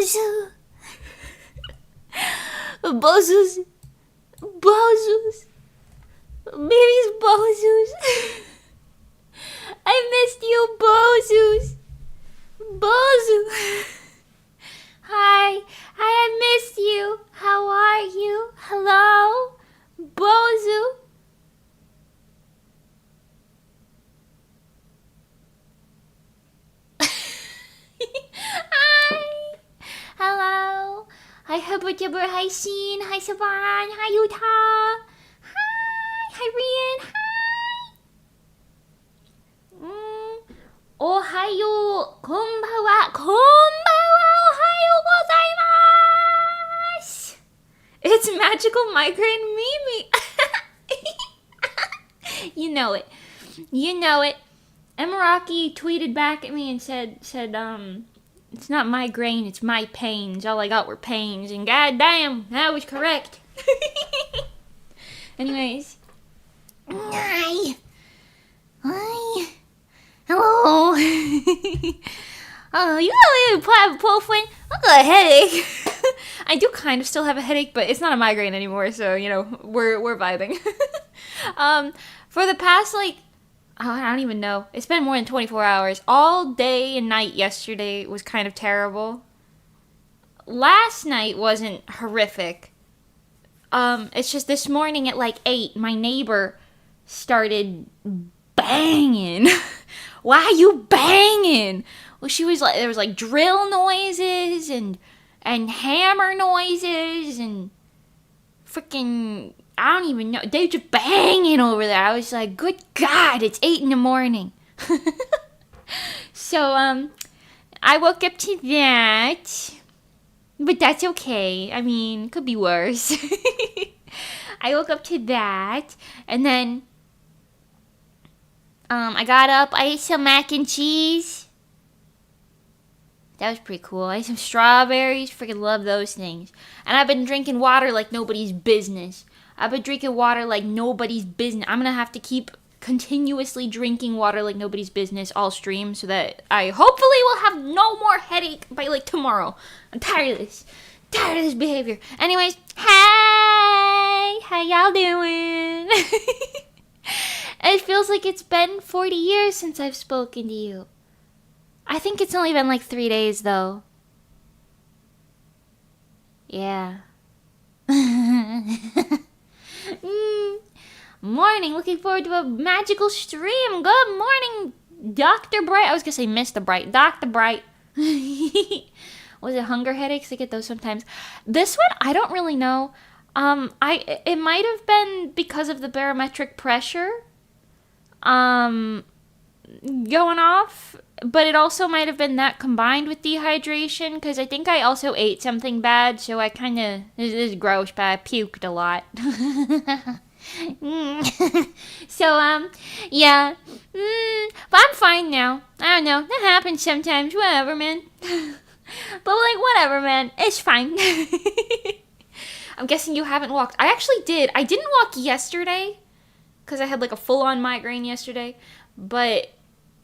Bozu. Bozus. Baby's Bozus. I missed you, Bozus. Bozu. Hi, I missed you. How are you? Hello, Bozu. Hi. Hello. Hi, VTuber. Hi, Sheen. Hi, Savan. Hi, Utah. Hi, Rian. Hi. Ohayo. Konbawa. Ohayo gozaimasu. It's magical migraine Mimi. You know it. Emiraki tweeted back at me and said, it's not migraine, it's my pains. All I got were pains, and goddamn, that was correct. Anyways. Hi. Hello. Oh, you have ibupwofen? I've got a headache. I do kind of still have a headache, but it's not a migraine anymore, so, we're vibing. For the past, I don't even know. It's been more than 24 hours. All day and night yesterday was kind of terrible. Last night wasn't horrific. It's just this morning at 8, my neighbor started banging. Why are you banging? Well, she was there was drill noises and hammer noises and freaking, I don't even know. They were just banging over there. I was like, good God, it's 8 in the morning. So, I woke up to that. But that's okay. I mean, could be worse. I woke up to that. And then, I got up. I ate some mac and cheese. That was pretty cool. I ate some strawberries. Freaking love those things. And I've been drinking water like nobody's business. I'm going to have to keep continuously drinking water like nobody's business all stream so that I hopefully will have no more headache by tomorrow. I'm tired of this. Tired of this behavior. Anyways, hey! How y'all doing? It feels like it's been 40 years since I've spoken to you. I think it's only been 3 days though. Yeah. Morning. Looking forward to a magical stream. Good morning, Dr. Bright. I was going to say Mr. Bright. Dr. Bright. Was it hunger headaches? I get those sometimes. This one, I don't really know. It might have been because of the barometric pressure going off, but it also might have been that combined with dehydration, because I think I also ate something bad, so I kind of, this is gross, but I puked a lot. So, yeah. But I'm fine now. I don't know. That happens sometimes. Whatever, man. But, whatever, man. It's fine. I'm guessing you haven't walked. I actually did. I didn't walk yesterday, because I had, a full-on migraine yesterday. But,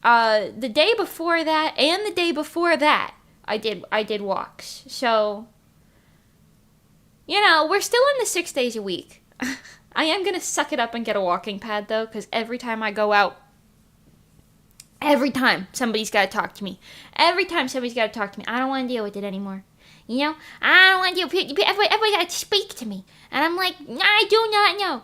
the day before that, and the day before that, I did walks. So, we're still in the 6 days a week. I am going to suck it up and get a walking pad, though, because every time I go out, somebody's got to talk to me. I don't want to deal with it anymore. I don't want to deal with it. Everybody got to speak to me. And I'm like, I do not know.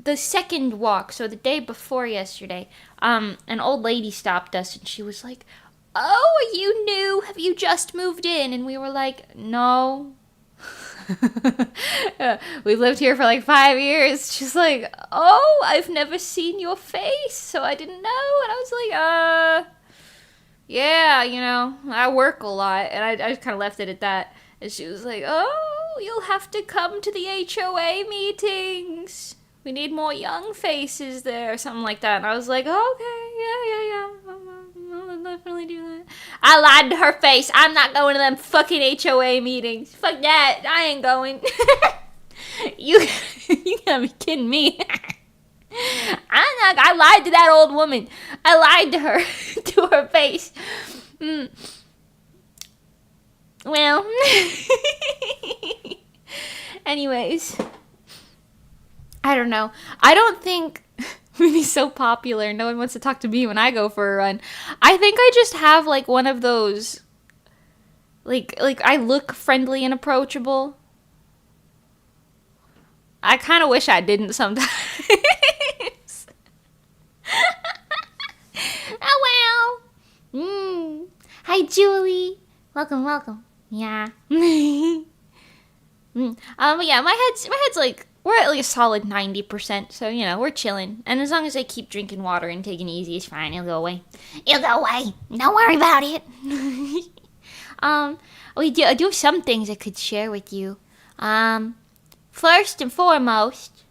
The second walk, so the day before yesterday, an old lady stopped us, and she was like, oh, are you new? Have you just moved in? And we were like, no. We've lived here for 5 years. She's like, oh, I've never seen your face, so I didn't know. And I was like, yeah, I work a lot. And I just kind of left it at that. And she was like, oh, you'll have to come to the HOA meetings. We need more young faces there, or something like that. And I was like, okay, yeah. I'll definitely do that. I lied to her face. I'm not going to them fucking HOA meetings. Fuck that. I ain't going. You gotta be kidding me. I lied to that old woman. I lied to her, to her face. Well, anyways, I don't know. I don't think we'd be so popular. No one wants to talk to me when I go for a run. I think I just have like one of those, like I look friendly and approachable. I kind of wish I didn't sometimes. Oh well. Hi Julie. Welcome. Yeah. But yeah, my head's like, we're at least solid 90%, so, you know, we're chilling. And as long as I keep drinking water and taking it easy, it's fine. It'll go away. It'll go away. Don't worry about it. I do some things I could share with you. First and foremost,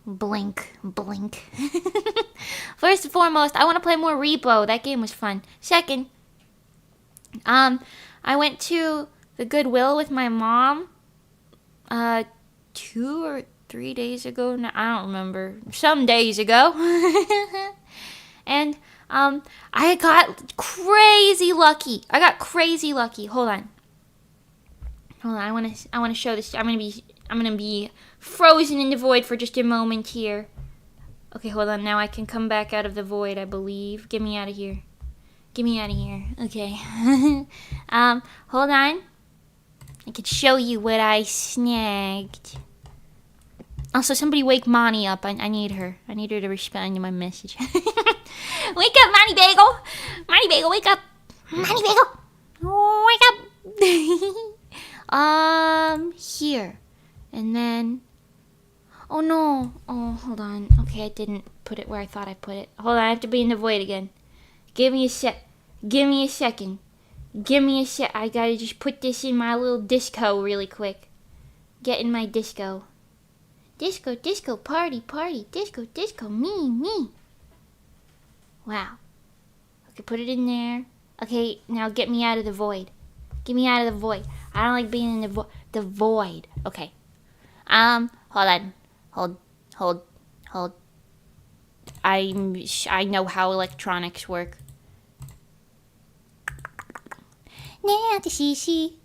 blink. First and foremost, I want to play more Repo. That game was fun. Second, I went to the Goodwill with my mom 2 or 3 days ago. No, I don't remember. Some days ago. And I got crazy lucky. Hold on. I want to show this. I'm gonna be frozen in the void for just a moment here. Okay, hold on. Now I can come back out of the void, I believe. Get me out of here. Okay. Hold on. I could show you what I snagged. Also, somebody wake Monty up. I need her. I need her to respond to my message. Wake up, Monty Bagel. Monty Bagel, wake up. Monty Bagel. Wake up. Here. And then... Oh, no. Oh, hold on. Okay, I didn't put it where I thought I put it. Hold on, I have to be in the void again. Give me a second. I gotta just put this in my little disco really quick. Get in my disco. Disco, party, disco, me. Wow. Okay, put it in there. Okay, now get me out of the void. Get me out of the void. I don't like being in the void. Okay. Hold on. Hold. I know how electronics work. Ooh, shake, see,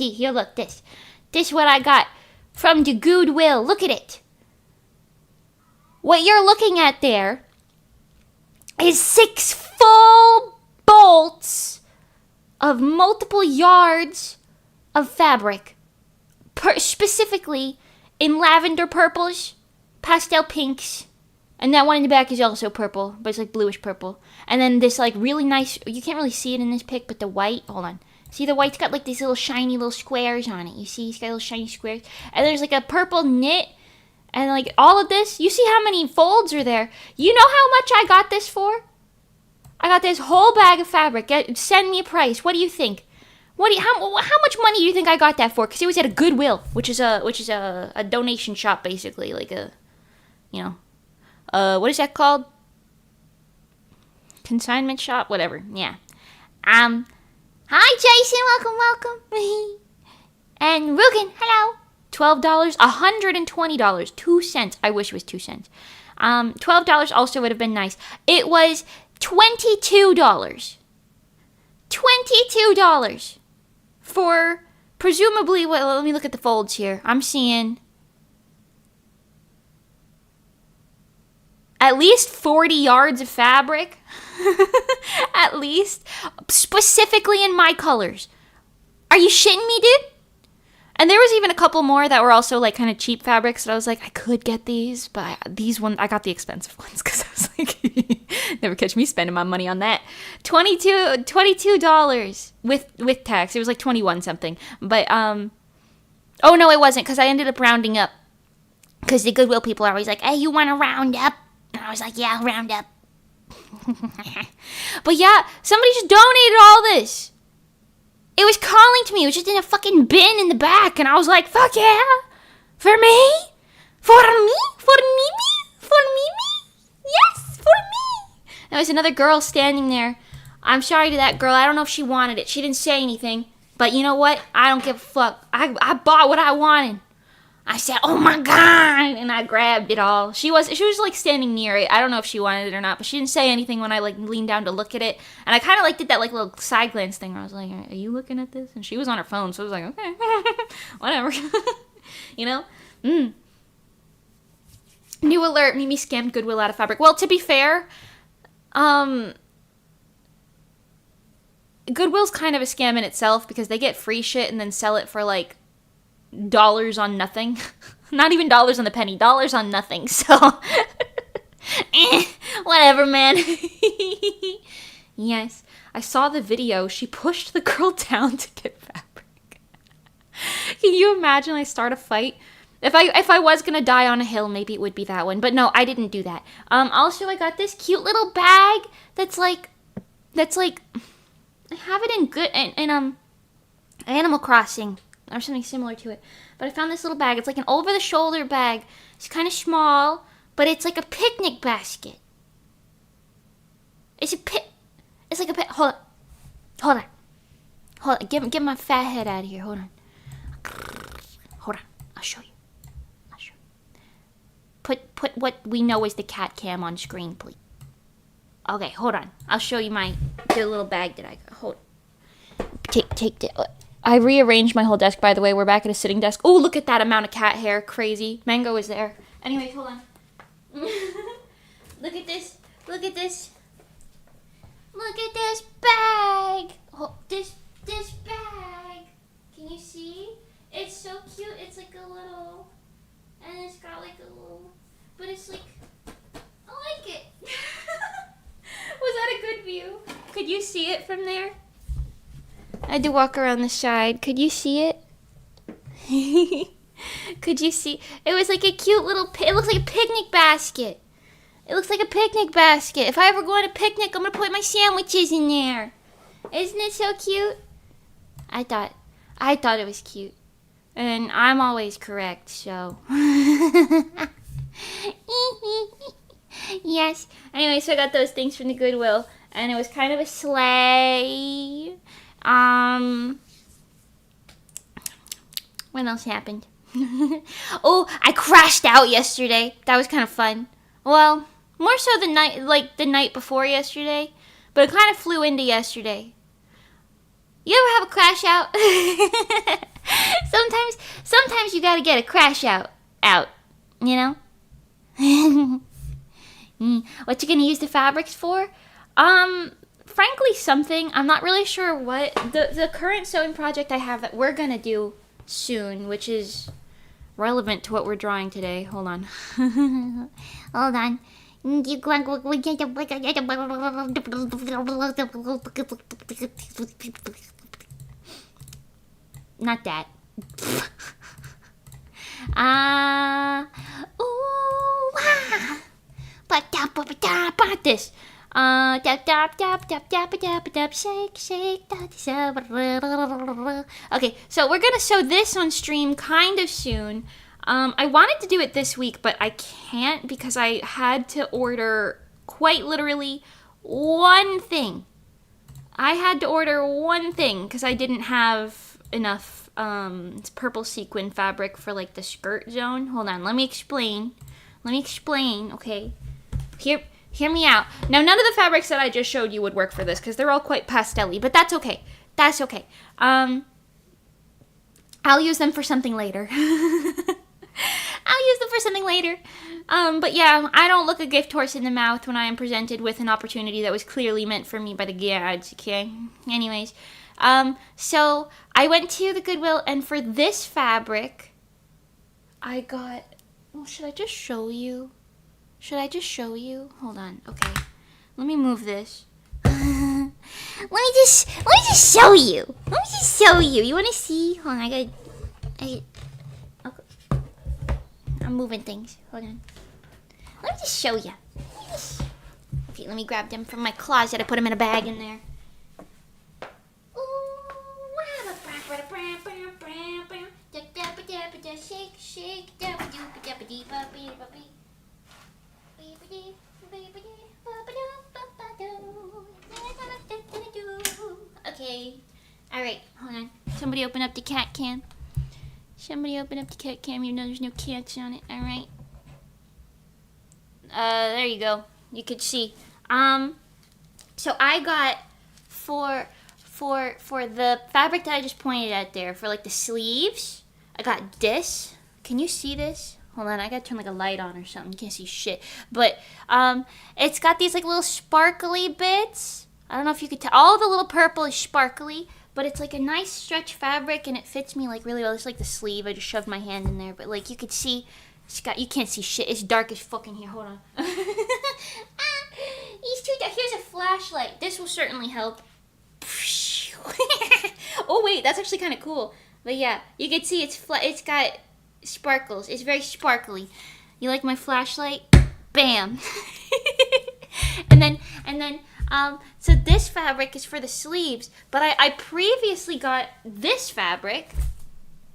here, look, this is what I got from the Goodwill. Look at it. What you're looking at there is 6 full bolts of multiple yards of fabric, specifically in lavender purples, pastel pinks, and that one in the back is also purple, but it's like bluish purple. And then this like really nice, you can't really see it in this pic, but the white, hold on. See, the white's got like these little shiny little squares on it. You see, it's got little shiny squares. And there's like a purple knit, and like all of this, you see how many folds are there. You know how much I got this for? I got this whole bag of fabric. Send me a price. What do you think? How much money do you think I got that for? Because it was at a Goodwill, which is a donation shop, basically, like a, you know, what is that called? Consignment shop, whatever. Yeah. Hi Jason, welcome. And Rugen, hello. $12, $120, 2 cents. I wish it was 2 cents. $12 also would have been nice. It was $22. $22 for presumably, well, let me look at the folds here. I'm seeing at least 40 yards of fabric. At least. Specifically in my colors. Are you shitting me, dude? And there was even a couple more that were also like kind of cheap fabrics that I was like, I could get these, but these ones, I got the expensive ones because I was like, never catch me spending my money on that. $22 with tax. It was like 21 something. But, oh no, it wasn't, because I ended up rounding up. Because the Goodwill people are always like, hey, you want to round up? And I was like, yeah, I'll round up. But yeah, somebody just donated all this. It was calling to me. It was just in a fucking bin in the back. And I was like, fuck yeah. For me? For me? Yes, for me. There was another girl standing there. I'm sorry to that girl. I don't know if she wanted it. She didn't say anything. But you know what? I don't give a fuck. I bought what I wanted. I said, oh my God. And I grabbed it all. She was like standing near it. I don't know if she wanted it or not. But she didn't say anything when I like leaned down to look at it. And I kind of like did that like little side glance thing where I was like, are you looking at this? And she was on her phone. So I was like, okay. Whatever. You know? New alert. Mimi scammed Goodwill out of fabric. Well, to be fair, Goodwill's kind of a scam in itself because they get free shit and then sell it for like dollars on nothing. Not even dollars on the penny, dollars on nothing. So, whatever, man. Yes, I saw the video. She pushed the girl down to get fabric. Can you imagine I start a fight? If I was gonna die on a hill, maybe it would be that one. But no, I didn't do that. Also, I got this cute little bag that's like. I have it in Animal Crossing or something similar to it. But I found this little bag. It's like an over-the-shoulder bag. It's kind of small, but it's like a picnic basket. It's like a hold on. Get my fat head out of here. Hold on. I'll show you. Put what we know is the cat cam on screen, please. Okay, hold on. I'll show you the little bag that I got. Hold. Take it. I rearranged my whole desk, by the way. We're back at a sitting desk. Oh, look at that amount of cat hair. Crazy. Mango is there. Anyways, hold on. Look at this. Look at this bag. Oh, this bag. Can you see? It's so cute. It's like a little, and it's got like a little, but it's like, I like it. Was that a good view? Could you see it from there? I had to walk around the side. Could you see it? Could you see? It was like a cute little, it looks like a picnic basket. It looks like a picnic basket. If I ever go on a picnic, I'm going to put my sandwiches in there. Isn't it so cute? I thought it was cute. And I'm always correct, so. Yes. Anyway, so I got those things from the Goodwill, and it was kind of a sleigh. What else happened? Oh, I crashed out yesterday. That was kind of fun. Well, more so the night before yesterday, but it kind of flew into yesterday. You ever have a crash out? Sometimes you gotta get a crash out, you know? What you gonna use the fabrics for? Frankly, something. I'm not really sure what. The current sewing project I have that we're gonna do soon, which is relevant to what we're drawing today. Hold on. Hold on. Not that. This. Okay, so we're gonna show this on stream kind of soon. I wanted to do it this week, but I can't because I had to order quite literally one thing. I had to order one thing because I didn't have enough purple sequin fabric for like the skirt zone. Hold on, let me explain. Okay, hear me out. Now, none of the fabrics that I just showed you would work for this because they're all quite pastel-y, but that's okay. I'll use them for something later. But yeah, I don't look a gift horse in the mouth when I am presented with an opportunity that was clearly meant for me by the gods, okay? Anyways, so I went to the Goodwill, and for this fabric, I got, well, should I just show you? Hold on, okay. Let me move this. Let me just show you. You wanna see? Hold on, okay. I'm moving things. Hold on. Let me just show you. Okay, let me grab them from my closet. I put them in a bag in there. Shake. big. Alright, hold on. Somebody open up the cat cam. Somebody open up the cat cam. You know there's no cats on it. Alright. There you go. You could see. So I got for the fabric that I just pointed at there, for like the sleeves, I got this. Can you see this? Hold on, I gotta turn like a light on or something. You can't see shit. But it's got these like little sparkly bits. I don't know if you could tell. All the little purple is sparkly, but it's like a nice stretch fabric and it fits me like really well. It's like the sleeve. I just shoved my hand in there, but like you could see, you can't see shit. It's dark as fucking here. Hold on. He's too dark. Here's a flashlight. This will certainly help. Oh wait, that's actually kind of cool. But yeah, you can see it's got sparkles. It's very sparkly. You like my flashlight? Bam. and then so this fabric is for the sleeves, but I previously got this fabric,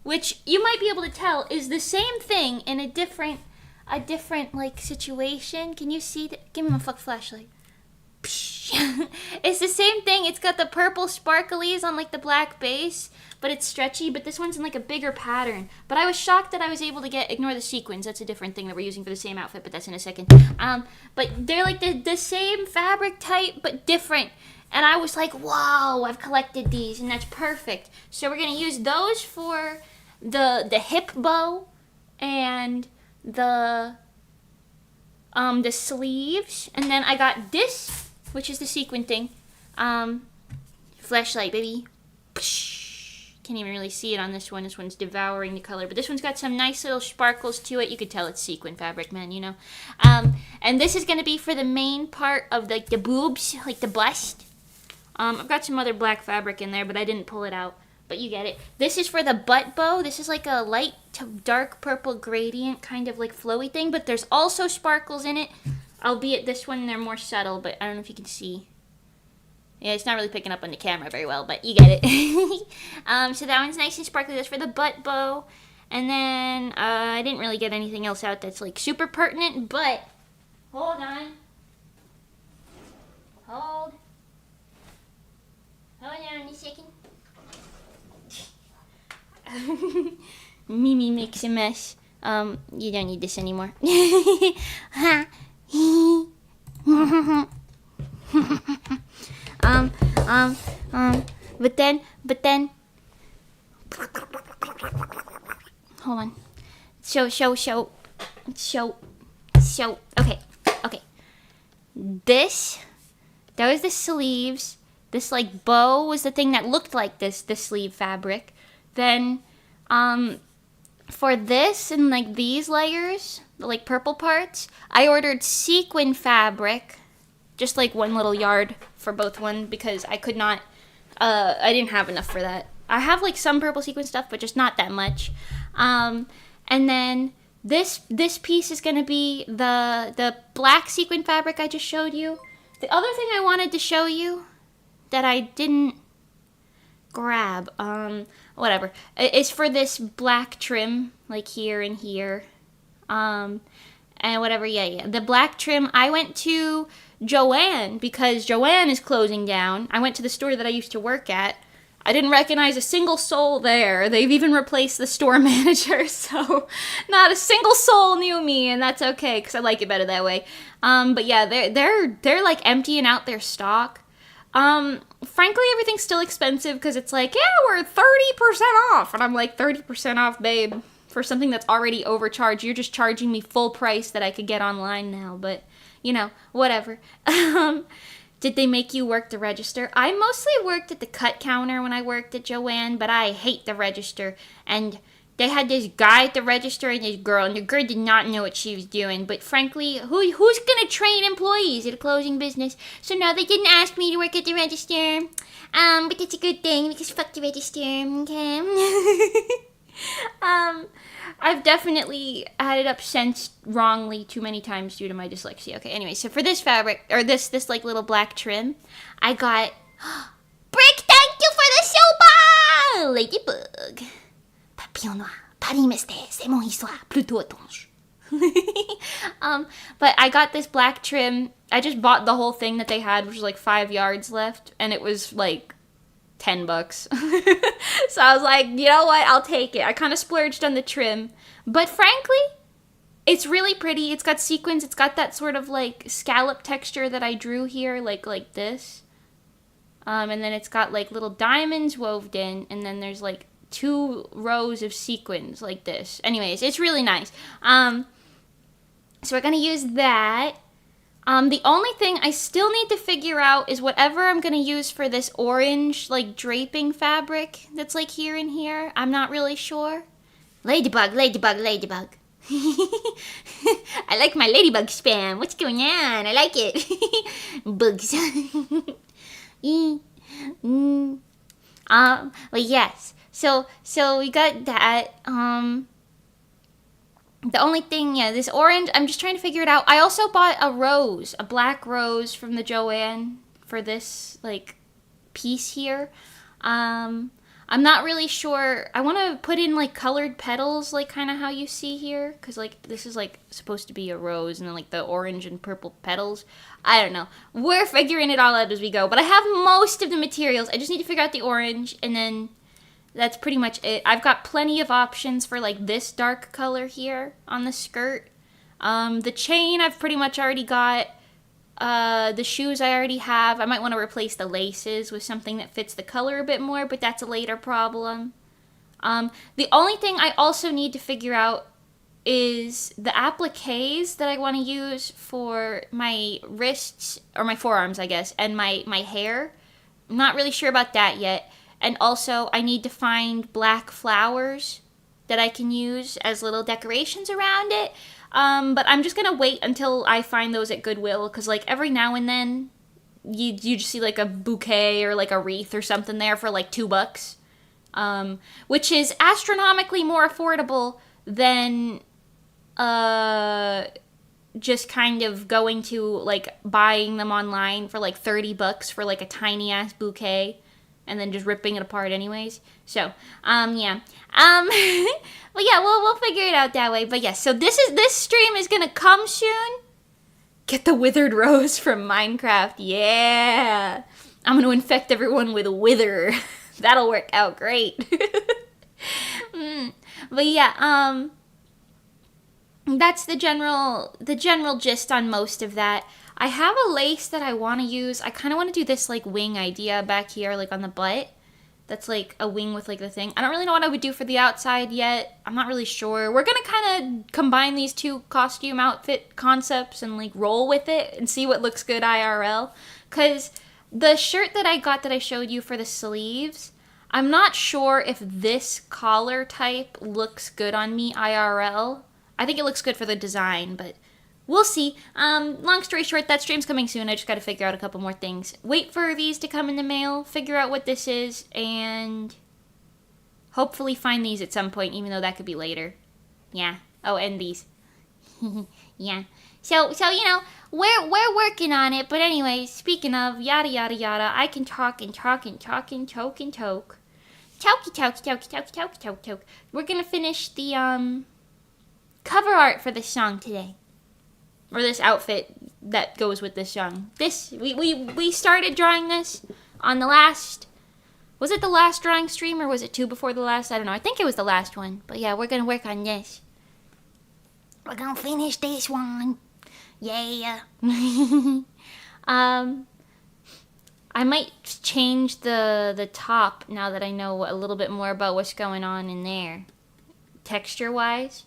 which you might be able to tell is the same thing in a different like situation. Can you see that? Give me my fuck flashlight. It's the same thing. It's got the purple sparklies on like the black base, but it's stretchy. But this one's in like a bigger pattern. But I was shocked that I was able to ignore the sequins. That's a different thing that we're using for the same outfit, but that's in a second. But they're like the same fabric type, but different. And I was like, wow, I've collected these, and that's perfect. So we're gonna use those for the hip bow and the sleeves. And then I got this, which is the sequin thing. Flashlight, baby. Can't even really see it on this one. This one's devouring the color. But this one's got some nice little sparkles to it. You could tell it's sequin fabric, man, you know. And this is going to be for the main part of like the boobs, like the bust. I've got some other black fabric in there, but I didn't pull it out. But you get it. This is for the butt bow. This is like a light to dark purple gradient kind of like flowy thing. But there's also sparkles in it. Albeit this one, they're more subtle, but I don't know if you can see. Yeah, it's not really picking up on the camera very well, but you get it. So that one's nice and sparkly. That's for the butt bow. And then I didn't really get anything else out that's like super pertinent, but hold on. Hold on a second. Mimi makes a mess. You don't need this anymore. But then hold on. So okay. That was the sleeves. This like bow was the thing that looked like the sleeve fabric. Then for this and like these layers, the like purple parts, I ordered sequin fabric, just like one little yard for both one, because I could not, I didn't have enough for that. I have like some purple sequin stuff, but just not that much. And then this piece is gonna be the black sequin fabric I just showed you. The other thing I wanted to show you that I didn't grab, whatever, it's for this black trim, like here and here, and whatever, yeah, the black trim. I went to Joann because Joann is closing down. I went to the store that I used to work at. I didn't recognize a single soul there. They've even replaced the store manager, so not a single soul knew me, and that's okay because I like it better that way. But yeah, they're like emptying out their stock. Frankly, everything's still expensive because it's like, yeah, we're 30% off, and I'm like, 30% off, babe, for something that's already overcharged. You're just charging me full price that I could get online now, but you know, whatever. Did they make you work the register? I mostly worked at the cut counter when I worked at Joann, but I hate the register. And they had this guy at the register and this girl, and the girl did not know what she was doing. But frankly, who's gonna train employees at a closing business? So no, they didn't ask me to work at the register. But it's a good thing because fuck the register, okay? I've definitely added up cents wrongly too many times due to my dyslexia. Okay, anyway, so for this fabric, or this like little black trim, I got Brick, thank you for the soba! Ladybug. Papillon noir. Paris mystère, c'est mon histoire. Plutôt étrange. But I got this black trim. I just bought the whole thing that they had, which was like 5 yards left, and it was like $10. So I was like, you know what? I'll take it. I kind of splurged on the trim. But frankly, it's really pretty. It's got sequins. It's got that sort of like scallop texture that I drew here, like this. And then it's got like little diamonds woven in, and then there's like 2 rows of sequins like this. Anyways, it's really nice. So we're gonna use that. The only thing I still need to figure out is whatever I'm gonna use for this orange like draping fabric that's like here and here. I'm not really sure. Ladybug, ladybug, ladybug. I like my ladybug spam. What's going on? I like it. Bugs. Well, yes. So we got that. The only thing, yeah, this orange, I'm just trying to figure it out. I also bought a black rose from the Joann for this, like, piece here. I'm not really sure. I want to put in, like, colored petals, like, kind of how you see here. Because, like, this is, like, supposed to be a rose, and then, like, the orange and purple petals. I don't know. We're figuring it all out as we go. But I have most of the materials. I just need to figure out the orange, and then that's pretty much it. I've got plenty of options for like this dark color here on the skirt. The chain I've pretty much already got. The shoes I already have. I might want to replace the laces with something that fits the color a bit more, but that's a later problem. The only thing I also need to figure out is the appliques that I want to use for my wrists, or my forearms, I guess, and my hair. I'm not really sure about that yet. And also, I need to find black flowers that I can use as little decorations around it. But I'm just going to wait until I find those at Goodwill. Because, like, every now and then, you just see, like, a bouquet or, like, a wreath or something there for, like, $2. Which is astronomically more affordable than just kind of going to, like, buying them online for, like, $30 for, like, a tiny-ass bouquet. And then just ripping it apart anyways. So, yeah. Well, yeah, we'll figure it out that way. But yeah, so this stream is gonna come soon. Get the withered rose from Minecraft. Yeah. I'm gonna infect everyone with wither. That'll work out great. But yeah, that's the general gist on most of that. I have a lace that I want to use. I kind of want to do this, like, wing idea back here, like, on the butt. That's, like, a wing with, like, the thing. I don't really know what I would do for the outside yet. I'm not really sure. We're going to kind of combine these 2 costume outfit concepts and, like, roll with it and see what looks good IRL. Because the shirt that I got that I showed you for the sleeves, I'm not sure if this collar type looks good on me IRL. I think it looks good for the design, but we'll see. Long story short, that stream's coming soon. I just got to figure out a couple more things. Wait for these to come in the mail, figure out what this is, and hopefully find these at some point, even though that could be later. Yeah. Oh, and these. Yeah. So you know, we're working on it. But anyways, speaking of yada yada yada, I can talk and talk and talk and toke and toke. Tokey toke toke toke toke toke toke. We're gonna finish the cover art for this song today. Or this outfit that goes with this song. We started drawing this on the last... Was it the last drawing stream or was it 2 before the last? I don't know. I think it was the last one. But yeah, we're going to work on this. We're going to finish this one. Yeah. I might change the top now that I know a little bit more about what's going on in there. Texture-wise.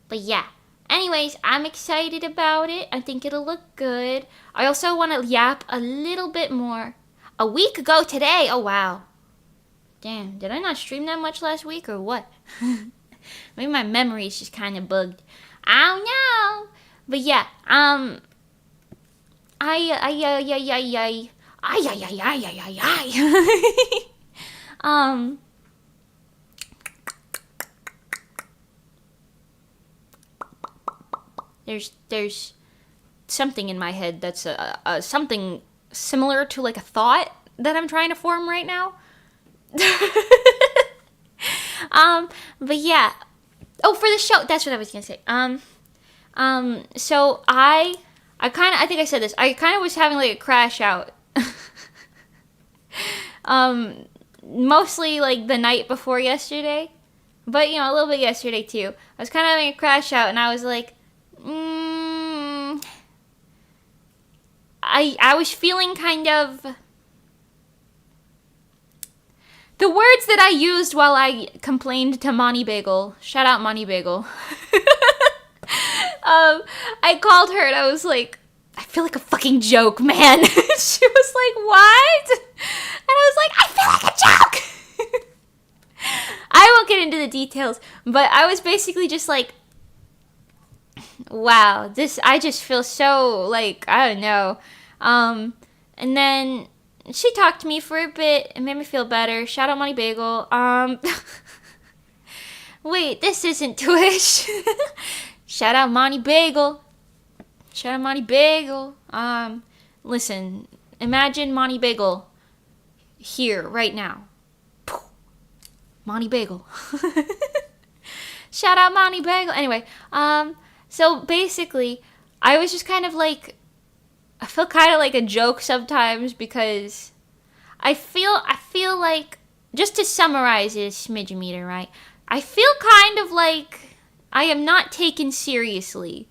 But yeah. Anyways, I'm excited about it. I think it'll look good. I also want to yap a little bit more. A week ago today. Oh, wow. Damn, did I not stream that much last week or what? Maybe my memory is just kind of bugged. I don't know. But yeah, There's something in my head that's something similar to like a thought that I'm trying to form right now. But yeah. Oh, for the show, that's what I was gonna say. So I think I said this. I kind of was having like a crash out. Mostly like the night before yesterday, but you know, a little bit yesterday too. I was kind of having a crash out, and I was like, I was feeling kind of. The words that I used while I complained to Monty Bagel, shout out Monty Bagel. I called her and I was like, I feel like a fucking joke, man. She was like, what? And I was like, I feel like a joke. I won't get into the details, but I was basically just like, wow, I just feel so like, I don't know. And then she talked to me for a bit and made me feel better. Shout out Monty Bagel. Wait, this isn't Twitch. Shout out Monty Bagel. Shout out Monty Bagel. Listen, imagine Monty Bagel here right now. Monty Bagel. Shout out Monty Bagel. Anyway, so basically, I was just kind of like, I feel kind of like a joke sometimes because I feel like, just to summarize it, smidge meter, right? I feel kind of like I am not taken seriously.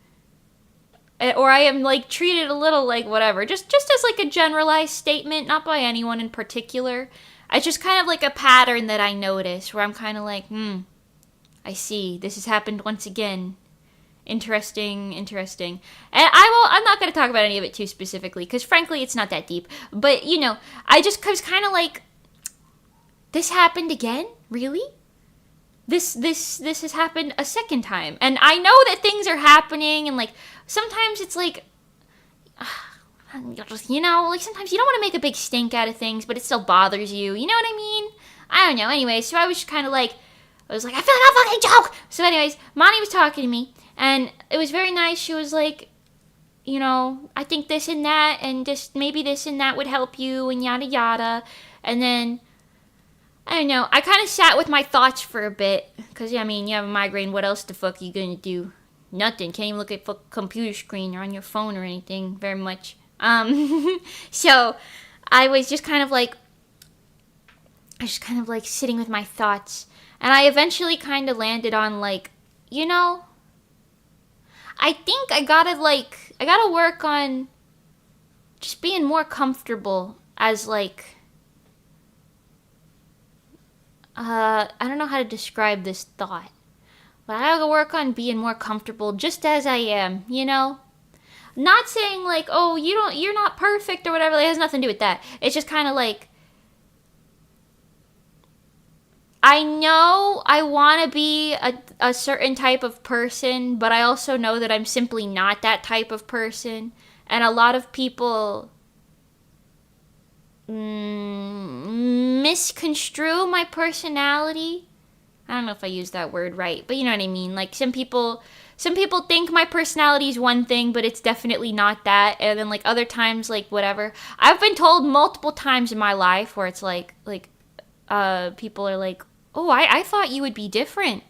Or I am like treated a little like whatever. Just as like a generalized statement, not by anyone in particular. It's just kind of like a pattern that I notice where I'm kind of like, I see. This has happened once again. Interesting. And I'm not going to talk about any of it too specifically because frankly it's not that deep. But, you know, I just was kind of like, this happened again? Really? This has happened a second time. And I know that things are happening and like sometimes it's like, you know, like sometimes you don't want to make a big stink out of things, but it still bothers you. You know what I mean? I don't know. Anyway, so I was just kind of like, I was like, I feel like a fucking joke. So anyways, Monty was talking to me and it was very nice. She was like, you know, I think this and that and just maybe this and that would help you and yada yada. And then, I don't know, I kind of sat with my thoughts for a bit. Because, I mean, you have a migraine. What else the fuck are you going to do? Nothing. Can't even look at the computer screen or on your phone or anything very much. So I was just kind of like, sitting with my thoughts. And I eventually kind of landed on like, you know, I think I gotta work on just being more comfortable as like, I don't know how to describe this thought, but I gotta work on being more comfortable just as I am, you know? Not saying like, oh, you're not perfect or whatever, it has nothing to do with that. It's just kind of like, I know I want to be a certain type of person, but I also know that I'm simply not that type of person. And a lot of people misconstrue my personality. I don't know if I used that word right, but you know what I mean. Like some people think my personality is one thing, but it's definitely not that. And then like other times, like whatever. I've been told multiple times in my life where it's like people are like, oh, I thought you would be different.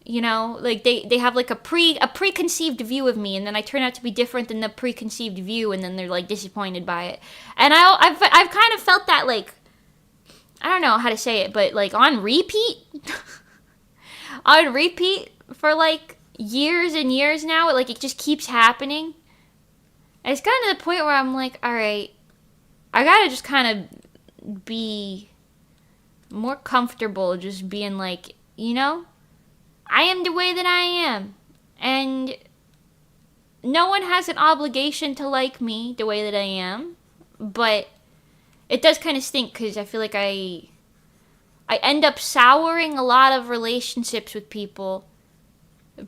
You know, like they have like a preconceived view of me, and then I turn out to be different than the preconceived view, and then they're like disappointed by it. And I've kind of felt that like, I don't know how to say it, but like on repeat, for like years and years now. Like it just keeps happening. And it's gotten to the point where I'm like, all right, I gotta just kind of be more comfortable just being like, you know, I am the way that I am, and no one has an obligation to like me the way that I am, but it does kind of stink because I feel like I end up souring a lot of relationships with people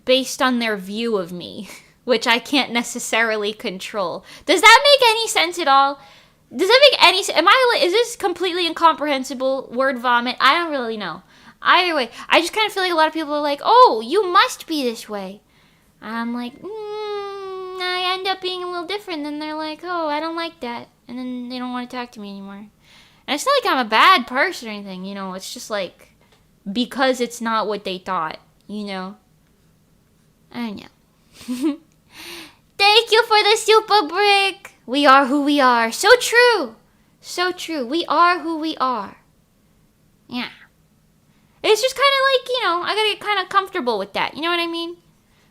based on their view of me, which I can't necessarily control. Does that make any sense at all? Does that make any sense? Is this completely incomprehensible word vomit? I don't really know. Either way, I just kind of feel like a lot of people are like, oh, you must be this way. And I'm like, I end up being a little different. Then they're like, oh, I don't like that. And then they don't want to talk to me anymore. And it's not like I'm a bad person or anything, you know. It's just like, because it's not what they thought, you know. I don't know. Thank you for the super brick. We are who we are. So true. So true. We are who we are. Yeah. It's just kind of like, I gotta get kind of comfortable with that. You know what I mean?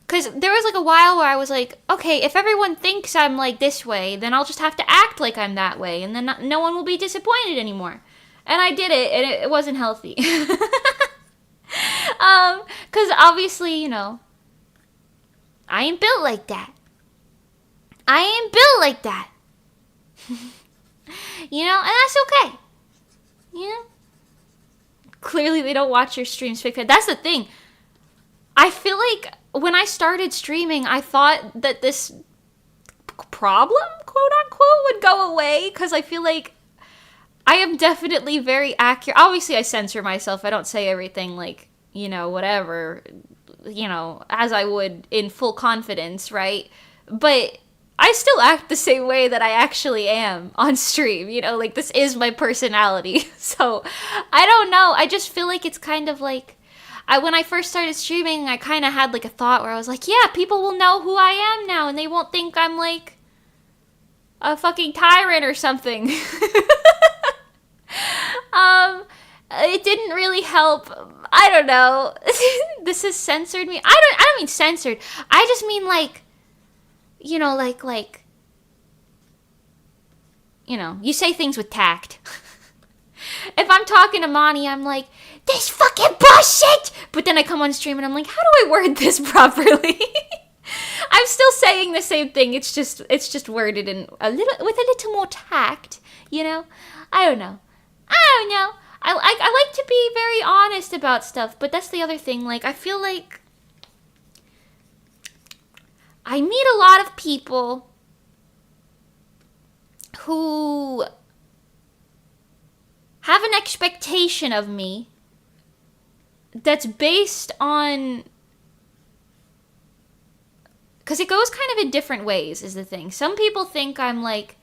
Because there was like a while where I was like, okay, if everyone thinks I'm like this way, then I'll just have to act like I'm that way, and then no one will be disappointed anymore. And I did it, and it wasn't healthy. Because obviously, I ain't built like that. I ain't built like that. And that's okay. Clearly they don't watch your streams. That's the thing. I feel like when I started streaming, I thought that this problem, quote unquote, would go away, because I feel like I am definitely very accurate. Obviously, I censor myself. I don't say everything like, whatever, as I would in full confidence, right? But I still act the same way that I actually am on stream, like this is my personality. So I don't know. I just feel like it's kind of like, when I first started streaming, I kind of had like a thought where I was like, yeah, people will know who I am now, and they won't think I'm like a fucking tyrant or something. It didn't really help. I don't know. This has censored me. I don't mean censored. I just mean like, you say things with tact. If I'm talking to Monty, I'm like, this fucking bullshit! But then I come on stream and I'm like, how do I word this properly? I'm still saying the same thing. It's just worded in with a little more tact, I don't know. I like to be very honest about stuff, but that's the other thing. Like, I feel like I meet a lot of people who have an expectation of me that's based on, because it goes kind of in different ways is the thing. Some people think I'm like,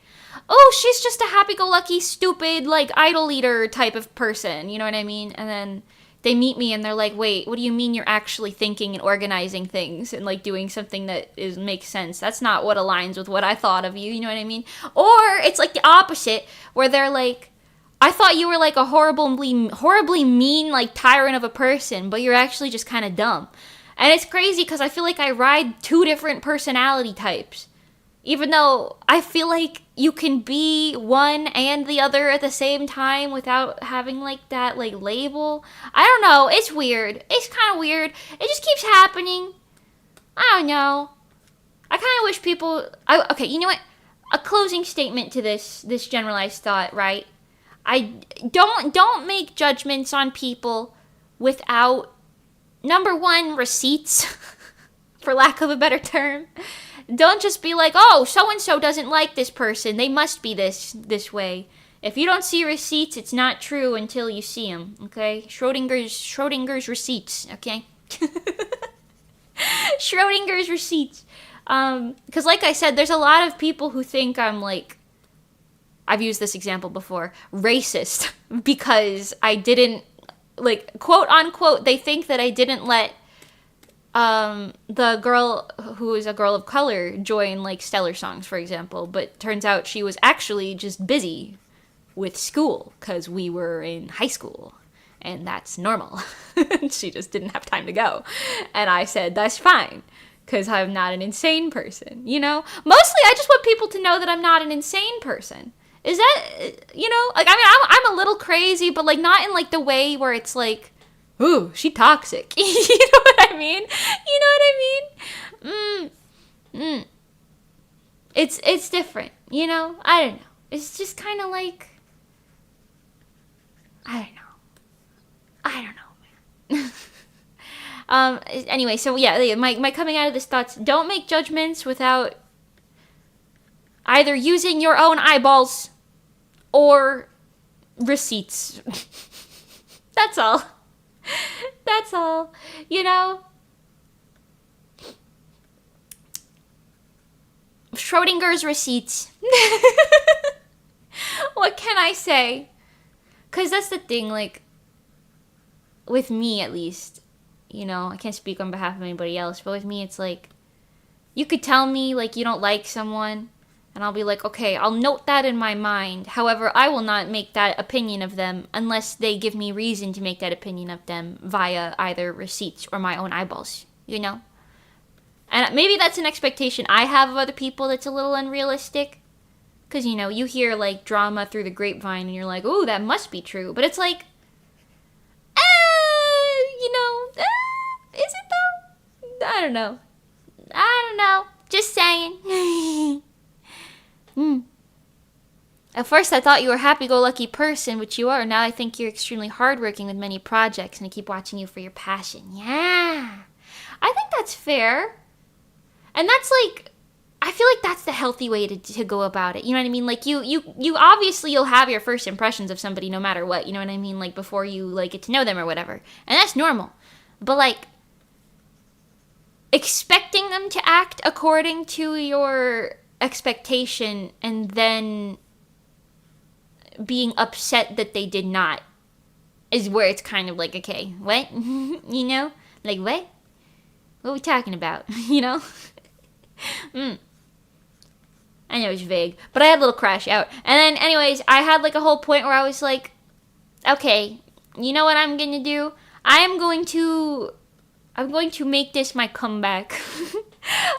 oh, she's just a happy-go-lucky, stupid, like, idol leader type of person, you know what I mean? And then they meet me and they're like, wait, what do you mean you're actually thinking and organizing things and, like, doing something that makes sense? That's not what aligns with what I thought of you, you know what I mean? Or it's like the opposite, where they're like, I thought you were like a horribly mean, like, tyrant of a person, but you're actually just kind of dumb. And it's crazy because I feel like I ride two different personality types. Even though I feel like you can be one and the other at the same time without having, like, that, like, label. I don't know. It's weird. It's kind of weird. It just keeps happening. I don't know. I kind of wish people... okay, you know what? A closing statement to this generalized thought, right? I don't make judgments on people without, number one, receipts, for lack of a better term. Don't just be like, oh, so-and-so doesn't like this person. They must be this way. If you don't see receipts, it's not true until you see them, okay? Schrodinger's receipts, okay? Schrodinger's receipts. Because like I said, there's a lot of people who think I'm like, I've used this example before, racist, because I didn't, like, quote unquote, they think that I didn't let the girl who is a girl of color join, like, Stellar Songs, for example, but turns out she was actually just busy with school because we were in high school, and that's normal. She just didn't have time to go, and I said that's fine because I'm not an insane person, Mostly I just want people to know that I'm not an insane person. Is that, like, I mean, I'm a little crazy, but, like, not in, like, the way where it's like, ooh, she toxic. You know what I mean? It's different, I don't know. It's just kind of like, I don't know, man. Anyway, so yeah, my coming out of this thoughts, don't make judgments without either using your own eyeballs or receipts. That's all. That's all. Schrodinger's receipts. What can I say? Because that's the thing, like, with me at least, I can't speak on behalf of anybody else, but with me it's like, you could tell me, like, you don't like someone, And I'll be like, okay, I'll note that in my mind. However, I will not make that opinion of them unless they give me reason to make that opinion of them via either receipts or my own eyeballs, you know? And maybe that's an expectation I have of other people that's a little unrealistic. Because, you know, you hear, like, drama through the grapevine and you're like, ooh, that must be true. But it's like, you know, is it though? I don't know. Just saying. At first I thought you were a happy-go-lucky person, which you are. Now I think you're extremely hardworking with many projects, and I keep watching you for your passion. Yeah. I think that's fair. And that's like, I feel like that's the healthy way to go about it. You know what I mean? Like, you obviously you'll have your first impressions of somebody no matter what. You know what I mean? Like, before you, like, get to know them or whatever. And that's normal. But, like, expecting them to act according to your expectation and then being upset that they did not is where it's kind of like, okay, what? You know? Like, what? What are we talking about? You know? I know it's vague, but I had a little crash out. And then, anyways, I had like a whole point where I was like, okay, you know what I'm gonna do? I'm going to make this my comeback.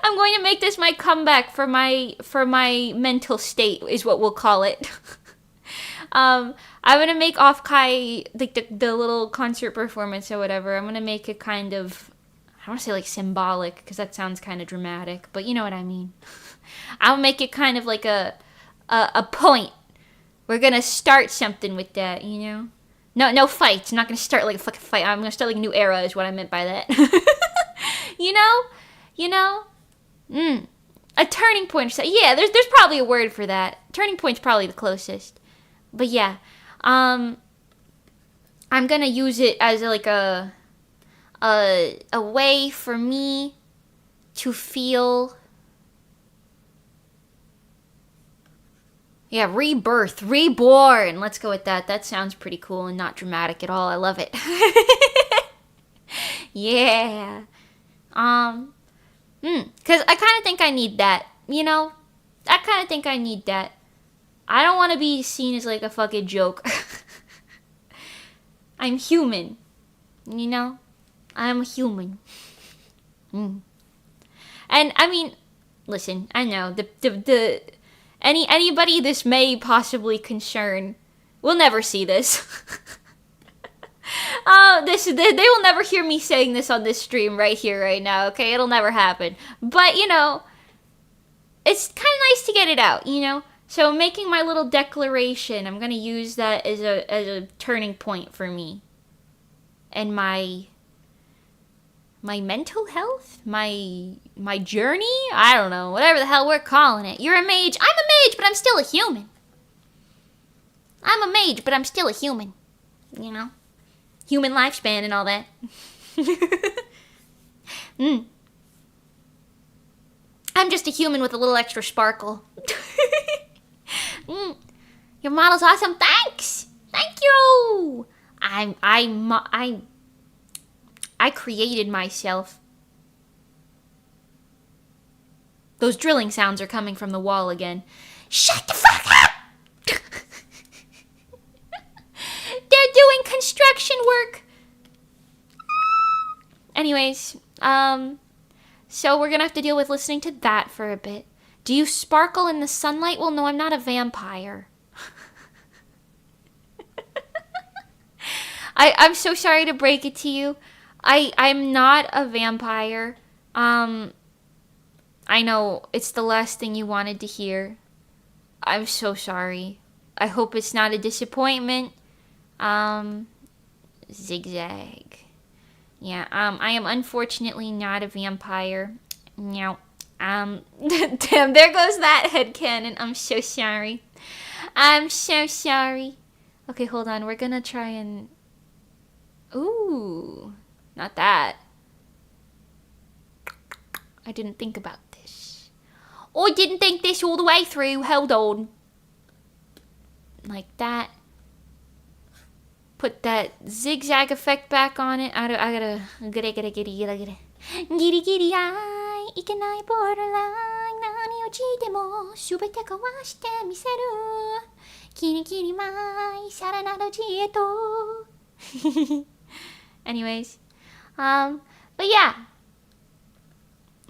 I'm going to make this my comeback for my mental state, is what we'll call it. I'm gonna make Off Kai, like the little concert performance or whatever. I'm gonna make it kind of, I don't want to say like symbolic because that sounds kind of dramatic, but you know what I mean. I'll make it kind of like a point. We're gonna start something with that, you know. No fights. I'm not gonna start like a fucking fight. I'm gonna start like a new era, is what I meant by that. You know. A turning point. Yeah, there's probably a word for that. Turning point's probably the closest. But yeah, I'm gonna use it as like a way for me to feel, yeah, rebirth, reborn. Let's go with that. That sounds pretty cool and not dramatic at all. I love it. Yeah. Because I kind of think I need that, you know? I kind of think I need that. I don't want to be seen as like a fucking joke. I'm human, you know? I'm a human. And I mean, listen, I know anybody this may possibly concern will never see this. They will never hear me saying this on this stream right here, right now, okay? It'll never happen. But, you know, it's kind of nice to get it out, you know? So making my little declaration, I'm going to use that as a turning point for me. And my mental health? My journey? I don't know. Whatever the hell we're calling it. You're a mage. I'm a mage, but I'm still a human. I'm a mage, but I'm still a human. You know? Human lifespan and all that. I'm just a human with a little extra sparkle. Your model's awesome. Thanks. Thank you. I created myself. Those drilling sounds are coming from the wall again. Shut the fuck up! They're doing construction work. Anyways, so we're gonna have to deal with listening to that for a bit. Do you sparkle in the sunlight? Well, no, I'm not a vampire. I'm so sorry to break it to you. I'm not a vampire. I know it's the last thing you wanted to hear. I'm so sorry. I hope it's not a disappointment. Zigzag. Yeah, I am unfortunately not a vampire. No. Damn, there goes that headcanon. I'm so sorry. I'm so sorry. Okay, hold on. We're gonna try and... Ooh, not that. I didn't think about this. Oh, I didn't think this all the way through. Hold on. Like that. Put that zigzag effect back on it. I gotta. Giddy, ikanai borderline, nani o chite mo もすべて壊してみせる。キリキリマイさらなる知恵と。Anyways, but yeah.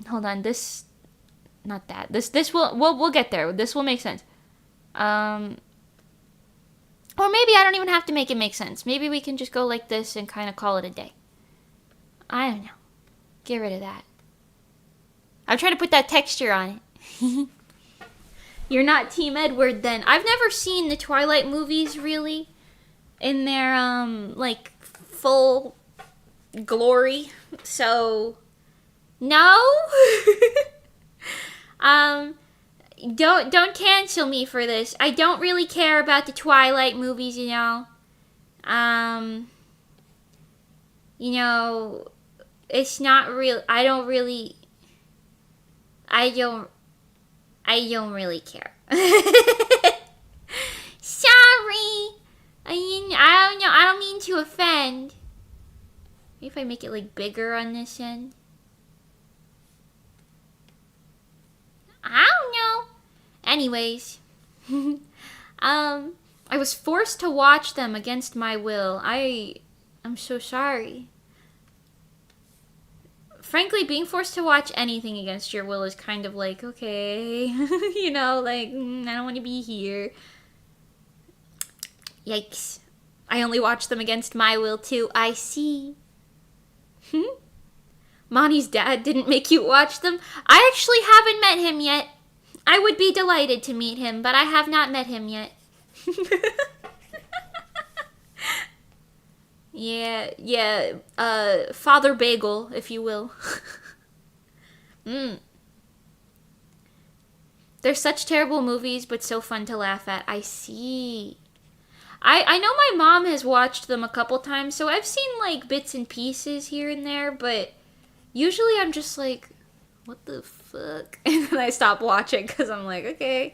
Hold on, this, not that. This we'll get there. This will make sense. Or maybe I don't even have to make it make sense. Maybe we can just go like this and kind of call it a day. I don't know. Get rid of that. I'm trying to put that texture on it. You're not Team Edward then. I've never seen the Twilight movies really in their like full glory. So no. Don't cancel me for this. I don't really care about the Twilight movies, you know. You know, it's not real. I don't really care. Sorry. I don't know. I don't mean to offend. Maybe if I make it like bigger on this end. I don't know. Anyways, I was forced to watch them against my will. I'm so sorry. Frankly, being forced to watch anything against your will is kind of like, okay, you know, like, I don't want to be here. Yikes. I only watch them against my will too. I see. Monty's dad didn't make you watch them? I actually haven't met him yet. I would be delighted to meet him, but I have not met him yet. Yeah, Father Bagel, if you will. They're such terrible movies, but so fun to laugh at. I see. I know my mom has watched them a couple times, so I've seen, like, bits and pieces here and there, but usually I'm just like, what the fuck? And then I stop watching because I'm like, okay.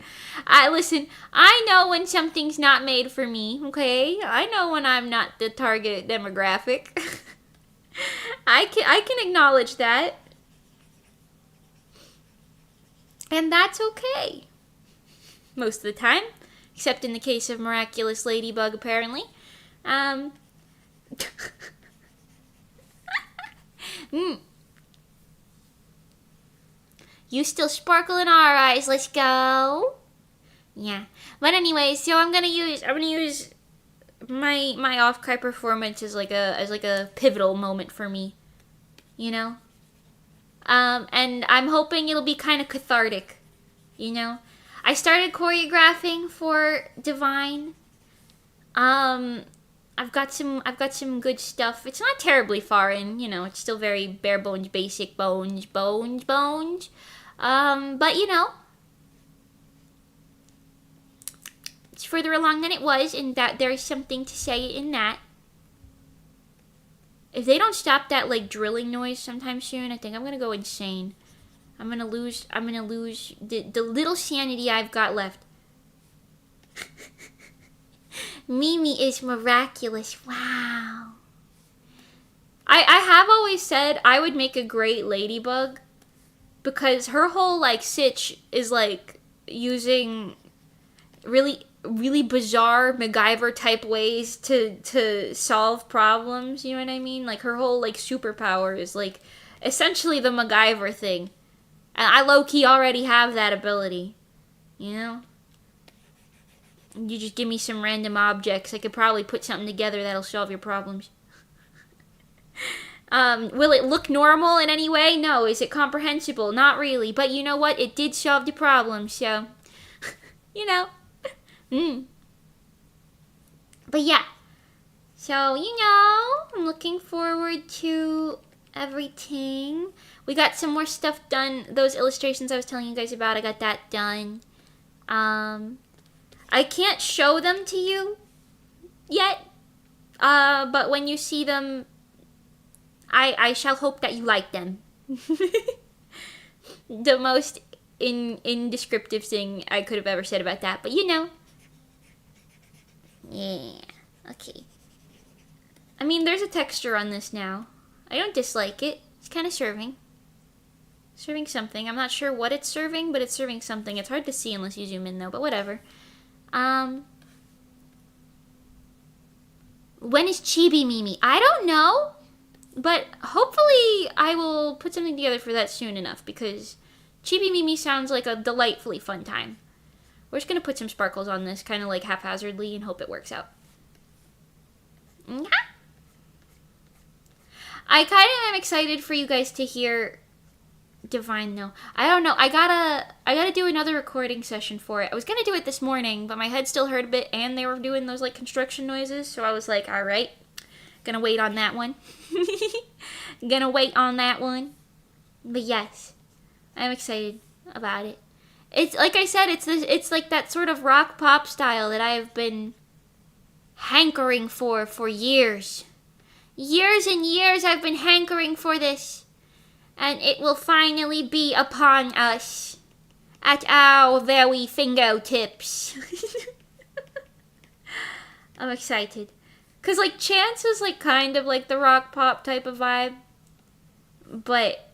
Listen, I know when something's not made for me, okay? I know when I'm not the target demographic. I can acknowledge that. And that's okay. Most of the time. Except in the case of Miraculous Ladybug, apparently. You still sparkle in our eyes. Let's go. Yeah. But anyway, so I'm gonna use my off-kai performance as like a pivotal moment for me. You know? And I'm hoping it'll be kind of cathartic. You know? I started choreographing for Divine. I've got some good stuff. It's not terribly far in, you know, it's still very bare bones, basic bones. But you know, it's further along than it was, and that there is something to say in that. If they don't stop that like drilling noise sometime soon, I think I'm gonna go insane. I'm gonna lose the little sanity I've got left. Mimi is miraculous. Wow. I have always said I would make a great ladybug because her whole like sitch is like using really bizarre MacGyver type ways to solve problems, you know what I mean? Like her whole like superpower is like essentially the MacGyver thing. And I low-key already have that ability, you know? You just give me some random objects. I could probably put something together that'll solve your problems. Will it look normal in any way? No. Is it comprehensible? Not really. But you know what? It did solve the problem, so... you know. But yeah. So, you know, I'm looking forward to everything. We got some more stuff done. Those illustrations I was telling you guys about, I got that done. I can't show them to you yet. But when you see them, I shall hope that you like them. The most indescriptive thing I could have ever said about that, but you know. Yeah, okay. I mean, there's a texture on this now. I don't dislike it. It's kind of serving. Serving something. I'm not sure what it's serving, but it's serving something. It's hard to see unless you zoom in, though, but whatever. When is Chibi Mimi? I don't know, but hopefully I will put something together for that soon enough, because Chibi Mimi sounds like a delightfully fun time. We're just going to put some sparkles on this, kind of like haphazardly, and hope it works out. I kind of am excited for you guys to hear Divine, though. I don't know. I gotta do another recording session for it. I was gonna do it this morning, but my head still hurt a bit, and they were doing those like construction noises, so I was like, all right, gonna wait on that one. Gonna wait on that one. But yes, I'm excited about it. It's like I said, it's like that sort of rock pop style that I've been hankering for years. Years and years I've been hankering for this. And it will finally be upon us at our very fingertips. I'm excited. Because, like, Chance was, like, kind of like the rock pop type of vibe. But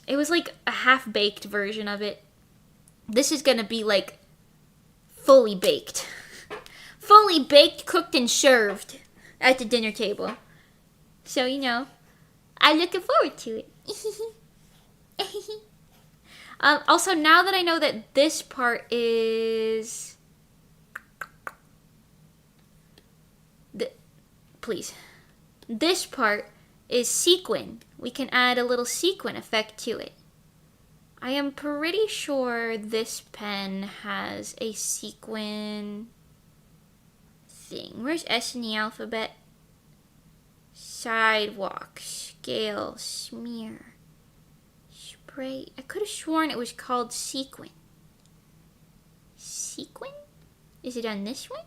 it was, like, a half-baked version of it. This is gonna be, like, fully baked. Fully baked, cooked, and served at the dinner table. So, you know, I'm looking forward to it. Also, now that I know that this part is... Please. This part is sequin. We can add a little sequin effect to it. I am pretty sure this pen has a sequin thing. Where's S in the alphabet? Sidewalk, scale, smear, spray. I could have sworn it was called sequin. Sequin? Is it on this one?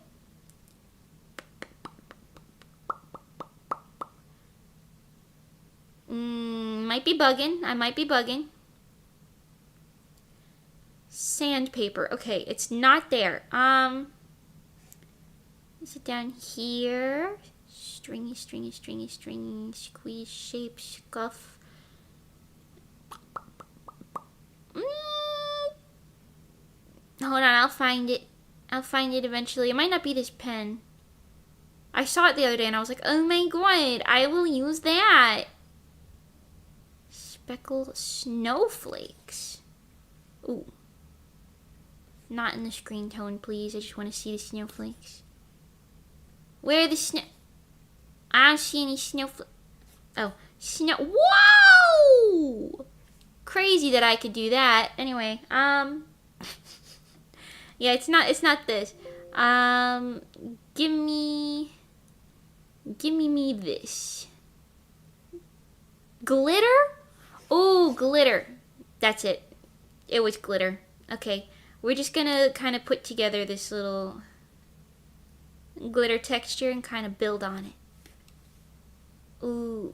Might be bugging. I might be bugging. Sandpaper. Okay, it's not there. Is it down here? Stringy, stringy, stringy, stringy, squeeze, shape, scuff. Hold on, I'll find it. I'll find it eventually. It might not be this pen. I saw it the other day and I was like, oh my god, I will use that. Speckled snowflakes. Ooh. Not in the screen tone, please. I just want to see the snowflakes. Where are the snow... I don't see any snowflakes. Oh, snow... Whoa! Crazy that I could do that. Anyway, yeah, it's not this. Give me this. Glitter? Oh, glitter. That's it. It was glitter. Okay, we're just gonna kind of put together this little glitter texture and kind of build on it. Ooh.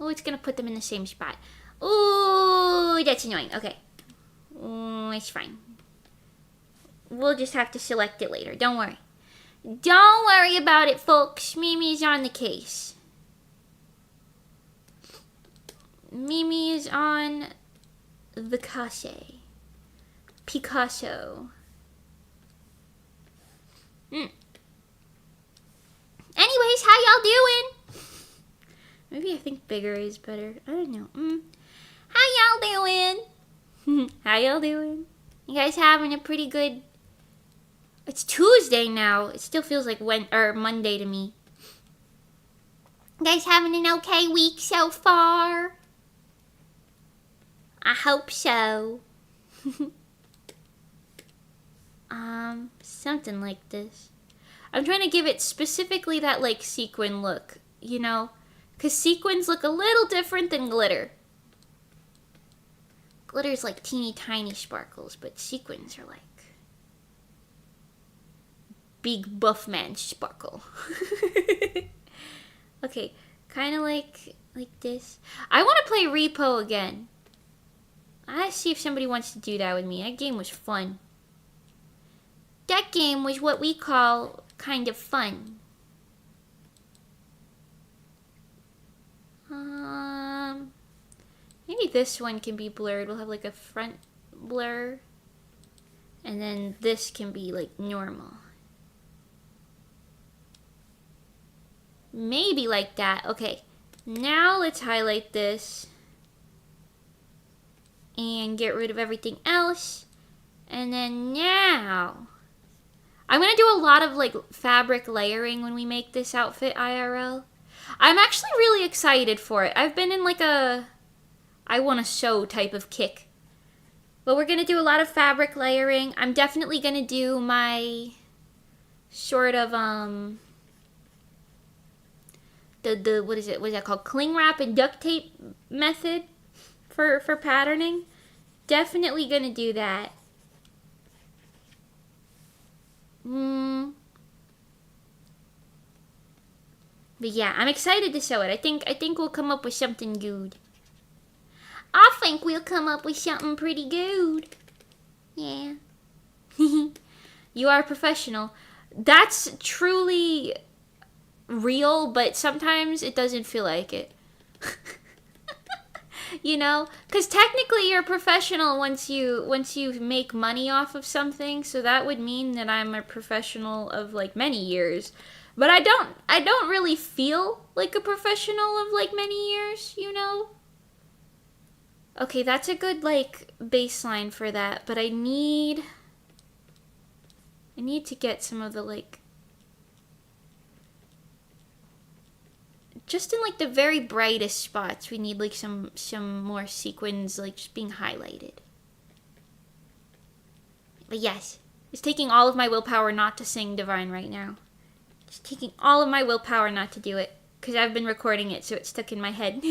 Oh, it's gonna put them in the same spot. Ooh, that's annoying. Okay. It's fine. We'll just have to select it later. Don't worry. Don't worry about it, folks. Mimi's on the case. Mimi is on the case. Picasso. Anyways, how y'all doing? Maybe I think bigger is better. I don't know. How y'all doing? How y'all doing? You guys having a pretty good... It's Tuesday now. It still feels like Monday to me. You guys having an okay week so far? I hope so. Something like this. I'm trying to give it specifically that, like, sequin look, you know? Because sequins look a little different than glitter. Glitter's like teeny tiny sparkles, but sequins are like big buff man sparkle. Okay, kind of like this. I want to play Repo again. I want to see if somebody wants to do that with me. That game was fun. That game was what we call kind of fun. Maybe this one can be blurred. We'll have like a front blur. And then this can be like normal. Maybe like that. Okay. Now let's highlight this. And get rid of everything else. And then now, I'm going to do a lot of like fabric layering when we make this outfit IRL. I'm actually really excited for it. I've been in like a I want to sew type of kick. But we're going to do a lot of fabric layering. I'm definitely going to do my sort of what is that called? Cling wrap and duct tape method for patterning. Definitely going to do that. But yeah, I'm excited to sew it. I think we'll come up with something good. I think we'll come up with something pretty good. Yeah. You are a professional. That's truly real, but sometimes it doesn't feel like it. You know? Because technically you're a professional once you make money off of something, so that would mean that I'm a professional of like many years. But I don't really feel like a professional of like many years, you know? Okay, that's a good like baseline for that, but I need to get some of the like just in like the very brightest spots, we need like some more sequins like just being highlighted. But yes, it's taking all of my willpower not to sing Divine right now. It's taking all of my willpower not to do it because I've been recording it, so it's stuck in my head.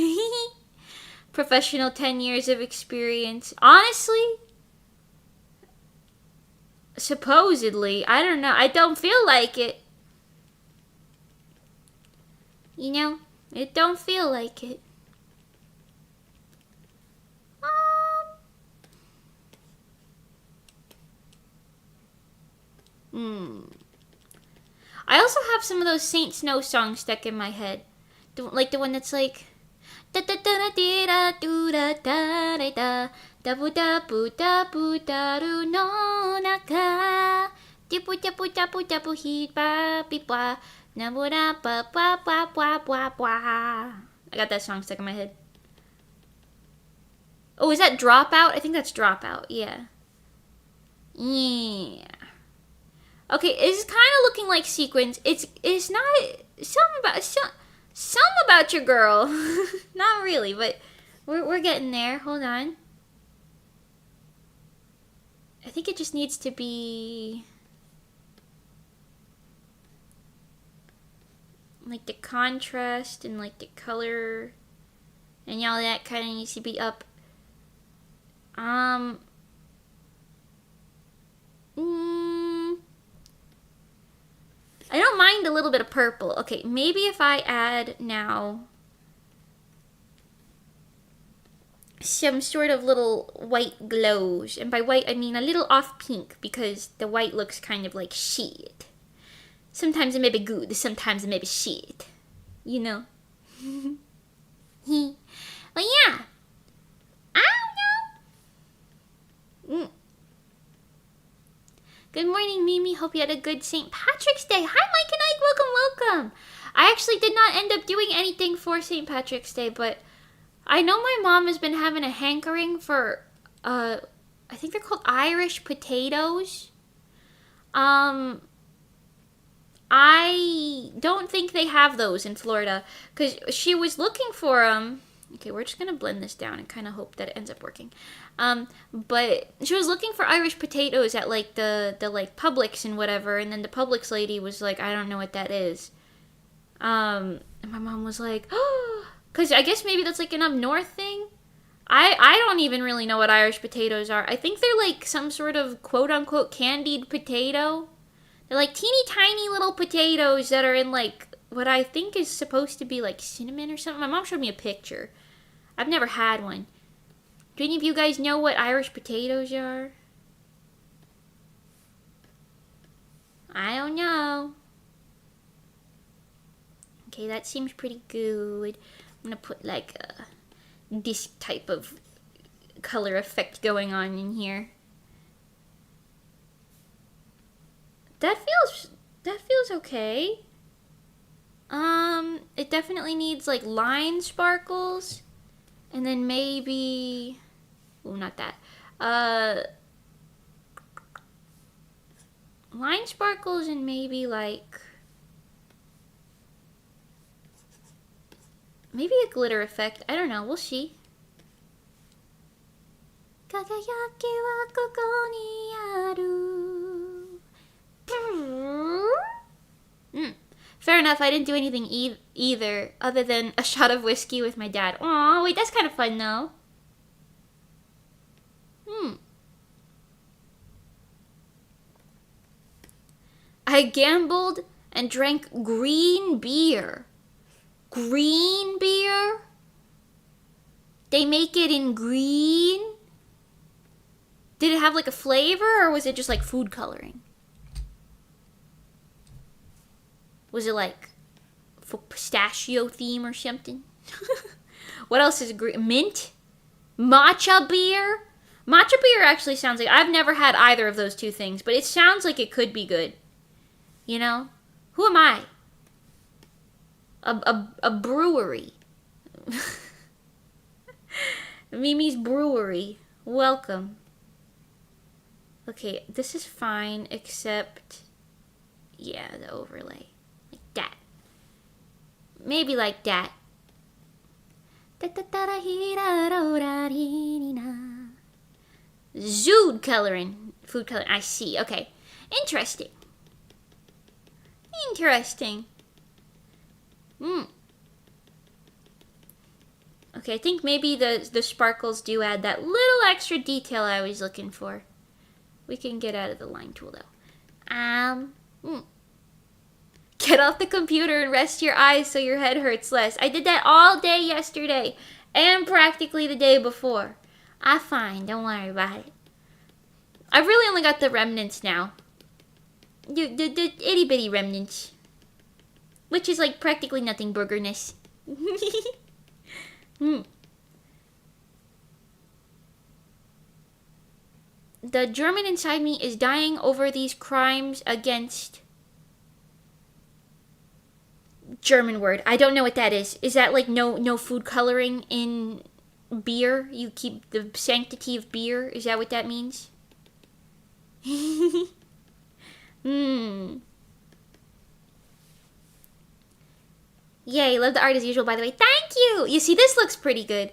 Professional 10 years of experience. Honestly, supposedly, I don't know. I don't feel like it. You know? It don't feel like it. I also have some of those Saint Snow songs stuck in my head. Like the one that's like da da da da da da da da da dabu dabu dabu daru no naka dibu dabu dabu dabu hi ba bi ba nabu da ba ba ba ba ba ba. I got that song stuck in my head. Oh, is that Dropout? I think that's Dropout. Yeah. Yeah. Okay, it's kind of looking like sequins. It's not something about your girl. Not really, but we're getting there. Hold on. I think it just needs to be like the contrast and like the color and all that kind of needs to be up. I don't mind a little bit of purple. Okay, maybe if I add now some sort of little white glows. And by white, I mean a little off pink because the white looks kind of like shit. Sometimes it may be good, sometimes it may be shit. You know? But yeah. I don't know. Good morning, Mimi. Hope you had a good St. Patrick's Day. Hi, Mike and Ike. Welcome. I actually did not end up doing anything for St. Patrick's Day, but I know my mom has been having a hankering for, I think they're called Irish potatoes. I don't think they have those in Florida, because she was looking for them. Okay, we're just going to blend this down and kind of hope that it ends up working. But she was looking for Irish potatoes at like the like Publix and whatever, and then the Publix lady was like, I don't know what that is. And my mom was like, oh, because I guess maybe that's like an up north thing. I don't even really know what Irish potatoes are. I think they're like some sort of quote unquote candied potato. They're like teeny tiny little potatoes that are in like what I think is supposed to be like cinnamon or something. My mom showed me a picture. I've never had one. Do any of you guys know what Irish potatoes are? I don't know. Okay, that seems pretty good. I'm gonna put like a this type of color effect going on in here. That feels okay. It definitely needs like line sparkles, and then maybe, oh, not that. Line sparkles and maybe like, maybe a glitter effect. I don't know. We'll see. Fair enough, I didn't do anything either, other than a shot of whiskey with my dad. Aw, wait, that's kind of fun, though. I gambled and drank green beer. Green beer? They make it in green? Did it have like a flavor, or was it just like food coloring? Was it like for pistachio theme or something? What else is green? Mint? Matcha beer? Matcha beer actually sounds like, I've never had either of those two things, but it sounds like it could be good. You know? Who am I? A brewery. Mimi's Brewery. Welcome. Okay, this is fine, except, yeah, the overlay. Like that. Maybe like that. Zood coloring. Food coloring. I see. Okay. Interesting. Interesting. Okay, I think maybe the sparkles do add that little extra detail I was looking for. We can get out of the line tool though. Get off the computer and rest your eyes so your head hurts less. I did that all day yesterday and practically the day before. I'm fine, don't worry about it. I really only got the remnants now. The itty bitty remnants. Which is like practically nothing burgerness. The German inside me is dying over these crimes against... German word. I don't know what that is. Is that like no food coloring in beer? You keep the sanctity of beer? Is that what that means? Yay, love the art as usual, by the way. Thank you! You see, this looks pretty good.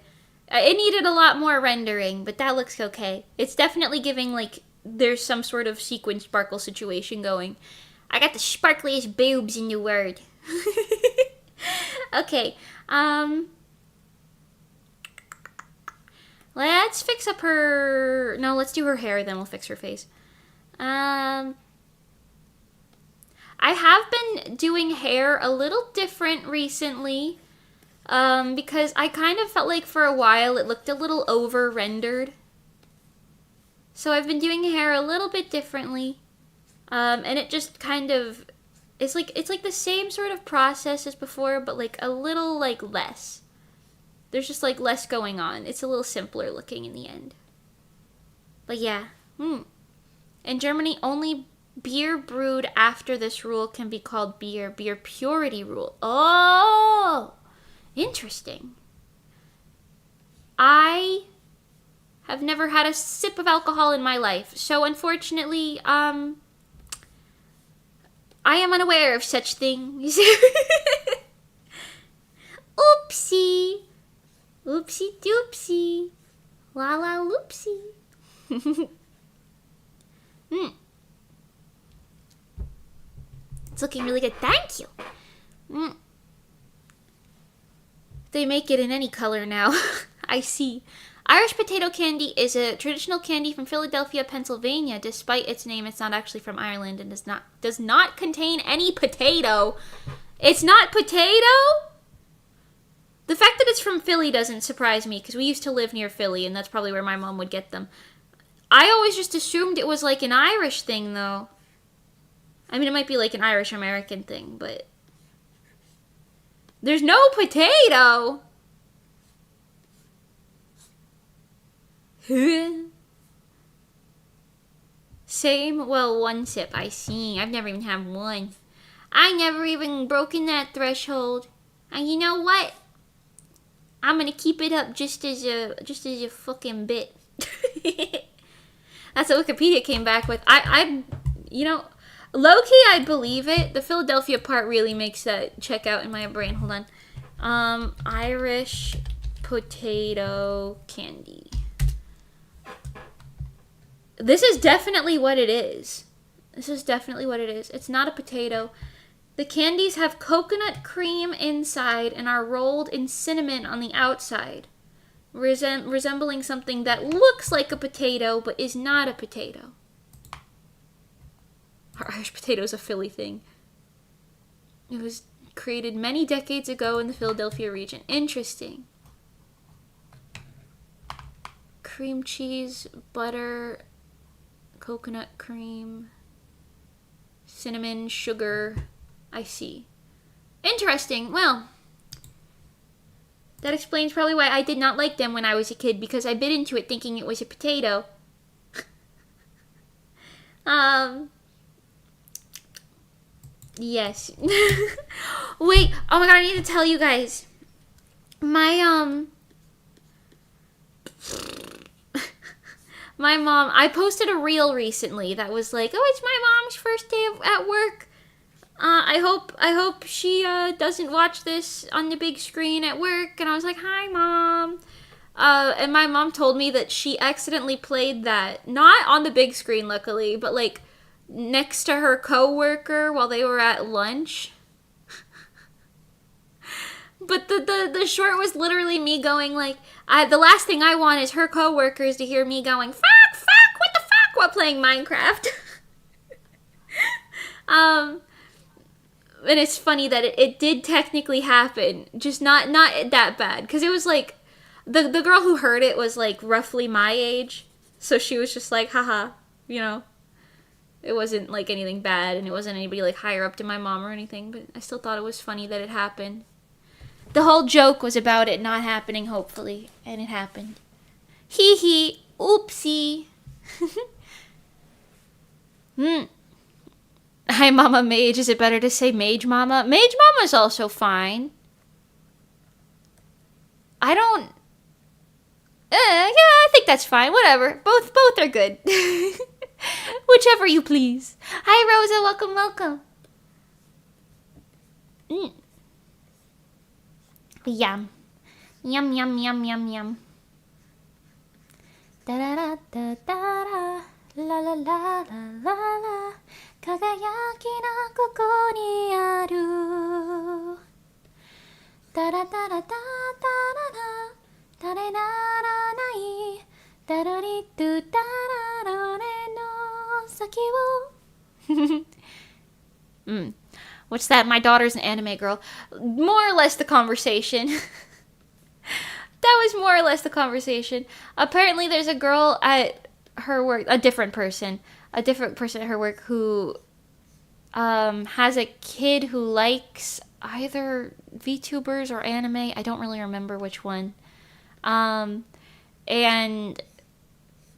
It needed a lot more rendering, but that looks okay. It's definitely giving, like, there's some sort of sequin sparkle situation going. I got the sparkliest boobs in the world. Okay, let's fix up her... No, let's do her hair, then we'll fix her face. I have been doing hair a little different recently, because I kind of felt like for a while it looked a little over-rendered. So I've been doing hair a little bit differently, and it just kind of, it's like the same sort of process as before, but like a little like less. There's just like less going on. It's a little simpler looking in the end. But yeah, in Germany, only beer brewed after this rule can be called beer purity rule. Oh, interesting. I have never had a sip of alcohol in my life, so unfortunately, I am unaware of such things. Oopsie. Oopsie doopsie. La la loopsie. It's looking really good. Thank you. They make it in any color now. I see. Irish potato candy is a traditional candy from Philadelphia, Pennsylvania. Despite its name, it's not actually from Ireland and does not contain any potato. It's not potato? The fact that it's from Philly doesn't surprise me, because we used to live near Philly, and that's probably where my mom would get them. I always just assumed it was like an Irish thing, though. I mean, it might be like an Irish-American thing, but... There's no potato! Same? Well, one sip. I see. I've never even had one. I never even broken that threshold. And you know what? I'm gonna keep it up just as a fucking bit. That's what Wikipedia came back with. You know, low-key, I believe it. The Philadelphia part really makes that check out in my brain. Hold on. Irish potato candy. This is definitely what it is. It's not a potato. The candies have coconut cream inside and are rolled in cinnamon on the outside, resembling something that looks like a potato but is not a potato. Irish potato is a Philly thing. It was created many decades ago in the Philadelphia region. Interesting. Cream cheese, butter, coconut cream, cinnamon, sugar. I see. Interesting. Well, that explains probably why I did not like them when I was a kid, because I bit into it thinking it was a potato. Yes. Wait, oh my god, I need to tell you guys. My mom, I posted a reel recently that was like, oh, it's my mom's first day at work. I hope she doesn't watch this on the big screen at work. And I was like, hi, Mom. And my mom told me that she accidentally played that, not on the big screen, luckily, but like next to her coworker while they were at lunch. But the short was literally me going like, the last thing I want is her coworkers to hear me going, fuck, what the fuck, while playing Minecraft. And it's funny that it did technically happen, just not that bad, because it was like, the girl who heard it was like roughly my age, so she was just like, haha, you know, it wasn't like anything bad, and it wasn't anybody like higher up to my mom or anything, but I still thought it was funny that it happened. The whole joke was about it not happening, hopefully, and it happened. Hee hee, oopsie. Hi, Mama Mage. Is it better to say Mage Mama? Mage Mama's also fine. I don't... yeah, I think that's fine. Whatever. Both are good. Whichever you please. Hi, Rosa. Welcome. Yum. Yum. Da-da-da-da-da-da. La la la la la la. 輝きがここにあるタラタラタタララタレならないタルリトゥタラロレの先をWhat's that? My daughter's an anime girl. More or less the conversation. That was more or less the conversation. Apparently there's a girl at her work, a different person at her work who has a kid who likes either VTubers or anime. I don't really remember which one. And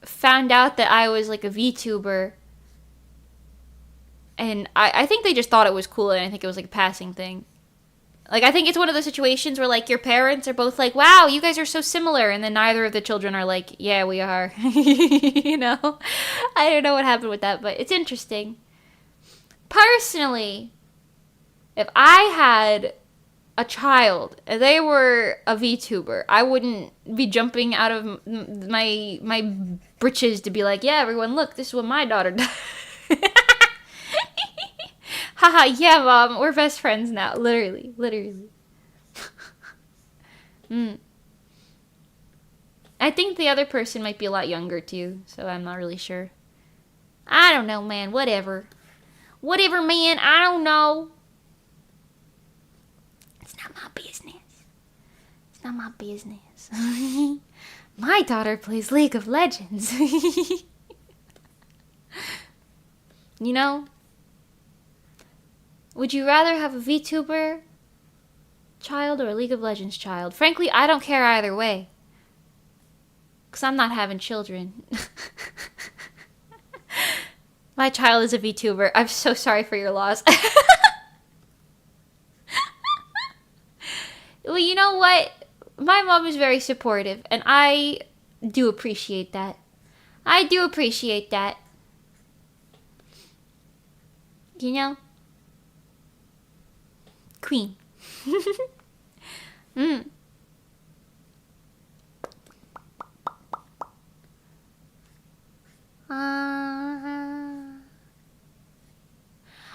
found out that I was like a VTuber. And I think they just thought it was cool, and I think it was like a passing thing. Like, I think it's one of those situations where, like, your parents are both like, wow, you guys are so similar, and then neither of the children are like, yeah, we are. You know? I don't know what happened with that, but it's interesting. Personally, if I had a child and they were a VTuber, I wouldn't be jumping out of my britches to be like, yeah, everyone, look, this is what my daughter does. Haha, yeah, Mom, we're best friends now. Literally. I think the other person might be a lot younger, too, so I'm not really sure. I don't know, man. Whatever, man. I don't know. It's not my business. My daughter plays League of Legends. You know? Would you rather have a VTuber child or a League of Legends child? Frankly, I don't care either way. Because I'm not having children. My child is a VTuber. I'm so sorry for your loss. Well, you know what? My mom is very supportive, and I do appreciate that. I do appreciate that. You know? Queen.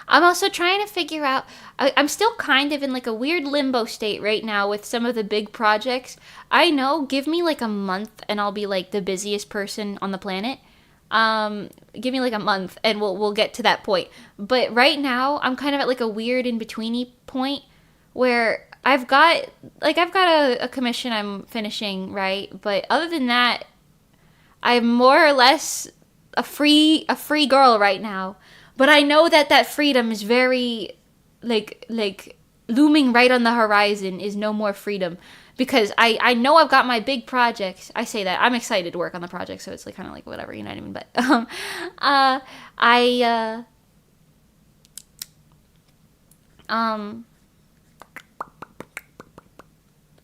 I'm also trying to figure out, I'm still kind of in like a weird limbo state right now with some of the big projects. I know, give me like a month and I'll be like the busiest person on the planet. Give me like a month and we'll get to that point. But right now, I'm kind of at like a weird in-betweeny point where I've got a commission I'm finishing, right? But other than that, I'm more or less a free girl right now. But I know that freedom is very, like looming right on the horizon is no more freedom. Because I know I've got my big projects. I say that. I'm excited to work on the project, so it's like kind of like whatever, you know what I mean? But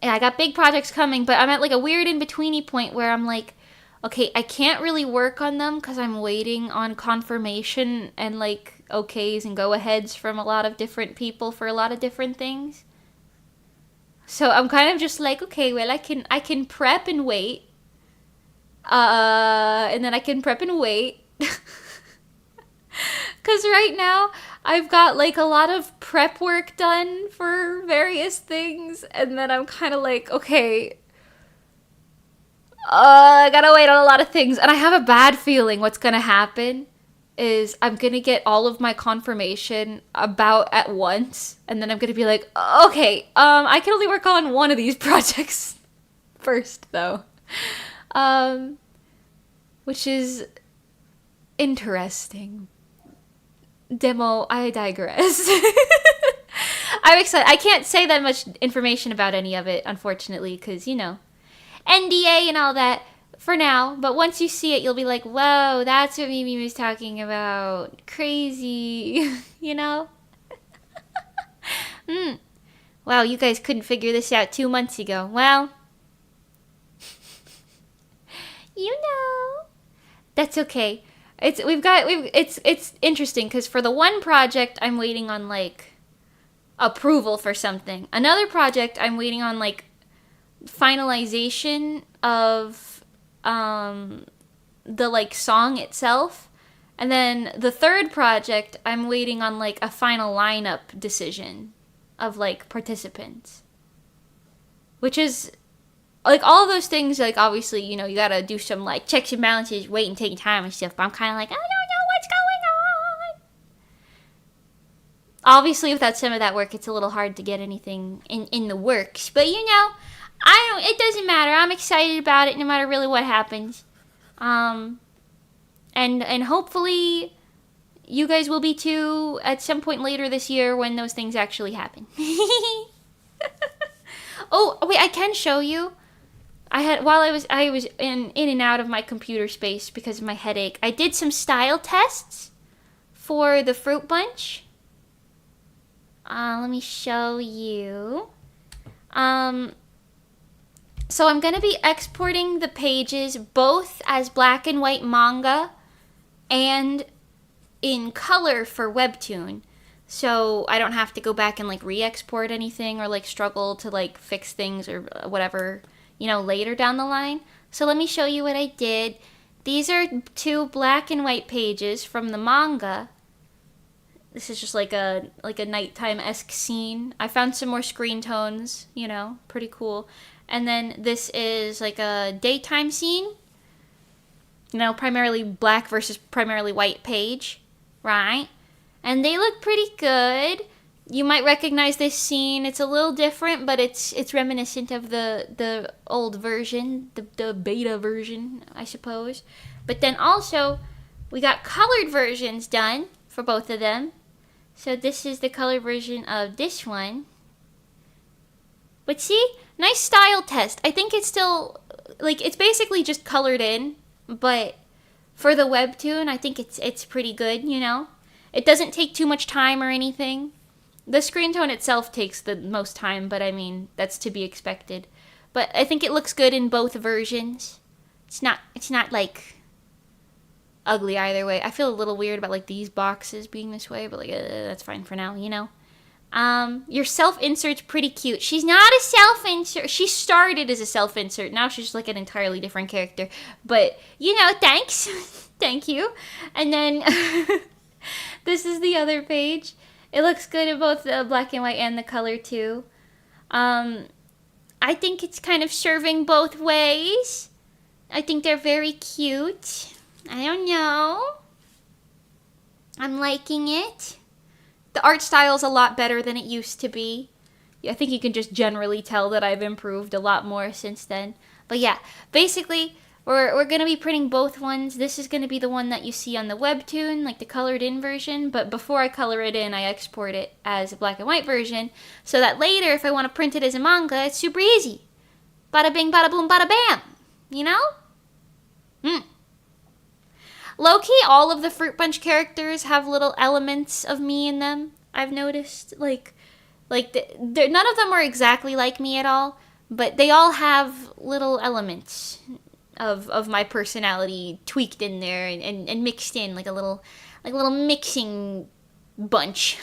yeah, I got big projects coming, but I'm at like a weird in-betweeny point where I'm like, okay, I can't really work on them because I'm waiting on confirmation and like okays and go-aheads from a lot of different people for a lot of different things. So I'm kind of just like, okay, well, I can prep and wait. And then I can prep and wait. Because right now, I've got like a lot of prep work done for various things. And then I'm kind of like, okay, I gotta wait on a lot of things. And I have a bad feeling what's gonna happen is I'm gonna get all of my confirmation about at once, and then I'm gonna be like, okay, I can only work on one of these projects first, though. Which is interesting. Demo, I digress. I'm excited. I can't say that much information about any of it, unfortunately, because, you know, NDA and all that for now. But once you see it, you'll be like, whoa, that's what Mimi was talking about. Crazy, you know? Wow, you guys couldn't figure this out 2 months ago. Well, you know, that's okay. It's interesting because for the one project, I'm waiting on like approval for something. Another project, I'm waiting on like finalization of the like song itself. And then the third project, I'm waiting on like a final lineup decision of like participants. Which is like all of those things, like obviously, you know, you gotta do some like checks and balances, wait and take time and stuff. But I'm kind of like, I don't know what's going on. Obviously, without some of that work, it's a little hard to get anything in the works. But you know, it doesn't matter. I'm excited about it no matter really what happens. And hopefully you guys will be too at some point later this year when those things actually happen. Oh, wait, I can show you. While I was in and out of my computer space because of my headache, I did some style tests for the fruit bunch. Let me show you. So I'm going to be exporting the pages both as black and white manga and in color for Webtoon. So I don't have to go back and like re-export anything or like struggle to like fix things or whatever, you know, later down the line. So let me show you what I did. These are 2 black and white pages from the manga. This is just like a nighttime-esque scene. I found some more screen tones, you know, pretty cool. And then this is like a daytime scene. You know, primarily black versus primarily white page, right? And they look pretty good. You might recognize this scene. It's a little different, but it's reminiscent of the old version, the beta version, I suppose. But then also, we got colored versions done for both of them. So this is the color version of this one. But see, nice style test. I think it's still like, it's basically just colored in, but for the webtoon, I think it's pretty good, you know? It doesn't take too much time or anything. The screen tone itself takes the most time, but I mean, that's to be expected. But I think it looks good in both versions. It's not like ugly either way. I feel a little weird about like these boxes being this way, but like that's fine for now, you know. Your self-insert's pretty cute. She's not a self-insert. She started as a self-insert. Now she's like an entirely different character. But, you know, thanks. Thank you. And then this is the other page. It looks good in both the black and white and the color too. I think it's kind of serving both ways. I think they're very cute. I don't know. I'm liking it. The art style is a lot better than it used to be. I think you can just generally tell that I've improved a lot more since then. But yeah, basically, we're going to be printing both ones. This is going to be the one that you see on the webtoon, like the colored in version. But before I color it in, I export it as a black and white version. So that later, if I want to print it as a manga, it's super easy. Bada bing, bada boom, bada bam. You know? Low-key, all of the Fruit Punch characters have little elements of me in them, I've noticed. Like none of them are exactly like me at all, but they all have little elements of my personality tweaked in there and mixed in like a little mixing bunch.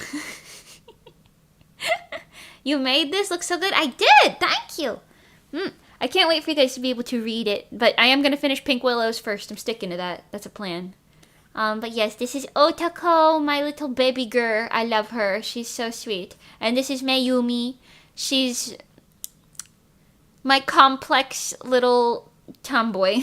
You made this look so good? I did! Thank you! I can't wait for you guys to be able to read it, but I am going to finish Pink Willows first. I'm sticking to that. That's a plan. But yes, this is Otako, my little baby girl. I love her. She's so sweet. And this is Mayumi. She's my complex little tomboy.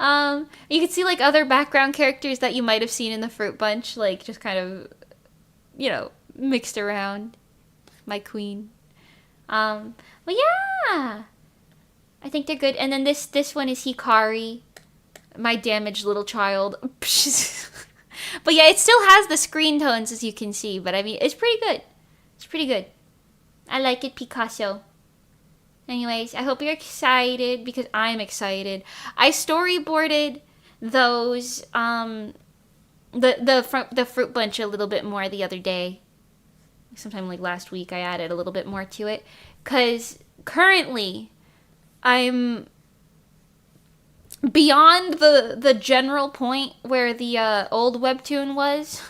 You can see like other background characters that you might have seen in the Fruit Bunch, like just kind of, you know, mixed around. My queen. But yeah, I think they're good. And then this one is Hikari, my damaged little child. But yeah, it still has the screen tones, as you can see. But I mean, it's pretty good. It's pretty good. I like it, Picasso. Anyways, I hope you're excited, because I'm excited. I storyboarded those, the Fruit Bunch a little bit more the other day. Sometime like last week, I added a little bit more to it. Because currently, I'm beyond the general point where the old webtoon was.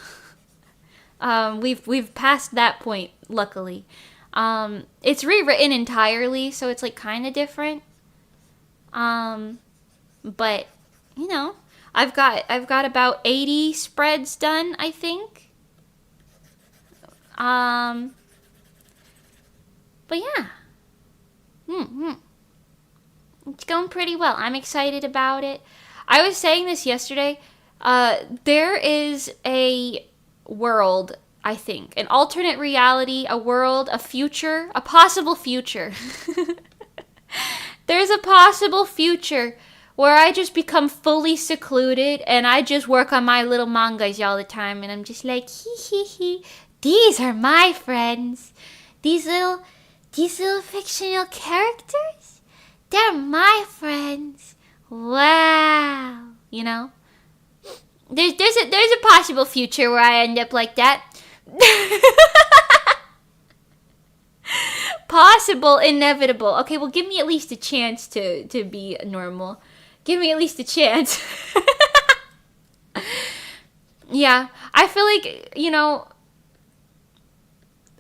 We've passed that point, luckily. It's rewritten entirely, so it's like kind of different. But you know, I've got about 80 spreads done, I think. But yeah. It's going pretty well. I'm excited about it. I was saying this yesterday. There is a world, I think, an alternate reality, a world, a future, a possible future. There's a possible future where I just become fully secluded and I just work on my little mangas all the time, and I'm just like, hee. These are my friends. These little fictional characters, they're my friends. Wow. You know? There's a possible future where I end up like that. Possible, inevitable. Okay, well, give me at least a chance to be normal. Give me at least a chance. Yeah, I feel like, you know,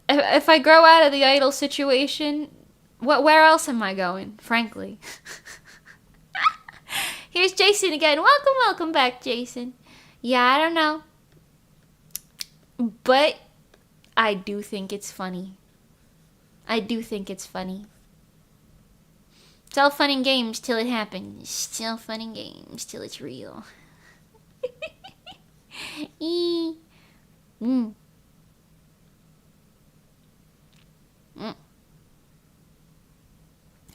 if I grow out of the idol situation, where else am I going, frankly? Here's Jason again. Welcome back, Jason. Yeah, I don't know. But I do think it's funny. It's all fun and games till it happens. It's all fun and games till it's real.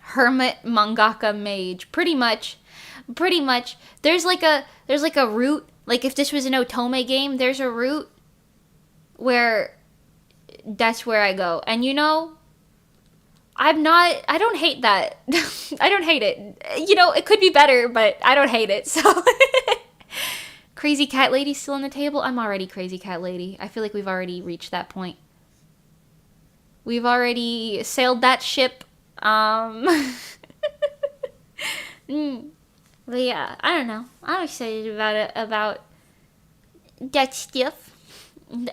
Hermit mangaka mage. Pretty much. There's like a route. Like if this was an Otome game, there's a route where that's where I go. And you know, I don't hate that. I don't hate it. You know, it could be better, but I don't hate it, so. Crazy cat lady still on the table? I'm already crazy cat lady. I feel like we've already reached that point. We've already sailed that ship. But yeah, I don't know. I'm excited about it, about that stuff.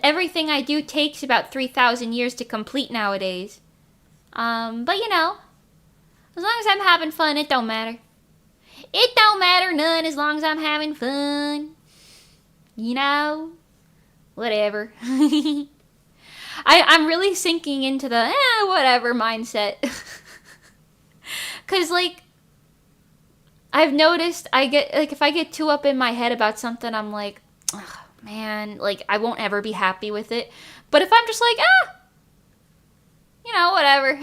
Everything I do takes about 3,000 years to complete nowadays. But you know, as long as I'm having fun, it don't matter. It don't matter none as long as I'm having fun. You know? Whatever. I'm really sinking into the whatever mindset. Cause like, I've noticed I get, like, if I get too up in my head about something, I'm like, oh, man, like, I won't ever be happy with it. But if I'm just like, you know, whatever.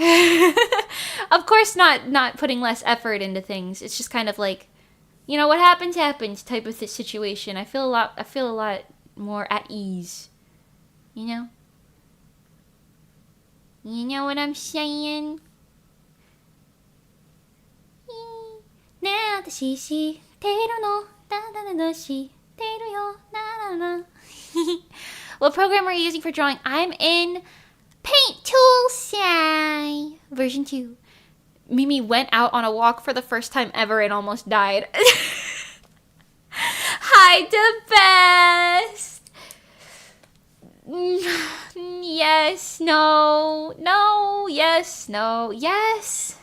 Of course not putting less effort into things. It's just kind of like, you know, what happens type of situation. I feel a lot more at ease. You know? You know what I'm saying? What program are you using for drawing? I'm in Paint Tool Sai version 2. Mimi went out on a walk for the first time ever and almost died. Hi, the best. Yes, no, yes, no, yes.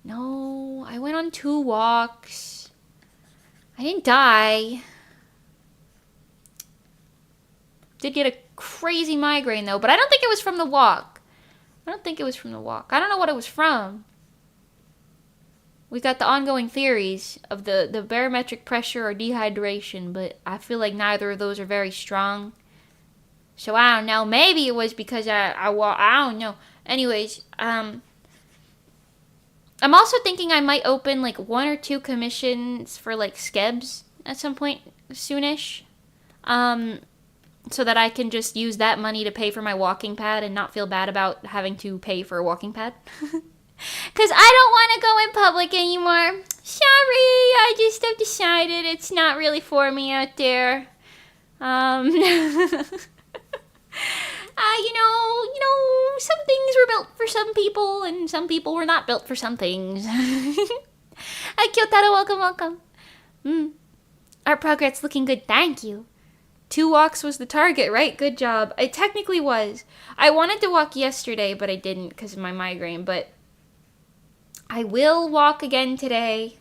No, I went on 2 walks. I didn't die. Did get a crazy migraine though, but I don't think it was from the walk. I don't know what it was from. We got the ongoing theories of the barometric pressure or dehydration, but I feel like neither of those are very strong. So I don't know. Maybe it was because I don't know. Anyways, I'm also thinking I might open like 1 or 2 commissions for like skebs at some point soonish. So that I can just use that money to pay for my walking pad and not feel bad about having to pay for a walking pad. Because I don't want to go in public anymore. Sorry, I just have decided it's not really for me out there. You know, some things were built for some people, and some people were not built for some things. Hi, Kyotaro, welcome. Our progress looking good, thank you. 2 walks was the target, right? Good job. It technically was. I wanted to walk yesterday, but I didn't because of my migraine, but I will walk again today.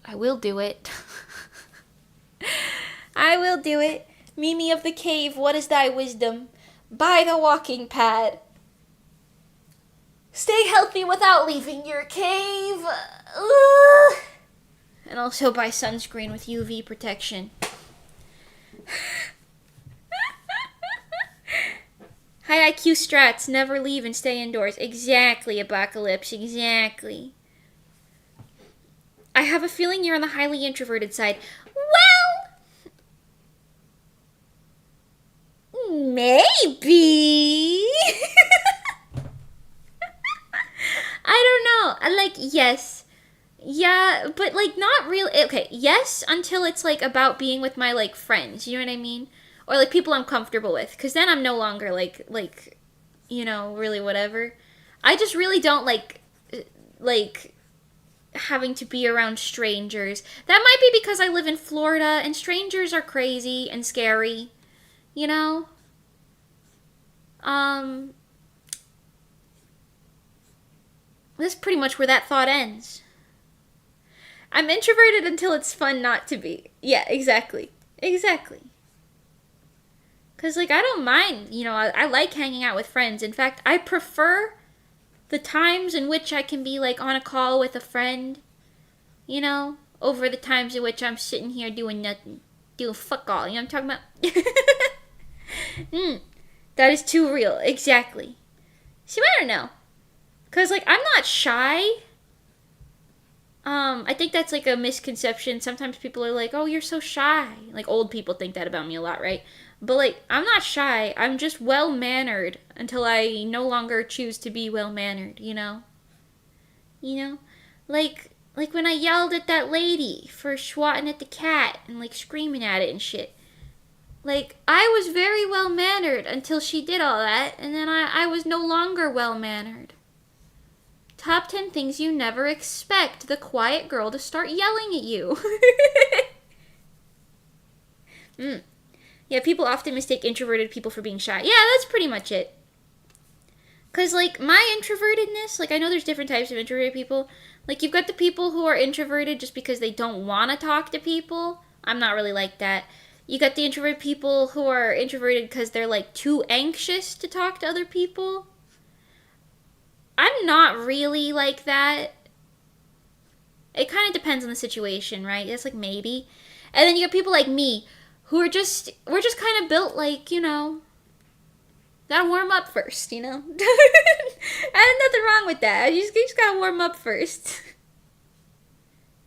I will do it. I will do it. Mimi of the cave, what is thy wisdom? Buy the walking pad. Stay healthy without leaving your cave. Ugh. And also buy sunscreen with UV protection. High IQ strats, never leave and stay indoors. Exactly, Apocalypse, exactly. I have a feeling you're on the highly introverted side. Well, maybe. I don't know. Like, yes. Yeah, but like not really. Okay, yes, until it's like about being with my like friends, you know what I mean? Or like people I'm comfortable with, because then I'm no longer like, you know, really whatever. I just really don't like having to be around strangers. That might be because I live in Florida and strangers are crazy and scary, you know? That's pretty much where that thought ends. I'm introverted until it's fun not to be. Yeah, exactly. Because, like, I don't mind, you know, I like hanging out with friends. In fact, I prefer the times in which I can be, like, on a call with a friend, you know, over the times in which I'm sitting here doing nothing. Doing fuck all, you know what I'm talking about? That is too real, exactly. See, I don't know. Because, like, I'm not shy. I think that's, like, a misconception. Sometimes people are like, oh, you're so shy. Like, old people think that about me a lot, right? But, like, I'm not shy. I'm just well-mannered until I no longer choose to be well-mannered, you know? You know? Like when I yelled at that lady for swatting at the cat and, like, screaming at it and shit. Like, I was very well-mannered until she did all that, and then I was no longer well-mannered. Top 10 things you never expect the quiet girl to start yelling at you. Yeah, people often mistake introverted people for being shy. Yeah, that's pretty much it. Because, like, my introvertedness, like, I know there's different types of introverted people. Like, you've got the people who are introverted just because they don't want to talk to people. I'm not really like that. You got the introverted people who are introverted because they're, like, too anxious to talk to other people. I'm not really like that. It kind of depends on the situation, right? It's like maybe. And then you got people like me who are just, we're just kind of built like, you know, gotta warm up first, you know? And nothing wrong with that. You just gotta warm up first.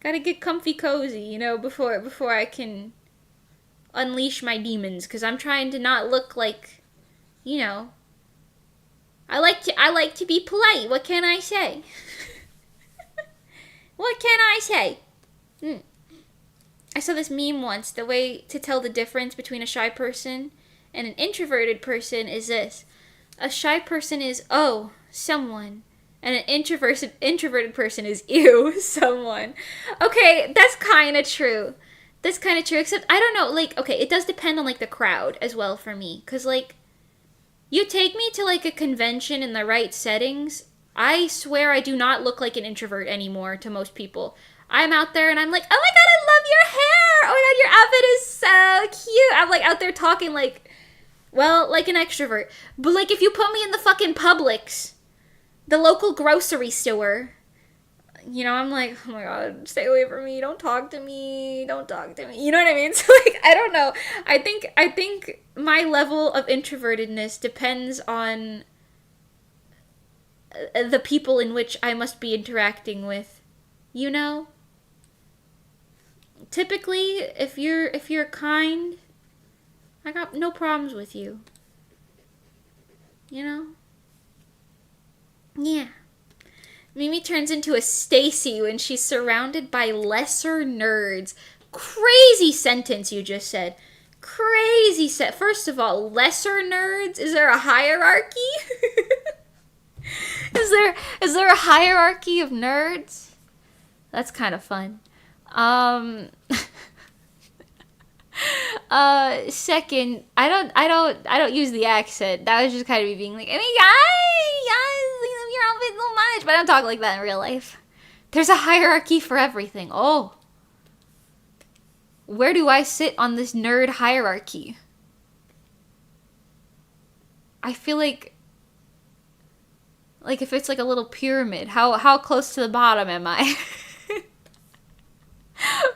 Gotta get comfy cozy, you know, before I can unleash my demons. Because I'm trying to not look like, you know, I like to be polite. What can I say? What can I say? I saw this meme once. The way to tell the difference between a shy person and an introverted person is this. A shy person is, oh, someone. And an introverted person is, ew, someone. Okay, that's kind of true. That's kind of true. Except, I don't know, like, okay, it does depend on, like, the crowd as well for me. Because, like, you take me to, like, a convention in the right settings, I swear I do not look like an introvert anymore to most people. I'm out there and I'm like, oh my god, I love your hair! Oh my god, your outfit is so cute! I'm, like, out there talking like, well, like an extrovert. But, like, if you put me in the fucking Publix, the local grocery store, you know, I'm like, oh my god, stay away from me, don't talk to me, don't talk to me. You know what I mean? So, like, I don't know. I think my level of introvertedness depends on the people in which I must be interacting with. You know? Typically, if you're kind, I got no problems with you. You know? Yeah. Mimi turns into a Stacy when she's surrounded by lesser nerds. Crazy sentence you just said. Crazy set. First of all, lesser nerds? Is there a hierarchy? Is there a hierarchy of nerds? That's kind of fun. Second, I don't use the accent. That was just kind of me being like, I mean, your outfit's so much, but I don't talk like that in real life. There's a hierarchy for everything. Oh. Where do I sit on this nerd hierarchy? I feel like if it's like a little pyramid, how close to the bottom am I?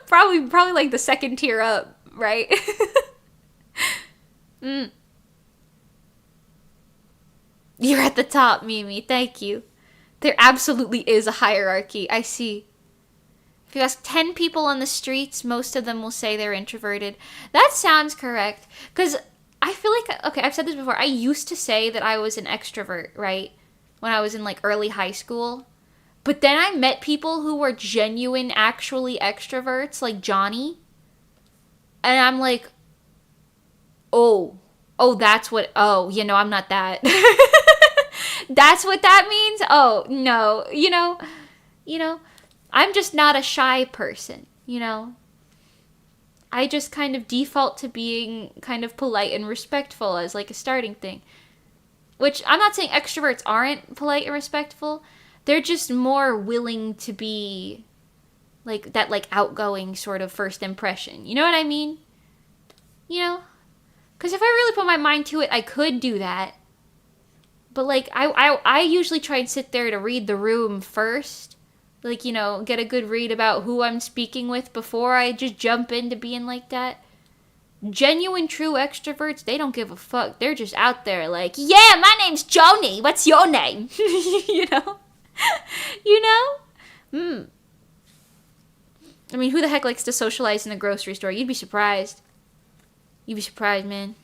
probably like the second tier up, right? You're at the top, Mimi. Thank you. There absolutely is a hierarchy. I see. If you ask 10 people on the streets, most of them will say they're introverted. That sounds correct. Because I feel like, okay, I've said this before. I used to say that I was an extrovert, right? When I was in, like, early high school. But then I met people who were genuine, actually extroverts, like Johnny. And I'm like, oh, that's what, you know, I'm not that. That's what that means? Oh, no, you know, I'm just not a shy person, you know. I just kind of default to being kind of polite and respectful as, like, a starting thing. Which, I'm not saying extroverts aren't polite and respectful. They're just more willing to be, like, that, like, outgoing sort of first impression. You know what I mean? You know? Because if I really put my mind to it, I could do that. But, like, I usually try and sit there to read the room first. Like, you know, get a good read about who I'm speaking with before I just jump into being like that. Genuine, true extroverts, they don't give a fuck. They're just out there like, yeah, my name's Joni. What's your name? You know? You know? I mean, who the heck likes to socialize in a grocery store? You'd be surprised. You'd be surprised, man.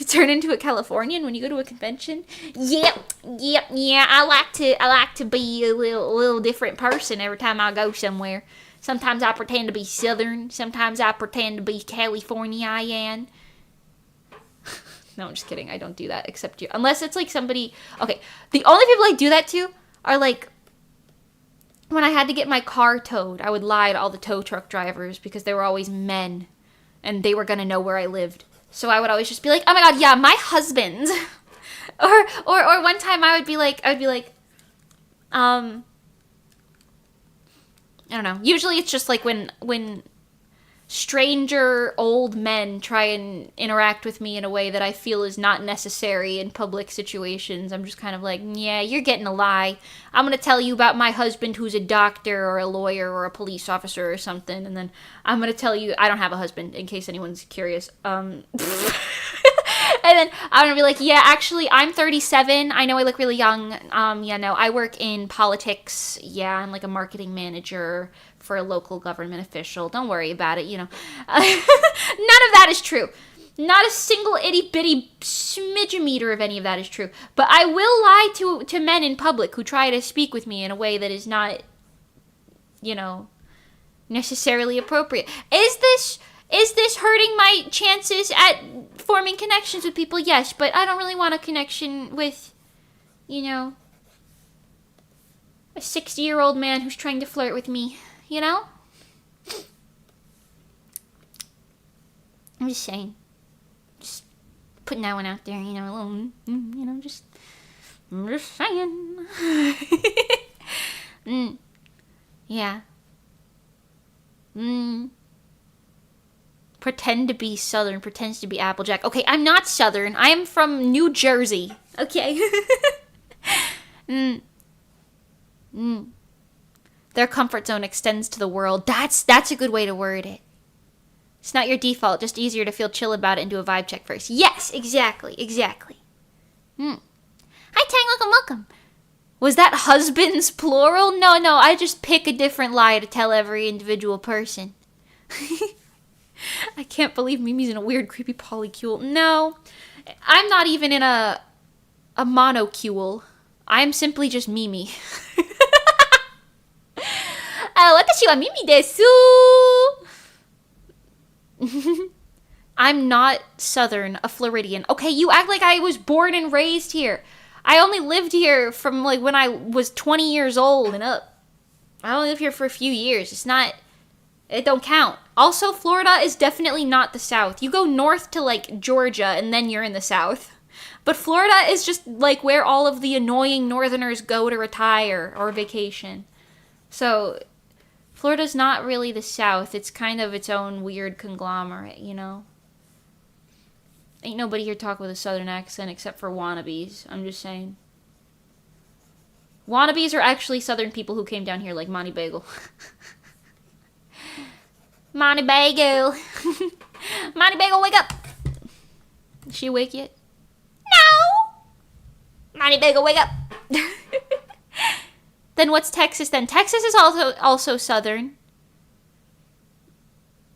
You turn into a Californian when you go to a convention? Yep. I like to be a little different person every time I go somewhere. Sometimes I pretend to be Southern. Sometimes I pretend to be Californian. No, I'm just kidding. I don't do that except you. Unless it's like somebody... Okay, the only people I do that to are like... When I had to get my car towed, I would lie to all the tow truck drivers because they were always men. And they were going to know where I lived. So I would always just be like, oh my god, yeah, my husband. or one time I would be like, I don't know. Usually it's just like when stranger old men try and interact with me in a way that I feel is not necessary in public situations. I'm just kind of like, yeah, you're getting a lie. I'm going to tell you about my husband who's a doctor or a lawyer or a police officer or something. And then I'm going to tell you, I don't have a husband in case anyone's curious. And then I'm going to be like, yeah, actually, I'm 37. I know I look really young. Yeah, no, I work in politics. Yeah, I'm like a marketing manager for a local government official. Don't worry about it, you know. None of that is true. Not a single itty-bitty smidgemeter of any of that is true. But I will lie to men in public who try to speak with me in a way that is not, you know, necessarily appropriate. Is this hurting my chances at forming connections with people? Yes, but I don't really want a connection with, you know, a 60-year-old man who's trying to flirt with me, you know? I'm just saying. Just putting that one out there, you know, alone. You know, I'm just saying. Yeah. Pretend to be Southern, pretends to be Applejack. Okay, I'm not Southern. I am from New Jersey. Okay. Their comfort zone extends to the world. That's a good way to word it. It's not your default, just easier to feel chill about it and do a vibe check first. Yes, exactly. Hi, Tang, welcome. Was that husbands plural? No, I just pick a different lie to tell every individual person. I can't believe Mimi's in a weird, creepy polycule. No, I'm not even in a monocule. I'm simply just Mimi. Watashi wa Mimi desu. I'm not Southern, a Floridian. Okay, you act like I was born and raised here. I only lived here from like when I was 20 years old and up. I only lived here for a few years. It don't count. Also, Florida is definitely not the South. You go north to like Georgia and then you're in the South. But Florida is just like where all of the annoying Northerners go to retire or vacation. So Florida's not really the South. It's kind of its own weird conglomerate, you know? Ain't nobody here talking with a Southern accent except for wannabes. I'm just saying. Wannabes are actually Southern people who came down here like Monty Bagel. Monty Bagel. Monty Bagel, wake up. Is she awake yet? No. Monty Bagel, wake up. Then what's Texas then? Texas is also Southern.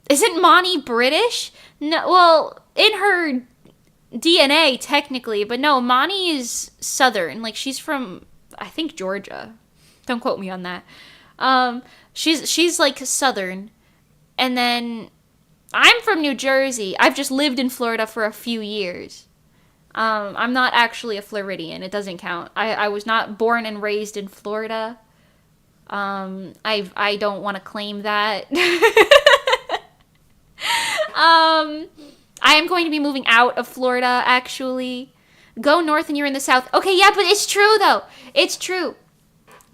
Isn't Monty British? No, well, in her DNA technically, but no, Monty is Southern. Like she's from, I think, Georgia. Don't quote me on that. She's like Southern. And then I'm from New Jersey. I've just lived in Florida for a few years. I'm not actually a Floridian. It doesn't count. I was not born and raised in Florida. I don't want to claim that. I am going to be moving out of Florida, actually. Go north and you're in the South. Okay, yeah, but it's true, though. It's true.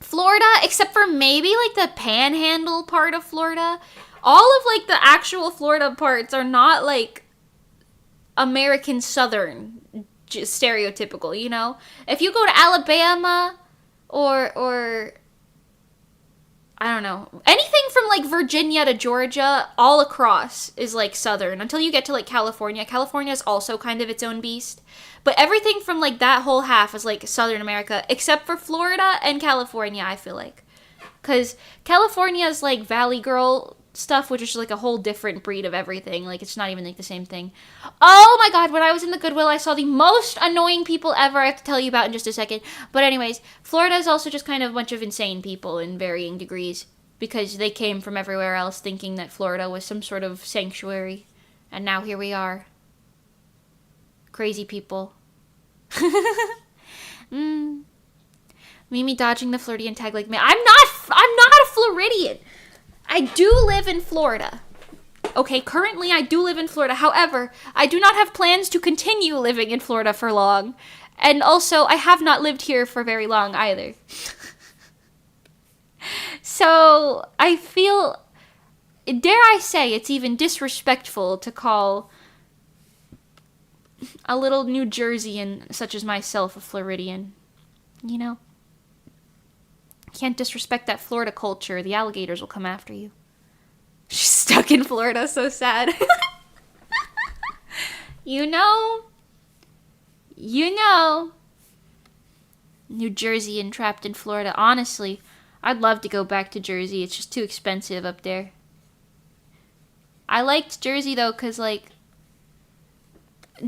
Florida, except for maybe, like, the panhandle part of Florida, all of, like, the actual Florida parts are not, like, American Southern, just stereotypical, you know? If you go to Alabama or I don't know, anything from, like, Virginia to Georgia, all across is, like, Southern. Until you get to, like, California. California is also kind of its own beast. But everything from, like, that whole half is, like, Southern America, except for Florida and California, I feel like. Because California is, like, Valley Girl stuff, which is like a whole different breed of everything. Like, it's not even like the same thing. Oh my god, when I was in the Goodwill, I saw the most annoying people ever. I have to tell you about in just a second. But anyways, Florida is also just kind of a bunch of insane people in varying degrees, because they came from everywhere else thinking that Florida was some sort of sanctuary. And now here we are. Crazy people. Mimi dodging the Floridian tag like me. I'm not a Floridian. I do live in Florida. Okay, currently I do live in Florida. However, I do not have plans to continue living in Florida for long. And also, I have not lived here for very long either. So, I feel, dare I say, it's even disrespectful to call a little New Jerseyan such as myself a Floridian. You know? Can't disrespect that Florida culture. The alligators will come after you. She's stuck in Florida, so sad. You know. New Jersey and trapped in Florida. Honestly, I'd love to go back to Jersey. It's just too expensive up there. I liked Jersey, though, because, like,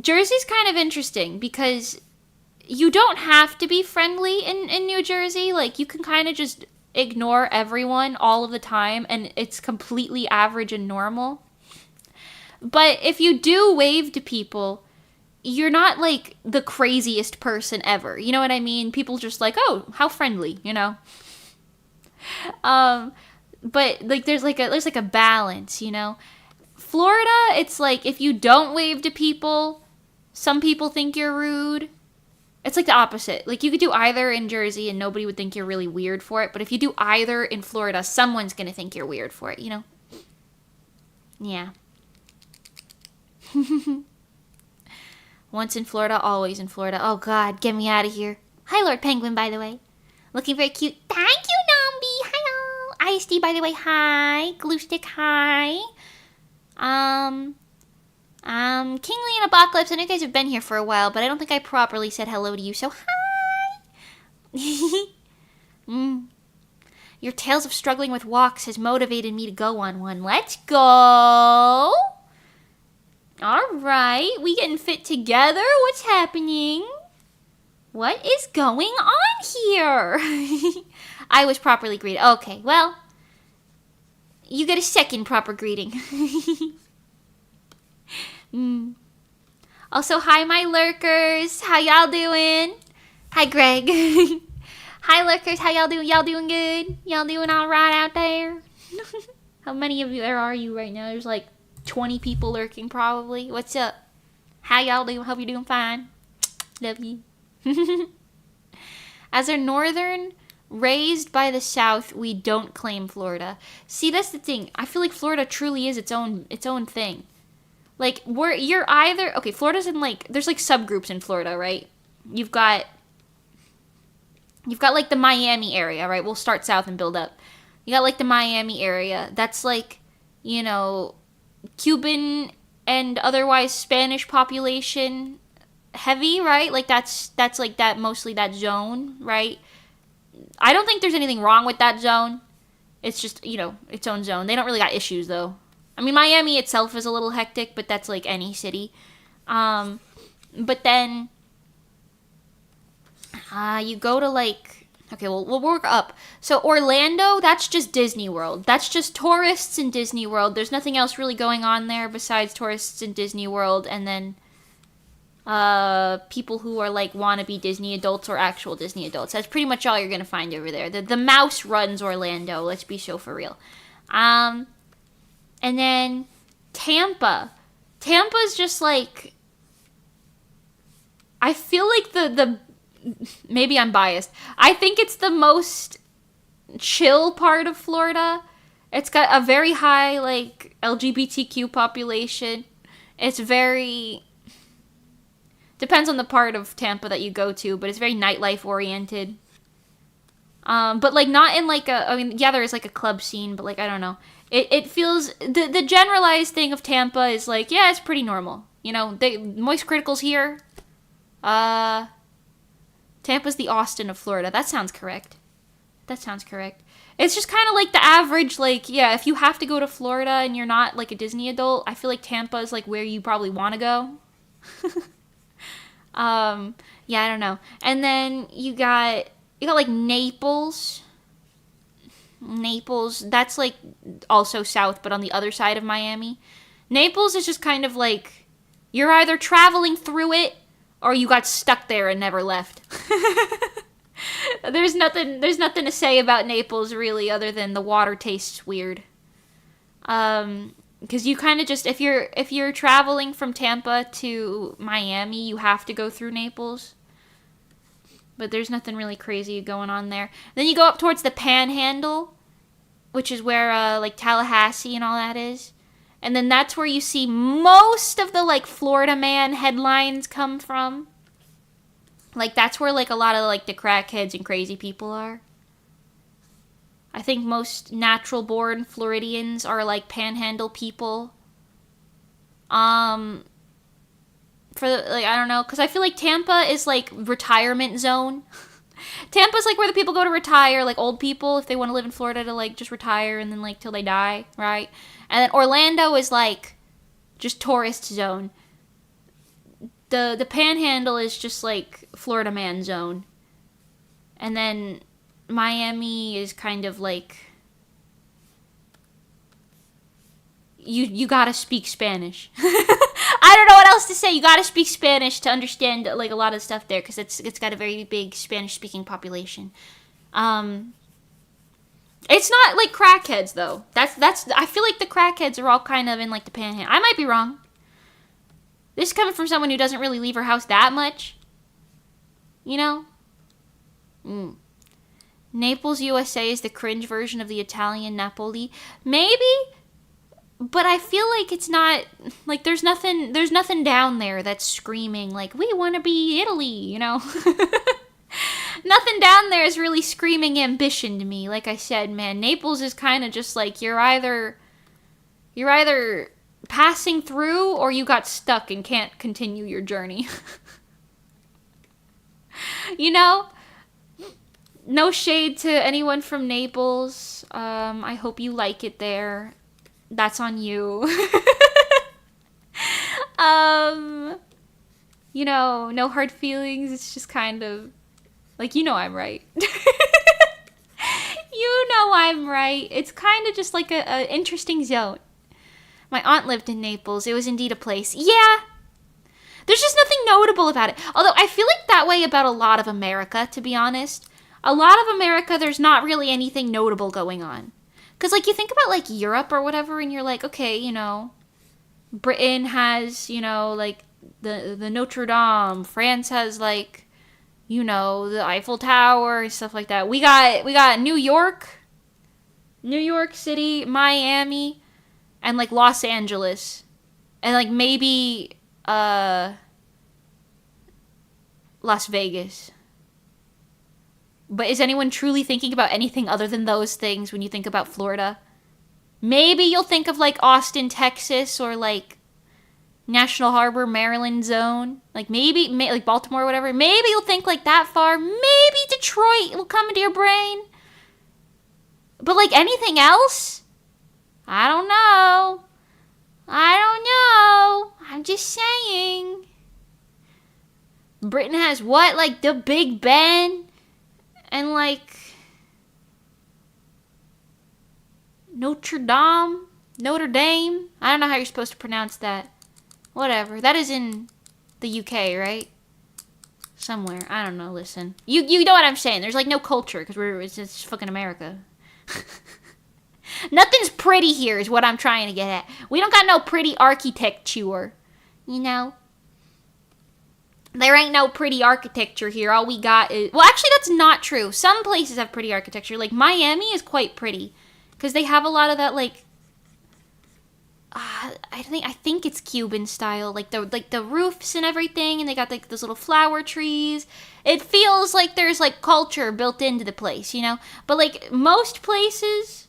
Jersey's kind of interesting, because you don't have to be friendly in New Jersey. Like, you can kind of just ignore everyone all of the time, and it's completely average and normal. But if you do wave to people, you're not, like, the craziest person ever. You know what I mean? People just like, oh, how friendly, you know? But, like, there's a balance, you know? Florida, it's like, if you don't wave to people, some people think you're rude. It's like the opposite. Like, you could do either in Jersey and nobody would think you're really weird for it. But if you do either in Florida, someone's going to think you're weird for it, you know? Yeah. Once in Florida, always in Florida. Oh, God, get me out of here. Hi, Lord Penguin, by the way. Looking very cute. Thank you, Nambi. Hello. ISD, by the way, hi. Glue Stick, hi. Kingly and Apocalypse, I know you guys have been here for a while, but I don't think I properly said hello to you, so hi! Your tales of struggling with walks has motivated me to go on one. Let's go! Alright, we getting fit together? What's happening? What is going on here? I was properly greeted. Okay, well, you get a second proper greeting. Also, hi, my lurkers. How y'all doing? Hi, Greg. Hi, lurkers. How y'all doing? Y'all doing good? Y'all doing all right out there? How many of you there are you right now? There's like 20 people lurking, probably. What's up? How y'all doing? Hope you're doing fine. Love you. As a northern, raised by the South, we don't claim Florida. See, that's the thing. I feel like Florida truly is its own thing. Like, you're either... Okay, Florida's in, like... There's, like, subgroups in Florida, right? You've got, like, the Miami area, right? We'll start south and build up. You got, like, the Miami area. That's, like, you know, Cuban and otherwise Spanish population heavy, right? Like, that's like, that mostly that zone, right? I don't think there's anything wrong with that zone. It's just, you know, its own zone. They don't really got issues, though. I mean, Miami itself is a little hectic, but that's like any city. But then you go to like... Okay, we'll work up. So Orlando, that's just Disney World. That's just tourists in Disney World. There's nothing else really going on there besides tourists in Disney World. And then people who are like wannabe Disney adults or actual Disney adults. That's pretty much all you're going to find over there. The mouse runs Orlando. Let's be so for real. And then Tampa. Tampa's just like... I feel like the maybe I'm biased. I think it's the most chill part of Florida. It's got a very high, like, LGBTQ population. It's very... Depends on the part of Tampa that you go to, but it's very nightlife oriented. But, like, not in, like, a... I mean, yeah, there is, like, a club scene, but, like, I don't know. It feels... The generalized thing of Tampa is, like, yeah, it's pretty normal. You know, Moist Critical's here. Tampa's the Austin of Florida. That sounds correct. It's just kind of like the average, like, yeah, if you have to go to Florida and you're not, like, a Disney adult, I feel like Tampa is, like, where you probably want to go. Yeah, I don't know. And then you got, like, Naples. Naples, that's, like, also south, but on the other side of Miami. Naples is just kind of, like, you're either traveling through it, or you got stuck there and never left. There's nothing to say about Naples really other than the water tastes weird. Because you kind of just if you're traveling from Tampa to Miami, you have to go through Naples. But there's nothing really crazy going on there. Then you go up towards the Panhandle, which is where like Tallahassee and all that is. And then that's where you see most of the like Florida man headlines come from. Like, that's where, like, a lot of, like, the crackheads and crazy people are. I think most natural-born Floridians are, like, panhandle people. For, like, I don't know, because I feel like Tampa is, like, retirement zone. Tampa's, like, where the people go to retire, like, old people, if they want to live in Florida to, like, just retire and then, like, till they die, right? And then Orlando is, like, just tourist zone. The Panhandle is just like Florida man zone. And then Miami is kind of like you gotta speak Spanish. I don't know what else to say. You gotta speak Spanish to understand like a lot of stuff there because it's got a very big Spanish speaking population. It's not like crackheads though. That's I feel like the crackheads are all kind of in like the Panhandle. I might be wrong. This is coming from someone who doesn't really leave her house that much. You know? Naples, USA is the cringe version of the Italian Napoli. Maybe, but I feel like it's not, like, there's nothing down there that's screaming, like, we want to be Italy, you know? Nothing down there is really screaming ambition to me. Like I said, man, Naples is kind of just like, you're either passing through or you got stuck and can't continue your journey. You know? No shade to anyone from Naples. I hope you like it there. That's on you. You know, no hard feelings. It's just kind of like, you know I'm right. You know I'm right. It's kind of just like a interesting zone. My aunt lived in Naples. It was indeed a place. Yeah. There's just nothing notable about it. Although I feel like that way about a lot of America, to be honest. A lot of America, there's not really anything notable going on. Because, like, you think about, like, Europe or whatever, and you're like, okay, you know, Britain has, you know, like, the Notre Dame. France has, like, you know, the Eiffel Tower and stuff like that. We got New York City, Miami, and, like, Los Angeles. And, like, maybe, Las Vegas. But is anyone truly thinking about anything other than those things when you think about Florida? Maybe you'll think of, like, Austin, Texas, or, like, National Harbor, Maryland zone. Like, maybe, like, Baltimore or whatever. Maybe you'll think, like, that far. Maybe Detroit will come into your brain. But, like, anything else? I don't know. I'm just saying. Britain has what? Like, the Big Ben? And, like, Notre Dame? I don't know how you're supposed to pronounce that. Whatever. That is in the UK, right? Somewhere. I don't know, listen. You know what I'm saying. There's, like, no culture, because it's just fucking America. Nothing's pretty here is what I'm trying to get at. We don't got no pretty architecture. You know? There ain't no pretty architecture here. All we got is... Well, actually, that's not true. Some places have pretty architecture. Like, Miami is quite pretty. Because they have a lot of that, like... I think it's Cuban style. Like the roofs and everything. And they got, like, those little flower trees. It feels like there's, like, culture built into the place, you know? But, like, most places...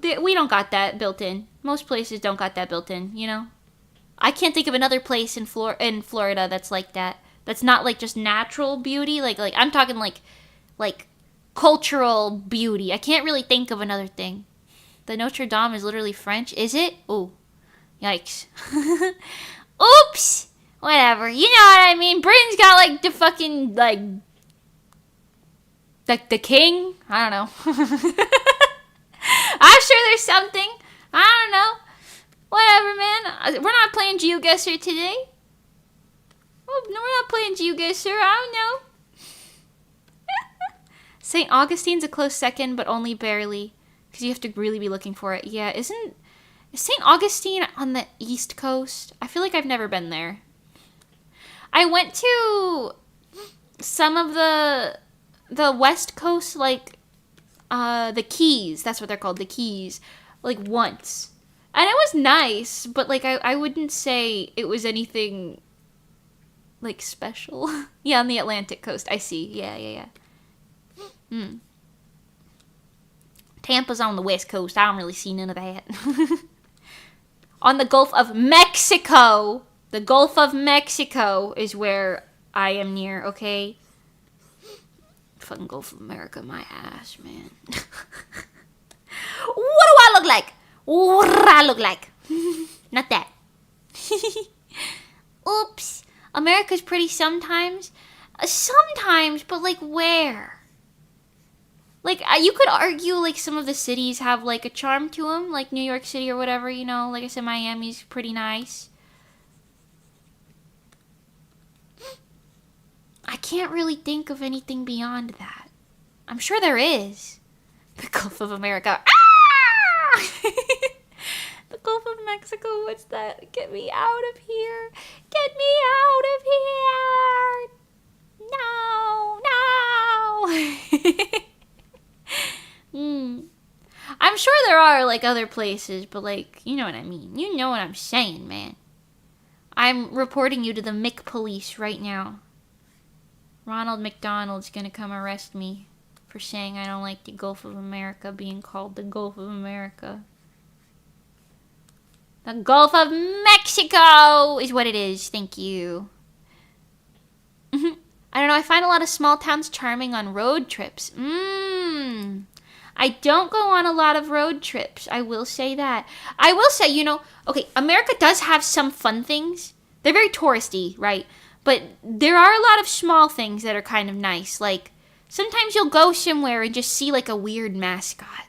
We don't got that built in. Most places don't got that built in, you know? I can't think of another place in Florida that's like that. That's not, like, just natural beauty. Like I'm talking, like cultural beauty. I can't really think of another thing. The Notre Dame is literally French, is it? Oh, yikes. Oops! Whatever. You know what I mean? Britain's got, like, the fucking, like the king? I don't know. I'm sure there's something. I don't know. Whatever, man. We're not playing GeoGuessr today. Oh, no, we're not playing GeoGuessr. I don't know. St. Augustine's a close second, but only barely. Because you have to really be looking for it. Yeah, is St. Augustine on the East Coast? I feel like I've never been there. I went to some of the West Coast, like, the Keys. That's what they're called, the Keys. Like, once. And it was nice, but, like, I wouldn't say it was anything, like, special. Yeah, on the Atlantic coast. I see. Yeah. Tampa's on the West Coast. I don't really see none of that. On the Gulf of Mexico. The Gulf of Mexico is where I am near, okay? Fucking Gulf of America, my ass, man. What do I look like? What do I look like? Not that. Oops. America's pretty sometimes. Sometimes, but like where? Like, you could argue, like, some of the cities have, like, a charm to them. Like, New York City or whatever, you know. Like I said, Miami's pretty nice. I can't really think of anything beyond that. I'm sure there is. The Gulf of America. Ah! The Gulf of Mexico, what's that? Get me out of here. Get me out of here. No. I'm sure there are, like, other places, but, like, you know what I mean. You know what I'm saying, man. I'm reporting you to the Mick police right now. Ronald McDonald's gonna come arrest me for saying I don't like the Gulf of America being called the Gulf of America. The Gulf of Mexico is what it is. Thank you. I don't know. I find a lot of small towns charming on road trips. I don't go on a lot of road trips. I will say that. I will say, you know, okay, America does have some fun things. They're very touristy, right? But there are a lot of small things that are kind of nice. Like, sometimes you'll go somewhere and just see, like, a weird mascot.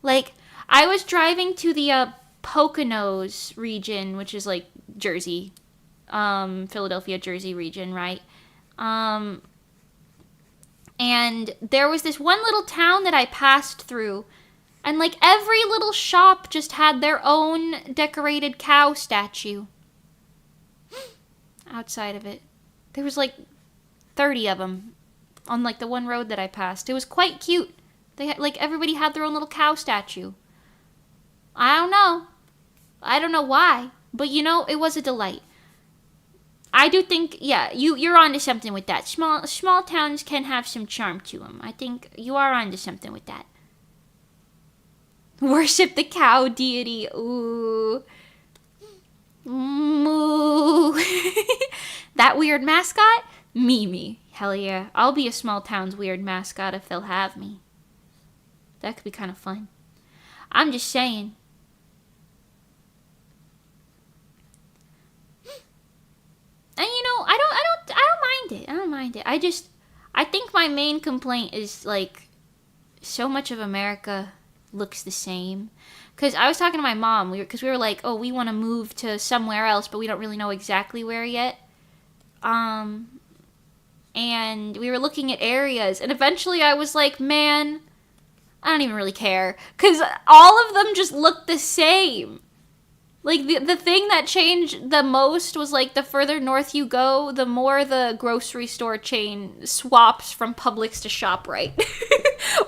Like, I was driving to the Poconos region, which is, like, Jersey. Philadelphia, Jersey region, right? And there was this one little town that I passed through. And, like, every little shop just had their own decorated cow statue. Outside of it. There was, like, 30 of them on, like, the one road that I passed. It was quite cute. They had, like, everybody had their own little cow statue. I don't know. I don't know why. But, you know, it was a delight. I do think, yeah, you're onto something with that. Small towns can have some charm to them. I think you are onto something with that. Worship the cow deity. Ooh. Moo. That weird mascot? Me. Hell yeah. I'll be a small town's weird mascot if they'll have me. That could be kind of fun. I'm just saying. And you know, I don't mind it. I don't mind it. I think my main complaint is, like, so much of America looks the same. Because I was talking to my mom, because we were like, oh, we want to move to somewhere else, but we don't really know exactly where yet. And we were looking at areas, and eventually I was like, man, I don't even really care. Because all of them just look the same. Like, the thing that changed the most was, like, the further north you go, the more the grocery store chain swaps from Publix to ShopRite.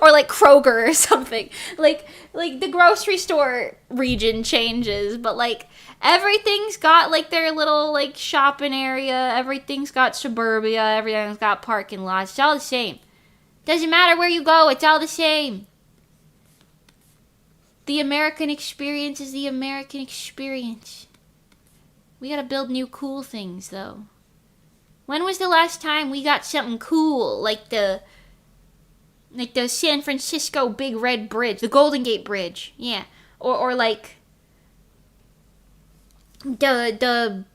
Or, like, Kroger or something. Like, the grocery store region changes, but, like, everything's got, like, their little, like, shopping area. Everything's got suburbia. Everything's got parking lots. It's all the same. Doesn't matter where you go. It's all the same. The American experience is the American experience. We gotta build new cool things, though. When was the last time we got something cool? Like the Like the San Francisco Big Red Bridge, the Golden Gate Bridge, yeah. Or like the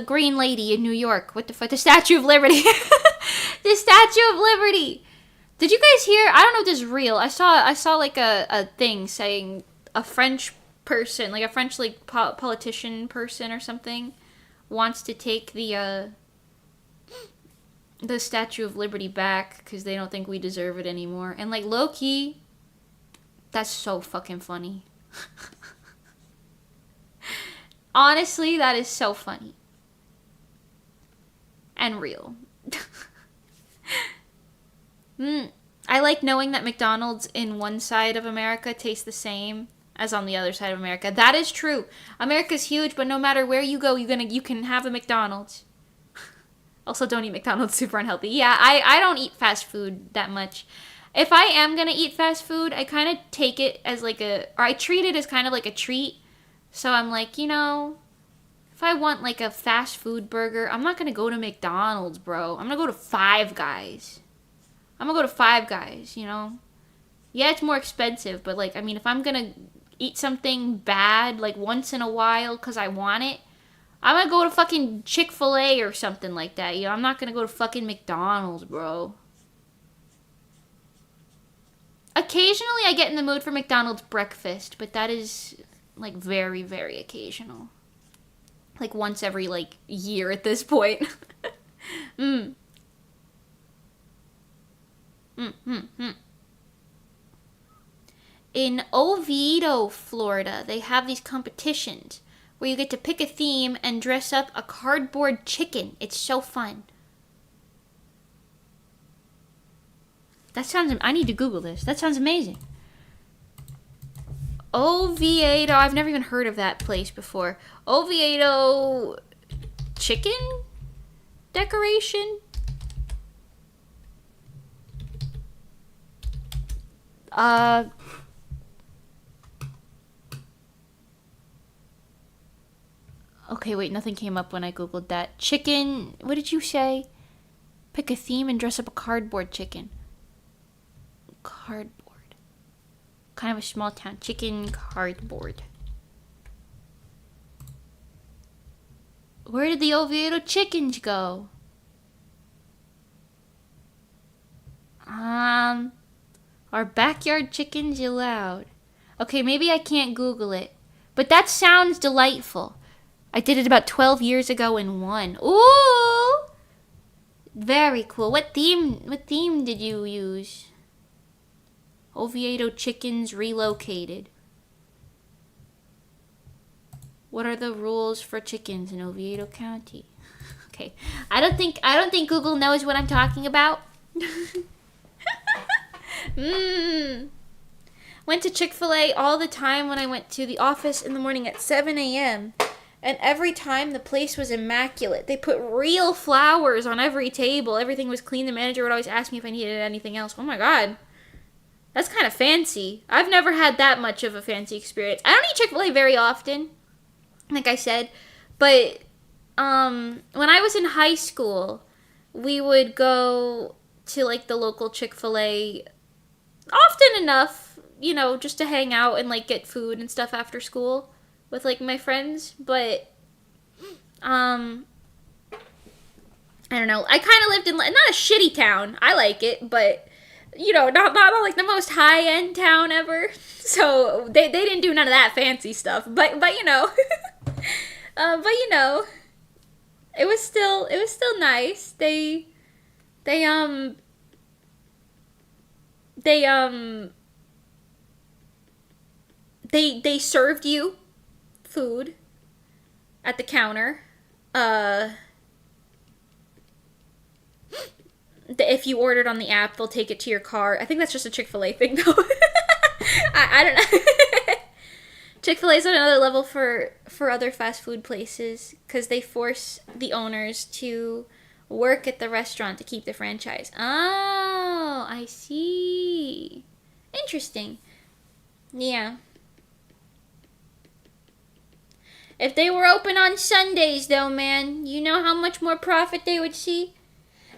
Green Lady in New York. What the fuck? The Statue of Liberty. The Statue of Liberty. Did you guys hear? I don't know if this is real. I saw like a thing saying a French person, like a French like politician person or something, wants to take the Statue of Liberty back because they don't think we deserve it anymore. And like low key, that's so fucking funny. Honestly, that is so funny. And real. I like knowing that McDonald's in one side of America tastes the same as on the other side of America. That is true. America's huge, but no matter where you go, you can have a McDonald's. Also, don't eat McDonald's, super unhealthy. Yeah, I don't eat fast food that much. If I am gonna eat fast food, I kind of take it as like I treat it as kind of like a treat. So I'm like, you know, if I want like a fast food burger, I'm not gonna go to McDonald's, bro. I'm gonna go to Five Guys. You know? Yeah, it's more expensive, but like, I mean, if I'm gonna eat something bad, like once in a while, because I want it, I'm gonna go to fucking Chick-fil-A or something like that. You know, I'm not gonna go to fucking McDonald's, bro. Occasionally, I get in the mood for McDonald's breakfast, but that is, like, very, very occasional. Like, once every, like, year at this point. In Oviedo, Florida, they have these competitions where you get to pick a theme and dress up a cardboard chicken. It's so fun. That sounds... I need to Google this. That sounds amazing. Oviedo. I've never even heard of that place before. Oviedo chicken decoration? Okay, wait, nothing came up when I Googled that. Chicken... What did you say? Pick a theme and dress up a cardboard chicken. Cardboard. Kind of a small town. Chicken cardboard. Where did the Oviedo chickens go? Are backyard chickens allowed? Okay, maybe I can't Google it. But that sounds delightful. I did it about 12 years ago and won. Ooh! Very cool. What theme did you use? Oviedo chickens relocated. What are the rules for chickens in Oviedo County? Okay. I don't think Google knows what I'm talking about. Went to Chick-fil-A all the time when I went to the office in the morning at 7 a.m. And every time the place was immaculate. They put real flowers on every table. Everything was clean. The manager would always ask me if I needed anything else. Oh my god. That's kind of fancy. I've never had that much of a fancy experience. I don't eat Chick-fil-A very often, like I said. But when I was in high school, we would go to like the local Chick-fil-A often enough, you know, just to hang out and like get food and stuff after school with like my friends. But I don't know. I kind of lived in not a shitty town. I like it, but you know, not like the most high end town ever. So they didn't do none of that fancy stuff. But you know, it was still nice. They served you food at the counter. If you ordered on the app, they'll take it to your car. I think that's just a Chick-fil-A thing, though. I don't know. Chick-fil-A is on another level for other fast food places because they force the owners to work at the restaurant to keep the franchise. Oh, I see. Interesting. Yeah. If they were open on Sundays, though, man, you know how much more profit they would see?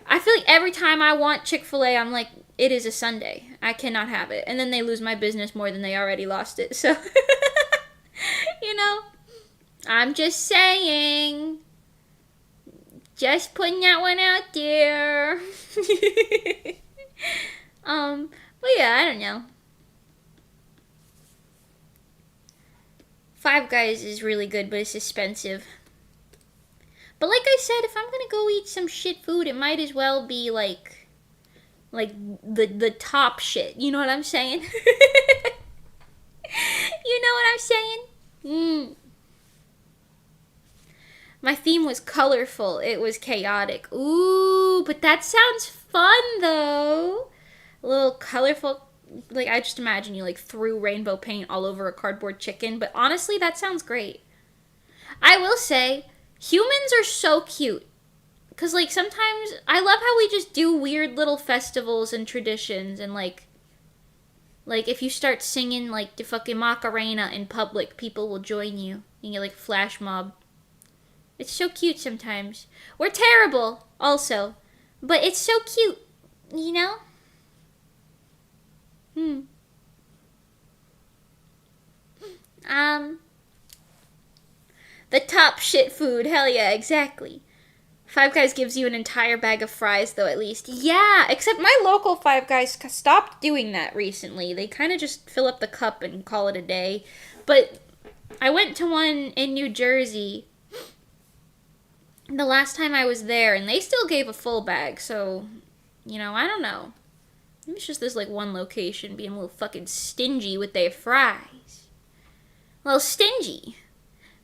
I feel like every time I want Chick-fil-A, I'm like, it is a Sunday. I cannot have it. And then they lose my business more than they already lost it. So, you know, I'm just saying. Just putting that one out there. But yeah, I don't know. Five Guys is really good, but it's expensive. But like I said, if I'm gonna go eat some shit food, it might as well be like the top shit. You know what I'm saying? You know what I'm saying? My theme was colorful. It was chaotic. Ooh, but that sounds fun though. A little colorful. Like, I just imagine you like threw rainbow paint all over a cardboard chicken. But honestly, that sounds great. I will say, humans are so cute. Because, like, sometimes I love how we just do weird little festivals and traditions. And, like if you start singing, like, the fucking Macarena in public, people will join you. You get, like, flash mob. It's so cute sometimes. We're terrible, also. But it's so cute, you know? The top shit food. Hell yeah, exactly. Five Guys gives you an entire bag of fries, though, at least. Yeah, except my local Five Guys stopped doing that recently. They kind of just fill up the cup and call it a day. But I went to one in New Jersey the last time I was there, and they still gave a full bag, so, you know, I don't know. Maybe it's just this, like, one location being a little fucking stingy with their fries. A little stingy.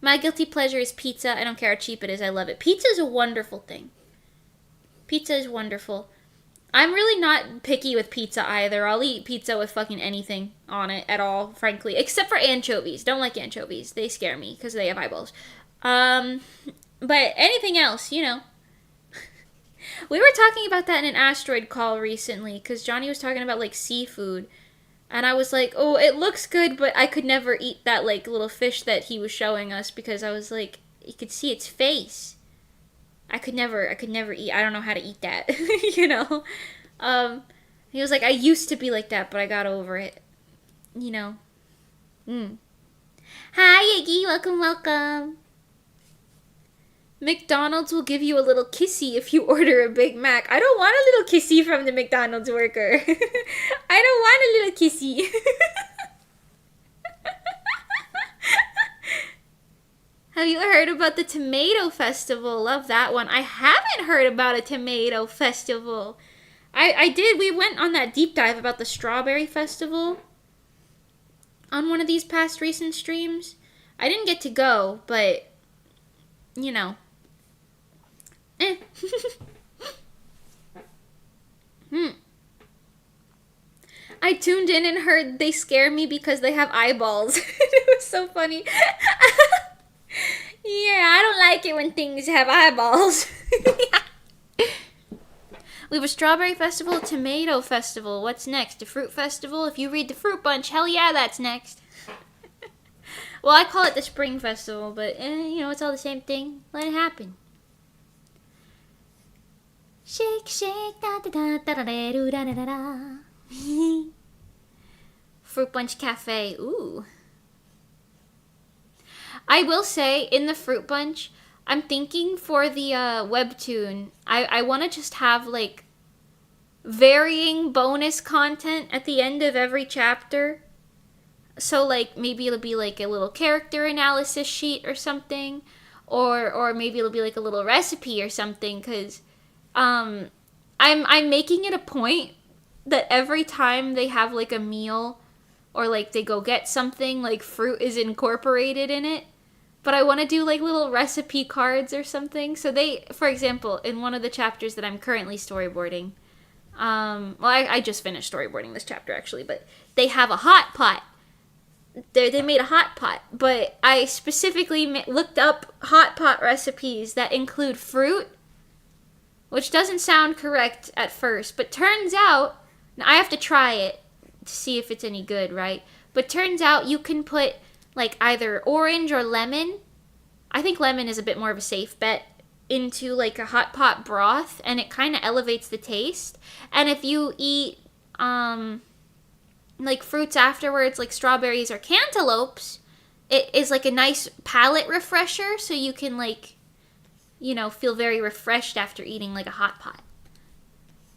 My guilty pleasure is pizza. I don't care how cheap it is. I love it. Pizza is a wonderful thing. Pizza is wonderful. I'm really not picky with pizza either. I'll eat pizza with fucking anything on it at all, frankly. Except for anchovies. Don't like anchovies. They scare me because they have eyeballs. But anything else, you know. We were talking about that in an asteroid call recently because Johnny was talking about, like, seafood. And I was like, oh, it looks good, but I could never eat that, like, little fish that he was showing us because I was like, you could see its face. I could never eat. I don't know how to eat that, you know? He was like, I used to be like that, but I got over it. You know? Hi, Iggy. Welcome. McDonald's will give you a little kissy if you order a Big Mac. I don't want a little kissy from the McDonald's worker. I don't want a little kissy. Have you heard about the tomato festival? Love that one. I haven't heard about a tomato festival. I did. We went on that deep dive about the strawberry festival on one of these past recent streams. I didn't get to go, but, you know. I tuned in and heard they scare me because they have eyeballs. It was so funny. Yeah, I don't like it when things have eyeballs. We have a strawberry festival, a tomato festival. What's next? A fruit festival? If you read the Fruit Bunch, hell yeah, that's next. Well, I call it the spring festival, but, you know, it's all the same thing. Let it happen. Shake, shake, da da da da da da da da da. Fruit Bunch Cafe. Ooh. I will say, in the Fruit Bunch, I'm thinking for the webtoon, I want to just have, like, varying bonus content at the end of every chapter. So, like, maybe it'll be, like, a little character analysis sheet or something. Or maybe it'll be, like, a little recipe or something, because I'm making it a point that every time they have, like, a meal or, like, they go get something, like, fruit is incorporated in it. But I want to do, like, little recipe cards or something. So they, for example, in one of the chapters that I'm currently storyboarding, I just finished storyboarding this chapter, actually, but they have a hot pot. They made a hot pot, but I specifically looked up hot pot recipes that include fruit, which doesn't sound correct at first, but turns out, now I have to try it to see if it's any good, right? But turns out you can put, like, either orange or lemon. I think lemon is a bit more of a safe bet, into like a hot pot broth, and it kind of elevates the taste. And if you eat like fruits afterwards, like strawberries or cantaloupes, it is like a nice palate refresher, so you can like, you know, feel very refreshed after eating like a hot pot.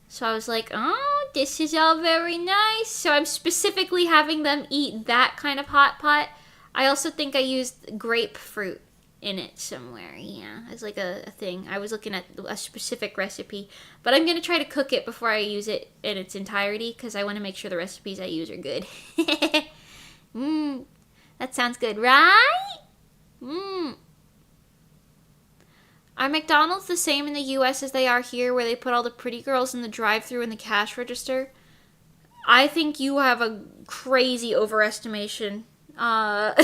So I was like, oh, this is all very nice. So I'm specifically having them eat that kind of hot pot. I also think I used grapefruit in it somewhere. Yeah, as like a thing. I was looking at a specific recipe. But I'm going to try to cook it before I use it in its entirety, because I want to make sure the recipes I use are good. That sounds good, right? Are McDonald's the same in the US as they are here, where they put all the pretty girls in the drive-thru and the cash register? I think you have a crazy overestimation. No.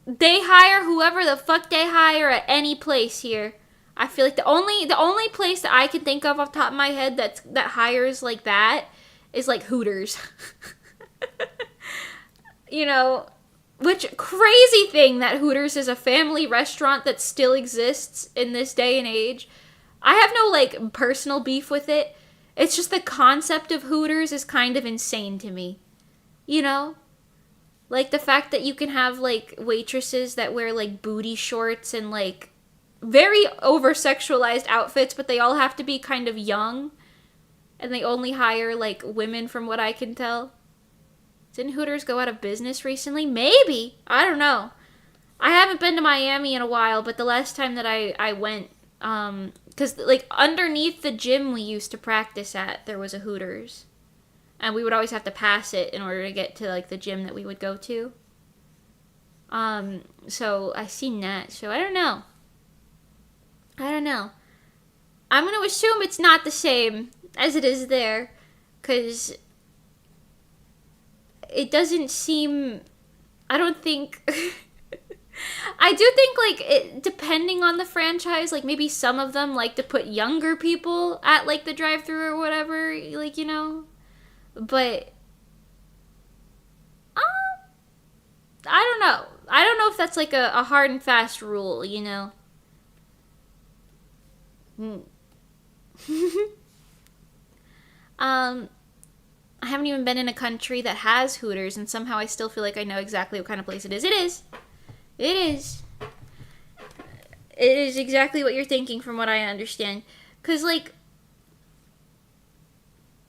They hire whoever the fuck they hire at any place here. I feel like the only place that I can think of off the top of my head that hires like that is like Hooters. You know, which crazy thing that Hooters is a family restaurant that still exists in this day and age. I have no like personal beef with it. It's just the concept of Hooters is kind of insane to me. You know? Like the fact that you can have like waitresses that wear like booty shorts and like very over-sexualized outfits, but they all have to be kind of young. And they only hire like women, from what I can tell. Didn't Hooters go out of business recently? Maybe. I don't know. I haven't been to Miami in a while, but the last time that I went, because like underneath the gym we used to practice at, there was a Hooters. And we would always have to pass it in order to get to like the gym that we would go to. So I seen that. So I don't know. I'm going to assume it's not the same as it is there, because it doesn't seem, I don't think, I do think, like, depending on the franchise, like, maybe some of them like to put younger people at, like, the drive-thru or whatever, like, you know, but, I don't know. I don't know if that's, like, a hard and fast rule, you know. I haven't even been in a country that has Hooters, and somehow I still feel like I know exactly what kind of place it is. It is. It is exactly what you're thinking, from what I understand. Because, like,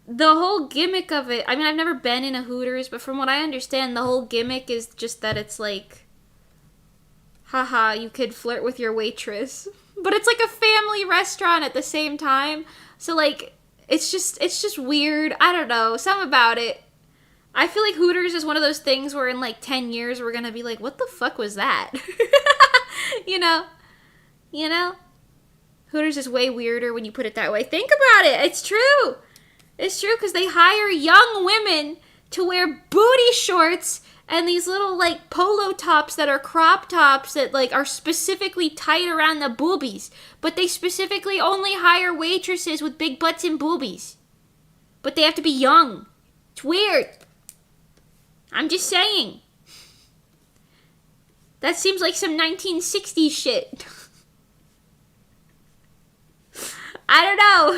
the whole gimmick of it, I mean, I've never been in a Hooters, but from what I understand, the whole gimmick is just that it's like, haha, you could flirt with your waitress. But it's like a family restaurant at the same time. So, like, it's just weird. I don't know. Something about it. I feel like Hooters is one of those things where in like 10 years we're gonna be like, what the fuck was that? You know? Hooters is way weirder when you put it that way. Think about it. It's true. It's true, because they hire young women to wear booty shorts and these little like polo tops that are crop tops that like are specifically tight around the boobies. But they specifically only hire waitresses with big butts and boobies. But they have to be young. It's weird. I'm just saying. That seems like some 1960s shit. I don't know.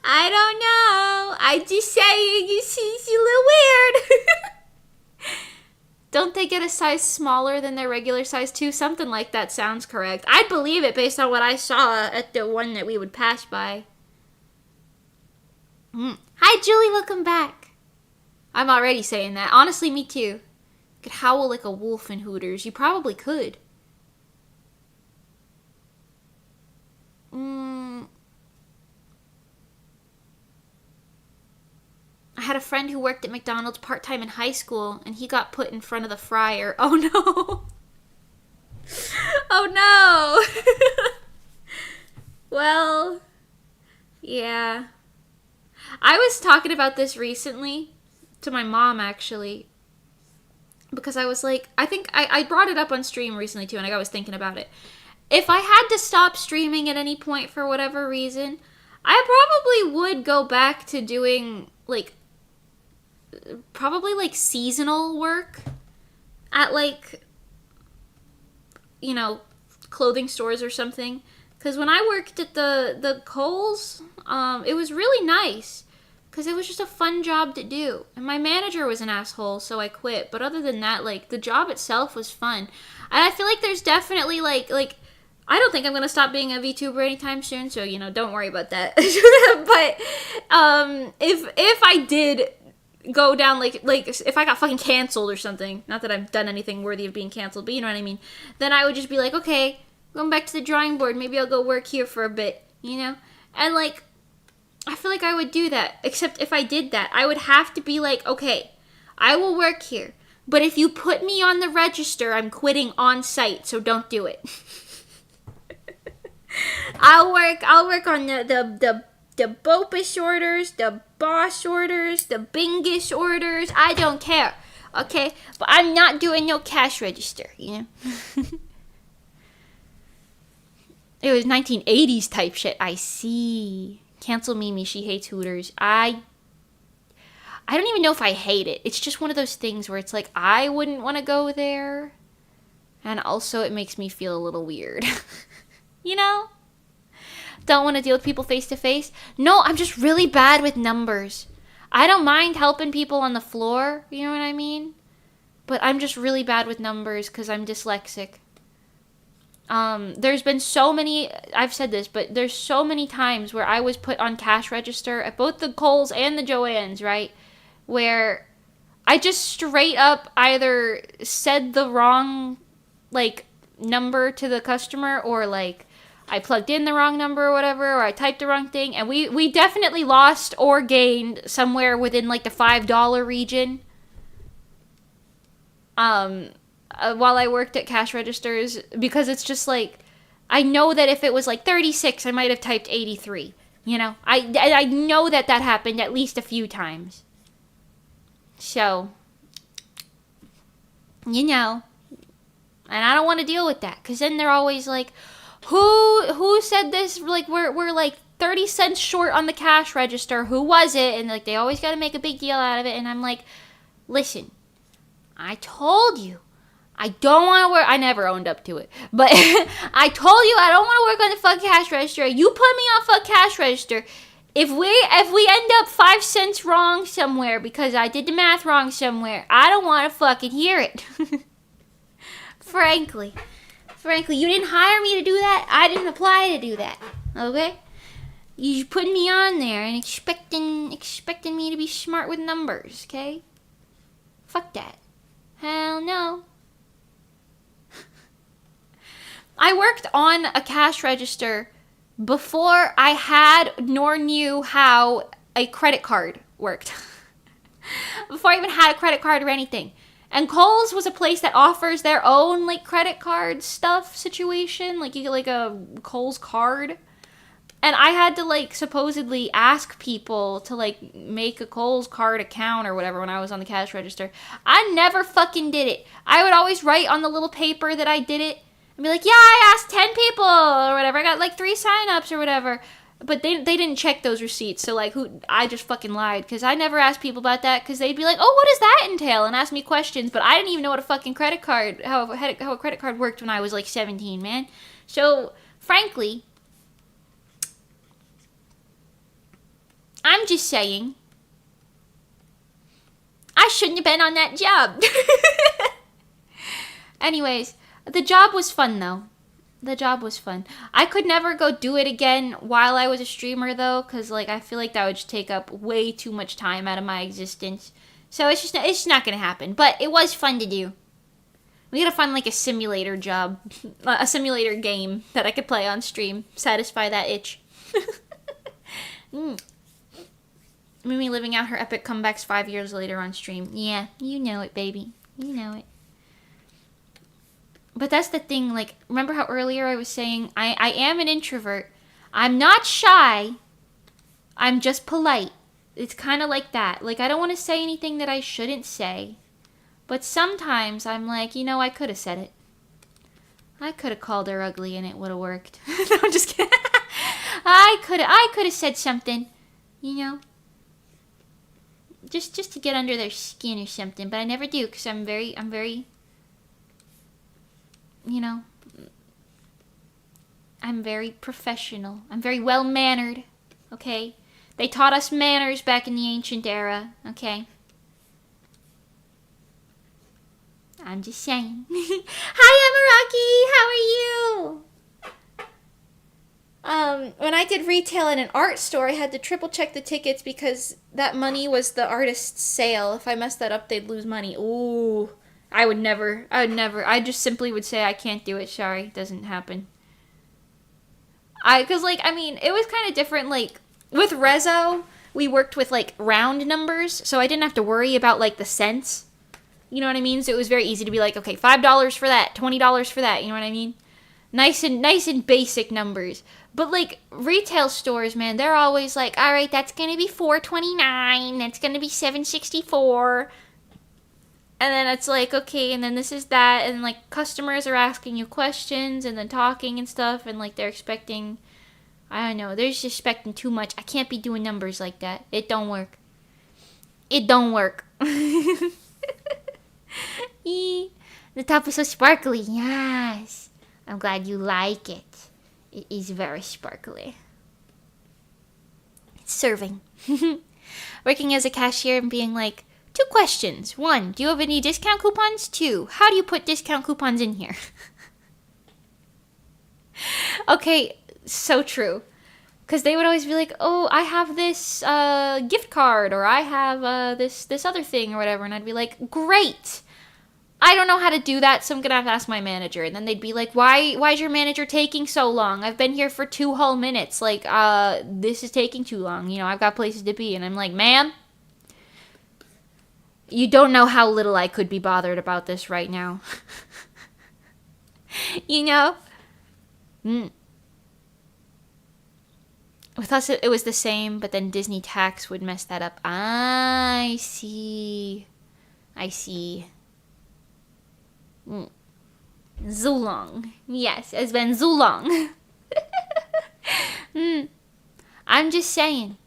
I don't know. I just saying, it's a little weird. Don't they get a size smaller than their regular size too? Something like that sounds correct. I'd believe it based on what I saw at the one that we would pass by. Hi, Julie, welcome back. I'm already saying that. Honestly, me too. You could howl like a wolf in Hooters. You probably could. I had a friend who worked at McDonald's part-time in high school, and he got put in front of the fryer. Oh, no. Oh, no. Well, yeah. I was talking about this recently to my mom, actually, because I was like, I think I brought it up on stream recently, too, and I was thinking about it. If I had to stop streaming at any point for whatever reason, I probably would go back to doing, like, probably, like, seasonal work at, like, you know, clothing stores or something. Because when I worked at the Kohl's, it was really nice. Because it was just a fun job to do. And my manager was an asshole, so I quit. But other than that, like, the job itself was fun. And I feel like there's definitely, like I don't think I'm going to stop being a VTuber anytime soon, so, you know, don't worry about that. But if I did go down, like if I got fucking canceled or something, not that I've done anything worthy of being canceled, but you know what I mean, then I would just be like, okay, going back to the drawing board, maybe I'll go work here for a bit, you know? And, like, I feel like I would do that, except if I did that, I would have to be like, okay, I will work here, but if you put me on the register, I'm quitting on site, so don't do it. I'll work on the Bopish orders, the Boss orders, the Bingish orders. I don't care, okay? But I'm not doing no cash register, you know? It was 1980s type shit. I see. Cancel Mimi. She hates Hooters. I don't even know if I hate it. It's just one of those things where it's like, I wouldn't want to go there. And also it makes me feel a little weird. You know? Don't want to deal with people face to face. No, I'm just really bad with numbers. I don't mind helping people on the floor, you know what I mean? But I'm just really bad with numbers because I'm dyslexic. There's been so many, I've said this, but there's so many times where I was put on cash register at both the Kohl's and the Joann's, right? Where I just straight up either said the wrong, like, number to the customer, or, like, I plugged in the wrong number or whatever, or I typed the wrong thing, and we definitely lost or gained somewhere within, like, the $5 region. While I worked at cash registers, because it's just, like, I know that if it was, like, 36, I might have typed 83, you know? I know that happened at least a few times. So, you know, and I don't want to deal with that, because then they're always like, who said this? Like, we're like 30 cents short on the cash register. Who was it? And, like, they always got to make a big deal out of it. And I'm like, listen, I told you, I don't want to work. I never owned up to it, but I told you I don't want to work on the fuck cash register. You put me on fuck cash register. If we end up 5 cents wrong somewhere because I did the math wrong somewhere, I don't want to fucking hear it. Frankly, you didn't hire me to do that. I didn't apply to do that. Okay? You put me on there and expecting me to be smart with numbers. Okay? Fuck that. Hell no. I worked on a cash register before I had nor knew how a credit card worked. Before I even had a credit card or anything. And Kohl's was a place that offers their own, like, credit card stuff situation. Like, you get, like, a Kohl's card. And I had to, like, supposedly ask people to, like, make a Kohl's card account or whatever when I was on the cash register. I never fucking did it. I would always write on the little paper that I did it and be like, yeah, I asked 10 people or whatever. I got, like, 3 signups or whatever. But they didn't check those receipts, so, like, I just fucking lied, because I never asked people about that, because they'd be like, oh, what does that entail, and ask me questions, but I didn't even know what a fucking credit card, how a credit card worked when I was, like, 17, man. So, frankly, I'm just saying, I shouldn't have been on that job. Anyways, the job was fun, though. The job was fun. I could never go do it again while I was a streamer, though, because, like, I feel like that would just take up way too much time out of my existence. So it's just not gonna happen. But it was fun to do. We gotta find, like, a simulator job. A simulator game that I could play on stream. Satisfy that itch. Mimi living out her epic comebacks 5 years later on stream. Yeah, you know it, baby. You know it. But that's the thing, like, remember how earlier I was saying, I am an introvert. I'm not shy. I'm just polite. It's kind of like that. Like, I don't want to say anything that I shouldn't say. But sometimes I'm like, you know, I could have said it. I could have called her ugly and it would have worked. No, I'm just kidding. I could have said something, you know. Just to get under their skin or something. But I never do, because I'm very... You know, I'm very professional. I'm very well-mannered, okay? They taught us manners back in the ancient era, okay? I'm just saying. Hi, Amaraki! How are you? When I did retail in an art store, I had to triple check the tickets because that money was the artist's sale. If I messed that up, they'd lose money. Ooh. I would never. I just simply would say I can't do it. Sorry, it doesn't happen. Cause like, I mean, it was kind of different. Like, with Rezo, we worked with like round numbers, so I didn't have to worry about like the cents. You know what I mean? So it was very easy to be like, okay, $5 for that, $20 for that. You know what I mean? Nice and basic numbers. But like retail stores, man, they're always like, all right, that's gonna be $4.29. That's gonna be $7.64. And then it's like, okay, and then this is that, and like customers are asking you questions and then talking and stuff, and like they're expecting, I don't know, they're just expecting too much. I can't be doing numbers like that. It don't work. It don't work. The top is so sparkly. Yes. I'm glad you like it. It is very sparkly. It's serving. Working as a cashier and being like, 2 questions. 1, do you have any discount coupons? 2, how do you put discount coupons in here? Okay, so true. Because they would always be like, oh, I have this gift card, or I have this other thing, or whatever. And I'd be like, great. I don't know how to do that, so I'm going to have to ask my manager. And then they'd be like, why is your manager taking so long? I've been here for 2 whole minutes. Like, this is taking too long. You know, I've got places to be. And I'm like, ma'am, you don't know how little I could be bothered about this right now. You know? With us, it was the same, but then Disney tax would mess that up. I see. Zulong. Yes, it's been Zulong. I'm just saying.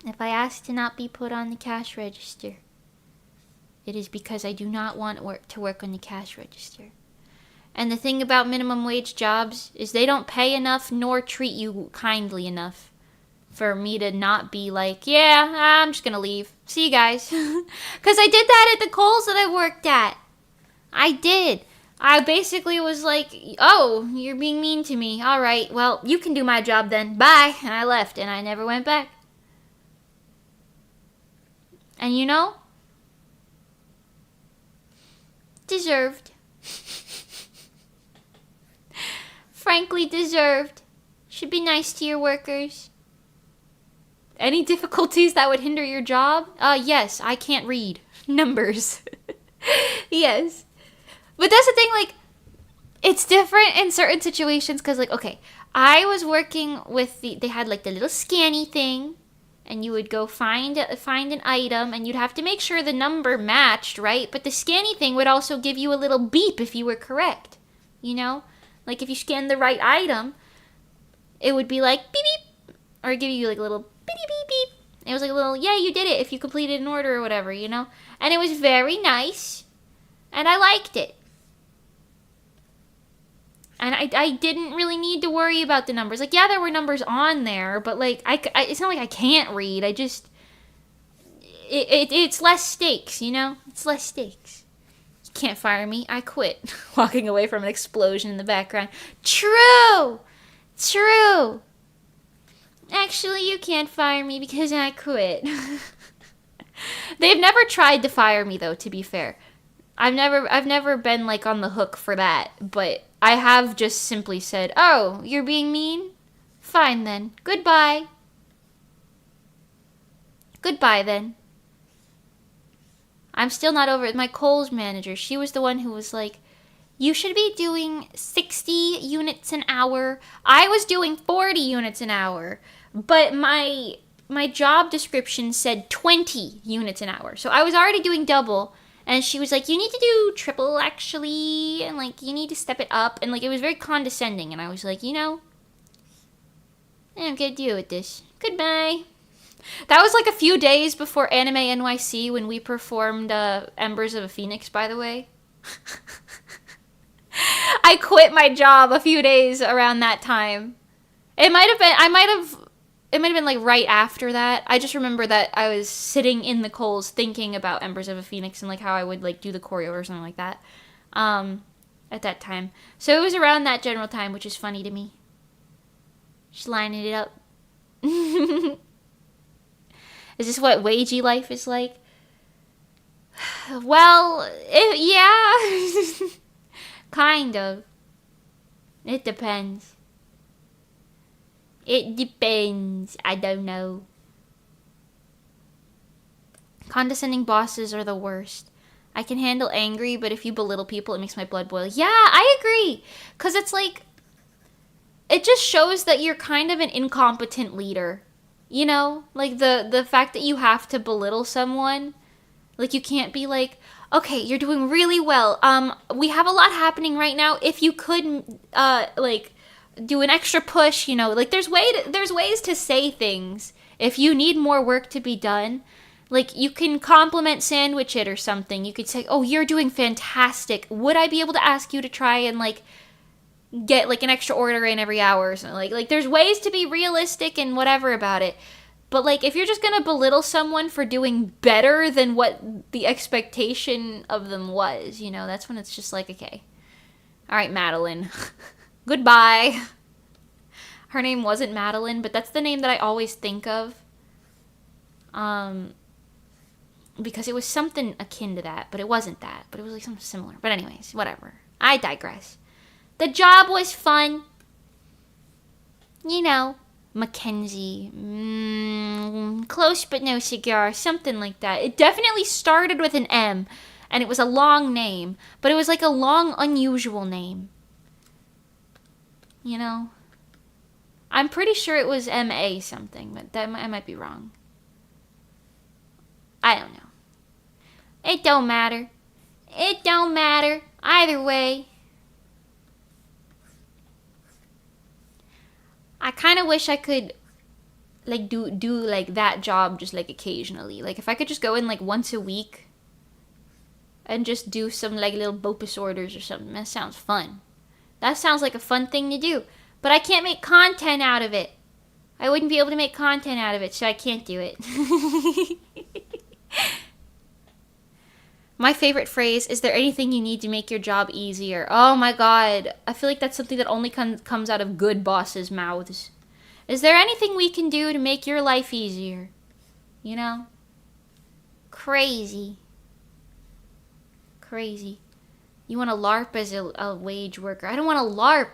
If I ask to not be put on the cash register, it is because I do not want to work on the cash register. And the thing about minimum wage jobs is they don't pay enough nor treat you kindly enough for me to not be like, yeah, I'm just gonna leave. See you guys. Because I did that at the Kohl's that I worked at. I did. I basically was like, oh, you're being mean to me. All right, well, you can do my job then. Bye. And I left, and I never went back. And you know? Deserved. Frankly, deserved. Should be nice to your workers. Any difficulties that would hinder your job? Yes, I can't read numbers. Yes. But that's the thing, like, it's different in certain situations, because, like, okay, I was working with they had, like, the little scanny thing, and you would go find an item, and you'd have to make sure the number matched, right? But the scanny thing would also give you a little beep if you were correct, you know? Like, if you scanned the right item, it would be like, beep, beep, or give you, like, a little beep, beep, beep. It was like a little, yeah, you did it if you completed an order or whatever, you know? And it was very nice, and I liked it. And I didn't really need to worry about the numbers. Like, yeah, there were numbers on there, but, like, it's not like I can't read. I just, it's less stakes, you know? It's less stakes. You can't fire me. I quit. Walking away from an explosion in the background. True! Actually, you can't fire me because I quit. They've never tried to fire me, though, to be fair. I've never been, like, on the hook for that, but I have just simply said, oh, you're being mean? Fine, then. Goodbye. Goodbye, then. I'm still not over it. My Kohl's manager, she was the one who was like, you should be doing 60 units an hour. I was doing 40 units an hour, but my job description said 20 units an hour. So I was already doing double. And she was like, you need to do triple, actually, and, like, you need to step it up. And, like, it was very condescending. And I was like, you know, I don't get to deal with this. Goodbye. That was like a few days before Anime NYC when we performed Embers of a Phoenix, by the way. I quit my job a few days around that time. It might have been like right after that. I just remember that I was sitting in the coals thinking about Embers of a Phoenix and like how I would like do the choreo or something like that. At that time. So it was around that general time, which is funny to me. Just lining it up. Is this what wagey life is like? Well, yeah. Kind of. It depends. It depends. I don't know. Condescending bosses are the worst. I can handle angry, but if you belittle people, it makes my blood boil. Yeah, I agree. Because it's like, it just shows that you're kind of an incompetent leader. You know? Like, the fact that you have to belittle someone. Like, you can't be like, okay, you're doing really well. We have a lot happening right now. If you could, like, do an extra push, you know, like, there's ways to say things. If you need more work to be done, like, you can compliment sandwich it or something. You could say, oh, you're doing fantastic. Would I be able to ask you to try and, like, get, like, an extra order in every hour or something? Like, there's ways to be realistic and whatever about it. But, like, if you're just gonna belittle someone for doing better than what the expectation of them was, you know, that's when it's just like, okay. All right, Madeline. Goodbye. Her name wasn't Madeline, but that's the name that I always think of. Because it was something akin to that, but it wasn't that. But it was, like, something similar. But anyways, whatever. I digress. The job was fun. You know. Mackenzie. Close but no cigar. Something like that. It definitely started with an M. And it was a long name. But it was like a long, unusual name. You know? I'm pretty sure it was M.A. something. But I might be wrong. I don't know. It don't matter. It don't matter. Either way. I kind of wish I could, like, do like, that job just, like, occasionally. Like, if I could just go in, like, once a week and just do some, like, little Bopus orders or something. That sounds fun. That sounds like a fun thing to do. But I can't make content out of it. I wouldn't be able to make content out of it, so I can't do it. My favorite phrase, is there anything you need to make your job easier? Oh my god. I feel like that's something that only comes out of good bosses' mouths. Is there anything we can do to make your life easier? You know? Crazy. Crazy. You want to LARP as a wage worker? I don't want to LARP.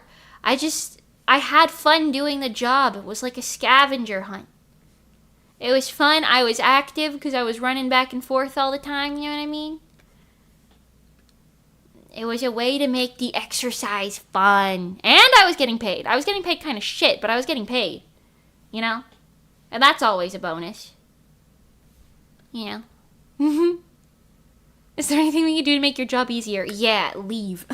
I had fun doing the job. It was like a scavenger hunt. It was fun. I was active because I was running back and forth all the time. You know what I mean? It was a way to make the exercise fun. And I was getting paid. I was getting paid kind of shit, but I was getting paid. You know? And that's always a bonus. You know? Is there anything we can do to make your job easier? Yeah, leave.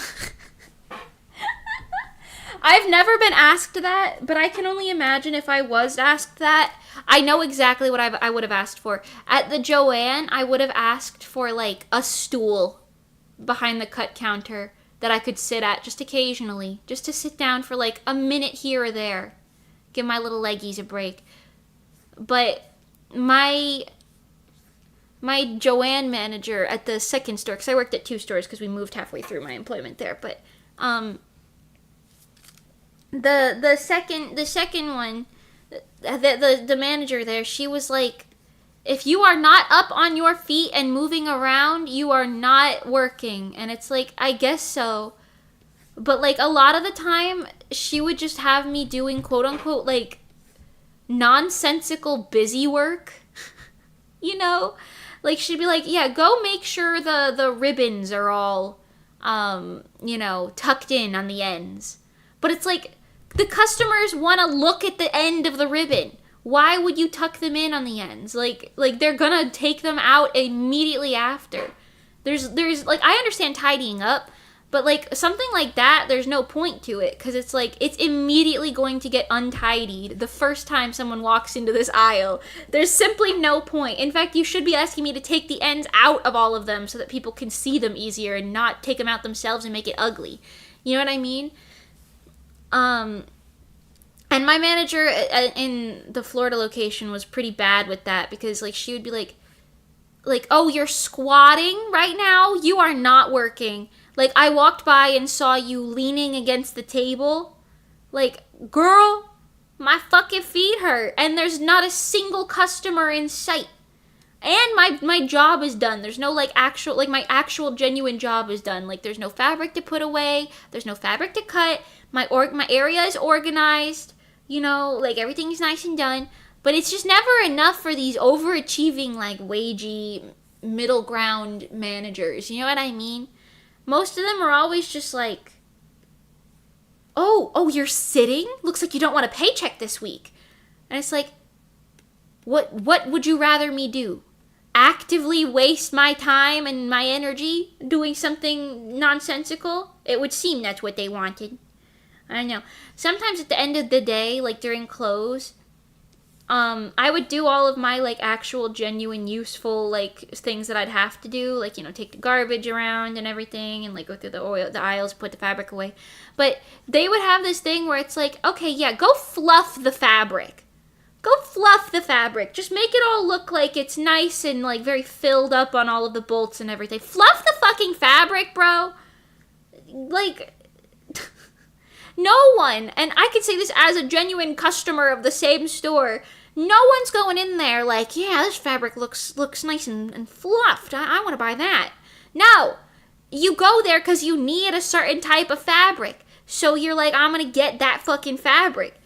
I've never been asked that, but I can only imagine if I was asked that. I know exactly what I would have asked for. At the Joann, I would have asked for, like, a stool behind the cut counter that I could sit at just occasionally. Just to sit down for, like, a minute here or there. Give my little leggies a break. But my Joann manager at the second store, because I worked at 2 stores because we moved halfway through my employment there, but, the second one, the manager there, she was like, if you are not up on your feet and moving around, you are not working. And it's like, I guess so. But, like, a lot of the time, she would just have me doing, quote-unquote, like, nonsensical busy work. You know? Like, she'd be like, yeah, go make sure the ribbons are all, you know, tucked in on the ends. But it's like, the customers want to look at the end of the ribbon. Why would you tuck them in on the ends? Like they're gonna take them out immediately after. There's like, I understand tidying up, But, like, something like that, there's no point to it. Because it's, like, it's immediately going to get untidied the first time someone walks into this aisle. There's simply no point. In fact, you should be asking me to take the ends out of all of them so that people can see them easier and not take them out themselves and make it ugly. You know what I mean? And my manager in the Florida location was pretty bad with that. Because, like, she would be like, oh, you're squatting right now? You are not working. Like, I walked by and saw you leaning against the table. Like, girl, my fucking feet hurt. And there's not a single customer in sight. And my job is done. There's no, like, my actual genuine job is done. Like, there's no fabric to put away. There's no fabric to cut. My area is organized. You know, like, everything's nice and done. But it's just never enough for these overachieving, like, wagey, middle ground managers. You know what I mean? Most of them are always just like, oh, you're sitting? Looks like you don't want a paycheck this week. And it's like, what would you rather me do? Actively waste my time and my energy doing something nonsensical? It would seem that's what they wanted. I don't know. Sometimes at the end of the day, like during close, I would do all of my, like, actual, genuine, useful, like, things that I'd have to do. Like, you know, take the garbage around and everything and, like, go through the aisles, put the fabric away. But they would have this thing where it's like, okay, yeah, go fluff the fabric. Go fluff the fabric. Just make it all look like it's nice and, like, very filled up on all of the bolts and everything. Fluff the fucking fabric, bro. Like, no one, and I can say this as a genuine customer of the same store, no one's going in there like, yeah, this fabric looks nice and fluffed. I want to buy that. No. You go there because you need a certain type of fabric. So you're like, I'm going to get that fucking fabric.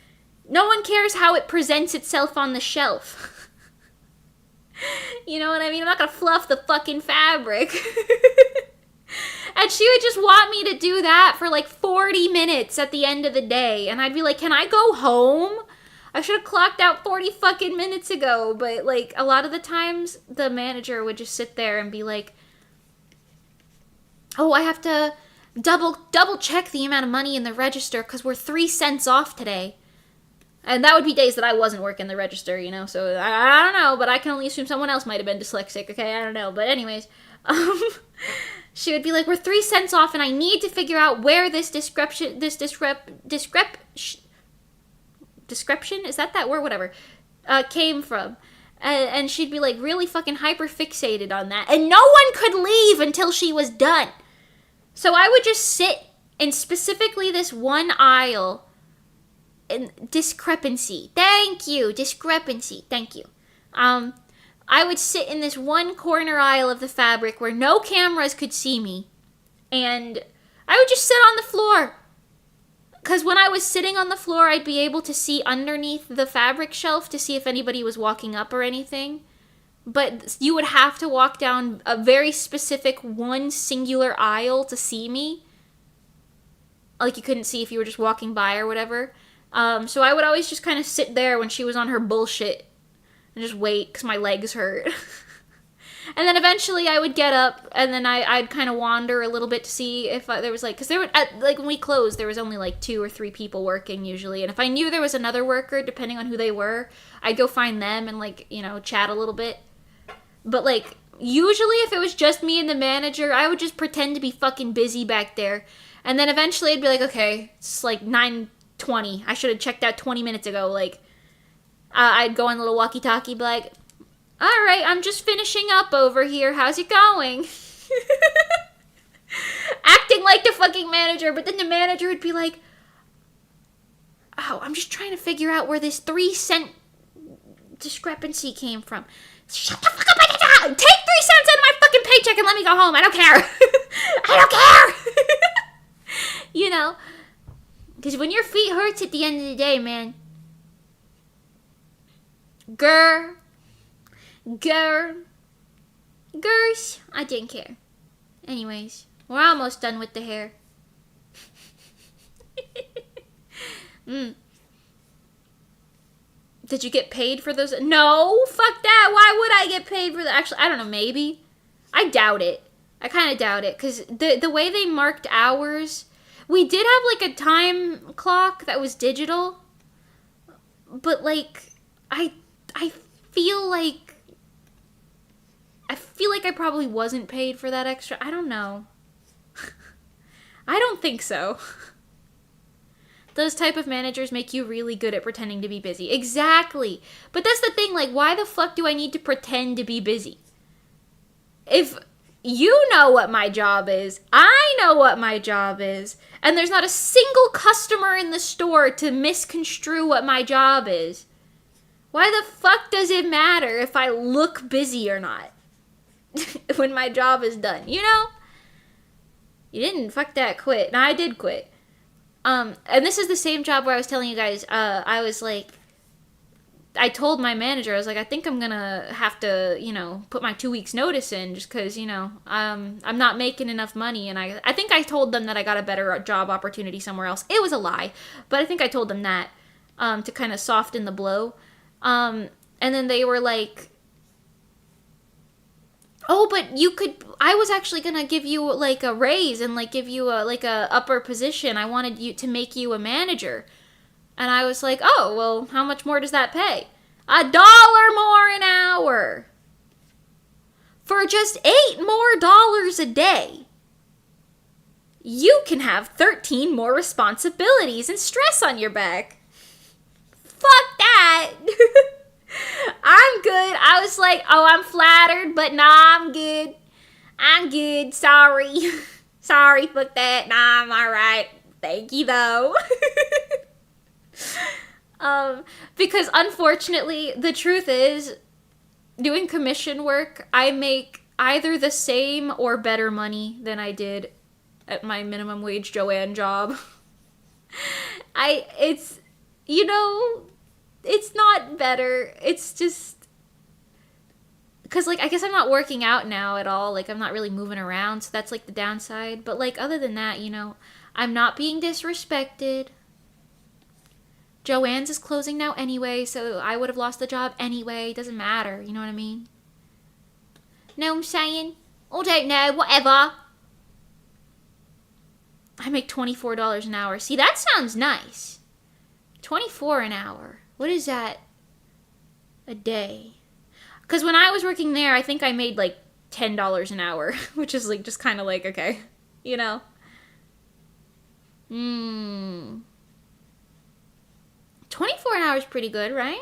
No one cares how it presents itself on the shelf. You know what I mean? I'm not going to fluff the fucking fabric. And she would just want me to do that for like 40 minutes at the end of the day. And I'd be like, can I go home? I should have clocked out 40 fucking minutes ago. But, like, a lot of the times, the manager would just sit there and be like, oh, I have to double check the amount of money in the register because we're 3 cents off today. And that would be days that I wasn't working the register, you know? So, I don't know, but I can only assume someone else might have been dyslexic, okay? I don't know. But anyways, she would be like, we're 3 cents off and I need to figure out where this description, is that word? Whatever, came from. And she'd be like really fucking hyper fixated on that. And no one could leave until she was done. So I would just sit in specifically this one aisle. Discrepancy. Thank you. Discrepancy. Thank you. I would sit in this one corner aisle of the fabric where no cameras could see me. And I would just sit on the floor. Because when I was sitting on the floor, I'd be able to see underneath the fabric shelf to see if anybody was walking up or anything. But you would have to walk down a very specific one singular aisle to see me. Like you couldn't see if you were just walking by or whatever. So I would always just kind of sit there when she was on her bullshit and just wait because my legs hurt. And then eventually I would get up and then I'd kind of wander a little bit to see if there was like, because there were, like when we closed, there was only like 2 or 3 people working usually. And if I knew there was another worker, depending on who they were, I'd go find them and like, you know, chat a little bit. But like, usually if it was just me and the manager, I would just pretend to be fucking busy back there. And then eventually I'd be like, okay, it's like 9:20. I should have checked out 20 minutes ago. Like, I'd go on a little walkie-talkie, be like, all right, I'm just finishing up over here. How's it going? Acting like the fucking manager, but then the manager would be like, oh, I'm just trying to figure out where this 3 cent discrepancy came from. Shut the fuck up! Take 3 cents out of my fucking paycheck and let me go home. I don't care. I don't care. You know, because when your feet hurts at the end of the day, man. Girls, I didn't care. Anyways, we're almost done with the hair. Did you get paid for those? No, fuck that. Why would I get paid for that? Actually, I don't know, maybe. I doubt it. I kind of doubt it, because the way they marked hours, we did have, like, a time clock that was digital, but, like, I feel like I probably wasn't paid for that extra. I don't know. I don't think so. Those type of managers make you really good at pretending to be busy. Exactly. But that's the thing, like, why the fuck do I need to pretend to be busy? If you know what my job is, I know what my job is, and there's not a single customer in the store to misconstrue what my job is, why the fuck does it matter if I look busy or not when my job is done, you know? You didn't, fuck that, quit. No, I did quit. And this is the same job where I was telling you guys, I was like, I told my manager, I was like, I think I'm gonna have to, you know, put my 2 weeks notice in just because, you know, I'm not making enough money. And I think I told them that I got a better job opportunity somewhere else. It was a lie, but I think I told them that to kind of soften the blow. And then they were like, oh, but you could, I was actually going to give you, like, a raise and, like, give you, a upper position. I wanted you to make you a manager. And I was like, oh, well, how much more does that pay? $1 more an hour. For just $8 more a day. You can have 13 more responsibilities and stress on your back. Fuck that. I'm good. I was like, oh, I'm flattered, but nah, I'm good. I'm good. Sorry. Sorry, fuck that. Nah, I'm alright. Thank you, though. Because unfortunately, the truth is, doing commission work, I make either the same or better money than I did at my minimum wage Joann job. It's, you know, it's not better. It's just, because, like, I guess I'm not working out now at all. Like, I'm not really moving around, so that's, like, the downside. But, like, other than that, you know, I'm not being disrespected. Joann's is closing now anyway, so I would have lost the job anyway. It doesn't matter, you know what I mean? Know what I'm saying? I don't know, whatever. I make $24 an hour. See, that sounds nice. $24 an hour. What is that a day? Because when I was working there, I think I made like $10 an hour, which is like just kind of like, okay, you know? 24 an hour is pretty good, right?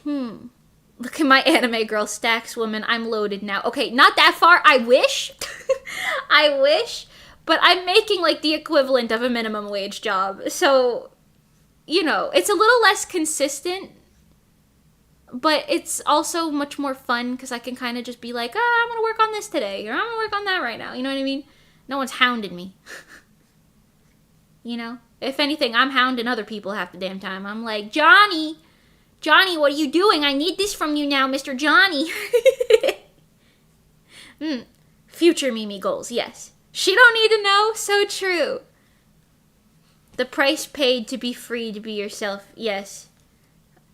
Look at my anime girl stacks woman. I'm loaded now. Okay, not that far. I wish. I wish. But I'm making like the equivalent of a minimum wage job. So, you know, it's a little less consistent. But it's also much more fun because I can kind of just be like, oh, I'm going to work on this today. Or I'm going to work on that right now. You know what I mean? No one's hounding me. You know? If anything, I'm hounding other people half the damn time. I'm like, Johnny, what are you doing? I need this from you now, Mr. Johnny. Future Mimi goals, yes. She don't need to know, so true. The price paid to be free to be yourself, yes.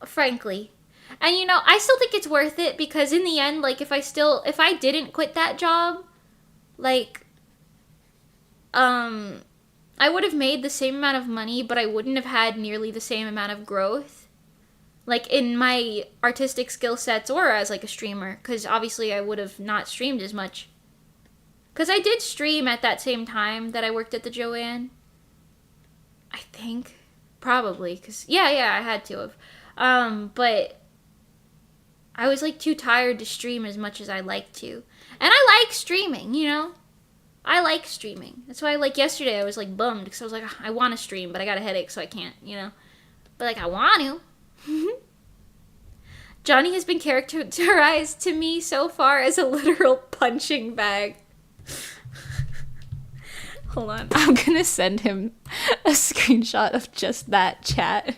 Frankly. And you know, I still think it's worth it because in the end, like, if I didn't quit that job, like, I would have made the same amount of money, but I wouldn't have had nearly the same amount of growth. Like, in my artistic skill sets or as, like, a streamer. Because, obviously, I would have not streamed as much. Because I did stream at that same time that I worked at the Joann. I think. Probably. Because, yeah, I had to have. But I was, like, too tired to stream as much as I like to. And I like streaming, you know? I like streaming. That's why, like, yesterday I was, like, bummed. Because I was like, I want to stream, but I got a headache, so I can't, you know? But, like, I want to. Johnny has been characterized to me so far as a literal punching bag. Hold on. I'm going to send him a screenshot of just that chat.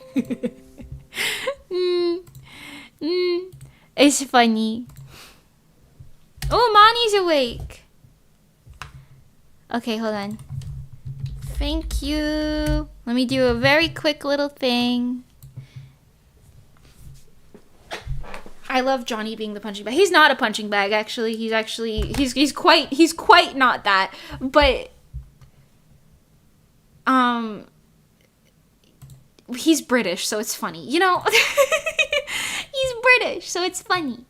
It's funny. Oh, Mani's awake. Okay, hold on. Thank you. Let me do a very quick little thing. I love Johnny being the punching bag. He's not a punching bag, actually. He's quite not that. But he's British, so it's funny. You know? He's British, so it's funny.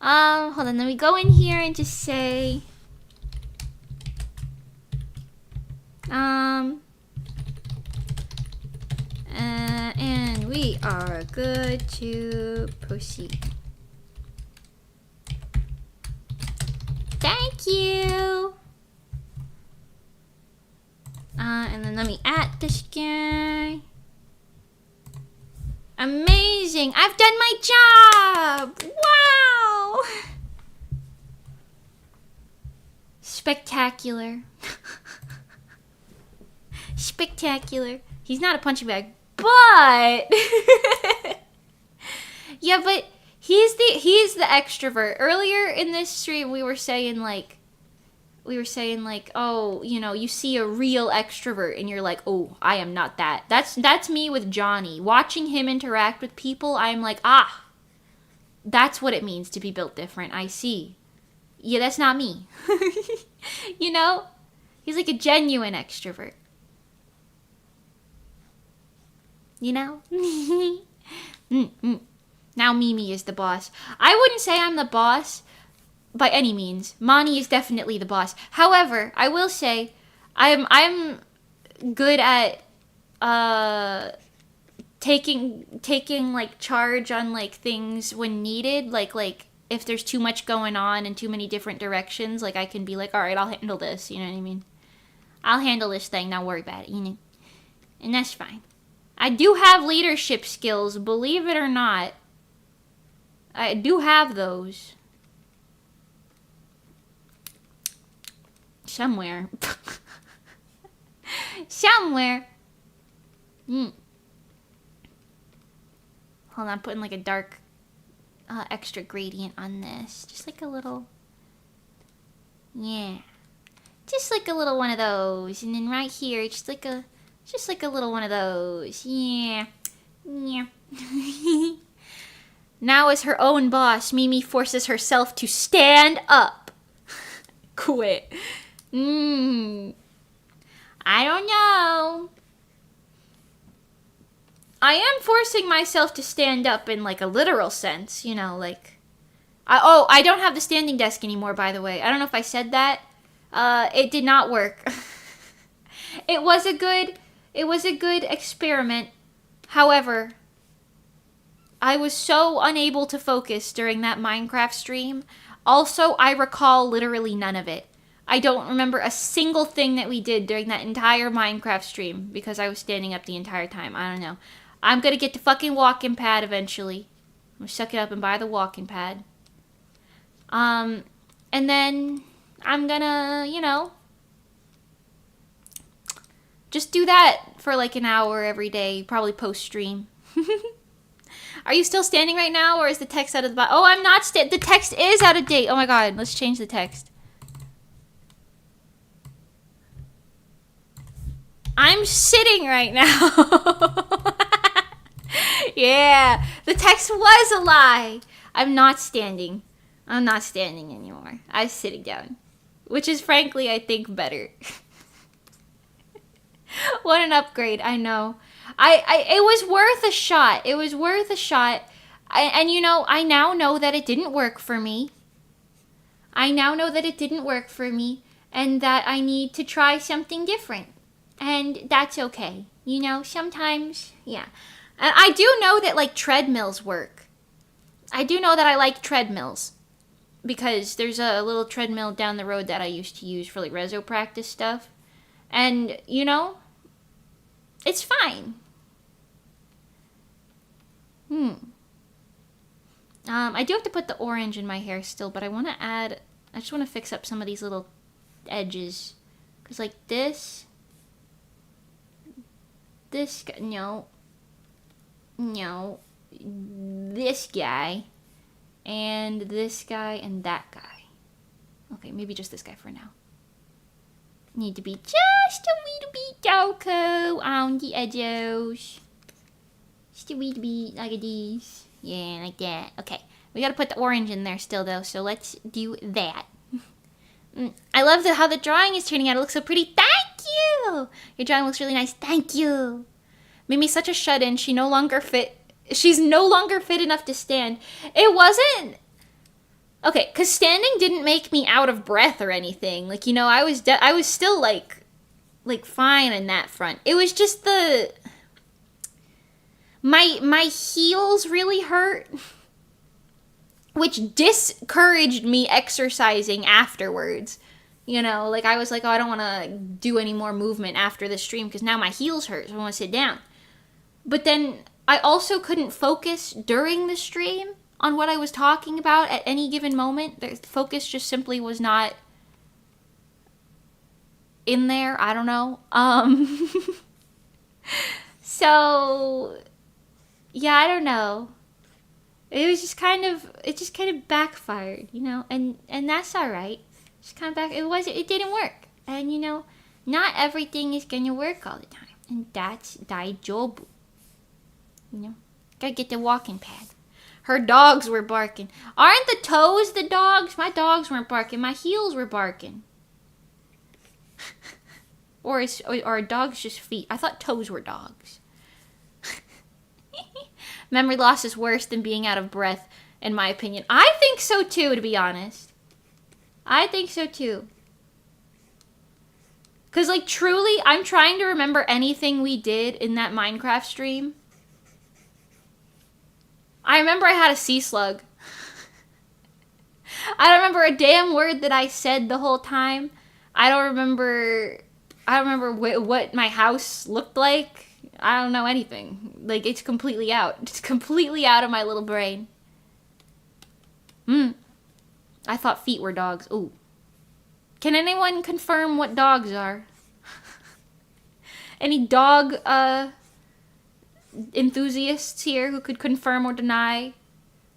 Hold on, let me go in here and just say and we are good to proceed. Thank you. And then let me add this guy. Amazing! I've done my job! Wow! Spectacular. Spectacular. He's not a punching bag, but yeah, but he's the extrovert. Earlier in this stream we were saying like, oh, you know, you see a real extrovert and you're like, oh, I am not that. That's me with Johnny. Watching him interact with people, I'm like, ah, that's what it means to be built different. I see. Yeah, that's not me. You know? He's like a genuine extrovert. You know? Now Mimi is the boss. I wouldn't say I'm the boss by any means. Mani is definitely the boss. However, I will say I'm good at taking like charge on like things when needed. Like if there's too much going on in too many different directions, like I can be like, all right, I'll handle this. You know what I mean? I'll handle this thing. Don't worry about it. You know, and that's fine. I do have leadership skills, believe it or not. I do have those. Somewhere. Somewhere. Hold on, I'm putting like a dark extra gradient on this. Just like a little... Yeah. Just like a little one of those. And then right here, just like a little one of those. Yeah. Yeah. Now as her own boss, Mimi forces herself to stand up. Quit. I don't know. I am forcing myself to stand up in like a literal sense, you know, like... I don't have the standing desk anymore, by the way. I don't know if I said that. It did not work. It was a good experiment. However, I was so unable to focus during that Minecraft stream. Also, I recall literally none of it. I don't remember a single thing that we did during that entire Minecraft stream because I was standing up the entire time. I don't know. I'm gonna get the fucking walking pad eventually. I'm gonna suck it up and buy the walking pad. And then I'm gonna, you know, just do that for like an hour every day, probably post-stream. Are you still standing right now, or is the text out of the box? Oh, I'm not the text is out of date. Oh my god, let's change the text. I'm sitting right now. Yeah, the text was a lie. I'm not standing. I'm not standing anymore. I'm sitting down, which is frankly, I think, better. What an upgrade, I know. It was worth a shot. It was worth a shot. And you know, I now know that it didn't work for me. I now know that it didn't work for me and that I need to try something different. And that's okay. You know, sometimes, yeah. And I do know that, like, treadmills work. I do know that I like treadmills. Because there's a little treadmill down the road that I used to use for, like, reso practice stuff. And, you know, it's fine. I do have to put the orange in my hair still, but I want to add... I just want to fix up some of these little edges. Because, like, this guy... No. This guy. And this guy and that guy. Okay, maybe just this guy for now. Need to be just a little bit darker on the edges. Just a little bit like this. Yeah, like that. Okay. We gotta put the orange in there still, though, so let's do that. I love how the drawing is turning out. It looks so pretty. Thank you! Your drawing looks really nice. Thank you. Mimi's such a shut-in. She's no longer fit enough to stand. It wasn't... Okay, because standing didn't make me out of breath or anything. Like, you know, I was still, like fine in that front. It was just the... My heels really hurt, which discouraged me exercising afterwards. You know, like, I was like, oh, I don't want to do any more movement after the stream because now my heels hurt, so I want to sit down. But then I also couldn't focus during the stream on what I was talking about at any given moment. The focus just simply was not in there. I don't know. So, yeah, I don't know. It just kind of backfired, you know, and that's all right. Just kind of it didn't work. And, you know, not everything is going to work all the time. And that's daijoubu. You know, gotta get the walking pad. Her dogs were barking. Aren't the toes the dogs? My dogs weren't barking. My heels were barking. Or are dogs just feet? I thought toes were dogs. Memory loss is worse than being out of breath, in my opinion. I think so too, to be honest. I think so too. Because, like, truly, I'm trying to remember anything we did in that Minecraft stream. I remember I had a sea slug. I don't remember a damn word that I said the whole time. I don't remember what my house looked like. I don't know anything. Like, it's completely out. It's completely out of my little brain. I thought feet were dogs. Ooh. Can anyone confirm what dogs are? Any dog, enthusiasts here who could confirm or deny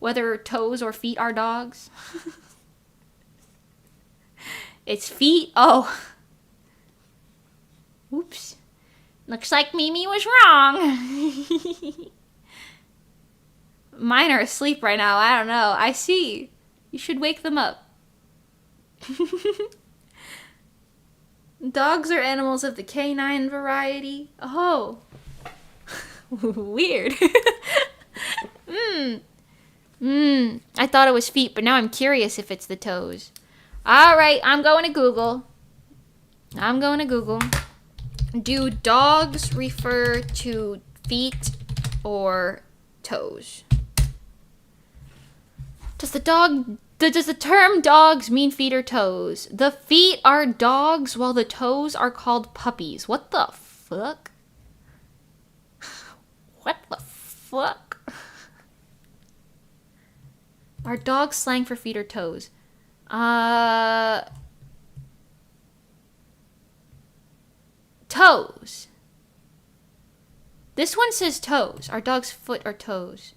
whether toes or feet are dogs? It's feet. Oh. Oops. Looks like Mimi was wrong. Mine are asleep right now. I don't know. I see. You should wake them up. Dogs are animals of the canine variety. Oh. Weird. I thought it was feet, but now I'm curious if it's the toes. Alright, I'm going to Google. Do dogs refer to feet or toes? Does the term dogs mean feet or toes? The feet are dogs while the toes are called puppies. What the fuck? What the fuck? Are dogs slang for feet or toes? Toes. This one says toes. Are dogs foot or toes?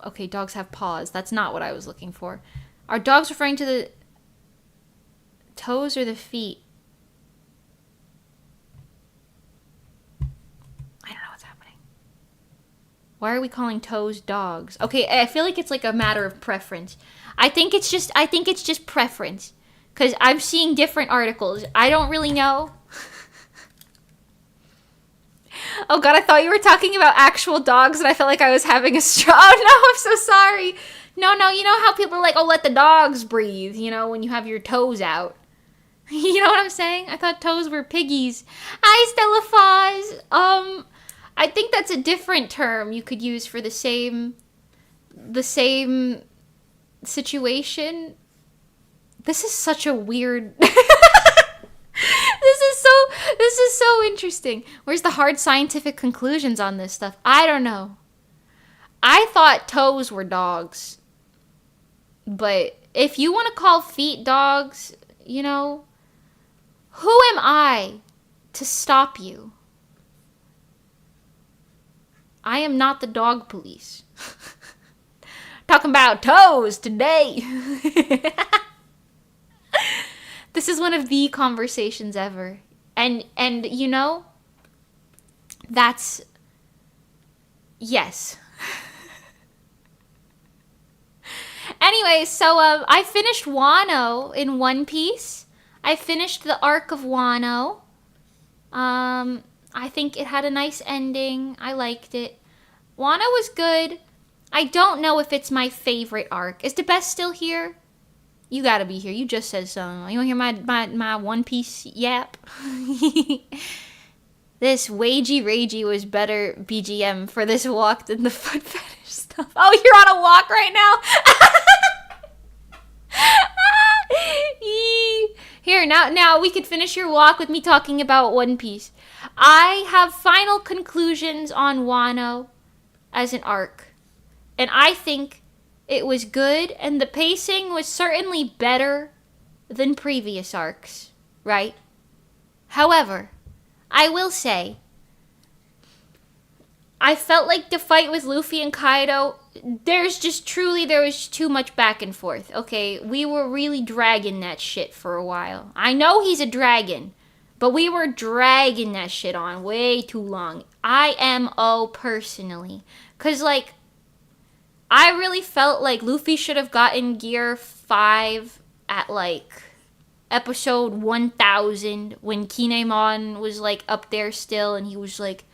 Okay, dogs have paws. That's not what I was looking for. Are dogs referring to the toes or the feet? I don't know what's happening. Why are we calling toes dogs? Okay, I feel like it's like a matter of preference. I think it's just preference. Because I'm seeing different articles. I don't really know. Oh god, I thought you were talking about actual dogs and I felt like I was having a stroke. Oh no, I'm so sorry. No, you know how people are like, oh, let the dogs breathe, you know, when you have your toes out. You know what I'm saying? I thought toes were piggies. Hi, Stella Foz. I think that's a different term you could use for the same situation. This is such a weird... This is so interesting. Where's the hard scientific conclusions on this stuff? I don't know. I thought toes were dogs. But if you want to call feet dogs, you know, who am I to stop you? I am not the dog police. Talking about toes today. This is one of the conversations ever. And you know, that's... Yes. Anyway, so I finished Wano in One Piece. I finished the arc of Wano. I think it had a nice ending. I liked it. Wano was good. I don't know if it's my favorite arc. Is the best still here? You gotta be here. You just said so. You wanna hear my One Piece yap? This Wagey Ragey was better BGM for this walk than the foot fetish stuff. Oh, you're on a walk right now? Here, now we could finish your walk with me talking about One Piece. I have final conclusions on Wano as an arc. And I think it was good, and the pacing was certainly better than previous arcs, right? However, I will say, I felt like the fight with Luffy and Kaido, there was too much back and forth, okay? We were really dragging that shit for a while. I know he's a dragon, but we were dragging that shit on way too long. IMO personally. Because, like, I really felt like Luffy should have gotten Gear 5 at, like, episode 1000 when Kinemon was, like, up there still and he was like,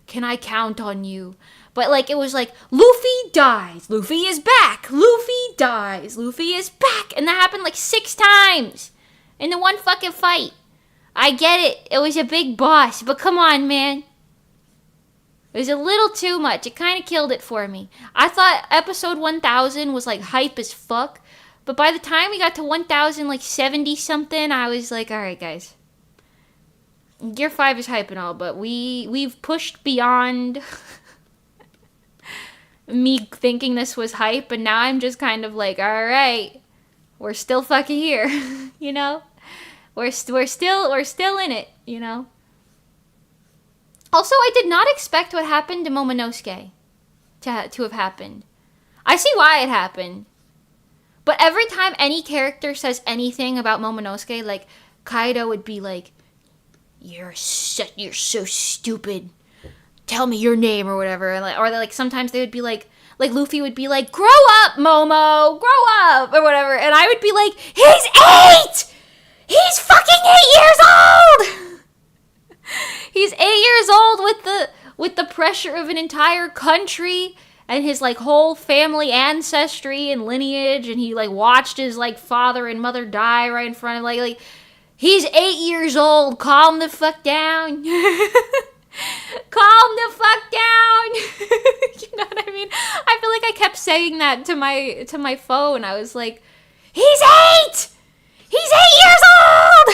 can I count on you? But, like, it was like, Luffy dies, Luffy is back, Luffy dies, Luffy is back. And that happened, like, 6 times in the one fucking fight. I get it. It was a big boss, but come on, man. It was a little too much. It kind of killed it for me. I thought episode 1000 was, like, hype as fuck. But by the time we got to 1000, like, 70 something, I was like, alright, guys. Gear 5 is hype and all, but we've pushed beyond me thinking this was hype, and now I'm just kind of like, alright, we're still fucking here, you know? We're still in it, you know? Also, I did not expect what happened to Momonosuke to have happened. I see why it happened. But every time any character says anything about Momonosuke, like, Kaido would be like, you're so stupid. Tell me your name or whatever. Or like sometimes they would be like Luffy would be like, grow up, Momo, grow up, or whatever. And I would be like, he's 8! He's fucking 8 years old! He's 8 years old with the pressure of an entire country and his, like, whole family ancestry and lineage, and he, like, watched his, like, father and mother die right in front of, like, he's 8 years old. Calm the fuck down. Calm the fuck down. You know what I mean? I feel like I kept saying that to my phone. I was like, he's 8! He's 8 years old!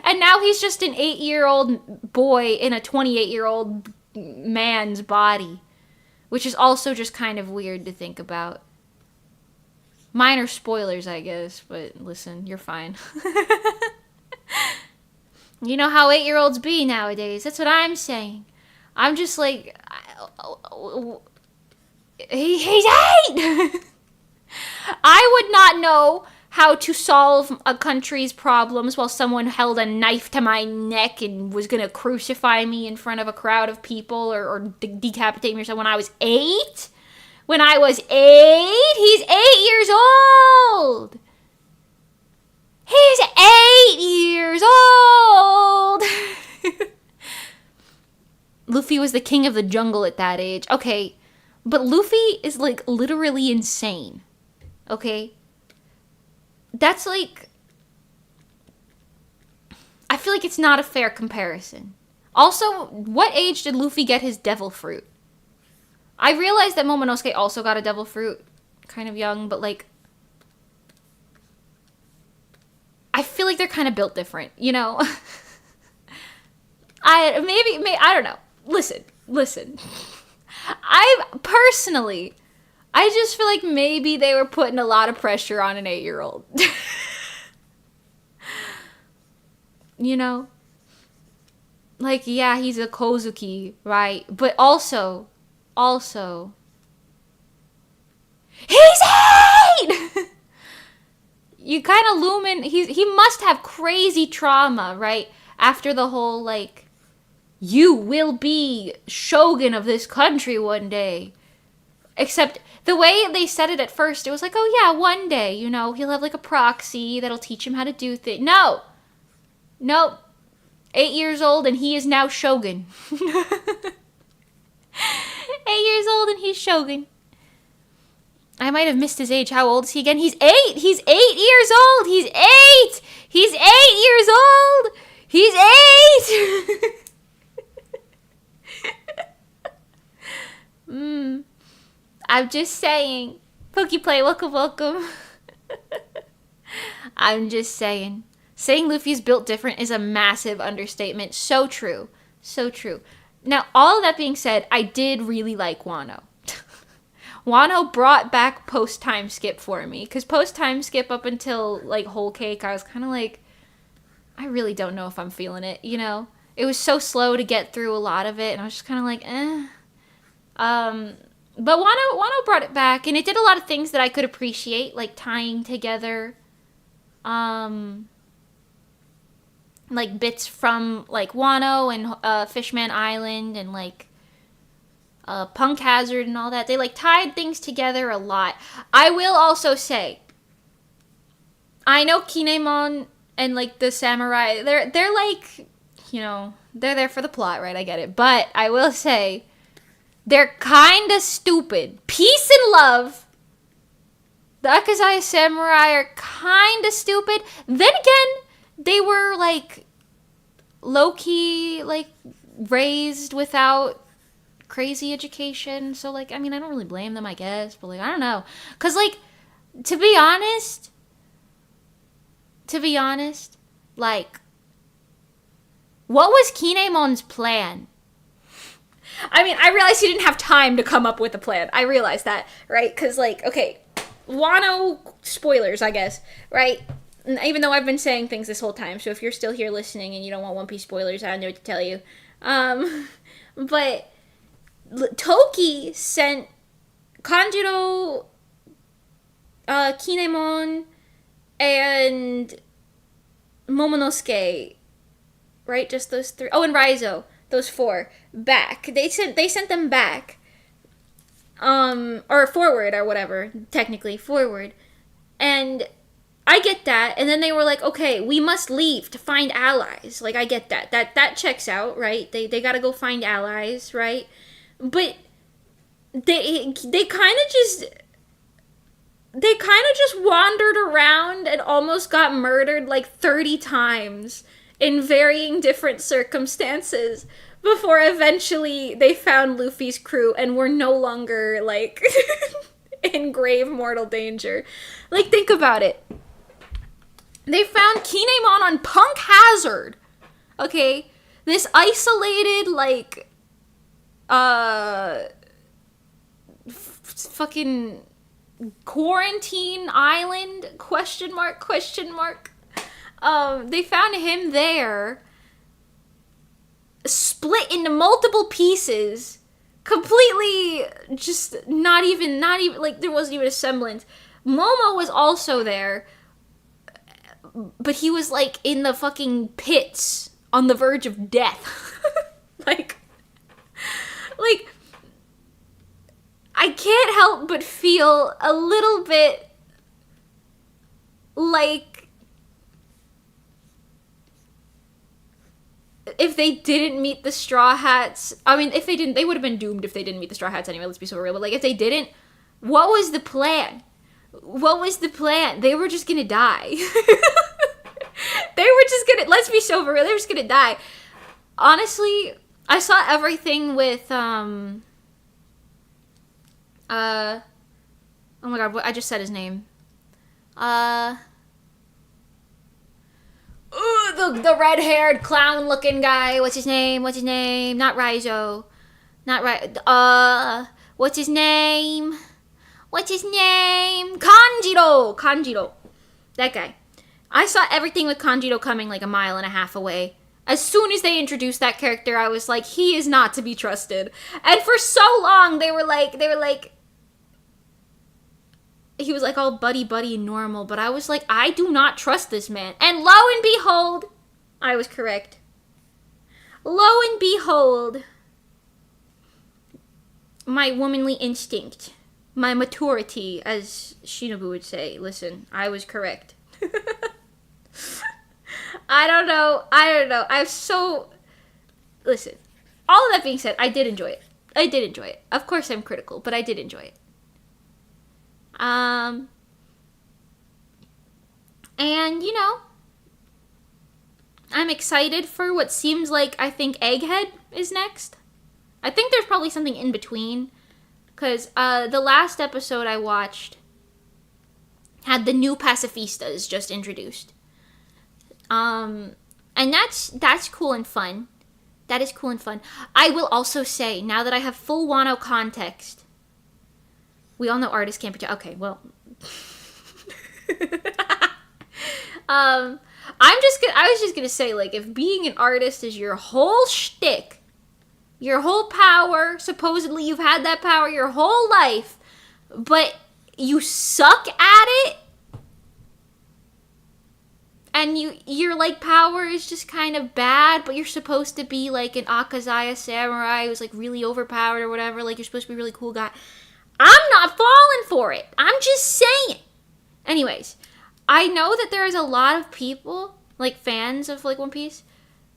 And now he's just an 8-year-old boy in a 28-year-old man's body, which is also just kind of weird to think about. Minor spoilers, I guess, but listen, you're fine. You know how 8-year-olds be nowadays. That's what I'm saying. I'm just like, he's 8! I would not know how to solve a country's problems while someone held a knife to my neck and was gonna crucify me in front of a crowd of people or decapitate me or something when I was 8? When I was 8? He's 8 years old! He's 8 years old! Luffy was the king of the jungle at that age. Okay, but Luffy is, like, literally insane. Okay? That's, like... I feel like it's not a fair comparison. Also, what age did Luffy get his devil fruit? I realized that Momonosuke also got a devil fruit. Kind of young, but, like... I feel like they're kind of built different, you know? I don't know. Listen. I just feel like maybe they were putting a lot of pressure on an 8-year-old. You know? Like, yeah, he's a Kozuki, right? But also, he's 8! You kind of loom in, he must have crazy trauma, right? After the whole, like, you will be shogun of this country one day. Except the way they said it at first, it was like, oh yeah, one day, you know, he'll have like a proxy that'll teach him how to do things. No! Nope. 8 years old and he is now Shogun. 8 years old and he's Shogun. I might have missed his age. How old is he again? He's 8! He's 8 years old! He's 8! He's 8 years old! He's 8! I'm just saying. Pokeplay, welcome, welcome. I'm just saying. Saying Luffy's built different is a massive understatement. So true. So true. Now, all of that being said, I did really like Wano. Wano brought back post-time skip for me. Because post-time skip up until, like, Whole Cake, I was kind of like, I really don't know if I'm feeling it, you know? It was so slow to get through a lot of it, and I was just kind of like, eh. But Wano brought it back, and it did a lot of things that I could appreciate, like tying together, like bits from, like, Wano and Fishman Island and, like, Punk Hazard and all that. They, like, tied things together a lot. I will also say, I know Kinemon and, like, the samurai, they're like, you know, they're there for the plot, right? I get it. But I will say, they're kinda stupid. Peace and love. The Akazaya samurai are kinda stupid. Then again, they were, like, low-key, like, raised without crazy education. So, like, I mean, I don't really blame them, I guess. But, like, I don't know. Because, like, to be honest, like, what was Kinemon's plan? I mean, I realized he didn't have time to come up with a plan. I realized that, right? Because, like, okay, Wano spoilers, I guess, right? Even though I've been saying things this whole time, so if you're still here listening and you don't want One Piece spoilers, I don't know what to tell you. But Toki sent Kanjiro, Kinemon, and Momonosuke, right? Just those three. Oh, and Raizo. Those 4 back. They sent them back. Or forward or whatever. Technically, forward. And I get that. And then they were like, okay, we must leave to find allies. Like, I get that. That checks out, right? They gotta go find allies, right? But they kind of just wandered around and almost got murdered like 30 times in varying different circumstances before eventually they found Luffy's crew and were no longer, like, in grave mortal danger. Like, think about it. They found Kinemon on Punk Hazard. Okay? This isolated, like, fucking quarantine island, question mark. They found him there, split into multiple pieces, completely just not even, like, there wasn't even a semblance. Momo was also there, but he was, like, in the fucking pits on the verge of death. like, I can't help but feel a little bit like if they didn't meet the Straw Hats, I mean, if they didn't, they would have been doomed if they didn't meet the Straw Hats anyway, let's be so real, but, like, if they didn't, what was the plan? They were just gonna die. Let's be so real, they were just gonna die. Honestly, I saw everything with, oh my god, I just said his name. The red-haired clown-looking guy. What's his name? Not Raizo. What's his name? Kanjiro. That guy. I saw everything with Kanjiro coming like a mile and a half away. As soon as they introduced that character, I was like, he is not to be trusted. And for so long, they were like, he was like all buddy and normal, but I was like, I do not trust this man. And lo and behold, I was correct. Lo and behold, my womanly instinct my maturity, as Shinobu would say. Listen, I was correct. I don't know. Listen, all of that being said, I did enjoy it. Of course I'm critical, but I did enjoy it. And, you know, I'm excited for what seems like, I think, Egghead is next. I think there's probably something in between. Because the last episode I watched had the new pacifistas just introduced. And that's cool and fun. That is cool and fun. I will also say, now that I have full Wano context, we all know artists can't be... Okay, well... I was just gonna say, like, if being an artist is your whole shtick, your whole power, supposedly you've had that power your whole life, but you suck at it, and your like power is just kind of bad, but you're supposed to be like an Akazaya samurai who's like really overpowered or whatever, like you're supposed to be a really cool guy. I'm not falling for it. I'm just saying. Anyways, I know that there is a lot of people, like fans of like One Piece,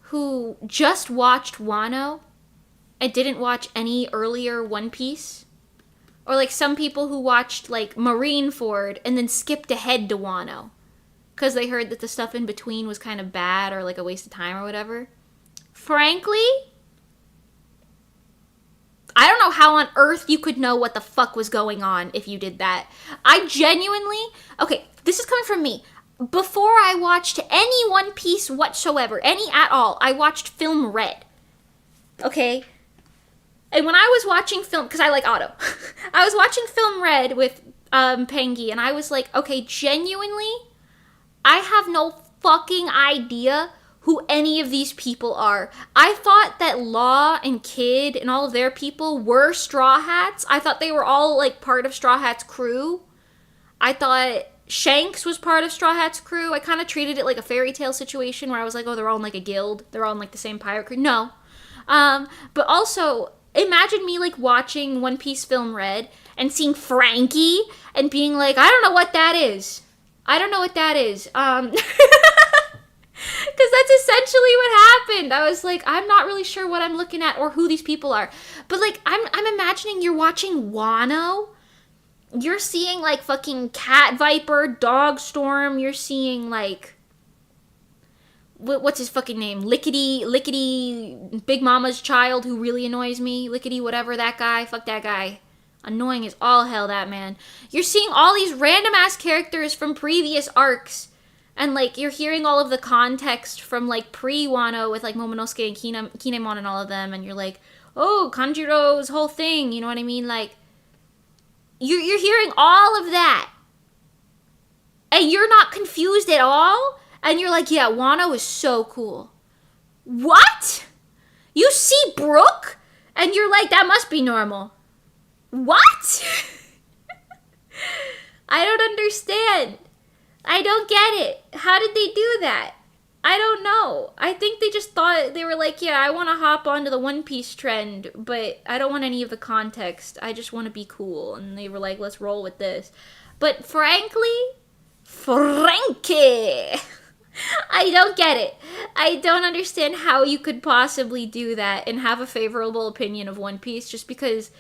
who just watched Wano and didn't watch any earlier One Piece. Or like some people who watched like Marineford and then skipped ahead to Wano because they heard that the stuff in between was kind of bad or like a waste of time or whatever. Frankly, I don't know how on earth you could know what the fuck was going on if you did that. I genuinely... Okay, this is coming from me. Before I watched any One Piece whatsoever, any at all, I watched Film Red. Okay? And when I was watching film... Because I like Otto. I was watching Film Red with Pengi, and I was like, okay, genuinely, I have no fucking idea who any of these people are. I thought that Law and Kid and all of their people were Straw Hats. I thought they were all, like, part of Straw Hats' crew. I thought Shanks was part of Straw Hats' crew. I kind of treated it like a fairy tale situation where I was like, oh, they're all in, like, a guild. They're all in, like, the same pirate crew. No. But also, imagine me, like, watching One Piece Film Red and seeing Frankie and being like, I don't know what that is. Because that's essentially what happened. I was like, I'm not really sure what I'm looking at or who these people are. But, like, I'm imagining you're watching Wano. You're seeing, like, fucking Cat Viper, Dog Storm. You're seeing, like... What's his fucking name? Lickety, Big Mama's child who really annoys me. Lickety, whatever, that guy. Fuck that guy. Annoying as all hell, that man. You're seeing all these random-ass characters from previous arcs. And, like, you're hearing all of the context from, like, pre-Wano with, like, Momonosuke and Kinemon and all of them. And you're like, oh, Kanjiro's whole thing. You know what I mean? Like, you're hearing all of that. And you're not confused at all? And you're like, yeah, Wano is so cool. What? You see Brooke? And you're like, that must be normal. What? I don't understand. I don't get it. How did they do that? I don't know. I think they just thought, they were like, yeah, I want to hop onto the One Piece trend, but I don't want any of the context. I just want to be cool. And they were like, let's roll with this. But frankly, Frankie, I don't get it. I don't understand how you could possibly do that and have a favorable opinion of One Piece just because,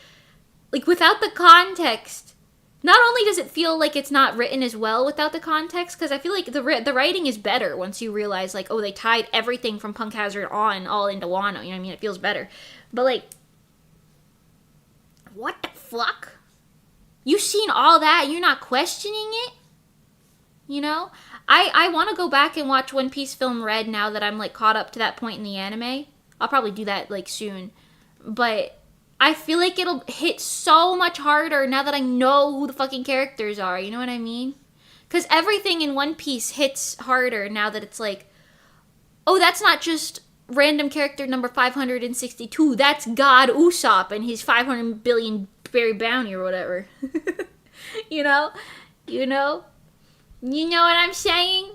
like, without the context, not only does it feel like it's not written as well without the context, because I feel like the writing is better once you realize, like, oh, they tied everything from Punk Hazard on all into Wano, you know what I mean? It feels better. But, like, what the fuck? You've seen all that, you're not questioning it? You know? I want to go back and watch One Piece Film Red now that I'm, like, caught up to that point in the anime. I'll probably do that, like, soon. But I feel like it'll hit so much harder now that I know who the fucking characters are. You know what I mean? Because everything in One Piece hits harder now that it's like, oh, that's not just random character number 562. That's God Usopp and his 500 billion berry bounty or whatever. You know? You know? You know what I'm saying?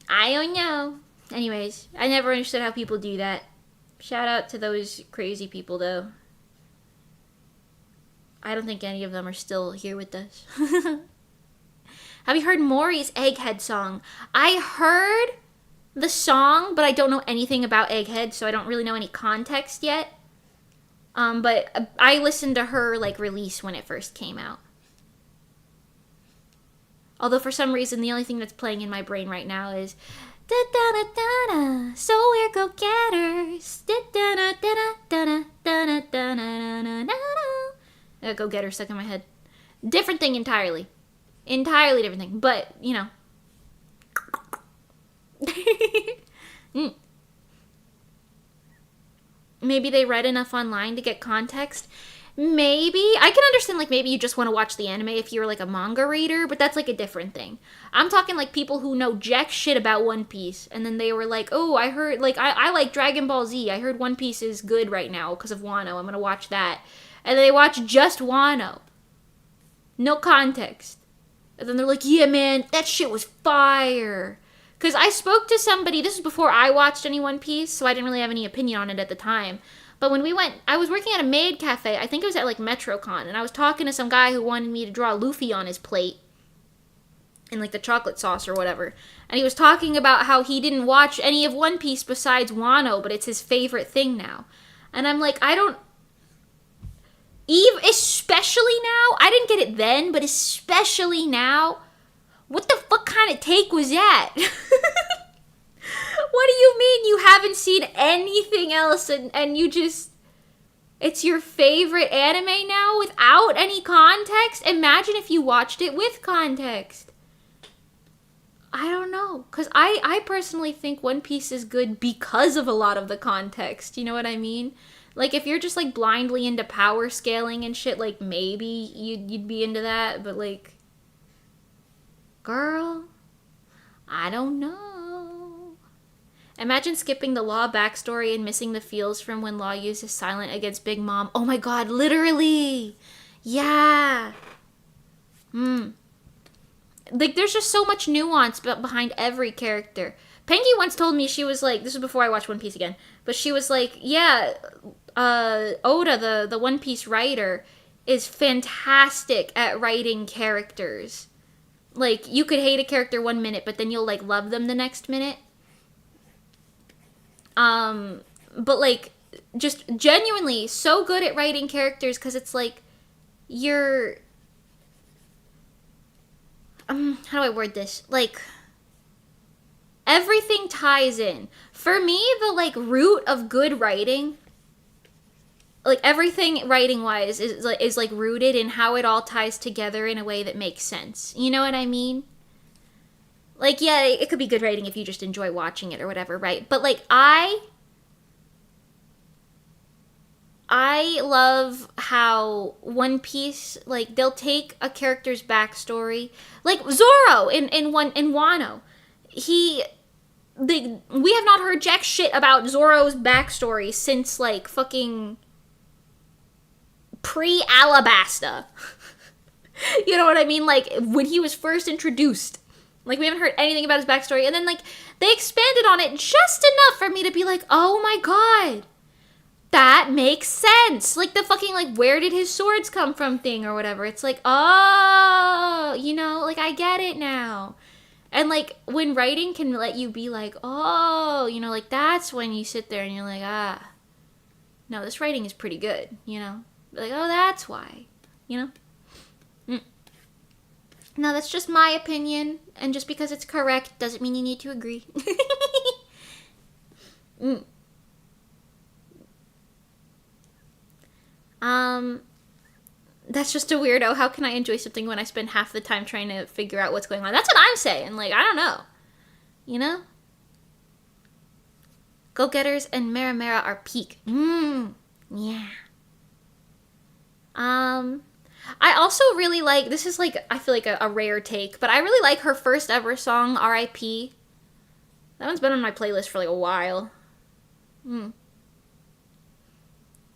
I don't know. Anyways, I never understood how people do that. Shout out to those crazy people, though. I don't think any of them are still here with us. Have you heard Maury's Egghead song? I heard the song, but I don't know anything about Egghead, so I don't really know any context yet. But I listened to her, like, release when it first came out. Although for some reason, the only thing that's playing in my brain right now is da da da da da. So we're go-getters. Da da da da da da da da da da da. Go-getter stuck in my head. Different thing entirely. Entirely different thing. But, you know. Maybe they read enough online to get context. Maybe. I can understand, like, maybe you just want to watch the anime if you're, like, a manga reader, but that's, like, a different thing. I'm talking, like, people who know jack shit about One Piece, and then they were like, oh, I heard, like, I like Dragon Ball Z. I heard One Piece is good right now because of Wano. I'm gonna watch that. And then they watch just Wano. No context. And then they're like, yeah, man, that shit was fire. Because I spoke to somebody, this was before I watched any One Piece, so I didn't really have any opinion on it at the time. But when we went, I was working at a maid cafe, I think it was at like MetroCon, and I was talking to some guy who wanted me to draw Luffy on his plate. In like the chocolate sauce or whatever. And he was talking about how he didn't watch any of One Piece besides Wano, but it's his favorite thing now. And I'm like, I don't... especially now, I didn't get it then, but especially now, what the fuck kind of take was that? What do you mean you haven't seen anything else and you just... It's your favorite anime now without any context? Imagine if you watched it with context. I don't know. Because I personally think One Piece is good because of a lot of the context. You know what I mean? Like, if you're just, like, blindly into power scaling and shit, like, maybe you'd be into that. But, like... Girl... I don't know. Imagine skipping the Law backstory and missing the feels from when Law uses Silent against Big Mom. Oh my god, literally! Yeah! Like, there's just so much nuance behind every character. Pengy once told me, she was like, this was before I watched One Piece again, but she was like, yeah, Oda, the One Piece writer, is fantastic at writing characters. Like, you could hate a character 1 minute, but then you'll, like, love them the next minute. But, like, just genuinely so good at writing characters, because it's, like, you're... how do I word this? Like, everything ties in. For me, the, like, root of good writing, like, everything writing-wise is like, rooted in how it all ties together in a way that makes sense. You know what I mean? Like, yeah, it could be good writing if you just enjoy watching it or whatever, right? But, like, I love how One Piece, like, they'll take a character's backstory. Like, Zoro in Wano. We have not heard jack shit about Zoro's backstory since, like, fucking pre-Alabasta. You know what I mean? Like, when he was first introduced. Like, we haven't heard anything about his backstory. And then, like, they expanded on it just enough for me to be like, oh my god, that makes sense. Like, the fucking, like, where did his swords come from thing or whatever. It's like, oh, you know, like, I get it now. And, like, when writing can let you be like, oh, you know, like, that's when you sit there and you're like, no, this writing is pretty good, you know? Like, oh, that's why, you know? No, that's just my opinion, and just because it's correct doesn't mean you need to agree. That's just a weirdo. How can I enjoy something when I spend half the time trying to figure out what's going on? That's what I'm saying. Like, I don't know. You know? Go-Getters and Mera Mera are peak. Yeah. I also really like, this is like, I feel like a rare take, but I really like her first ever song, R.I.P. That one's been on my playlist for like a while. She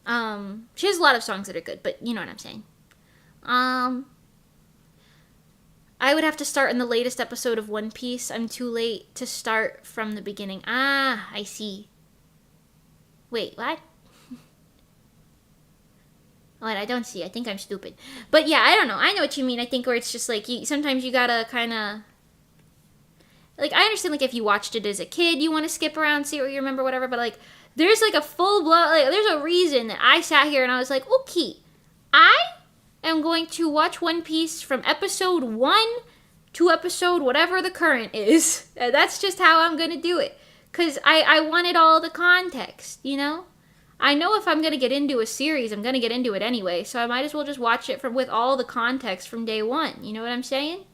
has a lot of songs that are good, but you know what I'm saying. I would have to start in the latest episode of One Piece. I'm too late to start from the beginning. I see. Wait, what? What, I don't see. I think I'm stupid. But yeah, I don't know. I know what you mean. I think where it's just like, sometimes you gotta kind of... Like, I understand, like, if you watched it as a kid, you want to skip around, see what you remember, whatever. But, like, there's, like, a full-blown... Like, there's a reason that I sat here and I was like, okay, I am going to watch One Piece from episode 1 to episode whatever the current is. That's just how I'm going to do it. Because I wanted all the context, you know? I know if I'm going to get into a series, I'm going to get into it anyway, so I might as well just watch it with all the context from day one, you know what I'm saying?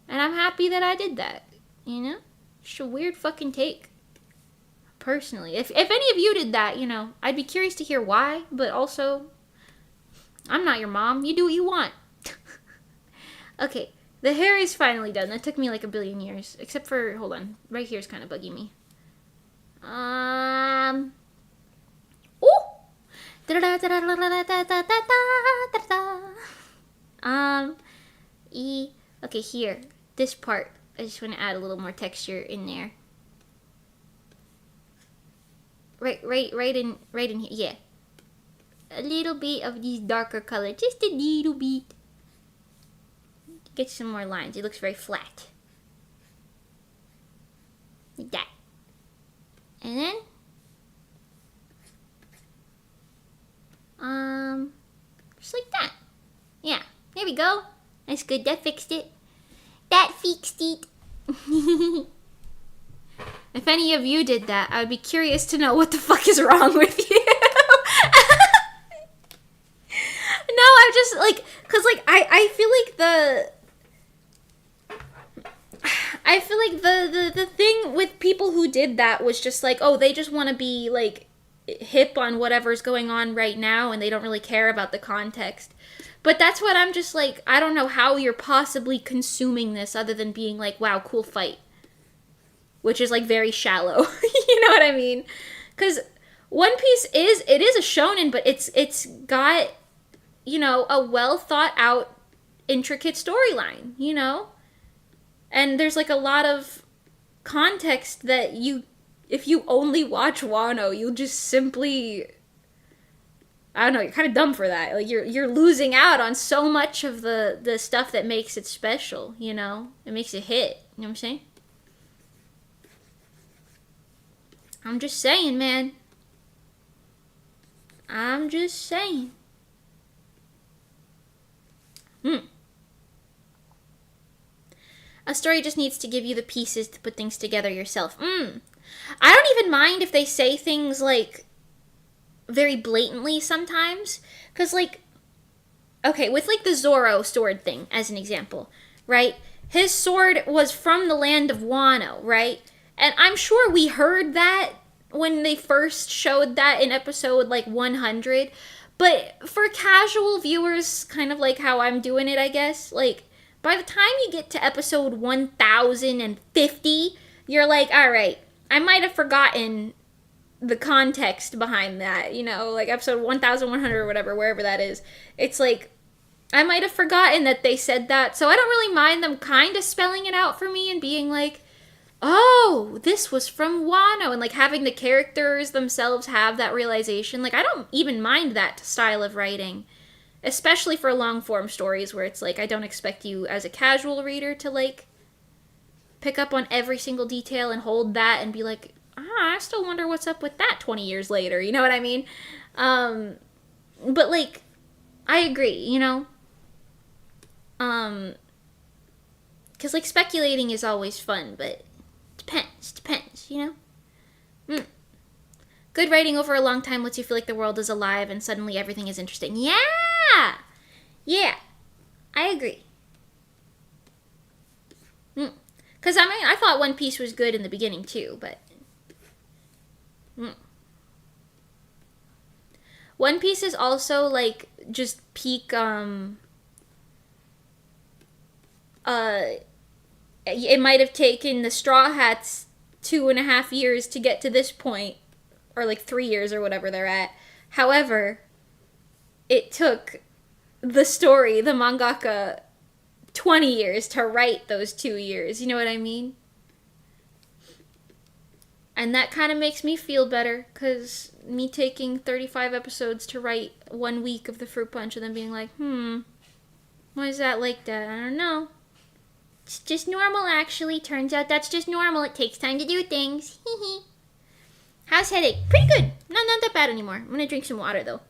And I'm happy that I did that, you know? It's a weird fucking take, personally. If any of you did that, you know, I'd be curious to hear why, but also, I'm not your mom, you do what you want. Okay, the hair is finally done. That took me like a billion years, except for, hold on, right here's kind of bugging me. Okay, here, this part, I just want to add a little more texture in there. Right in here, yeah. A little bit of these darker color, just a little bit. Get some more lines, it looks very flat. Like that. And then, just like that. Yeah, there we go. That's good, that fixed it. That fixed it. If any of you did that, I would be curious to know what the fuck is wrong with you. No, I'm just like, cause like, I feel like the thing with people who did that was just like, oh, they just want to be like hip on whatever's going on right now and they don't really care about the context. But that's what I'm just like, I don't know how you're possibly consuming this other than being like, wow, cool fight. Which is like very shallow. You know what I mean? Because One Piece is a shonen, but it's got, you know, a well thought out, intricate storyline, you know? And there's like a lot of context that if you only watch Wano, you'll just simply, I don't know, you're kind of dumb for that. Like you're losing out on so much of the stuff that makes it special, you know? It makes it hit, you know what I'm saying? I'm just saying, man. I'm just saying. A story just needs to give you the pieces to put things together yourself. I don't even mind if they say things, like, very blatantly sometimes. Because, like, okay, with, like, the Zoro sword thing, as an example, right? His sword was from the land of Wano, right? And I'm sure we heard that when they first showed that in episode, like, 100. But for casual viewers, kind of like how I'm doing it, I guess, like, by the time you get to episode 1050, you're like, alright, I might have forgotten the context behind that, you know, like episode 1100 or whatever, wherever that is. It's like, I might have forgotten that they said that, so I don't really mind them kind of spelling it out for me and being like, oh, this was from Wano, and like having the characters themselves have that realization. Like, I don't even mind that style of writing, especially for long form stories where it's like, I don't expect you as a casual reader to like pick up on every single detail and hold that and be like, I still wonder what's up with that 20 years later, you know what I mean? But like, I agree, you know? Because like speculating is always fun, but depends, you know? Good writing over a long time lets you feel like the world is alive and suddenly everything is interesting. Yeah, I agree. Because I mean, I thought One Piece was good in the beginning too, but One Piece is also like just peak it might have taken the Straw Hats 2.5 years to get to this point, or like 3 years or whatever they're at. However, it took the story, the mangaka, 20 years to write those 2 years. You know what I mean? And that kind of makes me feel better, because me taking 35 episodes to write 1 week of the fruit punch and then being like, why is that like that? I don't know. It's just normal, actually. Turns out that's just normal. It takes time to do things. How's headache? Pretty good. Not that bad anymore. I'm gonna drink some water, though.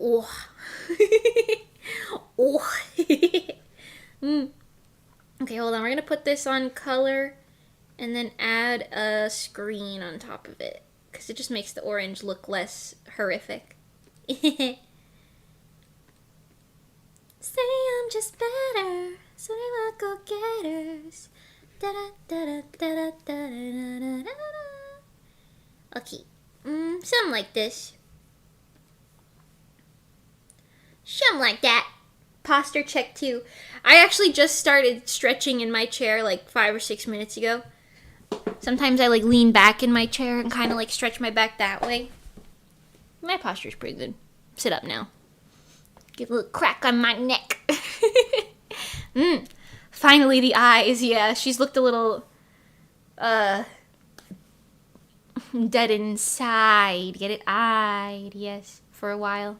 Oh. Oh. Okay, hold on. We're gonna put this on color and then add a screen on top of it, because it just makes the orange look less horrific. Say I'm just better, so they will go getters. Okay, something like this. Something like that. Posture check 2. I actually just started stretching in my chair like 5 or 6 minutes ago. Sometimes I like lean back in my chair and kind of like stretch my back that way. My posture's pretty good. Sit up now. Give a little crack on my neck. Finally the eyes. Yeah, she's looked a little dead inside. Get it eyed. Yes, for a while.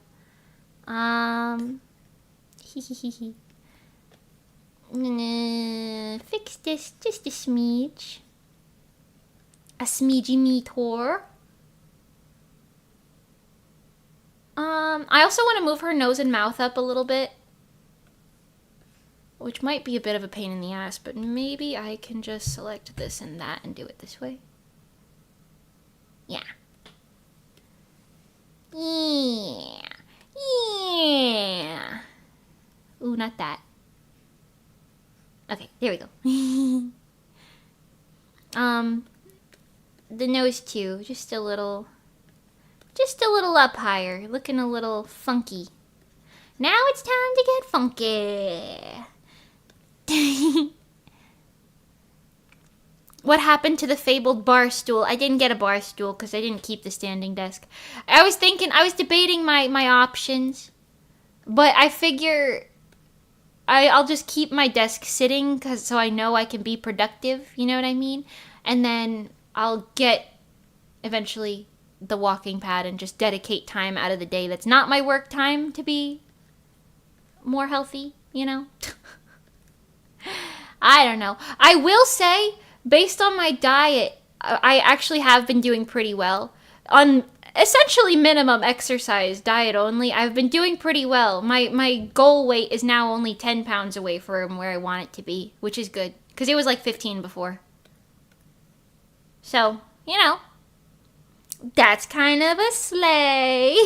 Fix this just a smidge. A smidgy meter. I also want to move her nose and mouth up a little bit, which might be a bit of a pain in the ass, but maybe I can just select this and that and do it this way. Yeah. Yeah. Yeah. Ooh, not that. Okay, there we go. The nose too, just a little up higher, looking a little funky. Now it's time to get funky. What happened to the fabled bar stool? I didn't get a bar stool because I didn't keep the standing desk. I was debating my options, but I figure I'll just keep my desk sitting so I know I can be productive, you know what I mean? And then I'll get eventually the walking pad and just dedicate time out of the day that's not my work time to be more healthy, you know? I don't know. I will say, based on my diet, I actually have been doing pretty well. On essentially minimum exercise, diet only, I've been doing pretty well. My goal weight is now only 10 pounds away from where I want it to be, which is good, because it was like 15 before. So, you know, that's kind of a slay.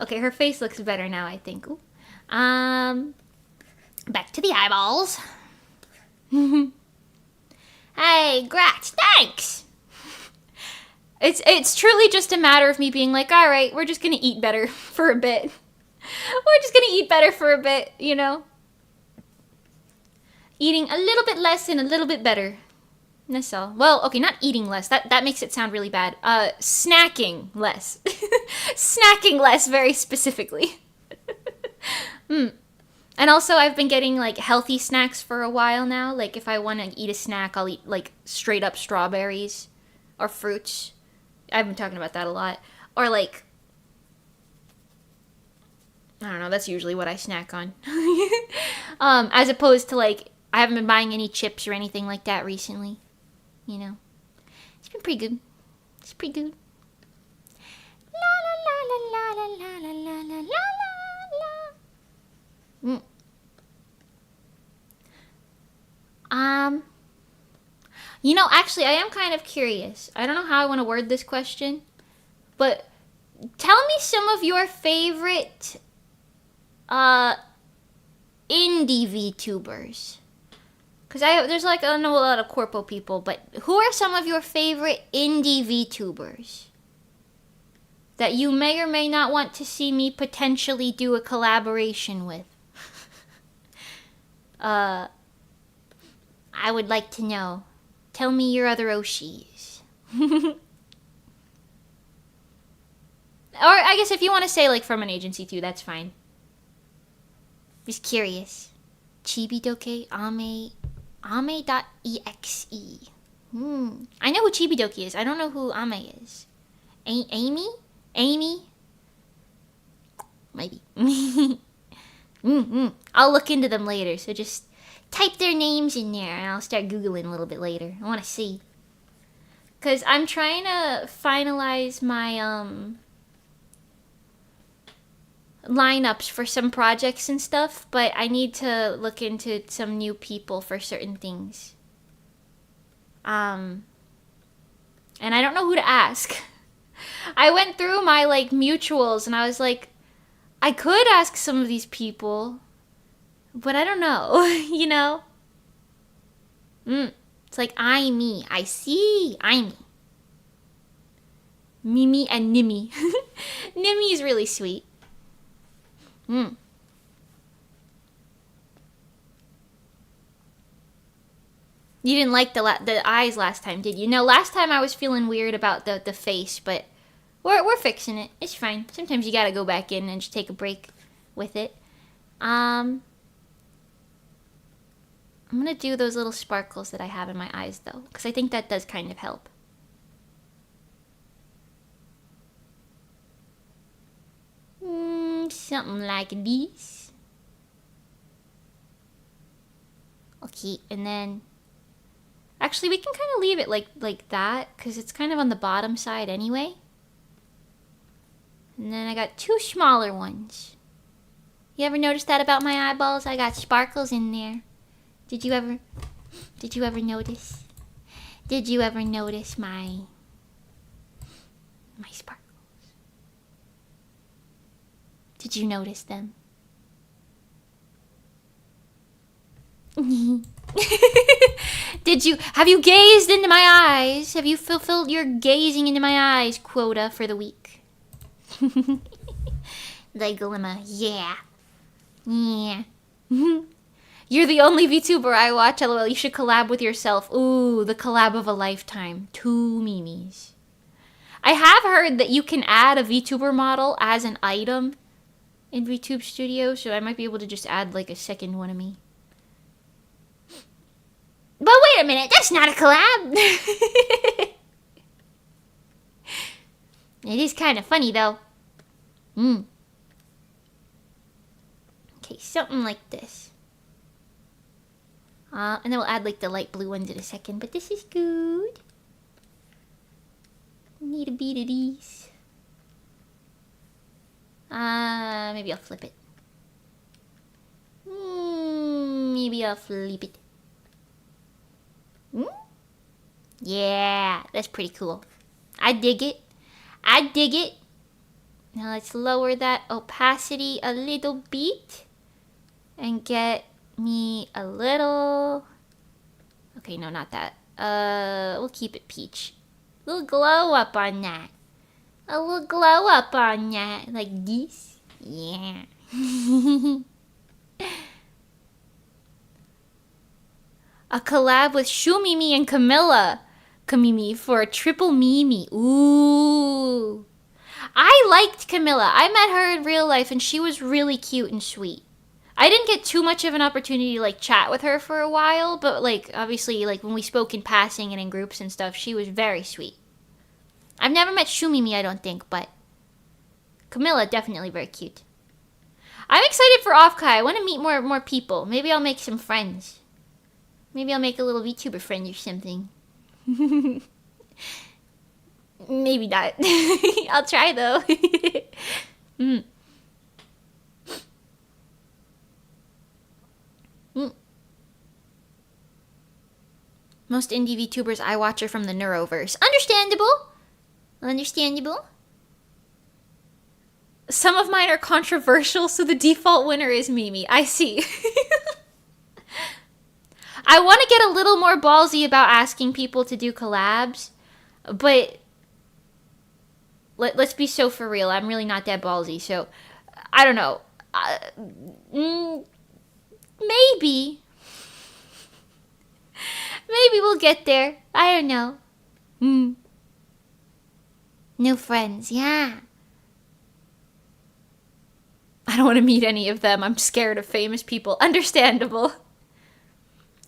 Okay, her face looks better now, I think. Ooh. Back to the eyeballs. Hey, Gratz, thanks! It's truly just a matter of me being like, alright, we're just gonna eat better for a bit. We're just gonna eat better for a bit, you know? Eating a little bit less and a little bit better. That's all. Well, okay, not eating less. That makes it sound really bad. Snacking less. Snacking less, very specifically. And also, I've been getting, like, healthy snacks for a while now. Like, if I want to eat a snack, I'll eat, like, straight up strawberries or fruits. I've been talking about that a lot. Or, like, I don't know, that's usually what I snack on. As opposed to, like, I haven't been buying any chips or anything like that recently. You know? It's been pretty good. It's pretty good. La la la la la la la la la la la. You know, actually, I am kind of curious. I don't know how I want to word this question, but tell me some of your favorite, indie VTubers. Because there's like, I know a lot of corpo people, but who are some of your favorite indie VTubers that you may or may not want to see me potentially do a collaboration with? I would like to know. Tell me your other Oshis. I guess if you want to say like from an agency too, that's fine. Just curious. Chibidoke ame.exe. I know who Chibidoki is. I don't know who Ame is. Amy? Amy? Maybe. I'll look into them later, so just type their names in there and I'll start Googling a little bit later. I want to see. Because I'm trying to finalize my lineups for some projects and stuff, but I need to look into some new people for certain things. And I don't know who to ask. I went through my like mutuals and I was like, I could ask some of these people, but I don't know, you know? It's like I, me. I see. I, me. Mimi and Nimi. Nimi is really sweet. You didn't like the eyes last time, did you? No, last time I was feeling weird about the face, but we're fixing it. It's fine. Sometimes you gotta go back in and just take a break with it. I'm gonna do those little sparkles that I have in my eyes, though, because I think that does kind of help. Something like this. Okay, and then... Actually, we can kind of leave it like that, because it's kind of on the bottom side anyway. And then I got two smaller ones. You ever notice that about my eyeballs? I got sparkles in there. Did you ever notice? Did you ever notice my sparkles? Did you notice them? Have you gazed into my eyes? Have you fulfilled your gazing into my eyes quota for the week? The glimmer, yeah. Yeah. You're the only VTuber I watch, lol. You should collab with yourself. Ooh, the collab of a lifetime. 2 Mimis. I have heard that you can add a VTuber model as an item in VTube Studio, so I might be able to just add like a second one of me. But wait a minute, that's not a collab! It is kind of funny though. Okay, something like this. And then we'll add like the light blue ones in a second, but this is good. Need a beat of these. Maybe I'll flip it. Maybe I'll flip it. Yeah, that's pretty cool. I dig it. I dig it. Now let's lower that opacity a little bit. And get me a little... Okay, no, not that. We'll keep it peach. A little glow up on that. A little glow up on that. Like this. Yeah. A collab with Shumimi and Kamimi for a triple Mimi. Ooh. I liked Camilla. I met her in real life and she was really cute and sweet. I didn't get too much of an opportunity to like chat with her for a while, but like obviously like when we spoke in passing and in groups and stuff, she was very sweet. I've never met Shumimi, I don't think, but Camilla definitely very cute. I'm excited for Offkai. I want to meet more people. Maybe I'll make some friends. Maybe I'll make a little VTuber friend or something. Maybe not. I'll try though. Most indie VTubers I watch are from the Neuroverse. Understandable. Understandable. Some of mine are controversial, so the default winner is Mimi. I see. I want to get a little more ballsy about asking people to do collabs, but let's be so for real. I'm really not that ballsy, so I don't know. Maybe. Maybe we'll get there. I don't know. New friends, yeah. I don't want to meet any of them. I'm scared of famous people. Understandable.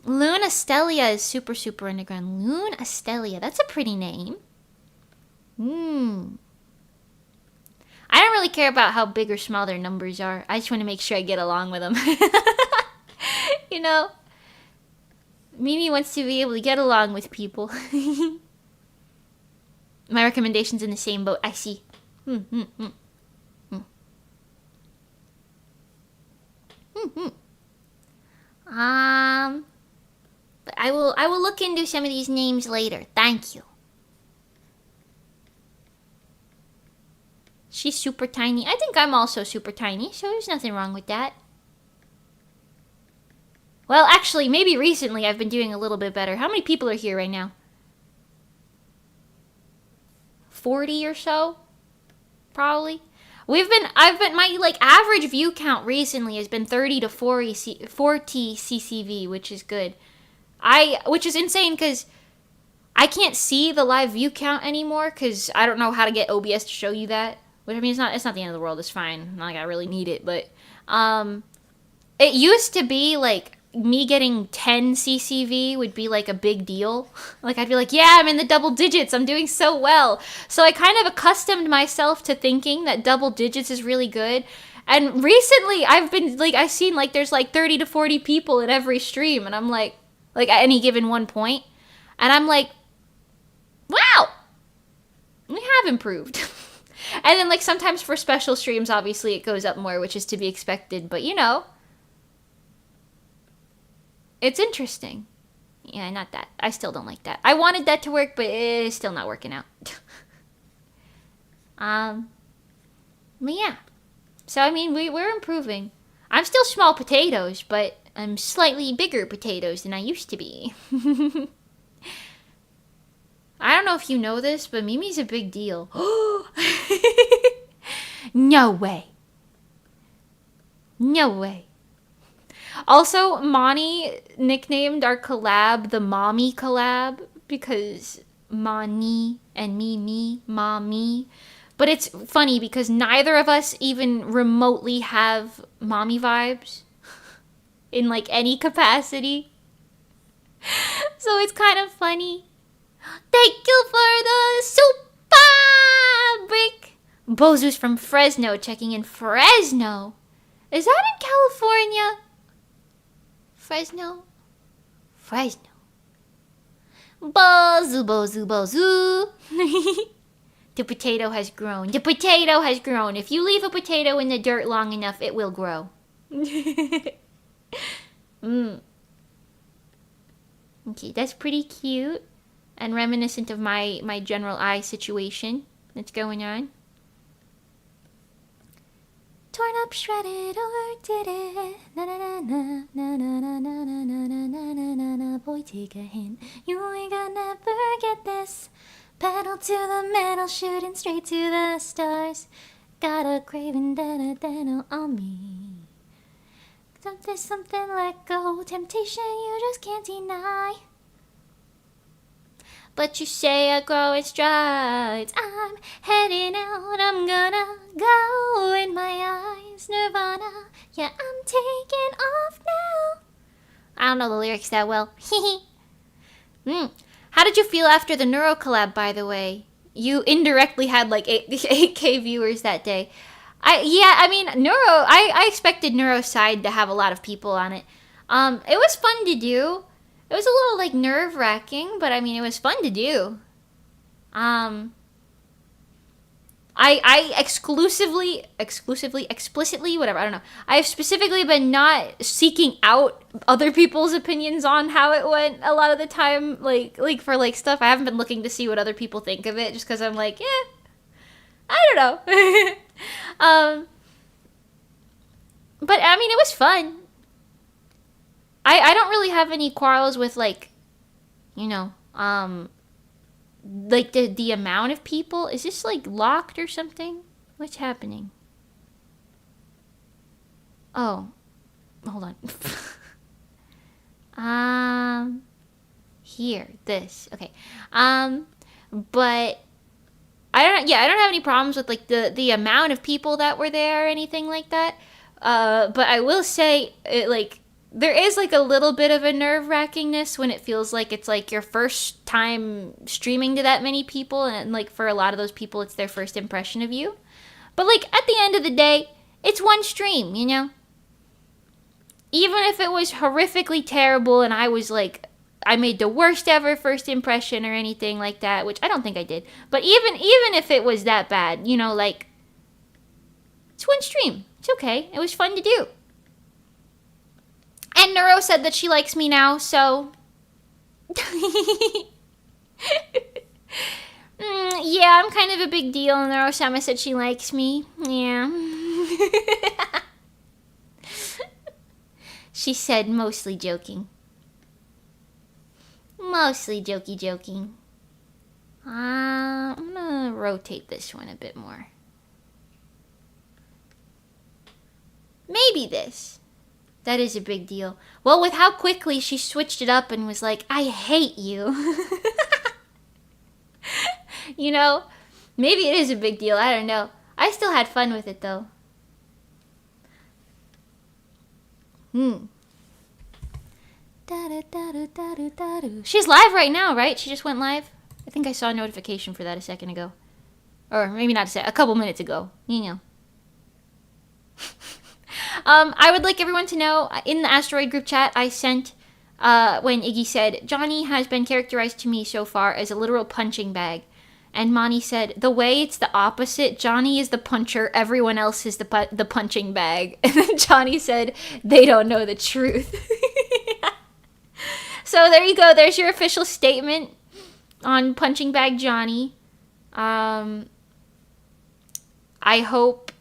Lune Astelia is super, super underground. Lune Astelia. That's a pretty name. I don't really care about how big or small their numbers are. I just want to make sure I get along with them. You know? Mimi wants to be able to get along with people. My recommendation's in the same boat. I see. But I will look into some of these names later. Thank you. She's super tiny. I think I'm also super tiny, so there's nothing wrong with that. Well, actually, maybe recently I've been doing a little bit better. How many people are here right now? 40 or so? Probably. My like average view count recently has been 30 to 40 CCV, which is good. Which is insane because I can't see the live view count anymore because I don't know how to get OBS to show you that. Which, I mean, it's not the end of the world. It's fine. Not like I really need it, but it used to be like me getting 10 CCV would be like a big deal. Like I'd be like, yeah, I'm in the double digits. I'm doing so well. So I kind of accustomed myself to thinking that double digits is really good. And recently I've seen like there's like 30 to 40 people at every stream, and I'm like at any given one point, and I'm like, wow, we have improved. And then like sometimes for special streams, obviously it goes up more, which is to be expected, but you know, it's interesting. Yeah, not that. I still don't like that. I wanted that to work, but it's still not working out. But yeah. So, I mean, we're improving. I'm still small potatoes, but I'm slightly bigger potatoes than I used to be. I don't know if you know this, but Mimi's a big deal. No way. No way. Also, Moni nicknamed our collab the Mommy collab because Moni and Mimi, Mommy. But it's funny because neither of us even remotely have mommy vibes in like any capacity. So it's kind of funny. Thank you for the super brick. Bozu's from Fresno, checking in. Fresno? Is that in California? Fresno? Fresno. Bozu, Bozu, Bozu. The potato has grown. The potato has grown. If you leave a potato in the dirt long enough, it will grow. Okay, that's pretty cute. And reminiscent of my general eye situation that's going on. Torn up, shredded, or did it? Na na na na na na na na na na na na na. Boy, take a hint. You ain't gonna never get this. Pedal to the metal, shooting straight to the stars. Got a craving, da-da-da-da on me. Something, let go. Temptation you just can't deny. But you say I grow in strides. I'm heading out, I'm gonna go in my eyes. Nirvana, yeah, I'm taking off now. I don't know the lyrics that well. How did you feel after the Neuro collab, by the way? You indirectly had like 8K viewers that day. I expected Neuro's side to have a lot of people on it. It was fun to do. It was a little like nerve-wracking, but I mean, it was fun to do. I explicitly, whatever, I don't know. I have specifically been not seeking out other people's opinions on how it went a lot of the time, like for like stuff. I haven't been looking to see what other people think of it, just because I'm like, I don't know. But I mean, it was fun. I don't really have any quarrels with like, you know, like the amount of people. Is this like locked or something? What's happening? Oh, hold on. Here, this. Okay. But I don't have any problems with like the amount of people that were there or anything like that. But I will say there is like a little bit of a nerve-wrackingness when it feels like it's like your first time streaming to that many people, and like for a lot of those people it's their first impression of you. But like at the end of the day, it's one stream, you know? Even if it was horrifically terrible and I was like, I made the worst ever first impression or anything like that, which I don't think I did. But even if it was that bad, you know, like, it's one stream. It's okay. It was fun to do. And Neuro said that she likes me now, so... yeah, I'm kind of a big deal. Neuro-sama said she likes me. Yeah. She said, mostly joking. Mostly joking. I'm gonna rotate this one a bit more. Maybe this. That is a big deal. Well, with how quickly she switched it up and was like, I hate you. You know, maybe it is a big deal. I don't know. I still had fun with it, though. She's live right now, right? She just went live? I think I saw a notification for that a second ago. Or maybe not a couple minutes ago. You know. I would like everyone to know, in the Asteroid group chat, I sent, when Iggy said, Johnny has been characterized to me so far as a literal punching bag. And Mani said, the way it's the opposite, Johnny is the puncher, everyone else is the punching bag. And then Johnny said, they don't know the truth. So there you go, there's your official statement on Punching Bag Johnny. I hope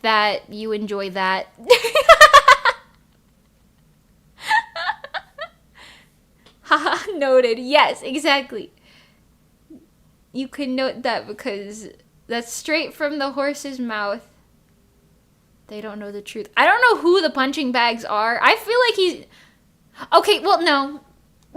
that you enjoy that. Haha, noted. Yes, exactly. You can note that because that's straight from the horse's mouth. They don't know the truth. I don't know who the punching bags are. I feel like he's... Okay, well, no.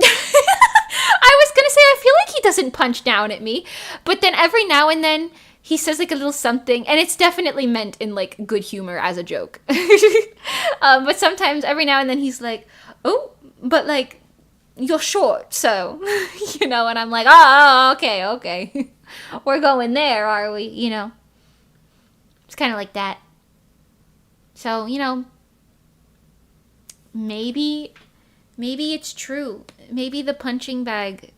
I was gonna say, I feel like he doesn't punch down at me. But then every now and then, he says like a little something. And it's definitely meant in like good humor as a joke. But sometimes, every now and then, he's like, oh, but like, you're short, so... you know, and I'm like, oh, okay. We're going there, are we? You know. It's kind of like that. So, you know, maybe it's true. Maybe the punching bag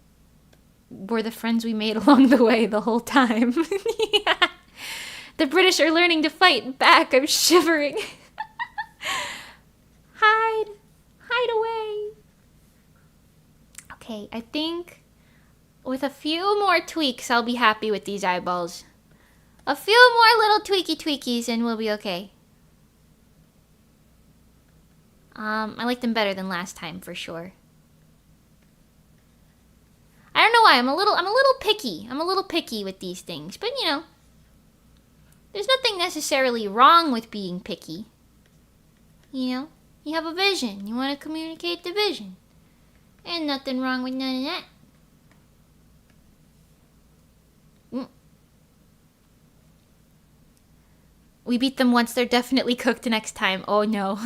were the friends we made along the way the whole time. Yeah. The British are learning to fight back. I'm shivering. Hide away. Okay, I think with a few more tweaks, I'll be happy with these eyeballs. A few more little tweakies and we'll be okay. I like them better than last time, for sure. I don't know why, I'm a little picky. I'm a little picky with these things, but you know, there's nothing necessarily wrong with being picky. You know, you have a vision, you want to communicate the vision. Ain't nothing wrong with none of that. We beat them once, they're definitely cooked next time. Oh no.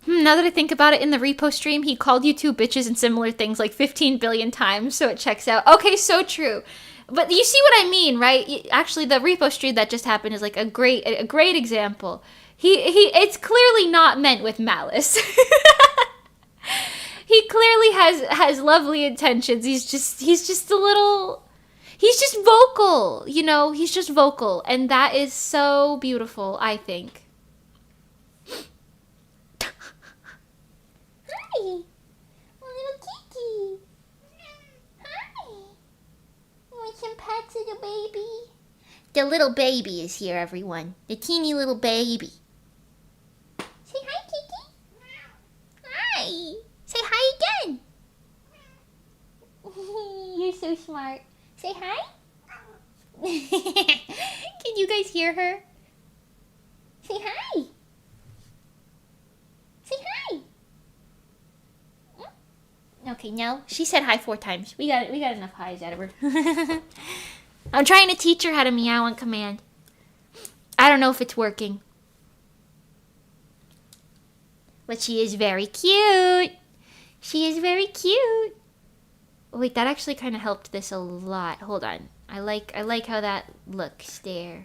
Now that I think about it, in the repo stream, he called you two bitches and similar things like 15 billion times, so it checks out. Okay, so true. But you see what I mean, right? Actually, the repo stream that just happened is like a great example. It's clearly not meant with malice. He clearly has lovely intentions. He's just vocal, you know, he's just vocal, and that is so beautiful, I think. Hi, little Kiki. Hi. You want some pets of the baby? The little baby is here, everyone. The teeny little baby. Say hi, Kiki. Hi. Say hi again. You're so smart. Say hi. Can you guys hear her? Say hi. Say hi. Okay, No, she said hi 4 times. We got enough highs out of her. I'm trying to teach her how to meow on command. I don't know if it's working. But she is very cute. She is very cute. Wait, that actually kind of helped this a lot. Hold on. I like how that looks there.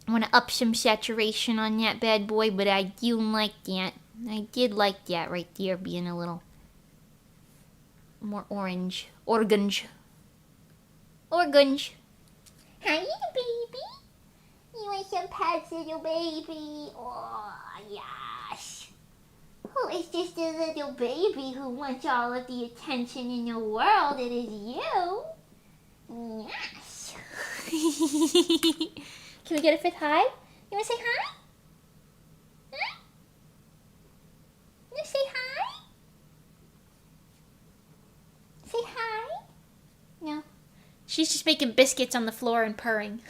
I want to up some saturation on that bad boy, but I do like that. I did like that right there being a little more orange. Orange. Orange. Hi, little baby. You want some pets, little baby? Oh, yes. Who is just a little baby who wants all of the attention in the world? It is you. Yes. Can we get a 5th high? You want to say hi? Huh? You say hi? Say hi? No. She's just making biscuits on the floor and purring.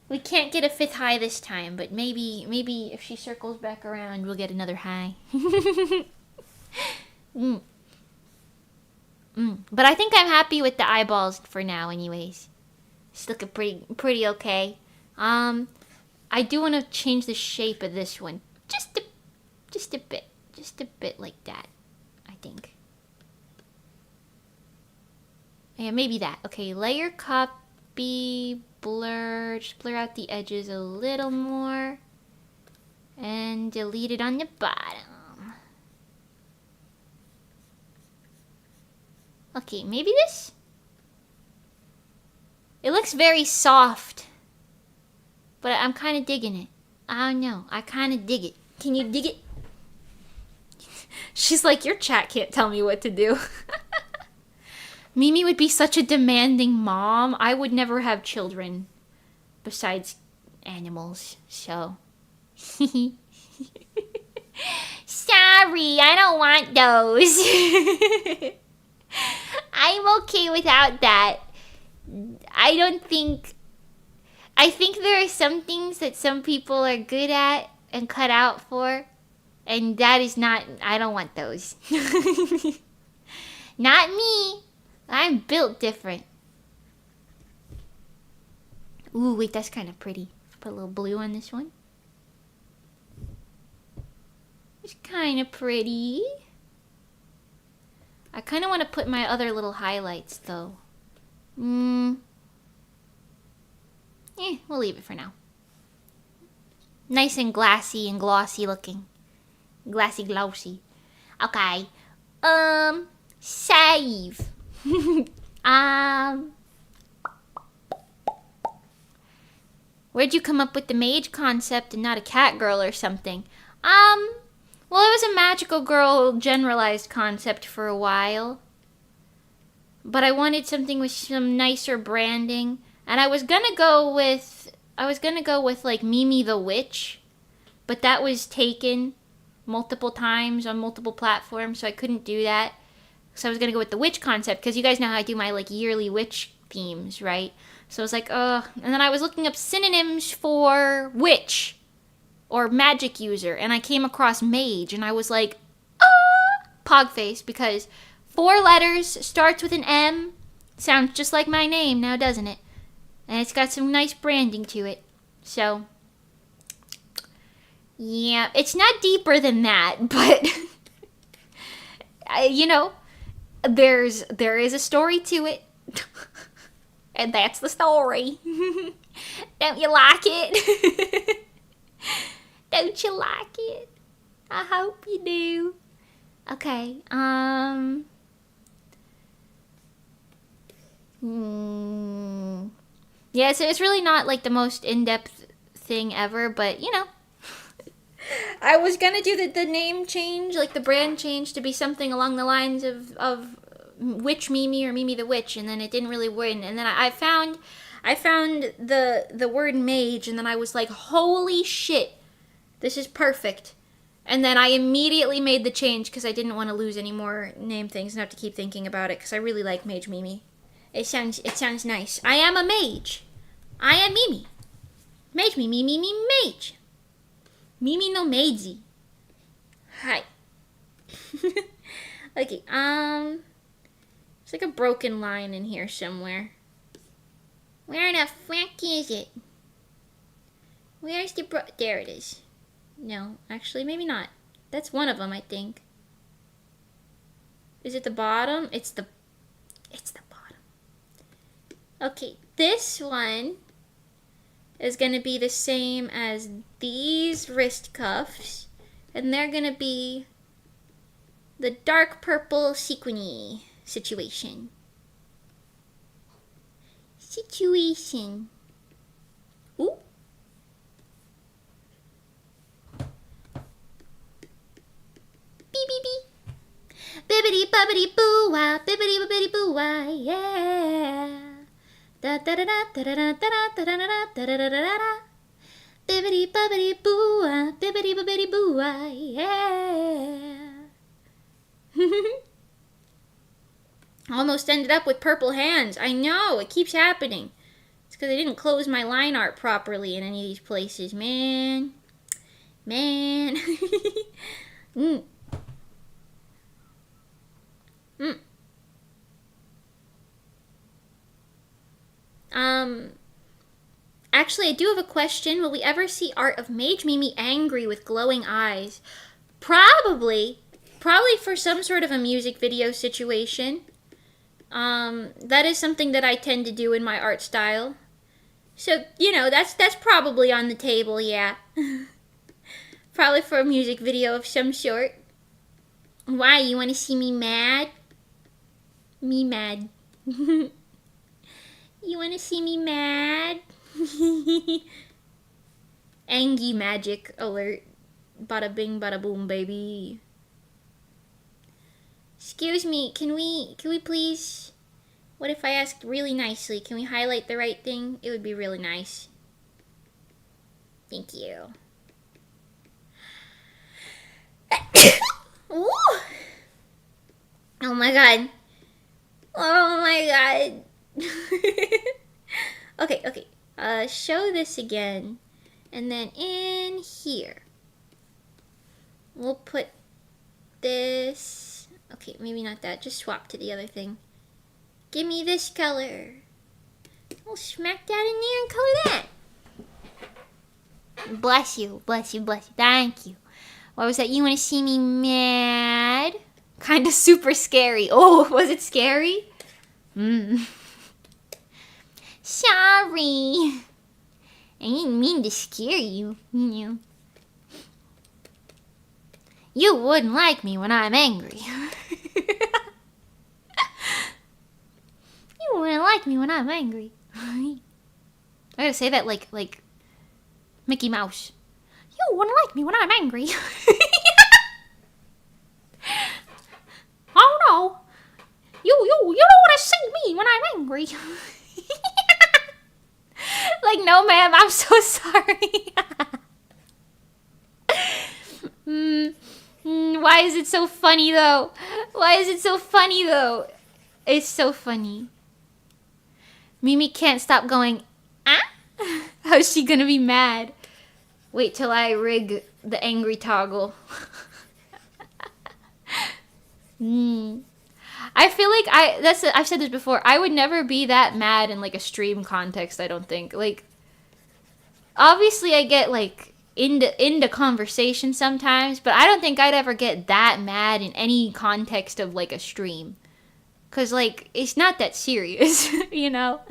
We can't get a 5th high this time, but maybe if she circles back around, we'll get another high. But I think I'm happy with the eyeballs for now anyways. It's looking pretty okay. I do want to change the shape of this one. Just a bit. Just a bit like that, I think. Yeah, maybe that. Okay, layer copy, blur. Just blur out the edges a little more. And delete it on the bottom. Okay, maybe this? It looks very soft. But I'm kind of digging it. I don't know. I kind of dig it. Can you dig it? She's like, your chat can't tell me what to do. Mimi would be such a demanding mom. I would never have children. Besides animals. So. Sorry, I don't want those. I'm okay without that. I think there are some things that some people are good at and cut out for. And that is not, I don't want those. Not me. I'm built different. Ooh, wait, that's kind of pretty. Put a little blue on this one. It's kind of pretty. I kind of want to put my other little highlights, though. We'll leave it for now. Nice and glassy and glossy looking. Glassy glossy. Okay. Save. Where'd you come up with the mage concept and not a cat girl or something? Well, it was a magical girl generalized concept for a while. But I wanted something with some nicer branding. And I was gonna go with like Mimi the Witch. But that was taken multiple times on multiple platforms, so I couldn't do that. So I was gonna go with the witch concept, because you guys know how I do my like yearly witch themes, right? So I was like, and then I was looking up synonyms for witch or magic user, and I came across mage, and I was like, pog face, because 4 letters, starts with an M, sounds just like my name now, doesn't it? And it's got some nice branding to it. So yeah, it's not deeper than that, but you know, there is a story to it. And that's the story. Don't you like it? Don't you like it? I hope you do. Okay, yeah, so it's really not like the most in-depth thing ever, but you know. I was gonna do the name change, like the brand change, to be something along the lines of Witch Mimi or Mimi the Witch, and then it didn't really win. And then I found the word mage, and then I was like, holy shit, this is perfect. And then I immediately made the change because I didn't want to lose any more name things and have to keep thinking about it, because I really like Mage Mimi. It sounds nice. I am a mage. I am Mimi. Mage Mimi, Mimi, mage. Mimi no Meiji. Hi. Okay, it's like a broken line in here somewhere. Where the fuck is it? Where's the there it is. No, actually, maybe not. That's one of them, I think. Is it the bottom? It's the bottom. Okay, this one is gonna be the same as these wrist cuffs, and they're gonna be the dark purple sequiny situation. Ooh. Beep beep beep. Bibbidi bobbidi boo wah, bibbidi bobbidi boo wah, yeah. Da da da da da da da da da da da da da da. Bibbidi bobbidi boo wah, bibbidi bobbidi boo wah, yeah. Almost ended up with purple hands. I know, it keeps happening. It's because I didn't close my line art properly in any of these places, man. Man. Actually, I do have a question. Will we ever see art of Mage Mimi angry with glowing eyes? Probably for some sort of a music video situation. That is something that I tend to do in my art style. So, you know, that's probably on the table, yeah. Probably for a music video of some sort. Why, you want to see me mad? Me mad. You want to see me mad? Angie magic alert. Bada bing, bada boom, baby. Excuse me, can we please... What if I asked really nicely? Can we highlight the right thing? It would be really nice. Thank you. Ooh. Oh my god. Oh my god. Okay. Show this again. And then in here, we'll put this. Okay, maybe not that. Just swap to the other thing. Give me this color. We'll smack that in there and color that. Bless you. Thank you. What was that? You want to see me mad? Kind of super scary. Oh, was it scary? Sorry. I didn't mean to scare you, you know. You wouldn't like me when I'm angry. You wouldn't like me when I'm angry. I gotta say that like Mickey Mouse. You wouldn't like me when I'm angry. Oh no. You don't want to see me when I'm angry. Like, no ma'am, I'm so sorry. Why is it so funny though? It's so funny. Mimi can't stop going, ah? How's she gonna be mad? Wait till I rig the angry toggle. I feel like I've said this before. I would never be that mad in like a stream context, I don't think. Like, obviously I get like into conversation sometimes, but I don't think I'd ever get that mad in any context of like a stream. 'Cause like it's not that serious, you know?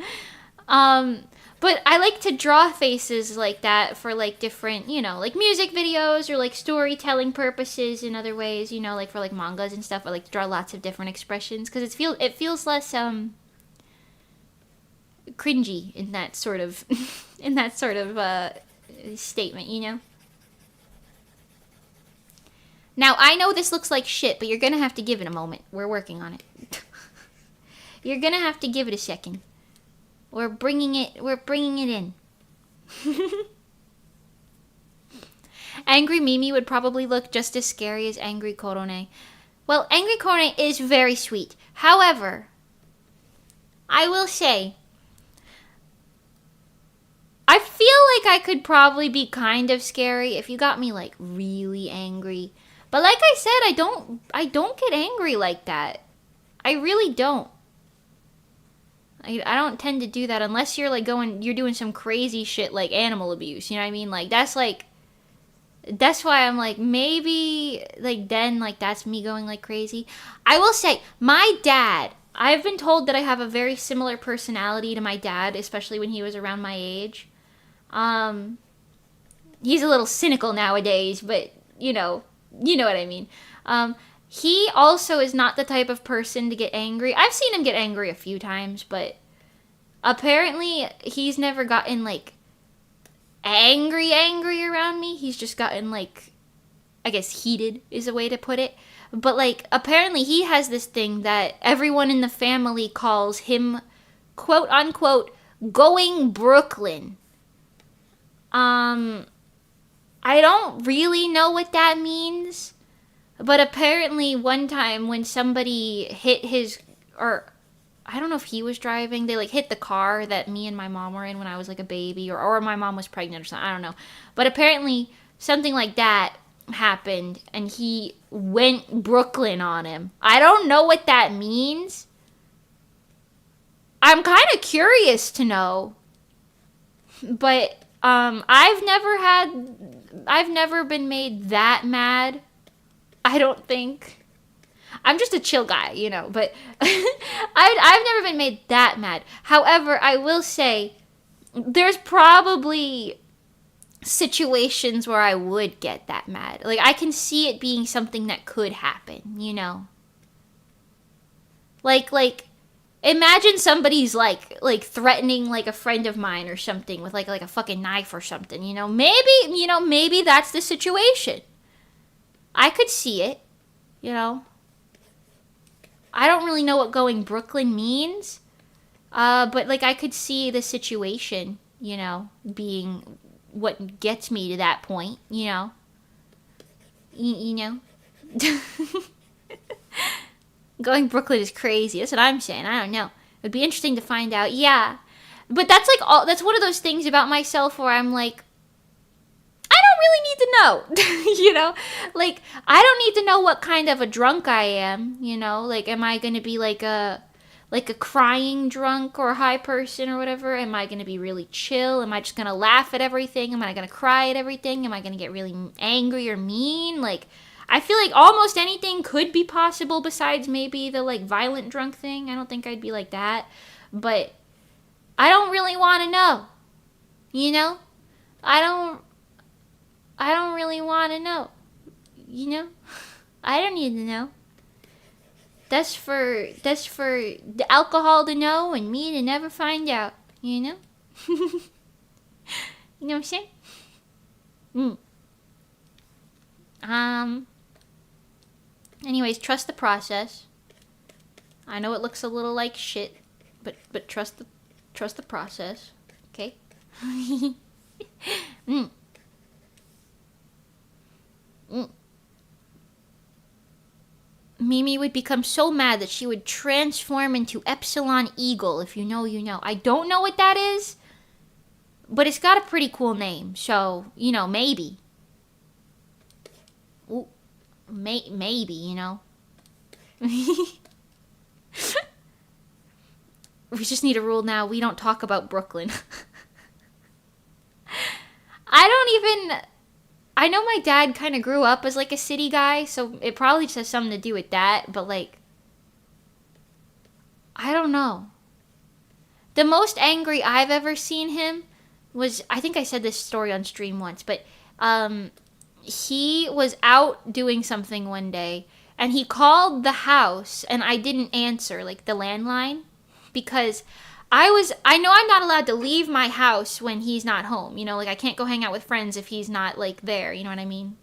But I like to draw faces like that for like different, you know, like music videos or like storytelling purposes in other ways, you know, like for like mangas and stuff. I like to draw lots of different expressions because it feels less cringy in that sort of statement, you know. Now I know this looks like shit, but you're gonna have to give it a moment. We're working on it. You're gonna have to give it a second. We're bringing it in. Angry Mimi would probably look just as scary as Angry Korone. Well, Angry Korone is very sweet. However, I will say, I feel like I could probably be kind of scary if you got me like really angry. But like I said, I don't get angry like that. I really don't. I don't tend to do that unless you're like you're doing some crazy shit like animal abuse. You know what I mean? Like that's why I'm like, maybe like then like that's me going like crazy. I will say, my dad, I've been told that I have a very similar personality to my dad, especially when he was around my age. He's a little cynical nowadays, but you know what I mean. He also is not the type of person to get angry. I've seen him get angry a few times, but apparently he's never gotten like angry around me. He's just gotten like, I guess heated is a way to put it. But like apparently he has this thing that everyone in the family calls him, quote unquote, going Brooklyn. I don't really know what that means. But apparently one time when somebody hit or I don't know if he was driving, they like hit the car that me and my mom were in when I was like a baby, or my mom was pregnant or something, I don't know. But apparently something like that happened and he went Brooklyn on him. I don't know what that means. I'm kind of curious to know. But I've never been made that mad. I don't think. I'm just a chill guy, you know, but I've never been made that mad. However, I will say there's probably situations where I would get that mad. Like, I can see it being something that could happen, you know? Like, imagine somebody's like threatening like a friend of mine or something with like a fucking knife or something, you know? Maybe that's the situation. I could see it, you know? I don't really know what going Brooklyn means, but like I could see the situation, you know, being what gets me to that point, you know? You know? Going Brooklyn is crazy. That's what I'm saying. I don't know. It'd be interesting to find out. Yeah. But that's like that's one of those things about myself where I'm like, I don't really need to know. You know? Like, I don't need to know what kind of a drunk I am, you know? Like, am I going to be like a crying drunk or a high person or whatever? Am I going to be really chill? Am I just going to laugh at everything? Am I going to cry at everything? Am I going to get really angry or mean? Like, I feel like almost anything could be possible besides maybe the like violent drunk thing. I don't think I'd be like that. But I don't really want to know. You know? I don't really want to know. You know? I don't need to know. That's for the alcohol to know and me to never find out. You know? You know what I'm saying? Anyways, trust the process. I know it looks a little like shit, but trust the process. Okay? Mimi would become so mad that she would transform into Epsilon Eagle. If you know, you know. I don't know what that is, but it's got a pretty cool name. So, you know, maybe. Ooh, maybe, you know. We just need a rule now. We don't talk about Brooklyn. I know my dad kind of grew up as like a city guy, so it probably just has something to do with that, but like, I don't know. The most angry I've ever seen him was, I think I said this story on stream once, but he was out doing something one day, and he called the house, and I didn't answer, like the landline, because I know I'm not allowed to leave my house when he's not home. You know, like I can't go hang out with friends if he's not like there. You know what I mean?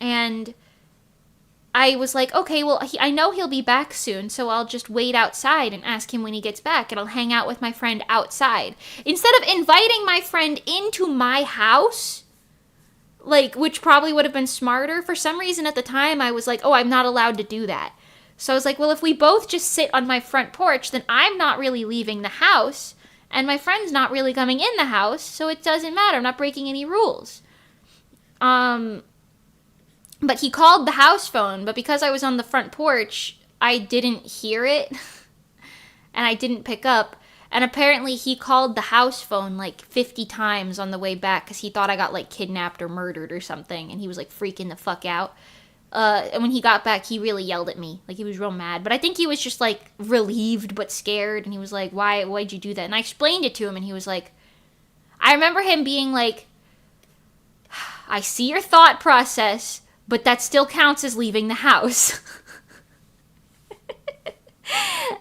And I was like, okay, well, I know he'll be back soon, so I'll just wait outside and ask him when he gets back, and I'll hang out with my friend outside. Instead of inviting my friend into my house, like, which probably would have been smarter, for some reason at the time I was like, oh, I'm not allowed to do that. So I was like, well, if we both just sit on my front porch, then I'm not really leaving the house, and my friend's not really coming in the house, so it doesn't matter. I'm not breaking any rules. But he called the house phone, but because I was on the front porch, I didn't hear it, and I didn't pick up. And apparently he called the house phone like 50 times on the way back because he thought I got like kidnapped or murdered or something, and he was like freaking the fuck out. And when he got back, he really yelled at me. Like, he was real mad. But I think he was just like relieved but scared, and he was like, why'd you do that? And I explained it to him, and he was like, I remember him being like, I see your thought process, but that still counts as leaving the house.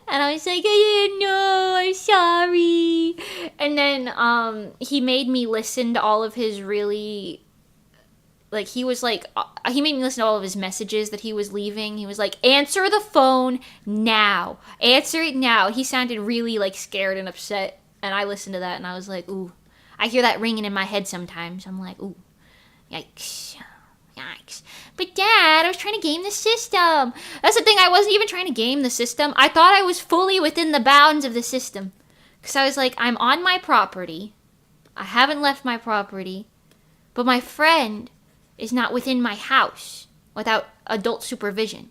And I was like, I didn't know, I'm sorry. And then he made me listen to all of his really, like, he made me listen to all of his messages that he was leaving. He was like, answer the phone now. Answer it now. He sounded really, like, scared and upset. And I listened to that, and I was like, ooh. I hear that ringing in my head sometimes. I'm like, ooh, yikes. Yikes. But Dad, I was trying to game the system. That's the thing, I wasn't even trying to game the system. I thought I was fully within the bounds of the system. Because I was like, I'm on my property. I haven't left my property. But my friend is not within my house without adult supervision.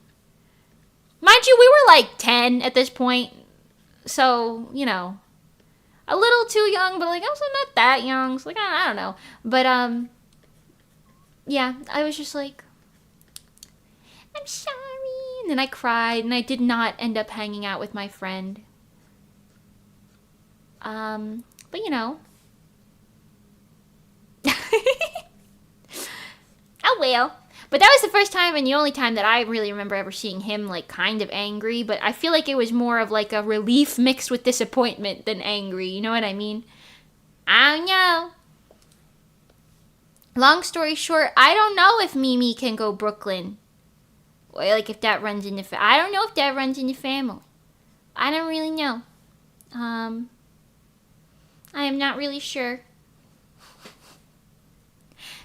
Mind you, we were like 10 at this point. So, you know, a little too young, but like also not that young. So like, I don't know. But, yeah, I was just like, I'm sorry. And then I cried, and I did not end up hanging out with my friend. But you know. Oh well. But that was the first time and the only time that I really remember ever seeing him, like, kind of angry. But I feel like it was more of, like, a relief mixed with disappointment than angry. You know what I mean? I don't know. Long story short, I don't know if Mimi can go Brooklyn. Or, like, if that runs in the I don't know if that runs in the family. I don't really know. I am not really sure.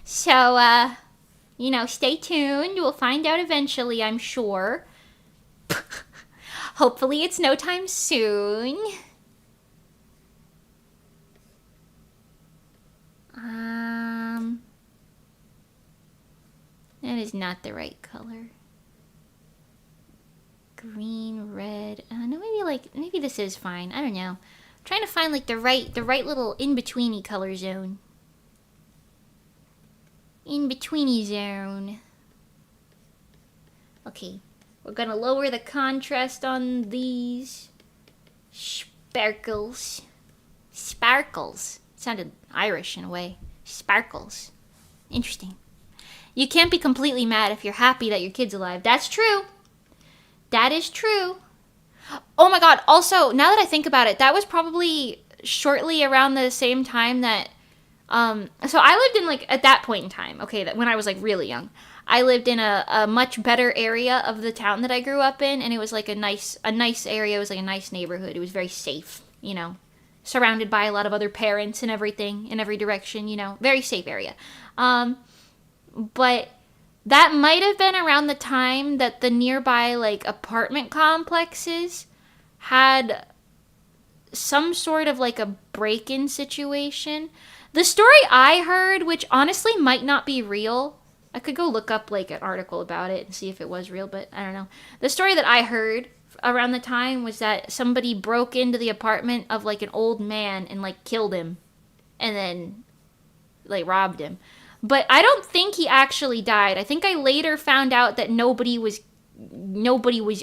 So, you know, stay tuned. We'll find out eventually, I'm sure. Hopefully it's no time soon. That is not the right color. Green, red. No, maybe this is fine. I don't know. I'm trying to find like the right little in-betweeny color zone. In-betweeny zone. Okay, we're gonna lower the contrast on these sparkles. Sparkles. It sounded Irish in a way. Sparkles. Interesting. You can't be completely mad if you're happy that your kid's alive. That's true. That is true. Oh my god, also, now that I think about it, that was probably shortly around the same time that, so I lived in, like, at that point in time, okay, that when I was, like, really young, I lived in a much better area of the town that I grew up in, and it was, like, a nice area. It was, like, a nice neighborhood. It was very safe, you know, surrounded by a lot of other parents and everything in every direction, you know, very safe area. But that might have been around the time that the nearby, like, apartment complexes had some sort of, like, a break-in situation. The story I heard, which honestly might not be real, I could go look up, like, an article about it and see if it was real, but I don't know. The story that I heard around the time was that somebody broke into the apartment of, like, an old man and, like, killed him and then, like, robbed him. But I don't think he actually died. I think I later found out that nobody was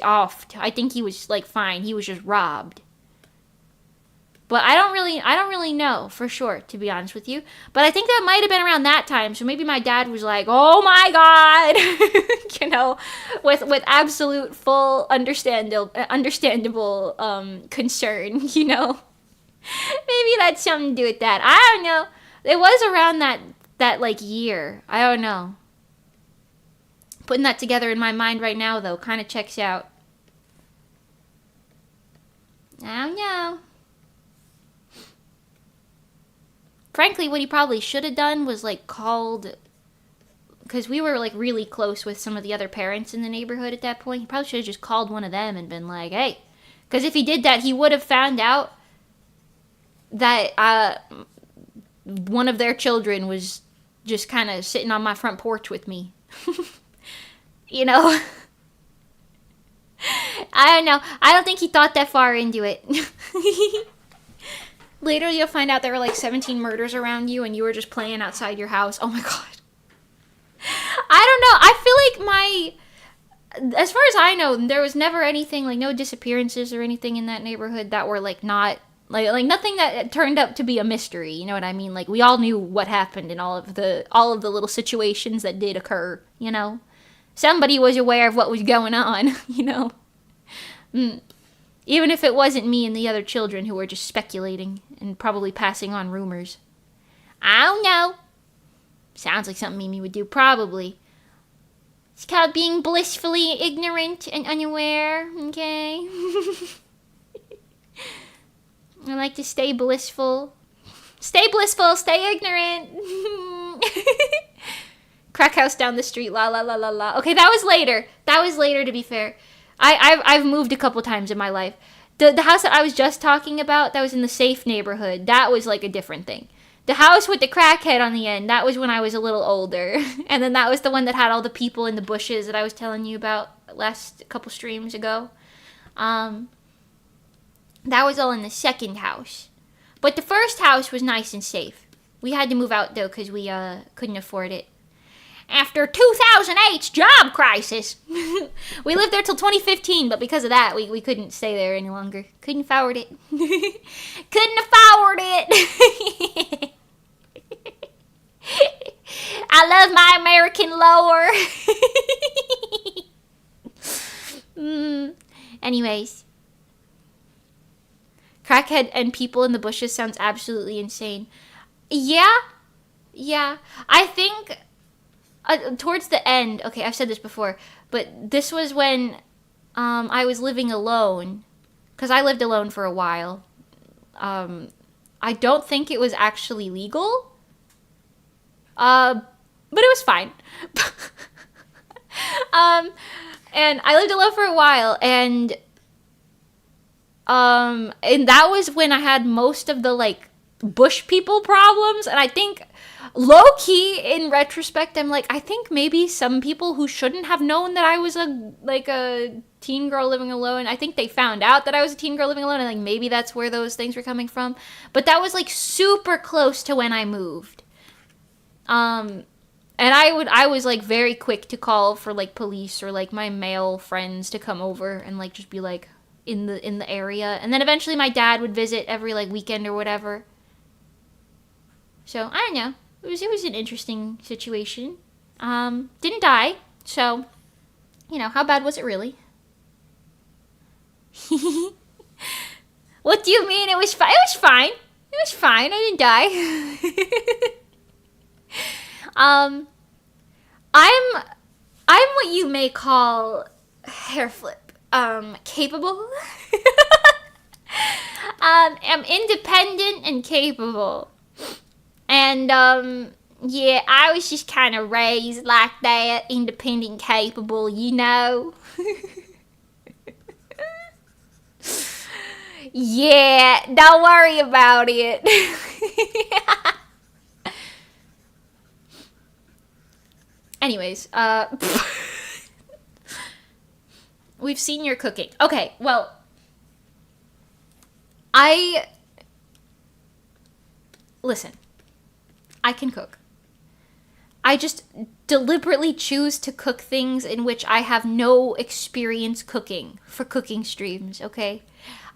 off. I think he was, like, fine. He was just robbed. But I don't really know for sure, to be honest with you. But I think that might have been around that time. So maybe my dad was like, "Oh my god," you know, with absolute full understandable concern, you know. Maybe that's something to do with that. I don't know. It was around that like year. I don't know. Putting that together in my mind right now, though, kind of checks out. I don't know. Frankly, what he probably should have done was, like, called, because we were, like, really close with some of the other parents in the neighborhood at that point. He probably should have just called one of them and been like, hey. Because if he did that, he would have found out that one of their children was just kind of sitting on my front porch with me. You know? I don't know. I don't think he thought that far into it. Later, you'll find out there were like 17 murders around you and you were just playing outside your house. Oh my god. I don't know. I feel like as far as I know, there was never anything, like no disappearances or anything in that neighborhood that were like not, like nothing that turned up to be a mystery. You know what I mean? Like we all knew what happened in all of the little situations that did occur, you know? Somebody was aware of what was going on, you know? Even if it wasn't me and the other children who were just speculating and probably passing on rumors. I don't know. Sounds like something Mimi would do, probably. It's called being blissfully ignorant and unaware, okay? I like to stay blissful. Stay blissful, stay ignorant. Crack house down the street, la la la la la. Okay, that was later. That was later, to be fair. I've moved a couple times in my life. The house that I was just talking about, that was in the safe neighborhood, that was like a different thing. The house with the crackhead on the end, that was when I was a little older. And then that was the one that had all the people in the bushes that I was telling you about last couple streams ago. That was all in the second house. But the first house was nice and safe. We had to move out though because we couldn't afford it. After 2008's job crisis. We lived there till 2015, but because of that, we couldn't stay there any longer. Couldn't afford it. Couldn't afford it. I love my American lore. Anyways. Crackhead and people in the bushes sounds absolutely insane. Yeah. I think... towards the end, okay, I've said this before, but this was when I was living alone, because I lived alone for a while. I don't think it was actually legal, but it was fine. And I lived alone for a while, and that was when I had most of the, like, bush people problems, and I think... low-key, in retrospect, I'm like, I think maybe some people who shouldn't have known that I was a teen girl living alone, I think they found out that I was a teen girl living alone, and like maybe that's where those things were coming from. But that was like super close to when I moved. And I was like very quick to call for like police or like my male friends to come over and like just be like in the area. And then eventually my dad would visit every like weekend or whatever. So, I don't know. It was an interesting situation. Didn't die, so, you know, how bad was it really? What do you mean? It was fine. It was fine. It was fine. I didn't die. I'm what you may call hair flip. Capable. I'm independent and capable. And, yeah, I was just kind of raised like that, independent, capable, you know? Yeah, don't worry about it. Anyways, we've seen your cooking. Okay, well, listen. I can cook. I just deliberately choose to cook things in which I have no experience cooking for cooking streams, okay?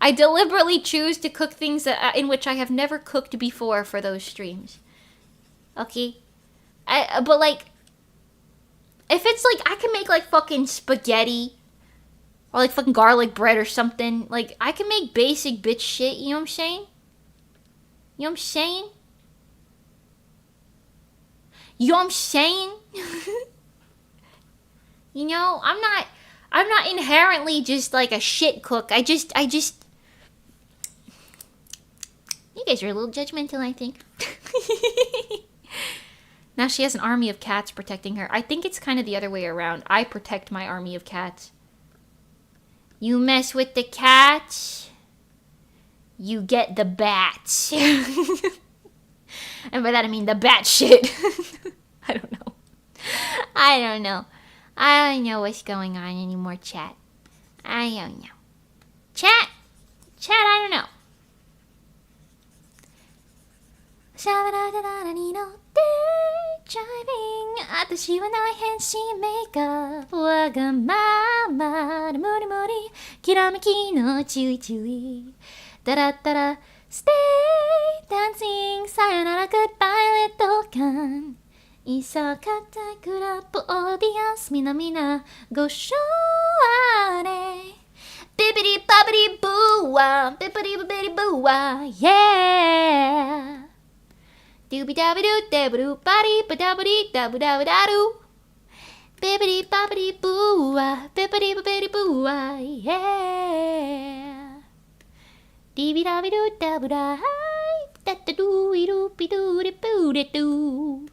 I deliberately choose to cook things in which I have never cooked before for those streams. Okay? But like, if it's like, I can make like fucking spaghetti or like fucking garlic bread or something. Like, I can make basic bitch shit, you know what I'm saying? You know what I'm saying? You know what I'm saying? You know, I'm not inherently just like a shit cook. I just you guys are a little judgmental, I think. Now she has an army of cats protecting her. I think it's kind of the other way around. I protect my army of cats. You mess with the cats, you get the bats. And by that I mean the bat shit. I don't know. I don't know what's going on anymore, chat. I don't know. Chat, I don't know. しゃべられられに乗ってドライビング私はない変身メーカーわがままで無理無理きらめきのチュイチュイダラッダラステイダンシングさよならグッバイレッドカンいさかたクラブオーディエンスみなみなごしょあれビビリバビリブーワビビリバビリブーワ yeah Doobie dabby doo dabby doo body ba dabby dee dabby dabby da doo bibbidi bobbidi boo bibbidi bobbidi boo yeah Doobie dabby doo dabby da da da doo doo doo doo doo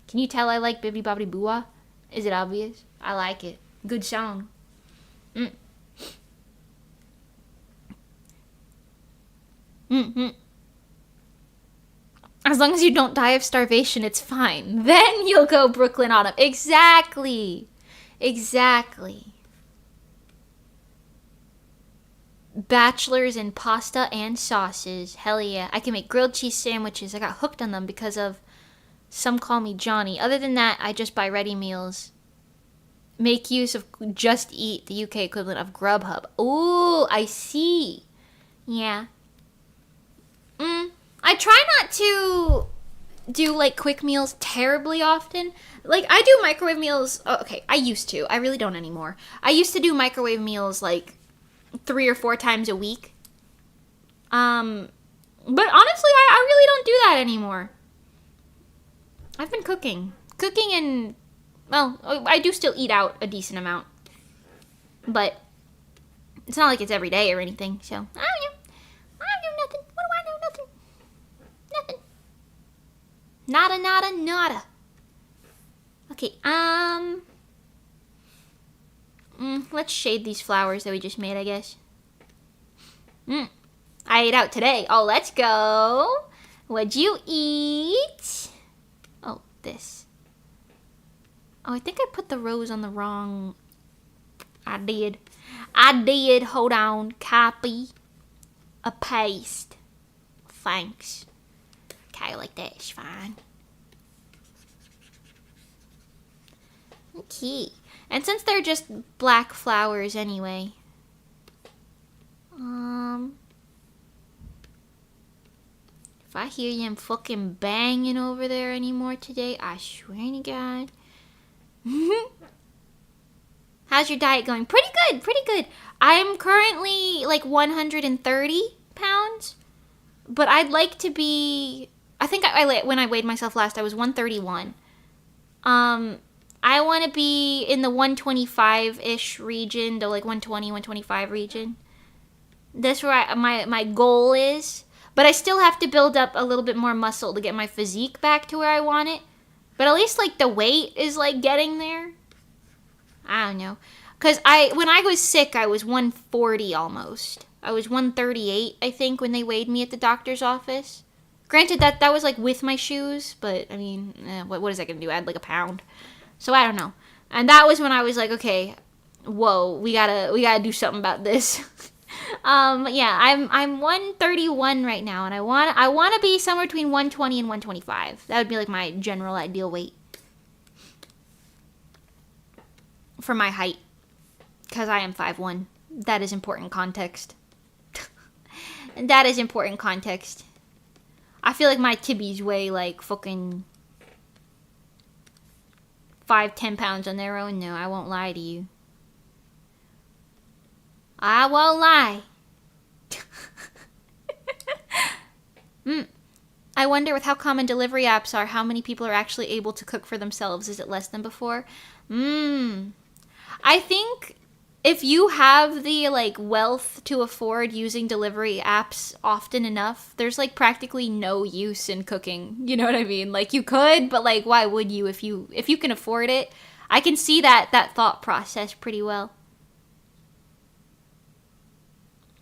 Can you tell I like bibbidi bobbidi boo? Is it obvious? I like it. Good song. As long as you don't die of starvation, it's fine. Then you'll go Brooklyn Autumn. Exactly. Bachelors in pasta and sauces. Hell yeah. I can make grilled cheese sandwiches. I got hooked on them because of Some Call Me Johnny. Other than that, I just buy ready meals. Make use of Just Eat, the UK equivalent of Grubhub. Ooh, I see. Yeah. I try not to do like quick meals terribly often. Like I do microwave meals. Oh, okay, I used to. I really don't anymore. I used to do microwave meals like 3 or 4 times a week. But honestly, I really don't do that anymore. I've been cooking and well, I do still eat out a decent amount, but it's not like it's every day or anything. So I don't know. Nothing. What do I know? Nothing. Nada. Okay, let's shade these flowers that we just made, I guess. I ate out today. Oh, let's go. What'd you eat? Oh, this. Oh, I think I put the rose on the wrong... I did. Hold on. Copy. A paste. Thanks. Okay, like that is fine. Okay. And since they're just black flowers anyway. If I hear them fucking banging over there anymore today, I swear to God. How's your diet going? Pretty good. I'm currently like 130 pounds. But I'd like to be... I think when I weighed myself last, I was 131. I want to be in the 125-ish region, to like 120, 125 region. That's where my goal is. But I still have to build up a little bit more muscle to get my physique back to where I want it. But at least like the weight is like getting there. I don't know. Because when I was sick, I was 140 almost. I was 138, I think, when they weighed me at the doctor's office. Granted, that was, like, with my shoes, but, I mean, what is that going to do? Add, like, a pound? So, I don't know. And that was when I was like, okay, whoa, we gotta do something about this. Yeah, I'm 131 right now, and I want to be somewhere between 120 and 125. That would be, like, my general ideal weight. For my height. Because I am 5'1". That is important context. That is important context. I feel like my tibbies weigh like fucking 5-10 pounds on their own. No, I won't lie to you. I won't lie. I wonder with how common delivery apps are, how many people are actually able to cook for themselves. Is it less than before? I think... if you have the, like, wealth to afford using delivery apps often enough, there's, like, practically no use in cooking. You know what I mean? Like, you could, but, like, why would you if you can afford it? I can see that thought process pretty well.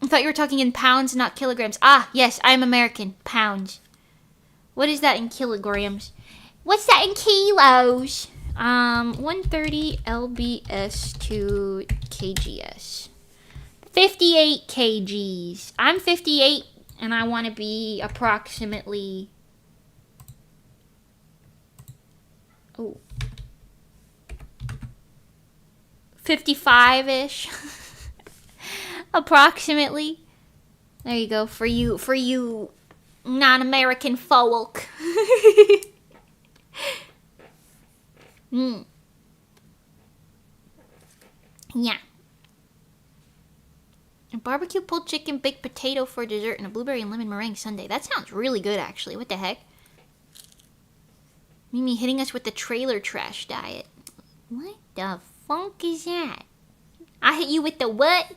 I thought you were talking in pounds, not kilograms. Ah, yes, I'm American. Pounds. What is that in kilograms? What's that in kilos? 130 lbs to kgs. 58 kgs. I'm 58 and I want to be approximately 55-ish. Approximately. There you go, for you non-American folk. Yeah. A barbecue pulled chicken, baked potato for dessert, and a blueberry and lemon meringue sundae. That sounds really good, actually. What the heck? Mimi hitting us with the trailer trash diet. What the funk is that? I hit you with the what?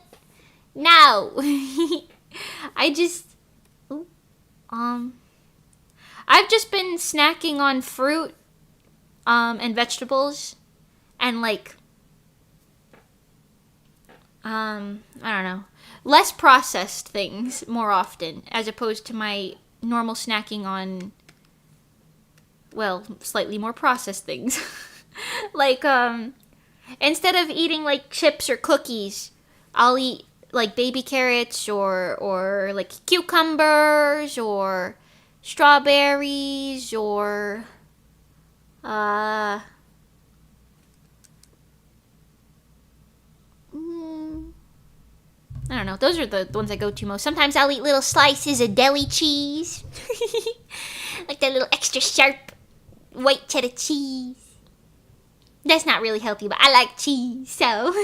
No. I've just been snacking on fruit, and vegetables, and like, I don't know, less processed things more often, as opposed to my normal snacking on, well, slightly more processed things. Like, instead of eating like chips or cookies, I'll eat like baby carrots or like cucumbers or strawberries or I don't know. Those are the ones I go to most. Sometimes I'll eat little slices of deli cheese. Like that little extra sharp white cheddar cheese. That's not really healthy, but I like cheese, so.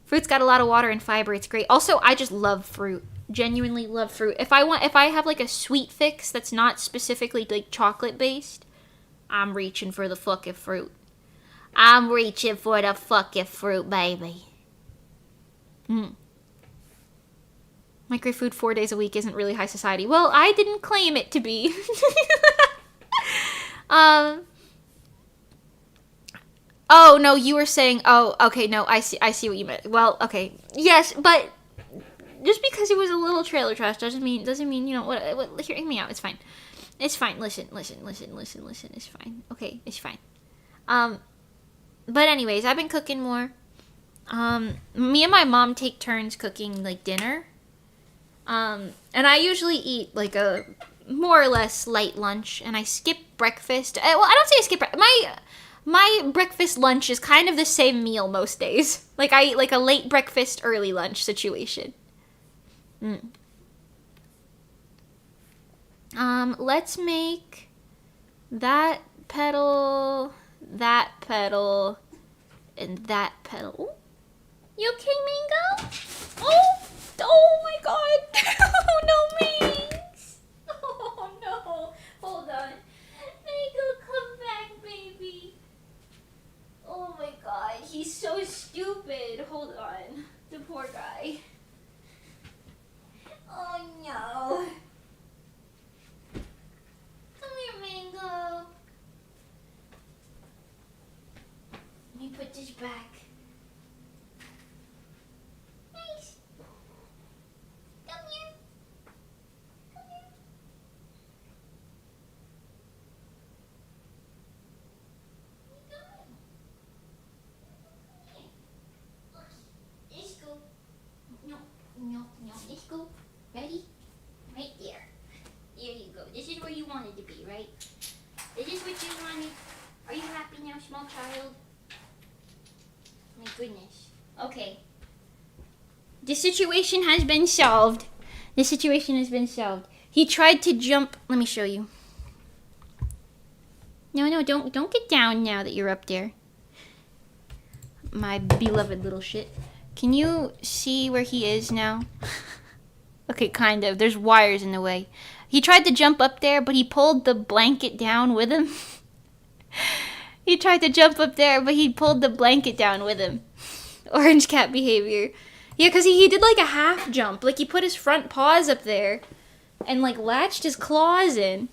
Fruit's got a lot of water and fiber. It's great. Also, I just love fruit. Genuinely love fruit. If I have like a sweet fix that's not specifically like chocolate based, I'm reaching for the fucking fruit. I'm reaching for the fucking fruit, baby. Microfood 4 days a week isn't really high society. Well, I didn't claim it to be. Oh, no, you were saying, oh, okay, no, I see what you meant. Well, okay, yes, but just because it was a little trailer trash doesn't mean, you know, what hear me out, it's fine. It's fine, listen, it's fine. Okay, it's fine. But anyways, I've been cooking more. Me and my mom take turns cooking, like, dinner. And I usually eat, like, a more or less light lunch, and I skip breakfast. Well, I don't say I skip breakfast. My breakfast lunch is kind of the same meal most days. Like, I eat, like, a late breakfast, early lunch situation. Let's make that petal, and that petal. Ooh. You okay, Mango? Oh my god. Oh no, Mangs. Oh no. Hold on. Mango, come back, baby. Oh my god, he's so stupid. Hold on. The poor guy. Oh no. Come here, Mango. Let me put this back. Nice. Come here. Come here. Let's go. No, let's go. Ready? Right there. There you go. This is where you wanted to be, right? Is this what you wanted? Are you happy now, small child? My goodness. Okay. The situation has been solved. He tried to jump. Let me show you. No, don't get down now that you're up there. My beloved little shit. Can you see where he is now? Okay, kind of. There's wires in the way. He tried to jump up there, but he pulled the blanket down with him. He tried to jump up there, but he pulled the blanket down with him. Orange cat behavior. Yeah, because he did like a half jump. Like, he put his front paws up there and, like, latched his claws in.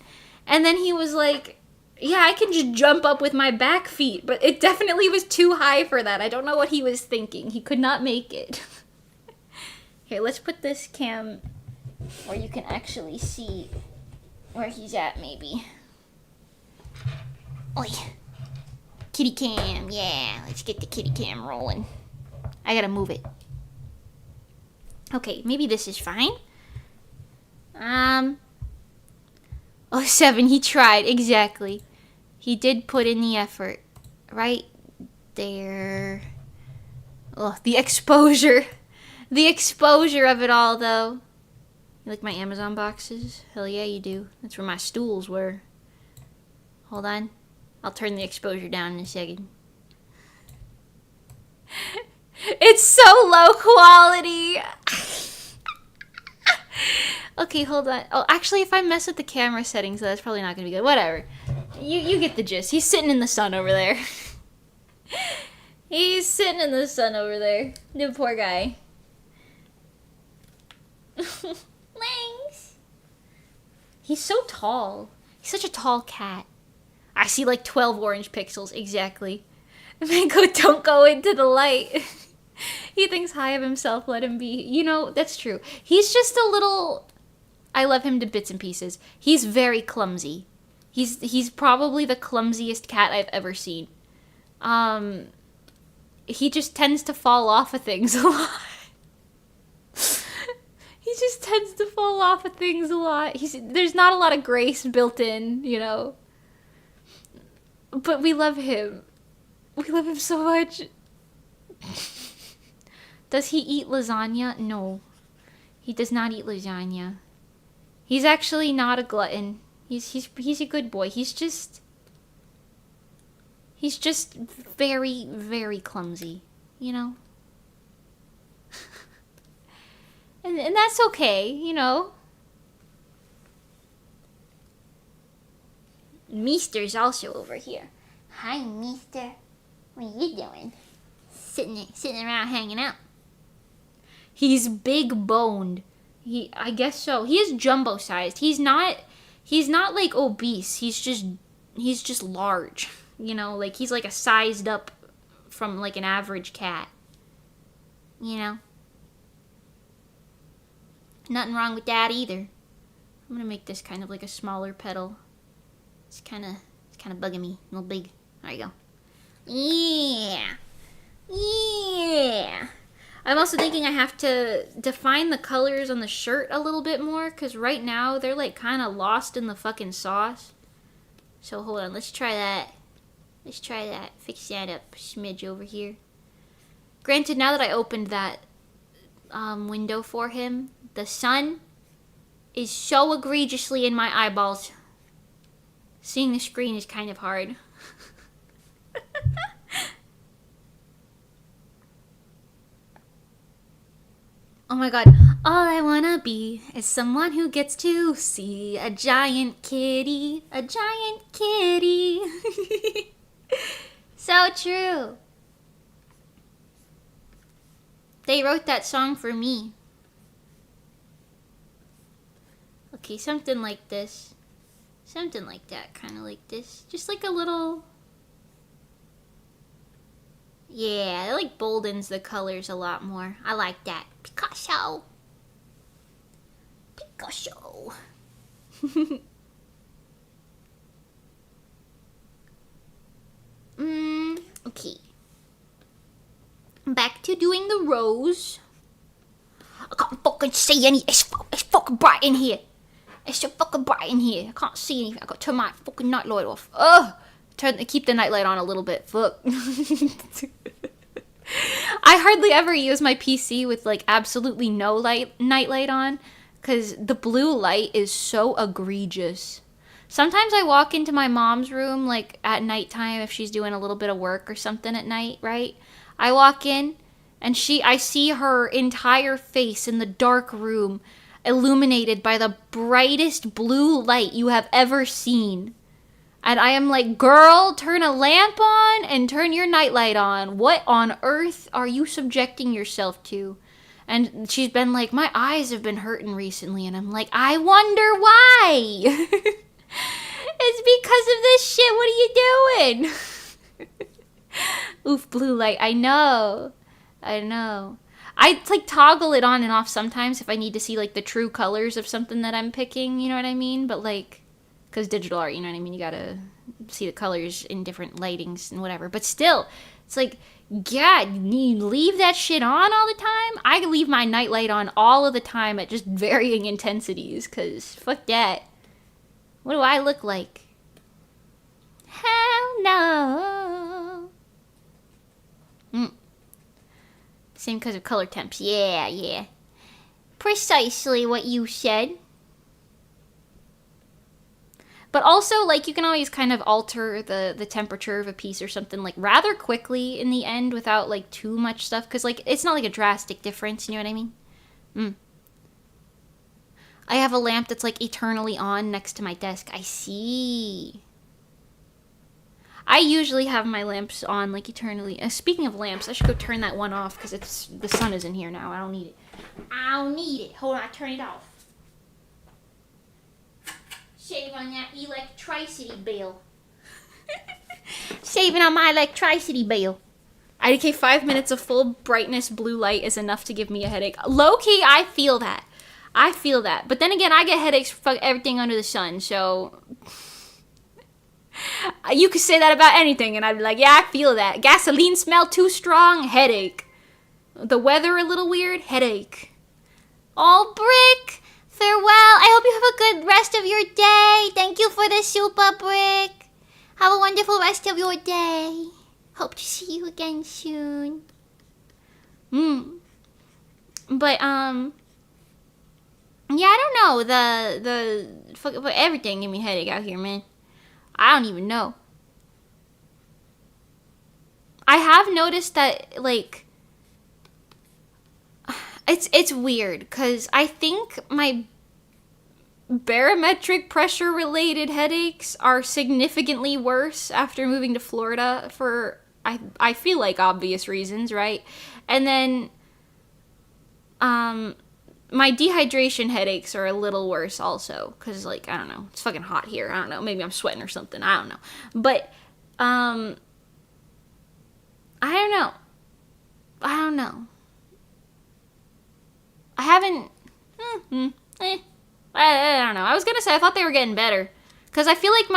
And then he was like, yeah, I can just jump up with my back feet. But it definitely was too high for that. I don't know what he was thinking. He could not make it. Here, let's put this cam where you can actually see where he's at, maybe. Oi. Kitty cam, yeah. Let's get the kitty cam rolling. I gotta move it. Okay, maybe this is fine. Oh, 7, he tried, exactly. He did put in the effort. Right there. Oh, the exposure. The exposure of it all, though. You like my Amazon boxes? Hell yeah, you do. That's where my stools were. Hold on. I'll turn the exposure down in a second. It's so low quality. Okay, hold on. Oh, actually, if I mess with the camera settings, that's probably not going to be good. Whatever. You get the gist. He's sitting in the sun over there. He's sitting in the sun over there. The poor guy. Thanks. He's so tall. He's such a tall cat. I see like 12 orange pixels, exactly. Mango, don't go into the light. He thinks high of himself, let him be. You know, that's true. He's just a little... I love him to bits and pieces. He's very clumsy. He's probably the clumsiest cat I've ever seen. He just tends to fall off of things a lot. He just tends to fall off of things a lot. There's not a lot of grace built in, you know. But we love him. We love him so much. Does he eat lasagna? No. He does not eat lasagna. He's actually not a glutton. He's a good boy. He's just very, very clumsy, you know? and that's okay, you know? Meester's also over here. Hi, Meester. What are you doing? Sitting around hanging out. He's big boned. I guess so. He is jumbo sized. He's not like obese. He's just large. You know, like he's like a sized up from like an average cat. You know? Nothing wrong with that either. I'm gonna make this kind of like a smaller petal. It's kind of bugging me. A little big. There you go. Yeah. Yeah. I'm also thinking I have to define the colors on the shirt a little bit more, because right now they're like kind of lost in the fucking sauce. So hold on, let's try that. Let's try that. Fix that up a smidge over here. Granted, now that I opened that window for him, the sun is so egregiously in my eyeballs. Seeing the screen is kind of hard. Oh my god, all I wanna be is someone who gets to see a giant kitty. A giant kitty. So true. They wrote that song for me. Okay, something like this. Something like that, kind of like this. Just like a little... Yeah, it like boldens the colors a lot more. I like that. Picasso. Picasso. Okay. Back to doing the rose. I can't fucking see any. It's fucking bright in here. It's so fucking bright in here. I can't see anything. I gotta turn my fucking nightlight off. Ugh! Keep the nightlight on a little bit. Fuck. I hardly ever use my PC with like absolutely no nightlight on, because the blue light is so egregious. Sometimes I walk into my mom's room like at nighttime if she's doing a little bit of work or something at night, right? I walk in and I see her entire face in the dark room illuminated by the brightest blue light you have ever seen. And I am like, girl, turn a lamp on and turn your nightlight on. What on earth are you subjecting yourself to? And she's been like, my eyes have been hurting recently. And I'm like, I wonder why. It's because of this shit. What are you doing? Oof, blue light. I know. I like toggle it on and off sometimes if I need to see like the true colors of something that I'm picking. You know what I mean? But like... because digital art, you know what I mean? You gotta see the colors in different lightings and whatever. But still, it's like, God, you leave that shit on all the time? I leave my nightlight on all of the time at just varying intensities, because fuck that. What do I look like? Hell no. Same because of color temps. Yeah. Precisely what you said. But also, like, you can always kind of alter the temperature of a piece or something, like, rather quickly in the end without, like, too much stuff. Because, like, it's not, like, a drastic difference, you know what I mean? I have a lamp that's, like, eternally on next to my desk. I see. I usually have my lamps on, like, eternally. Speaking of lamps, I should go turn that one off because the sun is in here now. I don't need it. Hold on, I turn it off. Save on that electricity bill. Saving on my electricity bill. IDK 5 minutes of full brightness blue light is enough to give me a headache. Low-key, I feel that. But then again, I get headaches for everything under the sun, so... You could say that about anything, and I'd be like, yeah, I feel that. Gasoline smell too strong? Headache. The weather a little weird? Headache. All brick! Farewell. I hope you have a good rest of your day. Thank you for the super brick. Have a wonderful rest of your day. Hope to see you again soon. But, yeah, I don't know. The everything gave me a headache out here, man. I don't even know. I have noticed that, like, it's weird, because I think my barometric pressure related headaches are significantly worse after moving to Florida for, I feel like, obvious reasons, right? And then, my dehydration headaches are a little worse also, because, like, I don't know, it's fucking hot here, I don't know, maybe I'm sweating or something, I don't know, but, I don't know, I haven't, I don't know, I was gonna say, I thought they were getting better, because I feel like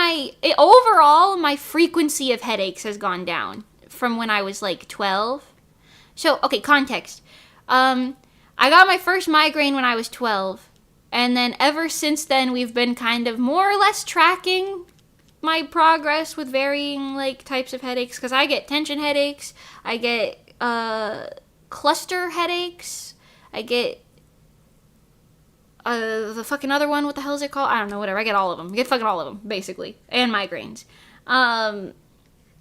overall, my frequency of headaches has gone down from when I was, like, 12, so, okay, context, I got my first migraine when I was 12, and then ever since then, we've been kind of more or less tracking my progress with varying, like, types of headaches, because I get tension headaches, I get, cluster headaches, I get, the fucking other one, what the hell is it called? I don't know, whatever, I get all of them, I get fucking all of them, basically, and migraines,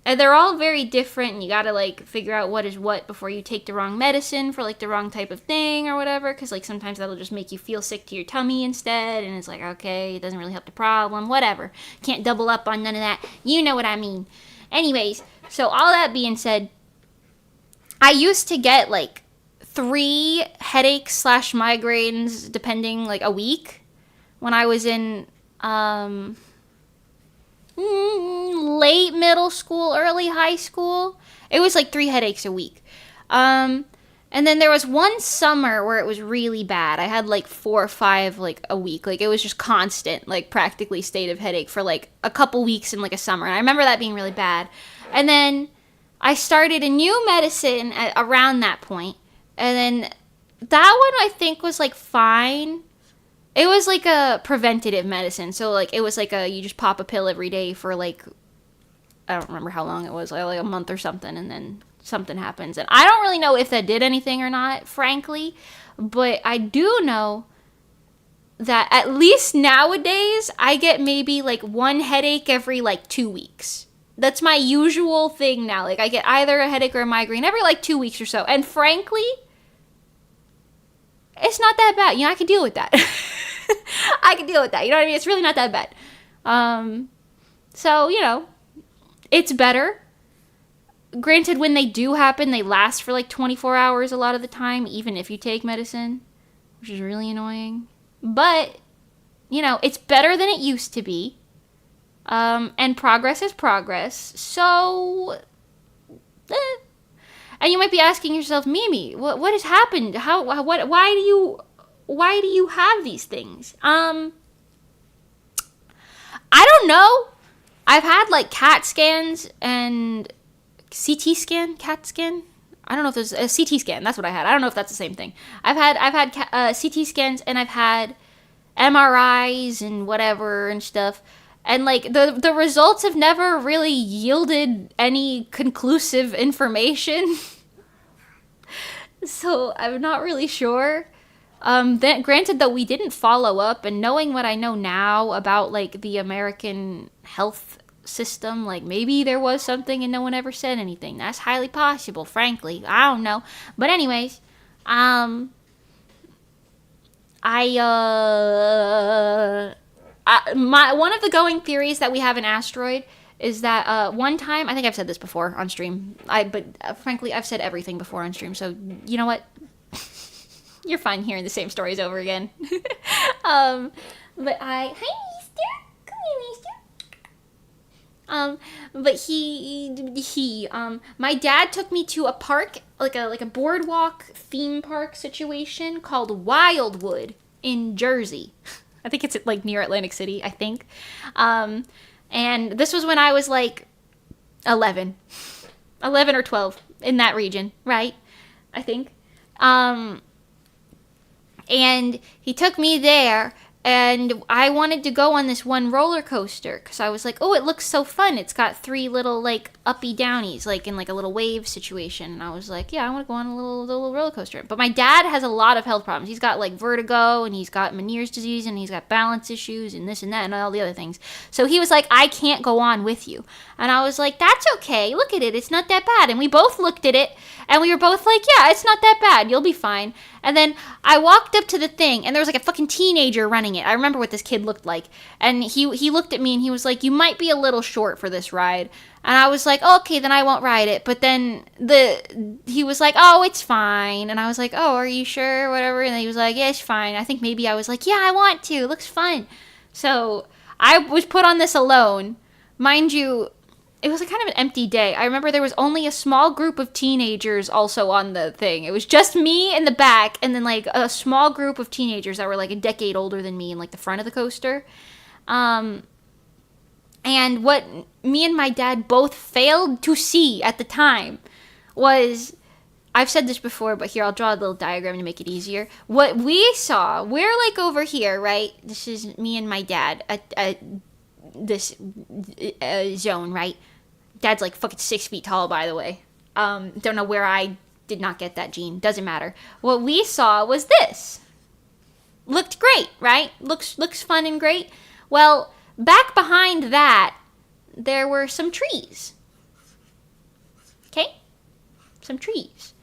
and they're all very different, and you gotta, like, figure out what is what before you take the wrong medicine for, like, the wrong type of thing or whatever, because, like, sometimes that'll just make you feel sick to your tummy instead, and it's like, okay, it doesn't really help the problem, whatever. Can't double up on none of that. You know what I mean. Anyways, so all that being said, I used to get, like, 3 headaches / migraines, depending, like, a week, when I was in, late middle school, early high school. It was like 3 headaches a week. And then there was one summer where it was really bad. I had like 4 or 5 like a week. Like it was just constant, like practically state of headache for like a couple weeks in like a summer. And I remember that being really bad. And then I started a new medicine around that point. And then that one I think was like fine. It was like a preventative medicine. So like it was like you just pop a pill every day for like, I don't remember how long it was, like a month or something, and then something happens. And I don't really know if that did anything or not, frankly, but I do know that at least nowadays I get maybe like 1 headache every like 2 weeks. That's my usual thing now. Like I get either a headache or a migraine every like 2 weeks or so. And frankly, it's not that bad. You know, I can deal with that. I can deal with that. You know what I mean? It's really not that bad. So, you know, it's better. Granted, when they do happen, they last for like 24 hours a lot of the time, even if you take medicine, which is really annoying. But, you know, it's better than it used to be. And progress is progress. So, And you might be asking yourself, Mimi, what has happened? Why do you have these things? I don't know. I've had like CAT scans and CT scan, CAT scan. I don't know if there's a CT scan. That's what I had. I don't know if that's the same thing. I've had CT scans, and I've had MRIs and whatever and stuff. And like the results have never really yielded any conclusive information. So I'm not really sure. Then, granted, though, we didn't follow up, and knowing what I know now about like the American health system, like maybe there was something and no one ever said anything. That's highly possible, frankly. I don't know. But anyways, one of the going theories that we have an asteroid is that one time, I think I've said this before on stream, frankly, I've said everything before on stream, so you know what? You're fine hearing the same stories over again. Hi, Easter. Come here, Easter. My dad took me to a park, like a boardwalk theme park situation called Wildwood in Jersey. I think it's like near Atlantic City, I think. And this was when I was like 11 or 12, in that region, right? I think. And he took me there, and I wanted to go on this one roller coaster because I was like, oh, it looks so fun. It's got 3 little like uppy downies, like in like a little wave situation. And I was like, yeah, I want to go on a little roller coaster. But my dad has a lot of health problems. He's got like vertigo, and he's got Meniere's disease, and he's got balance issues, and this and that, and all the other things. So he was like, I can't go on with you. And I was like, that's okay. Look at it. It's not that bad. And we both looked at it, and we were both like, yeah, it's not that bad. You'll be fine. And then I walked up to the thing, and there was like a fucking teenager running it. I remember what this kid looked like. And he looked at me, and he was like, you might be a little short for this ride. And I was like, oh, okay, then I won't ride it. But then he was like, oh, it's fine. And I was like, oh, are you sure? Whatever. And he was like, yeah, it's fine. I think maybe I was like, yeah, I want to. It looks fun. So I was put on this alone. Mind you, it was a kind of an empty day. I remember there was only a small group of teenagers also on the thing. It was just me in the back, and then like a small group of teenagers that were like a decade older than me in like the front of the coaster. And what me and my dad both failed to see at the time was, I've said this before, but here I'll draw a little diagram to make it easier. What we saw, we're like over here, right? This is me and my dad at this zone, right? Dad's like fucking 6 feet tall, by the way. Don't know where I did not get that gene. Doesn't matter. What we saw was this. Looked great, right? Looks fun and great. Well, back behind that, there were some trees. Okay? Some trees.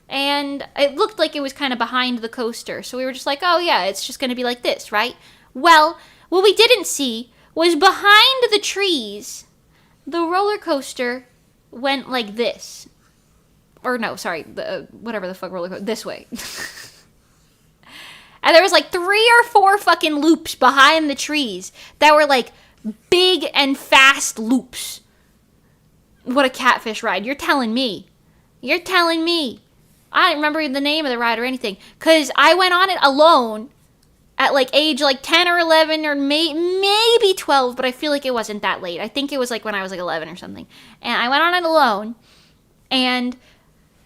And it looked like it was kind of behind the coaster. So we were just like, oh yeah, it's just going to be like this, right? Well, what we didn't see was behind the trees, the roller coaster went like this. Or no, sorry, whatever the fuck roller coaster, this way. And there was like 3 or 4 fucking loops behind the trees that were like big and fast loops. What a catfish ride. You're telling me. You're telling me. I don't remember the name of the ride or anything. Because I went on it alone at like age like 10 or 11 or maybe 12, but I feel like it wasn't that late. I think it was like when I was like 11 or something. And I went on it alone. And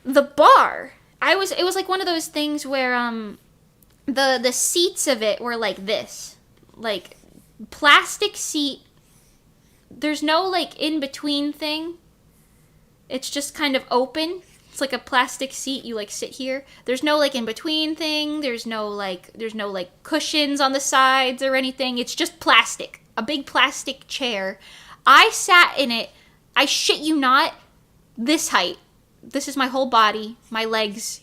the bar, it was like one of those things where the seats of it were like this. Like plastic seat. There's no like in between thing. It's just kind of open. It's like a plastic seat. You like sit here. There's no like in between thing. There's no like cushions on the sides or anything. It's just plastic. A big plastic chair. I sat in it. I shit you not. This height. This is my whole body. My legs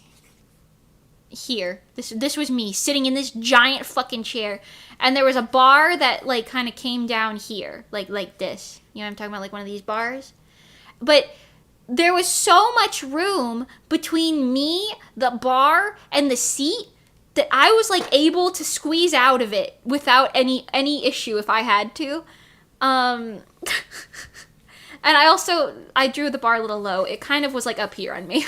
here. This was me sitting in this giant fucking chair. And there was a bar that like kind of came down here. Like this. You know what I'm talking about? Like one of these bars. But there was so much room between me, the bar, and the seat that I was like able to squeeze out of it without any issue if I had to. And I drew the bar a little low. It kind of was like up here on me.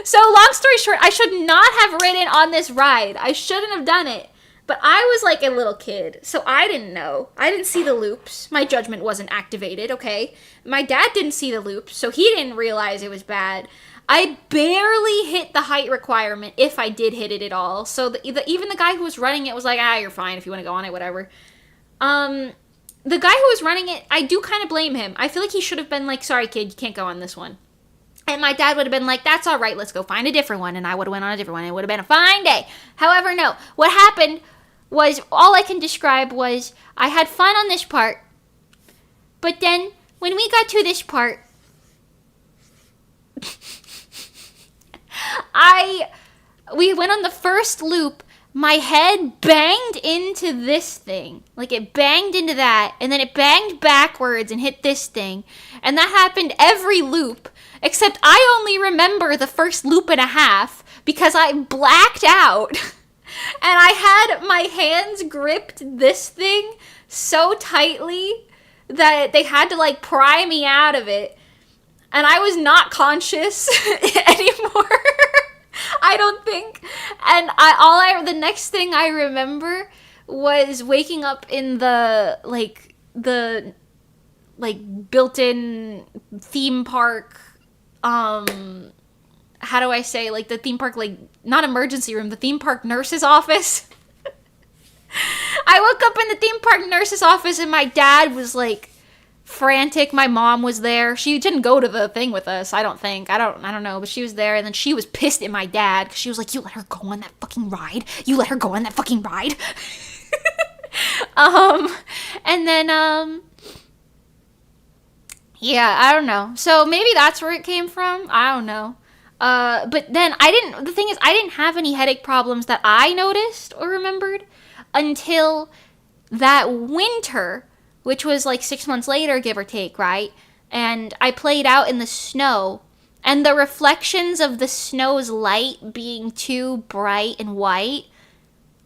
So long story short, I should not have ridden on this ride. I shouldn't have done it. But I was like a little kid, so I didn't know. I didn't see the loops. My judgment wasn't activated, okay? My dad didn't see the loops, so he didn't realize it was bad. I barely hit the height requirement, if I did hit it at all. So even the guy who was running it was like, you're fine if you want to go on it, whatever. The guy who was running it, I do kind of blame him. I feel like he should have been like, sorry kid, you can't go on this one. And my dad would have been like, that's all right, let's go find a different one. And I would have went on a different one. It would have been a fine day. However, no. What happened was, all I can describe was, I had fun on this part. But then, when we got to this part, we went on the first loop, my head banged into this thing. Like, it banged into that, and then it banged backwards and hit this thing. And that happened every loop, except I only remember the first loop and a half, because I blacked out. And I had my hands gripped this thing so tightly that they had to, like, pry me out of it. And I was not conscious anymore. I don't think. And the next thing I remember was waking up in the built-in theme park, how do I say, like, the theme park, like, not emergency room, the theme park nurse's office. I woke up in the theme park nurse's office and my dad was, like, frantic. My mom was there. She didn't go to the thing with us, I don't think. I don't know, but she was there, and then she was pissed at my dad, because she was like, you let her go on that fucking ride? You let her go on that fucking ride? And then, yeah, I don't know. So maybe that's where it came from. I don't know. But then the thing is, I didn't have any headache problems that I noticed or remembered until that winter, which was like 6 months later, give or take, right? And I played out in the snow, and the reflections of the snow's light being too bright and white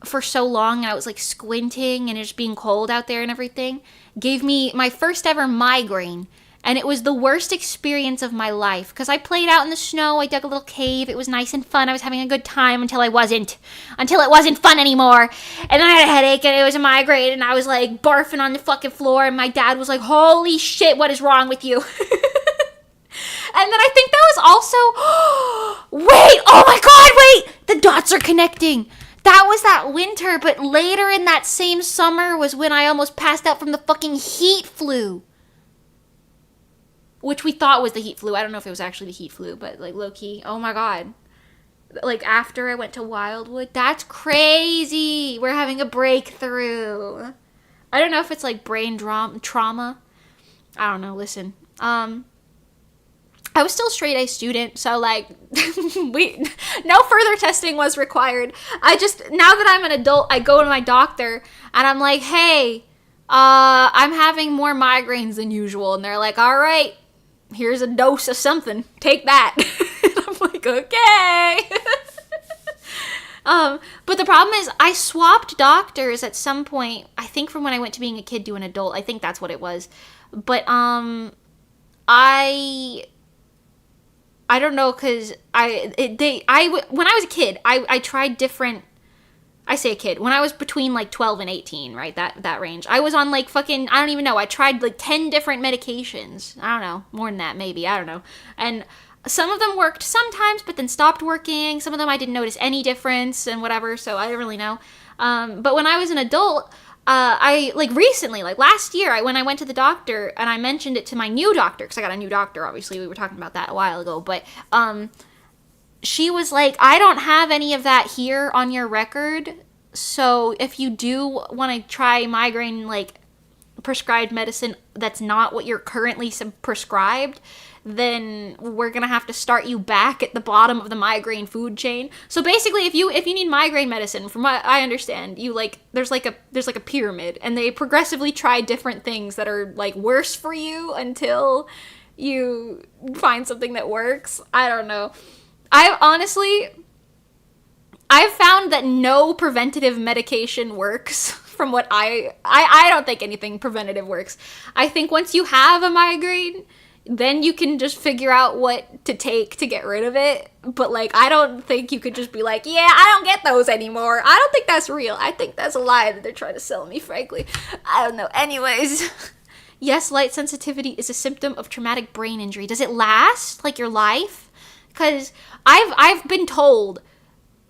for so long, and I was like squinting and it just being cold out there and everything, gave me my first ever migraine. And it was the worst experience of my life, because I played out in the snow, I dug a little cave, it was nice and fun, I was having a good time until it wasn't fun anymore. And then I had a headache, and it was a migraine, and I was like barfing on the fucking floor, and my dad was like, holy shit, what is wrong with you? And then I think that was also, wait, oh my god, wait, the dots are connecting. That was that winter, but later in that same summer was when I almost passed out from the fucking heat flu. Which we thought was the heat flu. I don't know if it was actually the heat flu, but like low-key, oh my god. Like after I went to Wildwood, that's crazy. We're having a breakthrough. I don't know if it's like brain trauma. I don't know, listen. I was still a straight A student, so like, no further testing was required. Now that I'm an adult, I go to my doctor and I'm like, hey, I'm having more migraines than usual. And they're like, all right, here's a dose of something. Take that. And I'm like, okay. But the problem is I swapped doctors at some point, I think from when I went to being a kid to an adult. I think that's what it was. But, I don't know, because when I was a kid, I tried different, I say a kid, when I was between like 12 and 18, right, that range, I was on like fucking, I don't even know, I tried like 10 different medications, I don't know, more than that maybe, I don't know, and some of them worked sometimes, but then stopped working, some of them I didn't notice any difference, and whatever, so I didn't really know, but when I was an adult, I, like, recently, like, last year, when I went to the doctor, and I mentioned it to my new doctor, because I got a new doctor, obviously, we were talking about that a while ago, but, she was like, I don't have any of that here on your record, so if you do want to try migraine, like, prescribed medicine that's not what you're currently prescribed, then we're gonna have to start you back at the bottom of the migraine food chain. So basically, if you need migraine medicine, from what I understand, you like there's like a pyramid, and they progressively try different things that are like worse for you until you find something that works. I don't know. I've found that no preventative medication works. From what I don't think anything preventative works. I think once you have a migraine, then you can just figure out what to take to get rid of it. But, like, I don't think you could just be like, yeah, I don't get those anymore. I don't think that's real. I think that's a lie that they're trying to sell me, frankly. I don't know. Anyways. Yes, light sensitivity is a symptom of traumatic brain injury. Does it last, like, your life? Because I've been told...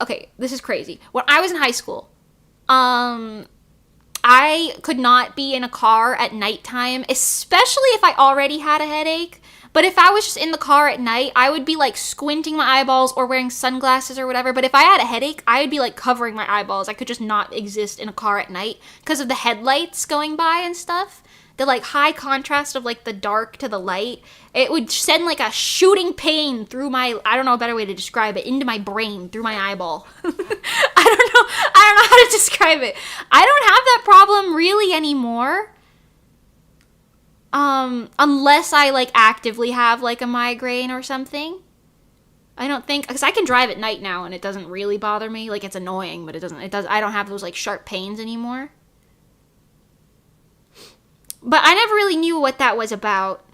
Okay, this is crazy. When I was in high school, I could not be in a car at nighttime, especially if I already had a headache. But if I was just in the car at night, I would be, like, squinting my eyeballs or wearing sunglasses or whatever. But if I had a headache, I would be, like, covering my eyeballs. I could just not exist in a car at night because of the headlights going by and stuff. The, like, high contrast of, like, the dark to the light. It would send, like, a shooting pain through my, I don't know a better way to describe it, into my brain, through my eyeball. I don't know how to describe it. I don't have that problem really anymore. Unless I, like, actively have, like, a migraine or something. I don't think, because I can drive at night now and it doesn't really bother me. Like, it's annoying, but I don't have those, like, sharp pains anymore. But I never really knew what that was about.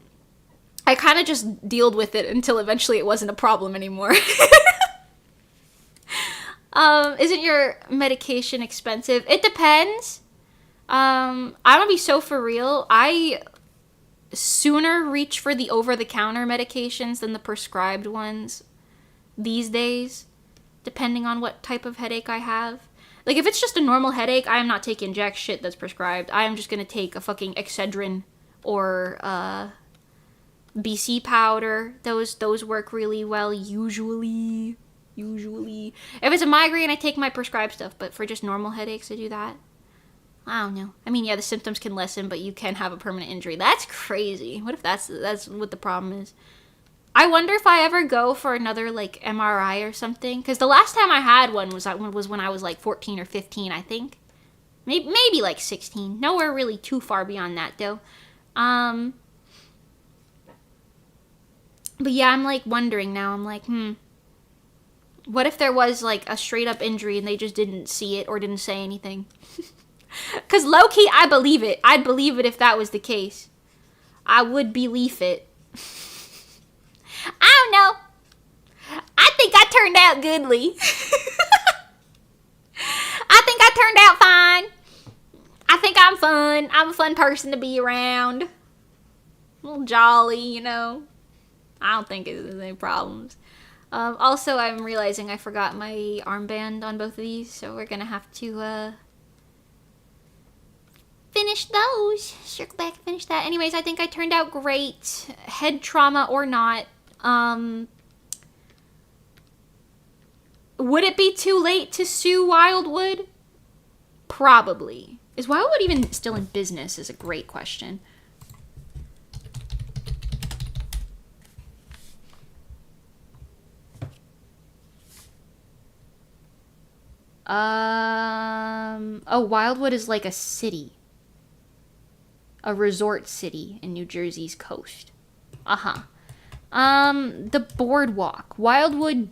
I kind of just dealt with it until eventually it wasn't a problem anymore. Isn't your medication expensive? It depends. I'm gonna be so for real. I sooner reach for the over-the-counter medications than the prescribed ones these days, depending on what type of headache I have. Like, if it's just a normal headache, I am not taking jack shit that's prescribed. I am just gonna take a fucking Excedrin or, BC powder. Those work really well, usually. If it's a migraine, I take my prescribed stuff, but for just normal headaches, I do that. I don't know. I mean, yeah, the symptoms can lessen, but you can have a permanent injury. That's crazy. What if that's what the problem is? I wonder if I ever go for another, like, MRI or something. Because the last time I had one was when I was, like, 14 or 15, I think. Maybe like, 16. Nowhere really too far beyond that, though. But yeah, I'm, like, wondering now. I'm like, what if there was, like, a straight-up injury and they just didn't see it or didn't say anything? Because low-key, I believe it. I'd believe it if that was the case. I would believe it. I don't know. I think I turned out goodly. I think I turned out fine. I think I'm fun. I'm a fun person to be around. A little jolly, you know. I don't think there's any problems. Also, I'm realizing I forgot my armband on both of these, so we're gonna have to, finish those. Circle back and finish that. Anyways, I think I turned out great. Head trauma or not. Would it be too late to sue Wildwood? Probably. Is Wildwood even still in business is a great question. Oh, Wildwood is like a city. A resort city in New Jersey's coast. The boardwalk. Wildwood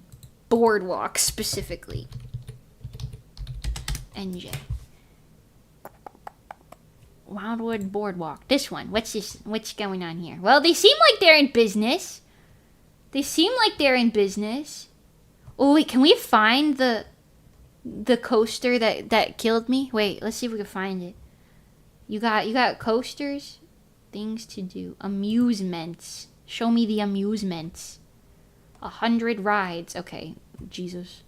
Boardwalk, specifically. NJ. Wildwood Boardwalk. This one. What's going on here? Well, they seem like they're in business. Oh, wait, can we find the coaster that killed me? Wait, let's see if we can find it. You got coasters? Things to do. Amusements. Show me the amusements. 100 rides. Okay, Jesus.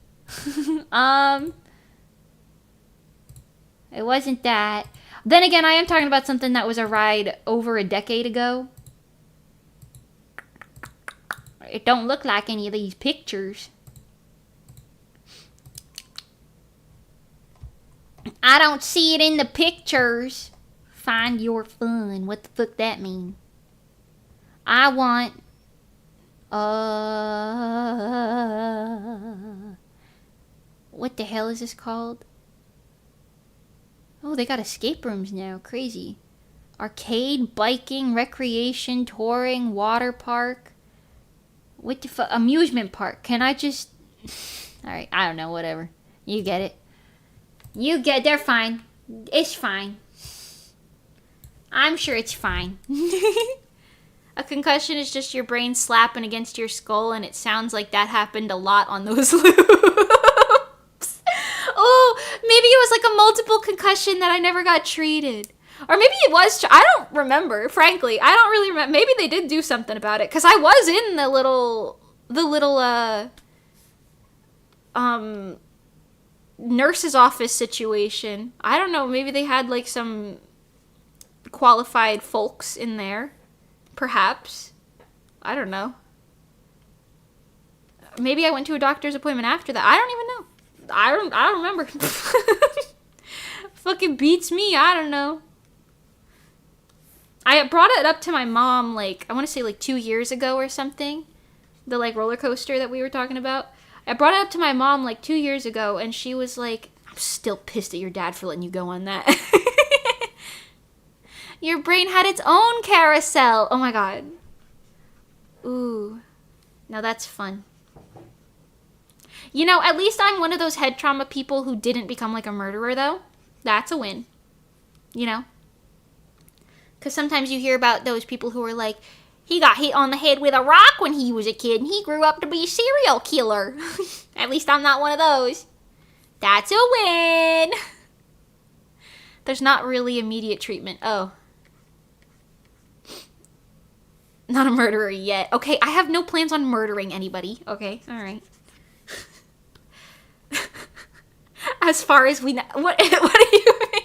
It wasn't that. Then again, I am talking about something that was a ride over a decade ago. It don't look like any of these pictures. I don't see it in the pictures. Find your fun. What the fuck that mean? I want... What the hell is this called? Oh, they got escape rooms now. Crazy. Arcade, biking, recreation, touring, water park. What the fuck? Amusement park. Can I just... Alright, I don't know, whatever. You get it. They're fine. It's fine. I'm sure it's fine. A concussion is just your brain slapping against your skull, and it sounds like that happened a lot on those loops. Oh, maybe it was like a multiple concussion that I never got treated. Or maybe it was, I don't remember, frankly. I don't really remember. Maybe they did do something about it, because I was in the little, nurse's office situation. I don't know, maybe they had like some qualified folks in there. Perhaps. I don't know. Maybe I went to a doctor's appointment after that. I don't even know. I don't remember. Fucking beats me. I don't know. I brought it up to my mom, like, I want to say like 2 years ago or something. The like roller coaster that we were talking about. I brought it up to my mom like 2 years ago, and she was like, I'm still pissed at your dad for letting you go on that. Your brain had its own carousel. Oh my god. Ooh. Now that's fun. You know, at least I'm one of those head trauma people who didn't become like a murderer, though. That's a win. You know? Because sometimes you hear about those people who are like, he got hit on the head with a rock when he was a kid, and he grew up to be a serial killer. At least I'm not one of those. That's a win. There's not really immediate treatment. Oh. Not a murderer yet. Okay, I have no plans on murdering anybody. Okay, alright. As far as we know. What do you mean?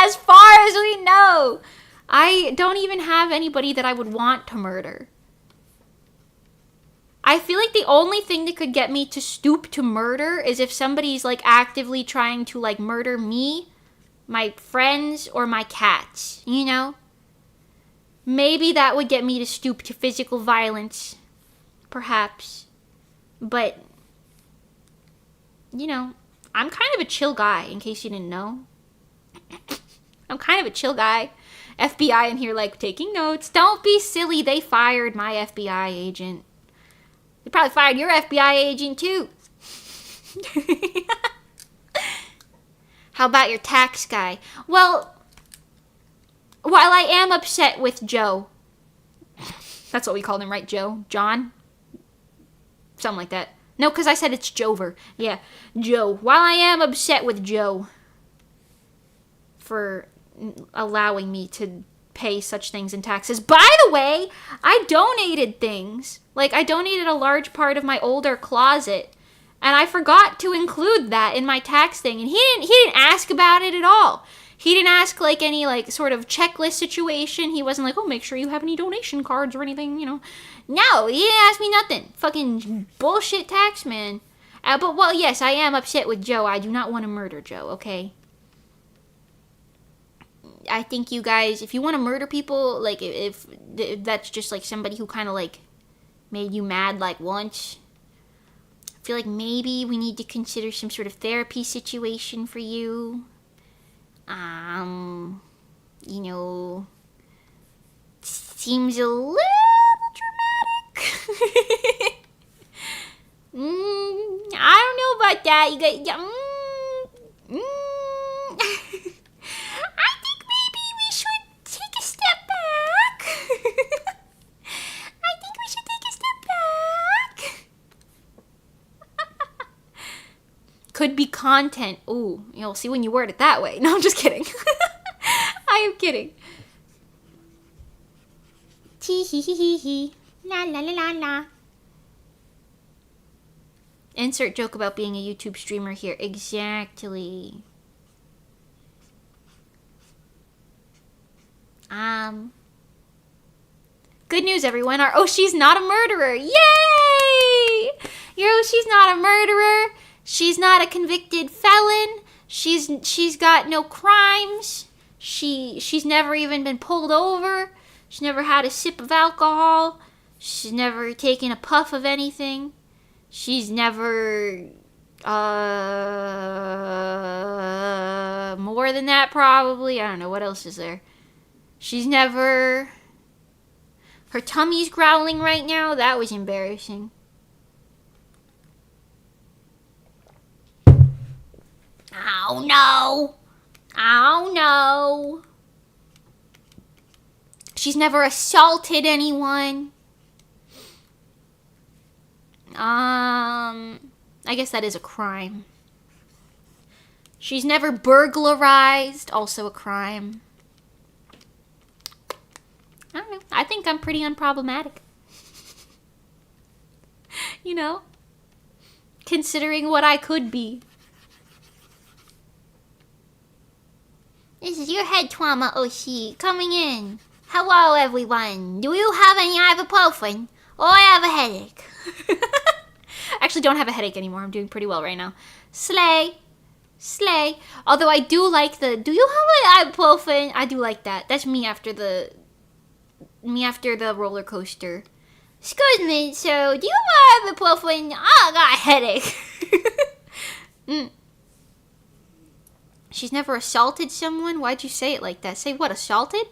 As far as we know. I don't even have anybody that I would want to murder. I feel like the only thing that could get me to stoop to murder is if somebody's like actively trying to like murder me, my friends, or my cats, you know? Maybe that would get me to stoop to physical violence. Perhaps. But, you know, I'm kind of a chill guy, in case you didn't know. I'm kind of a chill guy. FBI in here, like, taking notes. Don't be silly. They fired my FBI agent. They probably fired your FBI agent, too. How about your tax guy? Well, while I am upset with Joe. That's what we called him, right, Joe? John? Something like that. No, because I said it's Jover. Yeah, Joe. While I am upset with Joe for allowing me to pay such things in taxes. By the way, I donated things. Like, I donated a large part of my older closet, and I forgot to include that in my tax thing, and he didn't ask about it at all. He didn't ask, like, any, like, sort of checklist situation. He wasn't like, oh, make sure you have any donation cards or anything, you know. No, he didn't ask me nothing. Fucking bullshit tax man. But, well, yes, I am upset with Joe. I do not want to murder Joe, okay? I think you guys, if you want to murder people, like, if that's just, like, somebody who kind of, like, made you mad, like, once, I feel like maybe we need to consider some sort of therapy situation for you. You know, seems a little dramatic. I don't know about that. You got, I think maybe we should take a step back. I think we should take a step back. Could be content. Ooh, you'll see when you word it that way. No, I'm just kidding. I am kidding. Tee hee hee hee hee. La la la la la. Insert joke about being a YouTube streamer here. Exactly. Good news, everyone. Our Oshi's not a murderer. Yay! Your Oshi's not a murderer. She's not a convicted felon. She's got no crimes. She's never even been pulled over. She's never had a sip of alcohol. She's never taken a puff of anything. She's never more than that probably. I don't know, what else is there? She's never... Her tummy's growling right now. That was embarrassing. Oh no! Oh no! She's never assaulted anyone. I guess that is a crime. She's never burglarized, also a crime. I don't know. I think I'm pretty unproblematic. You know? Considering what I could be. This is your head trauma OC coming in. Hello, everyone. Do you have any ibuprofen? Oh, I have a headache. I actually don't have a headache anymore. I'm doing pretty well right now. Slay. Slay. Although I do like the, do you have an ibuprofen? I do like that. That's me after the roller coaster. Excuse me, so do you have ibuprofen? Oh, I got a headache. She's never assaulted someone? Why'd you say it like that? Say what, assaulted?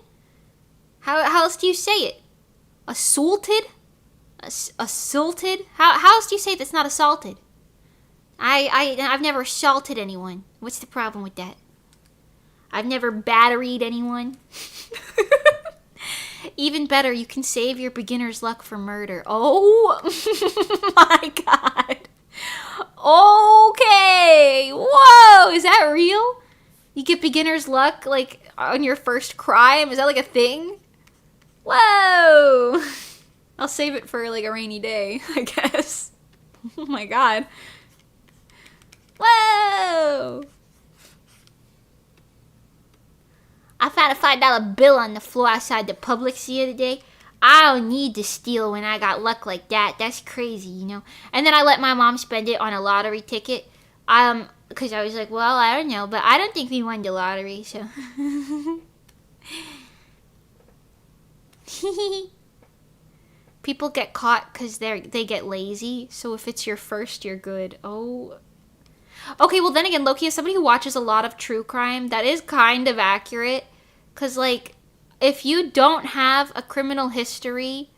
How else do you say it? Assaulted? Assaulted? How else do you say that's not assaulted? I've never assaulted anyone. What's the problem with that? I've never batteried anyone. Even better, you can save your beginner's luck for murder. Oh my god. Okay. Whoa, is that real? You get beginner's luck, like, on your first crime? Is that, like, a thing? Whoa. I'll save it for, like, a rainy day, I guess. Oh, my God. Whoa. I found a $5 bill on the floor outside the Publix the other day. I don't need to steal when I got luck like that. That's crazy, you know? And then I let my mom spend it on a lottery ticket. Because I was like, well, I don't know, but I don't think we won the lottery, so. People get caught because they get lazy, so if it's your first, you're good. Oh. Okay, well then again, Loki, as somebody who watches a lot of true crime, that is kind of accurate. Because, like, if you don't have a criminal history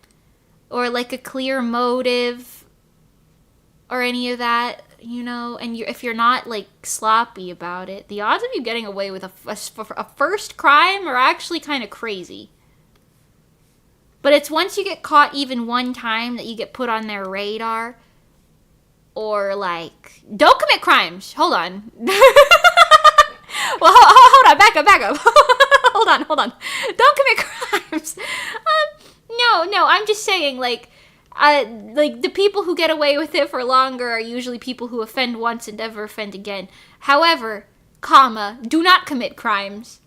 or, like, a clear motive or any of that, you know, and if you're not, like, sloppy about it, the odds of you getting away with a first crime are actually kind of crazy. But it's once you get caught even one time that you get put on their radar. Or, like, don't commit crimes. Hold on. Well, hold on. Back up. Hold on. Don't commit crimes. No. I'm just saying, like the people who get away with it for longer are usually people who offend once and never offend again. However, do not commit crimes.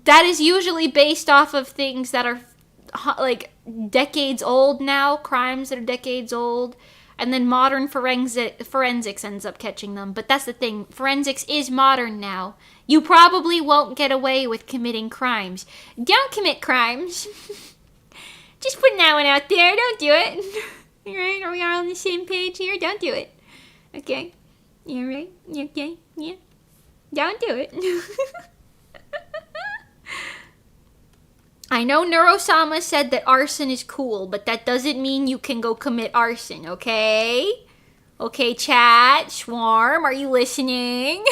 That is usually based off of things that are, like, decades old now. Crimes that are decades old. And then modern forensics ends up catching them. But that's the thing. Forensics is modern now. You probably won't get away with committing crimes. Don't commit crimes. Just putting that one out there. Don't do it. Alright? Are we all on the same page here? Don't do it. Okay? You right? You okay? Yeah? Don't do it. I know Neurosama said that arson is cool, but that doesn't mean you can go commit arson, okay? Okay, chat, Swarm, are you listening?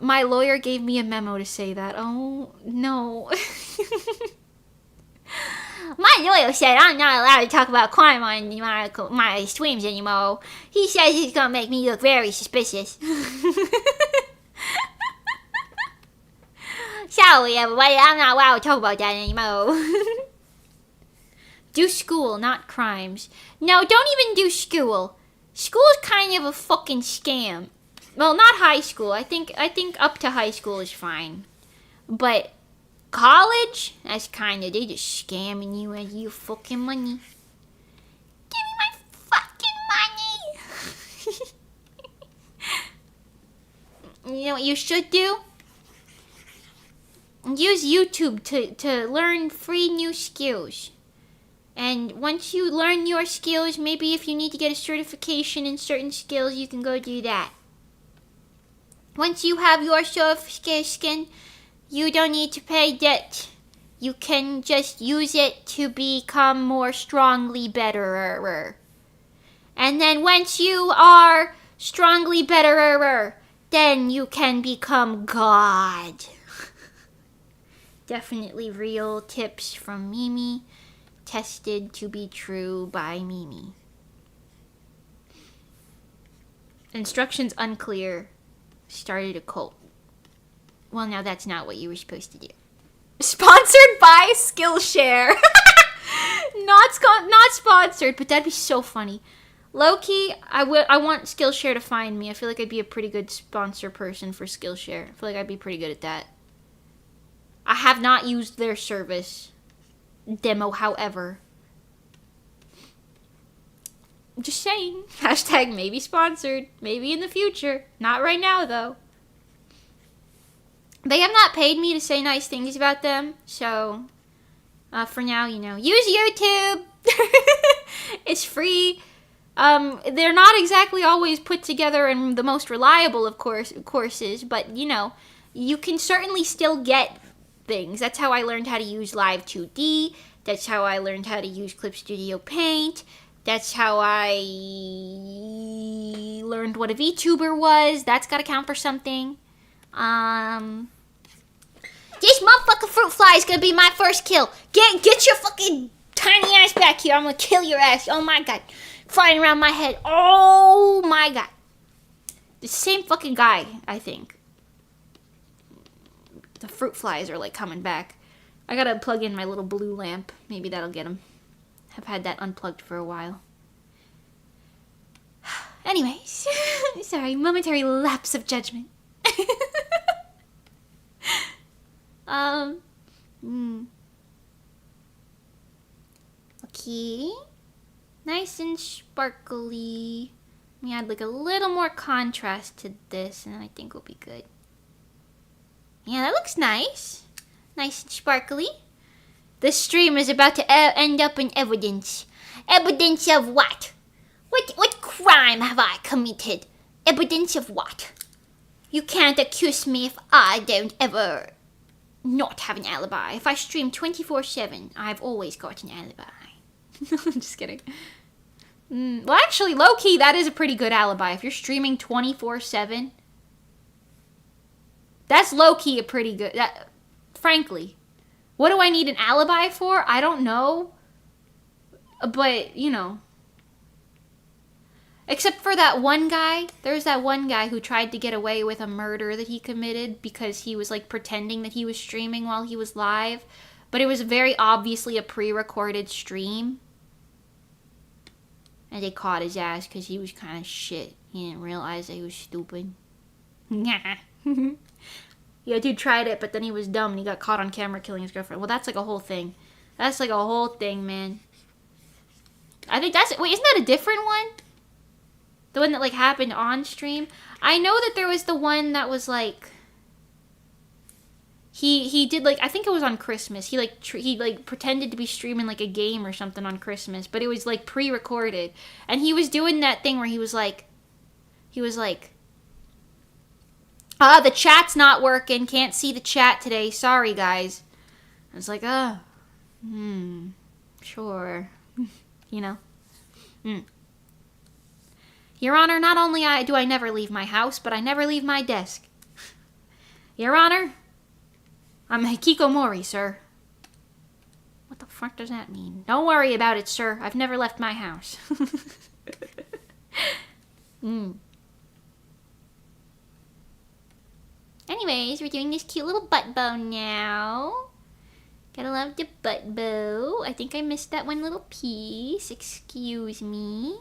My lawyer gave me a memo to say that. Oh, no. My lawyer said I'm not allowed to talk about crime on my streams anymore. He says he's gonna make me look very suspicious. Sorry, everybody, I'm not allowed to talk about that anymore. Do school, not crimes. No, don't even do school. School's kind of a fucking scam. Well, not high school. I think up to high school is fine. But college, that's kind of, they just scamming you out of your fucking money. Give me my fucking money. You know what you should do? Use YouTube to learn free new skills. And once you learn your skills, maybe if you need to get a certification in certain skills, you can go do that. Once you have your certification, you don't need to pay debt. You can just use it to become more strongly betterer. And then once you are strongly betterer, then you can become God. Definitely real tips from Mimi. Tested to be true by Mimi. Instructions unclear. Started a cult. Well, now that's not what you were supposed to do. Sponsored by Skillshare. Not sponsored, but that'd be so funny. Low-key, I want Skillshare to find me. I feel like I'd be a pretty good sponsor person for Skillshare. I feel like I'd be pretty good at that. I have not used their service demo, however. Just saying. Hashtag maybe sponsored. Maybe in the future. Not right now, though. They have not paid me to say nice things about them, so for now, you know, use YouTube. It's free. They're not exactly always put together and the most reliable, of courses, but, you know, you can certainly still get things. That's how I learned how to use Live 2D. That's how I learned how to use Clip Studio Paint. That's how I learned what a VTuber was. That's gotta count for something. This motherfucking fruit fly is gonna be my first kill. Get your fucking tiny ass back here. I'm gonna kill your ass. Oh my god. Flying around my head. Oh my god. The same fucking guy, I think. The fruit flies are like coming back. I gotta plug in my little blue lamp. Maybe that'll get him. I've had that unplugged for a while. Anyways. Sorry, momentary lapse of judgment. Okay. Nice and sparkly. We add like a little more contrast to this, and I think we'll be good. Yeah, that looks nice. Nice and sparkly. This stream is about to end up in evidence. Evidence of what? What crime have I committed? Evidence of what? You can't accuse me if I don't ever not have an alibi. If I stream 24/7, I've always got an alibi. I'm just kidding. Well, actually, low-key, that is a pretty good alibi. If you're streaming 24/7, that's low-key a pretty good... frankly. What do I need an alibi for? I don't know. But, you know. Except for that one guy. There's that one guy who tried to get away with a murder that he committed because he was, like, pretending that he was streaming while he was live. But it was very obviously a pre-recorded stream. And they caught his ass because he was kind of shit. He didn't realize that he was stupid. Yeah, dude tried it, but then he was dumb and he got caught on camera killing his girlfriend. Well, that's like a whole thing. That's like a whole thing, man. I think that's... Wait, isn't that a different one? The one that, like, happened on stream? I know that there was the one that was, like... He did, like, I think it was on Christmas. He pretended to be streaming, like, a game or something on Christmas. But it was, like, pre-recorded. And he was doing that thing where he was like, the chat's not working. Can't see the chat today. Sorry, guys. I was like, sure. You know? Your Honor, not only do I never leave my house, but I never leave my desk. Your Honor... I'm Hikikomori, sir. What the fuck does that mean? Don't worry about it, sir. I've never left my house. Anyways, we're doing this cute little butt bow now. Gotta love the butt bow. I think I missed that one little piece. Excuse me.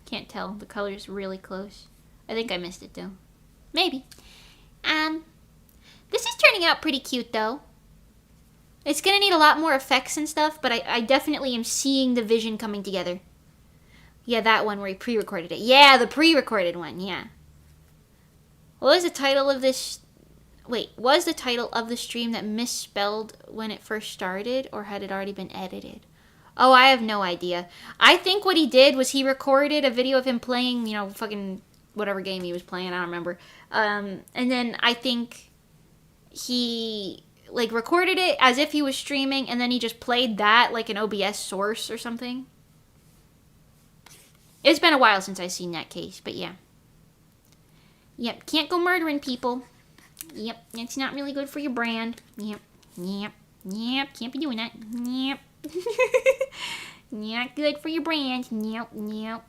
Can't tell. The color's really close. I think I missed it, though. Maybe. This is turning out pretty cute, though. It's gonna need a lot more effects and stuff, but I definitely am seeing the vision coming together. Yeah, that one where he pre-recorded it. Yeah, the pre-recorded one, yeah. What was the title of this... Wait, was the title of the stream that misspelled when it first started, or had it already been edited? Oh, I have no idea. I think what he did was he recorded a video of him playing, you know, fucking whatever game he was playing, I don't remember. And then I think he, like, recorded it as if he was streaming, and then he just played that like an OBS source or something. It's been a while since I've seen that case, but yeah. Yep, can't go murdering people. Yep, it's not really good for your brand. Yep, yep, yep, can't be doing that. Yep. Not good for your brand. Yep, yep.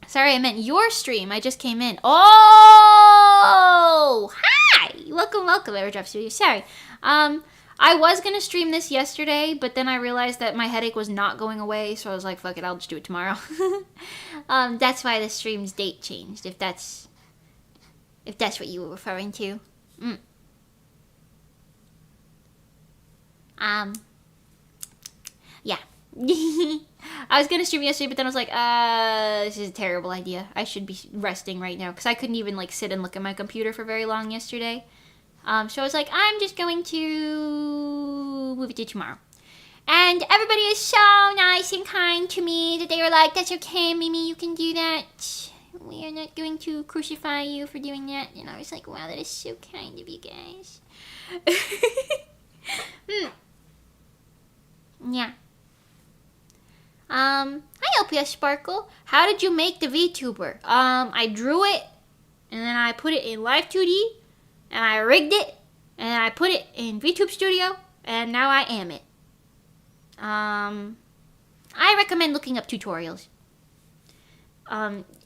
Sorry, I meant your stream. I just came in. Oh! Hi! Welcome, welcome, Everdrop Studio. Sorry. I was gonna stream this yesterday, but then I realized that my headache was not going away, so I was like, fuck it, I'll just do it tomorrow. That's why the stream's date changed, if that's what you were referring to. Yeah. I was gonna stream yesterday, but then I was like, this is a terrible idea. I should be resting right now, because I couldn't even, like, sit and look at my computer for very long yesterday. So I was like, I'm just going to move it to tomorrow. And everybody is so nice and kind to me that they were like, that's okay, Mimi, you can do that. We are not going to crucify you for doing that. And I was like, wow, that is so kind of you guys. Yeah. Hi, LPS Sparkle. How did you make the VTuber? I drew it, and then I put it in Live 2D, and I rigged it, and then I put it in VTube Studio, and now I am it. I recommend looking up tutorials.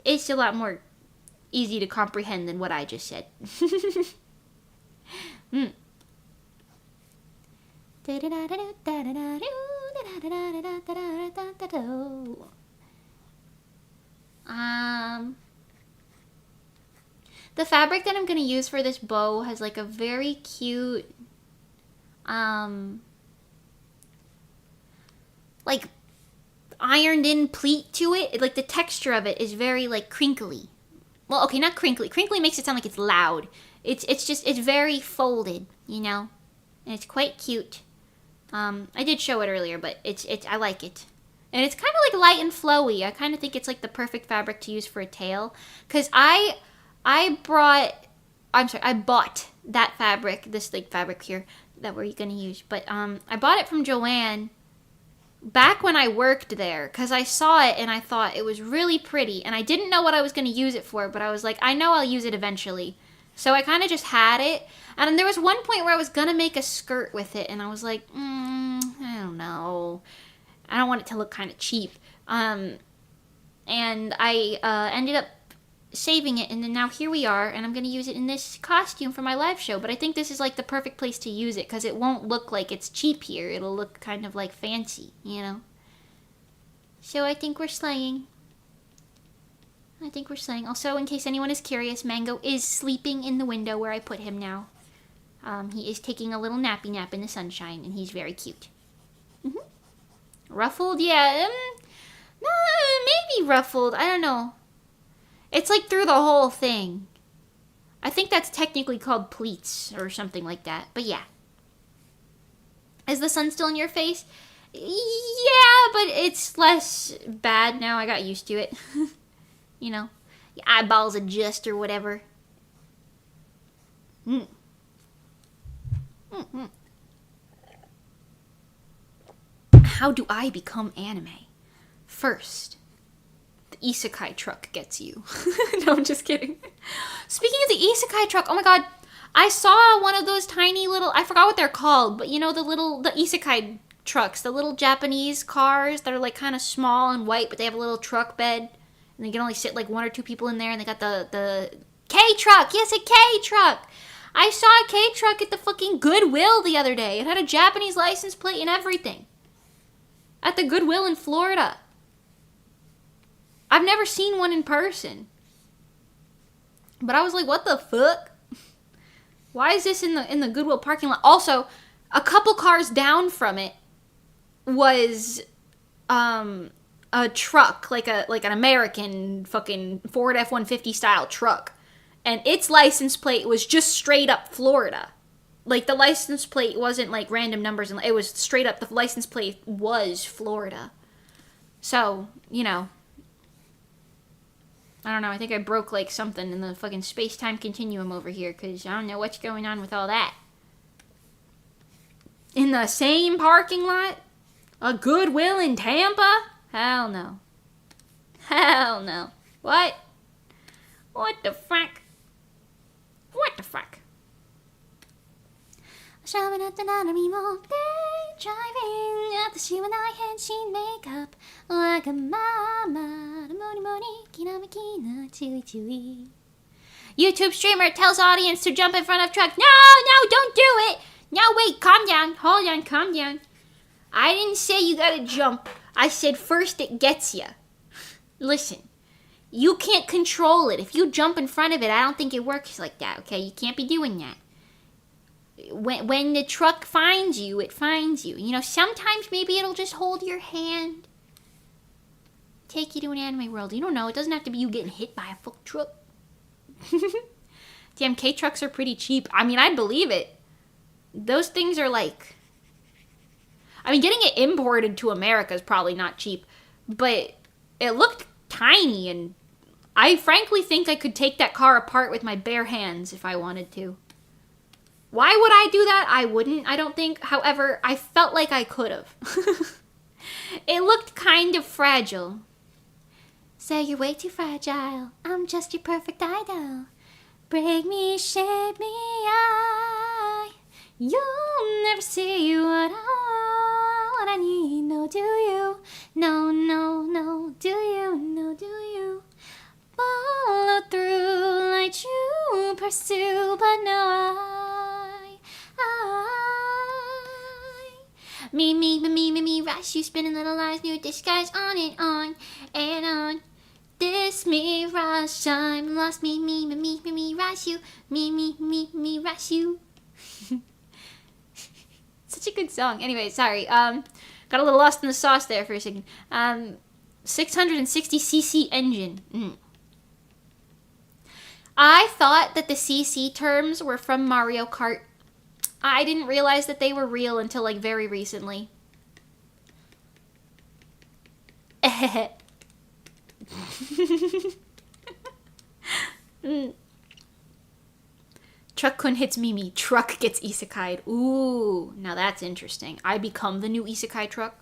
It's a lot more easy to comprehend than what I just said. The fabric that I'm gonna use for this bow has like a very cute, like ironed in pleat to it. Like the texture of it is very like crinkly. Well, okay, not crinkly. Crinkly makes it sound like it's loud. It's very folded, you know, and it's quite cute. I did show it earlier, but I like it. And it's kind of like light and flowy. I kind of think it's like the perfect fabric to use for a tail. Because I bought that fabric, this like fabric here that we're going to use. But I bought it from Joann back when I worked there. Because I saw it and I thought it was really pretty. And I didn't know what I was going to use it for, but I was like, I know I'll use it eventually. So I kind of just had it. And there was one point where I was going to make a skirt with it. And I was like, I don't know. I don't want it to look kind of cheap. And I ended up saving it. And then now here we are. And I'm going to use it in this costume for my live show. But I think this is like the perfect place to use it. Because it won't look like it's cheap here. It'll look kind of like fancy, you know. So I think we're slaying. Also, in case anyone is curious, Mango is sleeping in the window where I put him now. He is taking a little nappy nap in the sunshine, and he's very cute. Ruffled? Yeah, no, maybe ruffled. I don't know. It's like through the whole thing. I think that's technically called pleats or something like that. But yeah. Is the sun still in your face? Yeah, but it's less bad now. I got used to it. You know, your eyeballs adjust or whatever. How do I become anime? First, the isekai truck gets you. No, I'm just kidding. Speaking of the isekai truck, oh my god, I saw one of those tiny little, I forgot what they're called, but you know the isekai trucks, the little Japanese cars that are like kind of small and white, but they have a little truck bed. And they can only sit like 1 or 2 people in there. And they got the K-truck. Yes, a K-truck. I saw a K-truck at the fucking Goodwill the other day. It had a Japanese license plate and everything. At the Goodwill in Florida. I've never seen one in person. But I was like, what the fuck? Why is this in the Goodwill parking lot? Also, a couple cars down from it was a truck, like an American fucking Ford F-150 style truck. And its license plate was just straight up Florida. Like, the license plate wasn't like random numbers, and it was straight up, the license plate was Florida. So, you know, I don't know, I think I broke like something in the fucking space-time continuum over here, because I don't know what's going on with all that. In the same parking lot? A Goodwill in Tampa? Hell no. Hell no. What? What the frack? What the frack? Driving at the anatomy all day, driving at the shoe and I had she makeup like a mama. Moni moni, kina makina, chewy chewy. YouTube streamer tells audience to jump in front of truck. No, no, don't do it. No, wait, calm down. Hold on, calm down. I didn't say you gotta jump. I said first it gets ya. Listen, you can't control it. If you jump in front of it, I don't think it works like that, okay? You can't be doing that. When the truck finds you, it finds you. You know, sometimes maybe it'll just hold your hand. Take you to an anime world. You don't know. It doesn't have to be you getting hit by a fuck truck. Damn, K-trucks are pretty cheap. I mean, I believe it. Those things are like... I mean, getting it imported to America is probably not cheap. But it looked tiny, and I frankly think I could take that car apart with my bare hands if I wanted to. Why would I do that? I wouldn't, I don't think. However, I felt like I could have. It looked kind of fragile. So you're way too fragile. I'm just your perfect idol. Break me, shape me, you'll never see what I need. No, do you? No, no, no. Do you? No, do you? Follow through like you pursue, but no, me, rush you, spinning little lines, new disguise, on and on. This me, rush, I'm lost, me, rush you, me, rush you. Such a good song. Anyway, sorry, got a little lost in the sauce there for a second. 660cc engine. I thought that the CC terms were from Mario Kart. I didn't realize that they were real until, like, very recently. Truck-kun hits Mimi. Truck gets isekai'd. Ooh, now that's interesting. I become the new isekai truck?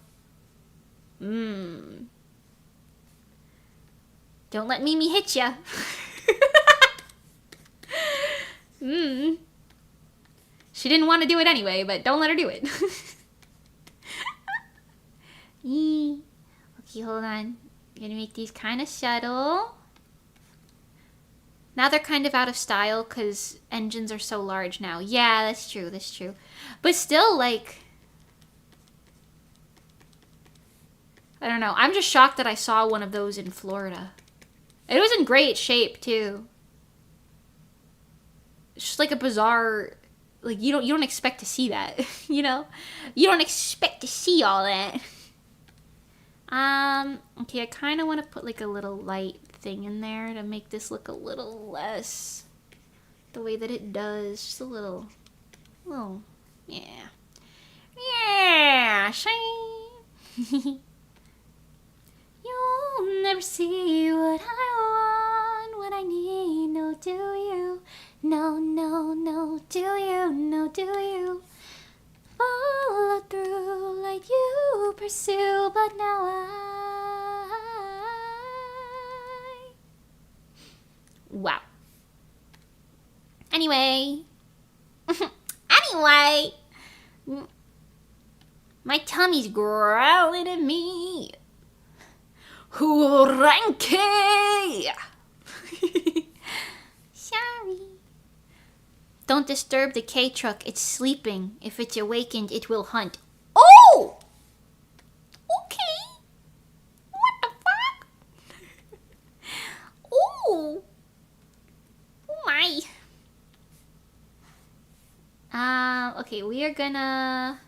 Don't let Mimi hit ya. She didn't want to do it anyway, but don't let her do it. Okay, hold on. I'm gonna make these kind of subtle. Now they're kind of out of style because engines are so large now. Yeah, that's true, that's true. But still, like... I don't know. I'm just shocked that I saw one of those in Florida. It was in great shape, too. It's just like a bizarre... Like, you don't expect to see that, you know? You don't expect to see all that. Okay, I kind of want to put, like, a little light thing in there to make this look a little less the way that it does. Just a little, yeah. Yeah, shine. You'll never see what I want, what I need, no, do you? No, no, no, do you? No, do you? Follow through like you pursue, but now wow. Anyway. Anyway. My tummy's growling at me. Hooranky! Sorry. Don't disturb the K-truck. It's sleeping. If it's awakened, it will hunt. Oh! Okay. What the fuck? Oh. Oh my. Okay, we are gonna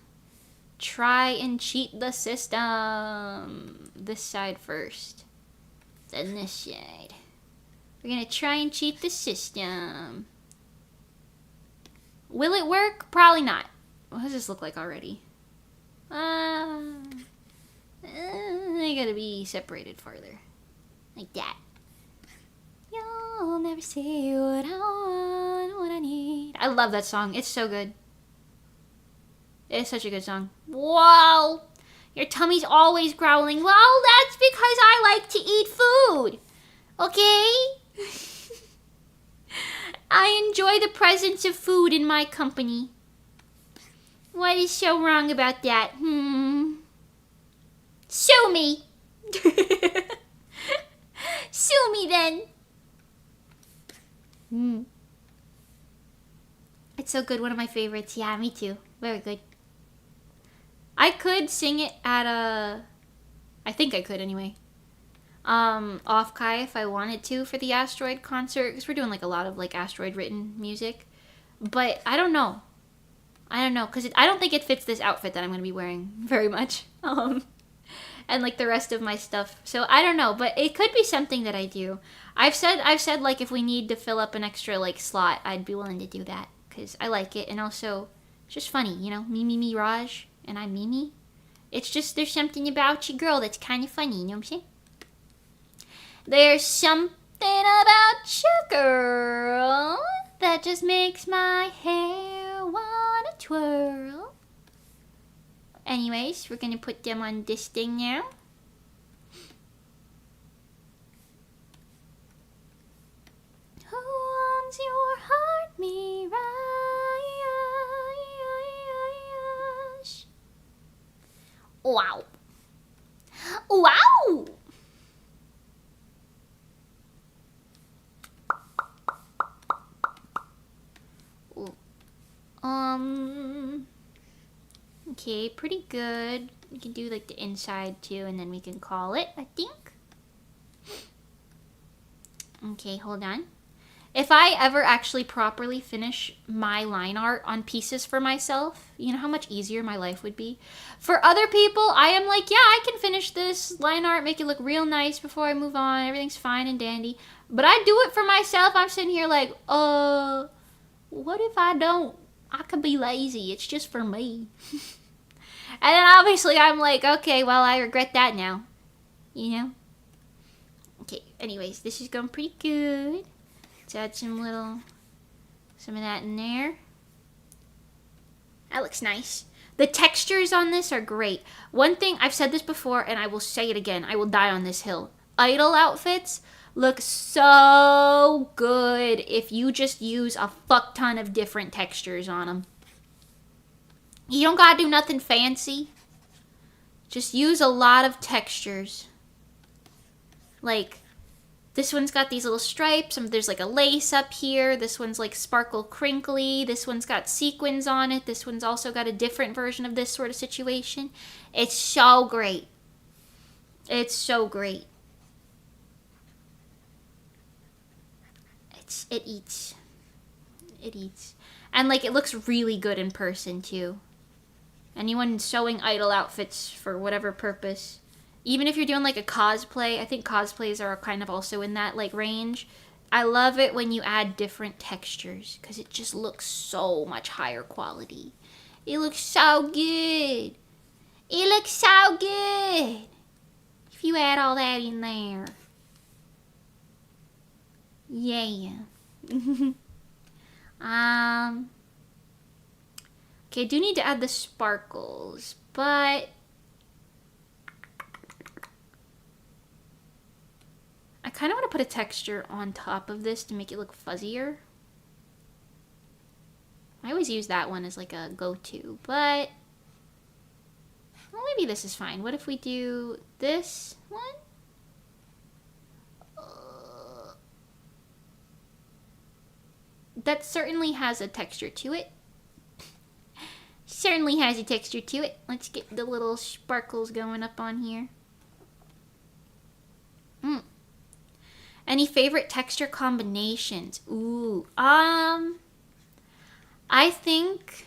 try and cheat the system. This side first. Then this side. We're gonna try and cheat the system. Will it work? Probably not. What does this look like already? They gotta be separated farther. Like that. You'll never see what I want, what I need. I love that song. It's so good. It's such a good song. Whoa! Your tummy's always growling. Well, that's because I like to eat food. Okay? I enjoy the presence of food in my company. What is so wrong about that? Sue me. Sue me then. It's so good. One of my favorites. Yeah, me too. Very good. I could sing it at I think I could anyway. Off Kai if I wanted to for the Asteroid concert, because we're doing like a lot of like Asteroid written music. But I don't know. Because I don't think it fits this outfit that I'm going to be wearing very much. And like the rest of my stuff. So I don't know, but it could be something that I do. I've said like if we need to fill up an extra like slot, I'd be willing to do that because I like it, and also it's just funny, you know, me Raj, and I'm Mimi. It's just there's something about you, girl, that's kind of funny. You know what I'm saying? There's something about you, girl, that just makes my hair wanna twirl. Anyways, we're gonna put them on this thing now. Who owns your heart, Mirage? Wow. Wow! Okay, pretty good. We can do like the inside too, and then we can call it, I think. Okay, hold on. If I ever actually properly finish my line art on pieces for myself, you know how much easier my life would be? For other people, I am like, yeah, I can finish this line art, make it look real nice before I move on. Everything's fine and dandy. But I do it for myself. I'm sitting here like, what if I don't? I could be lazy. It's just for me. And then obviously I'm like, okay, well, I regret that now. You know? Okay, anyways, this is going pretty good. Let's add some of that in there. That looks nice. The textures on this are great. One thing, I've said this before, and I will say it again. I will die on this hill. Idol outfits look so good if you just use a fuck ton of different textures on them. You don't gotta do nothing fancy. Just use a lot of textures. Like, this one's got these little stripes. There's like a lace up here. This one's like sparkle crinkly. This one's got sequins on it. This one's also got a different version of this sort of situation. It's so great. It's so great. It eats. It eats. And like it looks really good in person too. Anyone sewing idol outfits for whatever purpose. Even if you're doing like a cosplay, I think cosplays are kind of also in that like range. I love it when you add different textures because it just looks so much higher quality. It looks so good. It looks so good. If you add all that in there. Yeah. Okay, I do need to add the sparkles, but I kind of want to put a texture on top of this to make it look fuzzier. I always use that one as like a go-to, but well, maybe this is fine. What if we do this one? That certainly has a texture to it. Certainly has a texture to it. Let's get the little sparkles going up on here. Any favorite texture combinations? Ooh, I think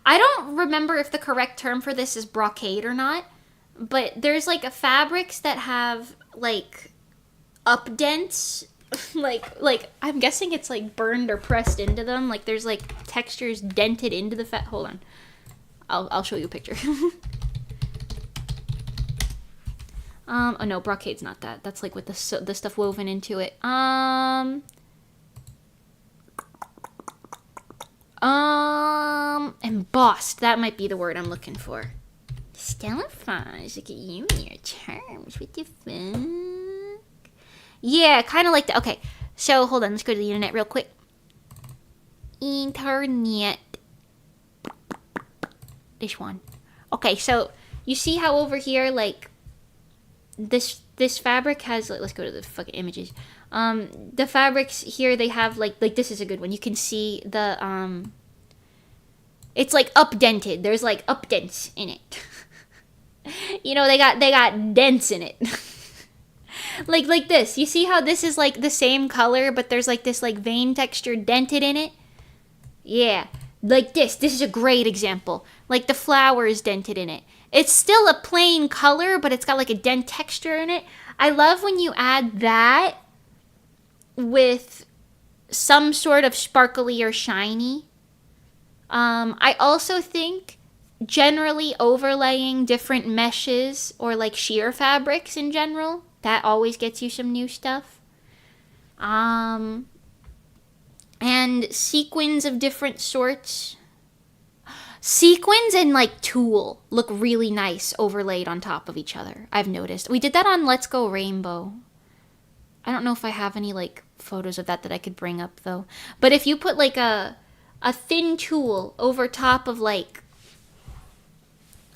I don't remember if the correct term for this is brocade or not, but there's like fabrics that have like updents, like I'm guessing it's like burned or pressed into them. Like there's like textures dented into the hold on, I'll show you a picture. Oh no, brocade's not that. That's like with the stuff woven into it. Embossed. That might be the word I'm looking for. Stellifage. Look at you and your charms. What the fuck? Yeah, kind of like that. Okay, So hold on, let's go to the internet real quick. Internet. This one. Okay, so you see how over here, like, this fabric has, like, let's go to the fucking images. The fabrics here, they have, like this is a good one. You can see the, it's, like, updented. There's, like, updents in it. You know, they got dents in it. like this. You see how this is, like, the same color, but there's, like, this, like, vein texture dented in it? Yeah. Like this. This is a great example. Like, the flower is dented in it. It's still a plain color, but it's got, like, a dent texture in it. I love when you add that with some sort of sparkly or shiny. I also think generally overlaying different meshes or, like, sheer fabrics in general, that always gets you some new stuff. And sequins of different sorts. Sequins and, like, tulle look really nice overlaid on top of each other, I've noticed. We did that on Let's Go Rainbow. I don't know if I have any, like, photos of that I could bring up, though. But if you put, like, a thin tulle over top of, like,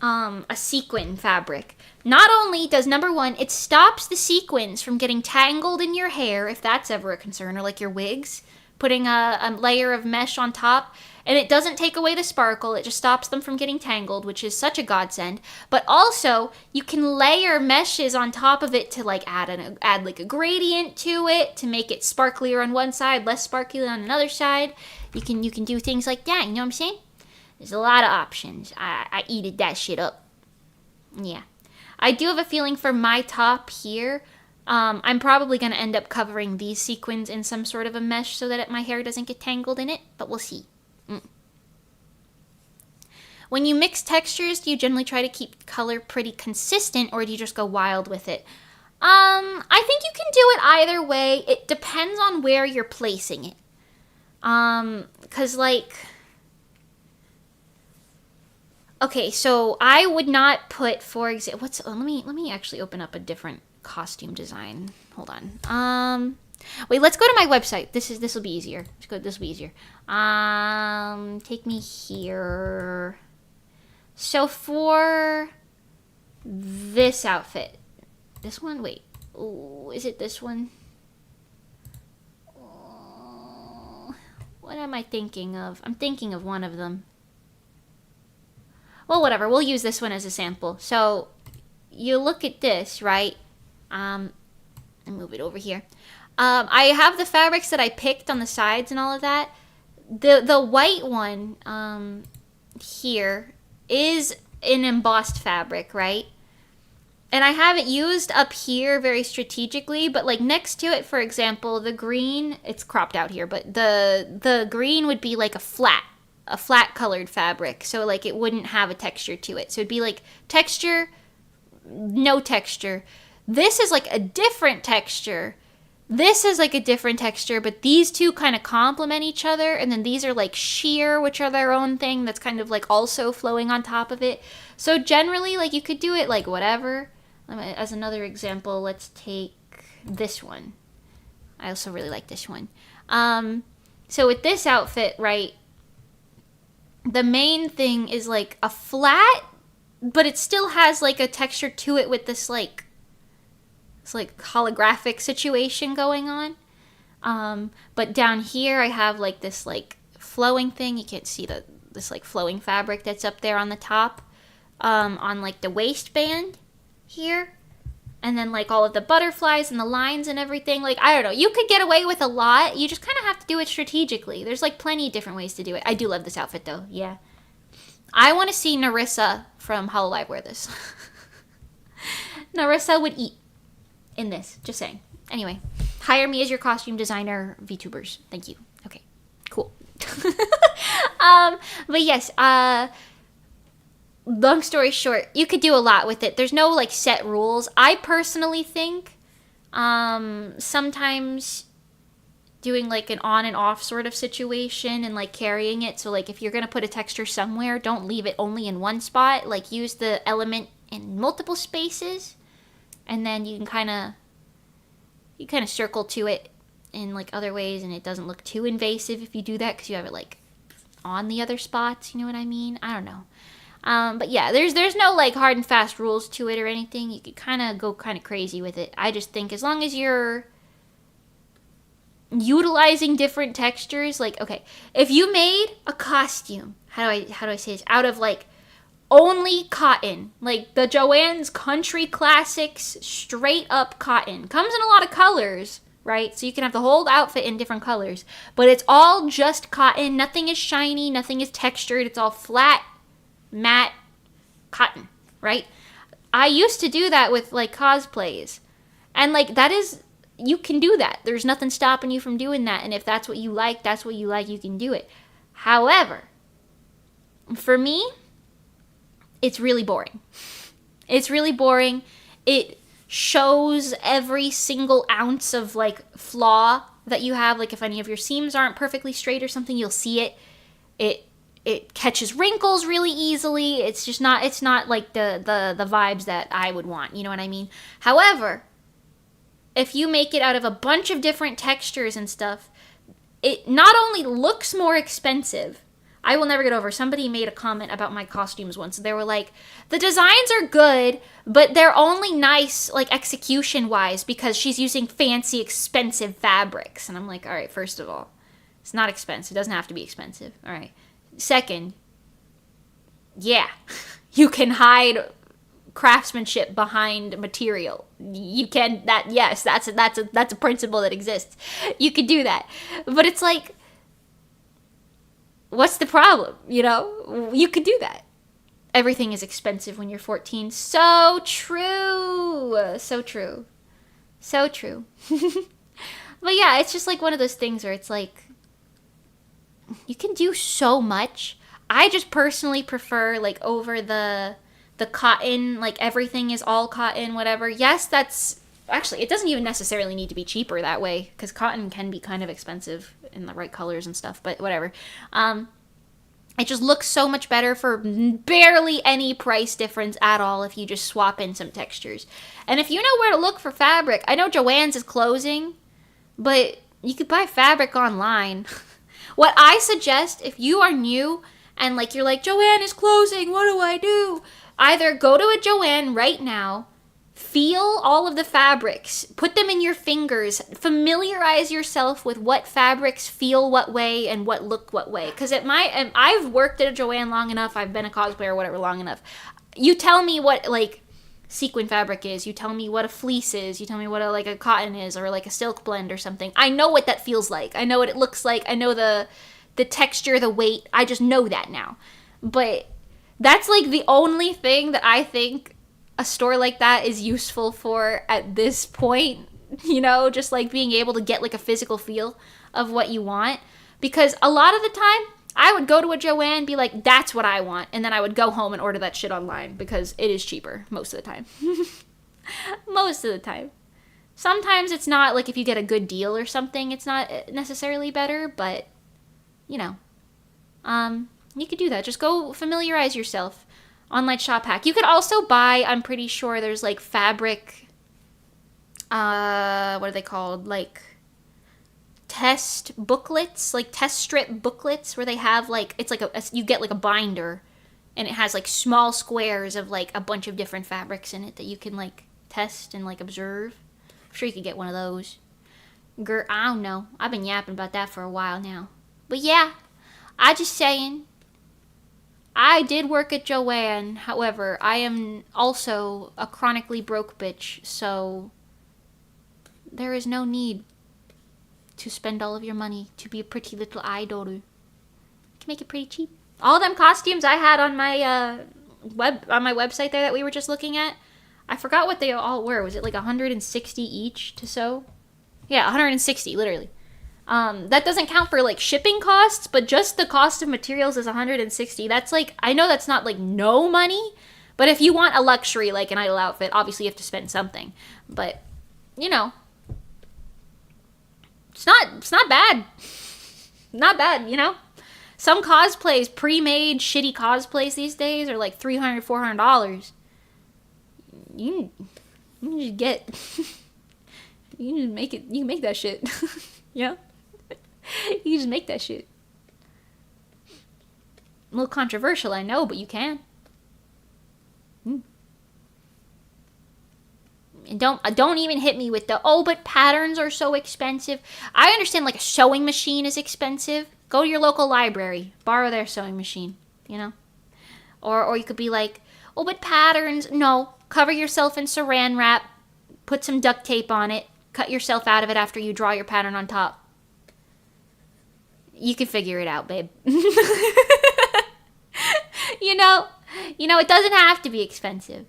a sequin fabric, not only does, number one, it stops the sequins from getting tangled in your hair, if that's ever a concern, or, like, your wigs, putting a layer of mesh on top, and it doesn't take away the sparkle, it just stops them from getting tangled, which is such a godsend. But also, you can layer meshes on top of it to, like, add like a gradient to it, to make it sparklier on one side, less sparkly on another side. You can do things like that, you know what I'm saying? There's a lot of options. I eated that shit up. Yeah. I do have a feeling for my top here, I'm probably going to end up covering these sequins in some sort of a mesh so that my hair doesn't get tangled in it, but we'll see. When you mix textures, do you generally try to keep color pretty consistent, or do you just go wild with it? I think you can do it either way. It depends on where you're placing it. 'Cause, like, okay, so I would not put, for example, let me actually open up a different costume design. Hold on. Wait, let's go to my website. This will be easier. This will be easier. Take me here. So for this outfit, this one, wait. Ooh, is it this one? What am I thinking of? I'm thinking of one of them. Well, whatever. We'll use this one as a sample. So you look at this, right? I'll move it over here. I have the fabrics that I picked on the sides and all of that. The white one here is an embossed fabric, right? And I have it used up here very strategically, but, like, next to it, for example, the green, it's cropped out here, but the green would be like a flat colored fabric, so, like, it wouldn't have a texture to it. So it'd be like texture, no texture. This is like a different texture. This is like a different texture, but these two kind of complement each other, and then these are like sheer, which are their own thing that's kind of like also flowing on top of it. So generally, like, you could do it like whatever. As another example, let's take this one. I also really like this one. So with this outfit, right, the main thing is like a flat, but it still has like a texture to it with this like holographic situation going on. But down here I have like this like flowing thing. You can't see this like flowing fabric that's up there on the top, on like the waistband here. And then like all of the butterflies and the lines and everything. Like, I don't know. You could get away with a lot. You just kind of have to do it strategically. There's like plenty of different ways to do it. I do love this outfit though. Yeah. I want to see Narissa from Hololive wear this. Narissa would eat in this. Just saying. Anyway, hire me as your costume designer, VTubers. Thank you. Okay, cool. But yes, long story short, you could do a lot with it. There's no like set rules. I personally think sometimes doing like an on and off sort of situation and like carrying it. So like if you're going to put a texture somewhere, don't leave it only in one spot. Like use the element in multiple spaces, and then you can kind of circle to it in like other ways, and it doesn't look too invasive if you do that because you have it like on the other spots, you know what I mean? I don't know. But yeah, there's no like hard and fast rules to it or anything. You could kind of go kind of crazy with it. I just think as long as you're utilizing different textures, like, okay, if you made a costume, how do I say this, out of like only cotton, like the Joann's Country Classics straight up cotton, comes in a lot of colors, right? So you can have the whole outfit in different colors, but it's all just cotton. Nothing is shiny, nothing is textured. It's all flat, matte cotton, right? I used to do that with like cosplays, and like that is, you can do that. There's nothing stopping you from doing that, and if that's what you like, that's what you like, you can do it. However, for me, it's really boring. It's really boring. It shows every single ounce of like flaw that you have. Like if any of your seams aren't perfectly straight or something, you'll see it. It catches wrinkles really easily. It's just not, it's not like the vibes that I would want, you know what I mean? However, if you make it out of a bunch of different textures and stuff, it not only looks more expensive. I will never get over, somebody made a comment about my costumes once. They were like, the designs are good, but they're only nice, like, execution-wise, because she's using fancy, expensive fabrics. And I'm like, all right, first of all, it's not expensive. It doesn't have to be expensive. All right. Second, yeah, you can hide craftsmanship behind material. You can, that, yes, that's a principle that exists. You can do that. But it's like, what's the problem? You know, you could do that. Everything is expensive when you're 14. So true. So true. So true. But yeah, it's just like one of those things where it's like, you can do so much. I just personally prefer like over the cotton, like everything is all cotton, whatever. Yes, that's actually, it doesn't even necessarily need to be cheaper that way, because cotton can be kind of expensive in the right colors and stuff, but whatever. It just looks so much better for barely any price difference at all if you just swap in some textures. And if you know where to look for fabric, I know Joann's is closing, but you could buy fabric online. What I suggest, if you are new and like you're like, Joann is closing, what do I do? Either go to a Joann right now, feel all of the fabrics, put them in your fingers, familiarize yourself with what fabrics feel what way and what look what way. Because I've worked at a Joann long enough, I've been a cosplayer or whatever long enough. You tell me what like sequin fabric is, you tell me what a fleece is, you tell me what a cotton is, or like a silk blend or something. I know what that feels like. I know what it looks like. I know the texture, the weight. I just know that now. But that's like the only thing that I think a store like that is useful for at this point, you know, just like being able to get like a physical feel of what you want. Because a lot of the time, I would go to a Joann and be like, that's what I want. And then I would go home and order that shit online because it is cheaper most of the time. Most of the time. Sometimes it's not, like if you get a good deal or something, it's not necessarily better, but, you know. You could do that. Just go familiarize yourself. Online shop hack. You could also buy, I'm pretty sure there's like fabric, what are they called? Like test booklets, like test strip booklets where they have like, it's like you get like a binder and it has like small squares of like a bunch of different fabrics in it that you can like test and like observe. I'm sure you could get one of those. Girl, I don't know. I've been yapping about that for a while now. But yeah, I just saying, I did work at Joann. However, I am also a chronically broke bitch, so there is no need to spend all of your money to be a pretty little idol. You can make it pretty cheap. All them costumes I had on my website there that we were just looking at, I forgot what they all were. Was it like 160 each to sew? Yeah, 160, literally. That doesn't count for like shipping costs, but just the cost of materials is 160. That's like, I know that's not like no money, but if you want a luxury like an idol outfit, obviously you have to spend something. But, you know, it's not bad. Not bad, you know? Some cosplays, pre-made shitty cosplays these days are like $300, $400. You can just get, you can make that shit. You know? You just make that shit. A little controversial, I know, but you can. And don't even hit me with the, oh, but patterns are so expensive. I understand, like, a sewing machine is expensive. Go to your local library. Borrow their sewing machine, you know? Or you could be like, oh, but patterns, no. Cover yourself in saran wrap. Put some duct tape on it. Cut yourself out of it after you draw your pattern on top. You can figure it out, babe. You know, it doesn't have to be expensive.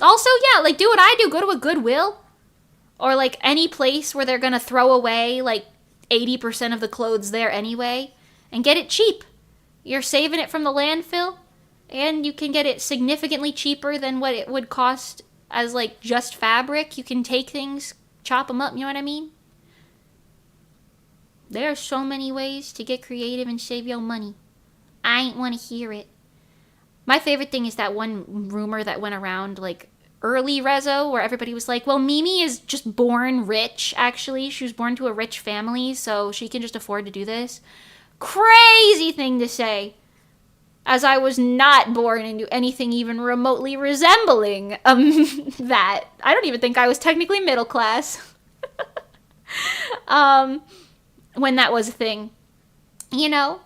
Also, yeah, like, do what I do. Go to a Goodwill. Or, like, any place where they're gonna throw away, like, 80% of the clothes there anyway. And get it cheap. You're saving it from the landfill. And you can get it significantly cheaper than what it would cost as, like, just fabric. You can take things, chop them up, you know what I mean? There are so many ways to get creative and save your money. I ain't want to hear it. My favorite thing is that one rumor that went around, like, early Rezo, where everybody was like, well, Mimi is just born rich, actually. She was born to a rich family, so she can just afford to do this. Crazy thing to say. As I was not born into anything even remotely resembling that. I don't even think I was technically middle class. When that was a thing. You know?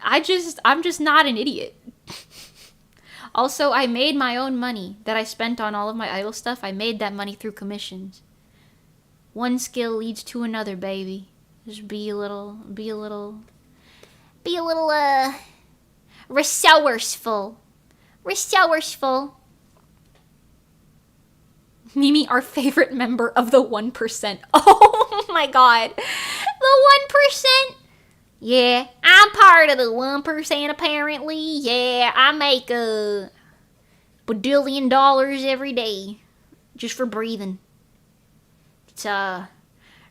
I'm just not an idiot. Also, I made my own money that I spent on all of my idol stuff. I made that money through commissions. One skill leads to another, baby. Just be a little resourceful. Mimi, our favorite member of the 1%. Oh my god. The 1%? Yeah, I'm part of the 1% apparently. Yeah, I make $1 billion every day. Just for breathing. It's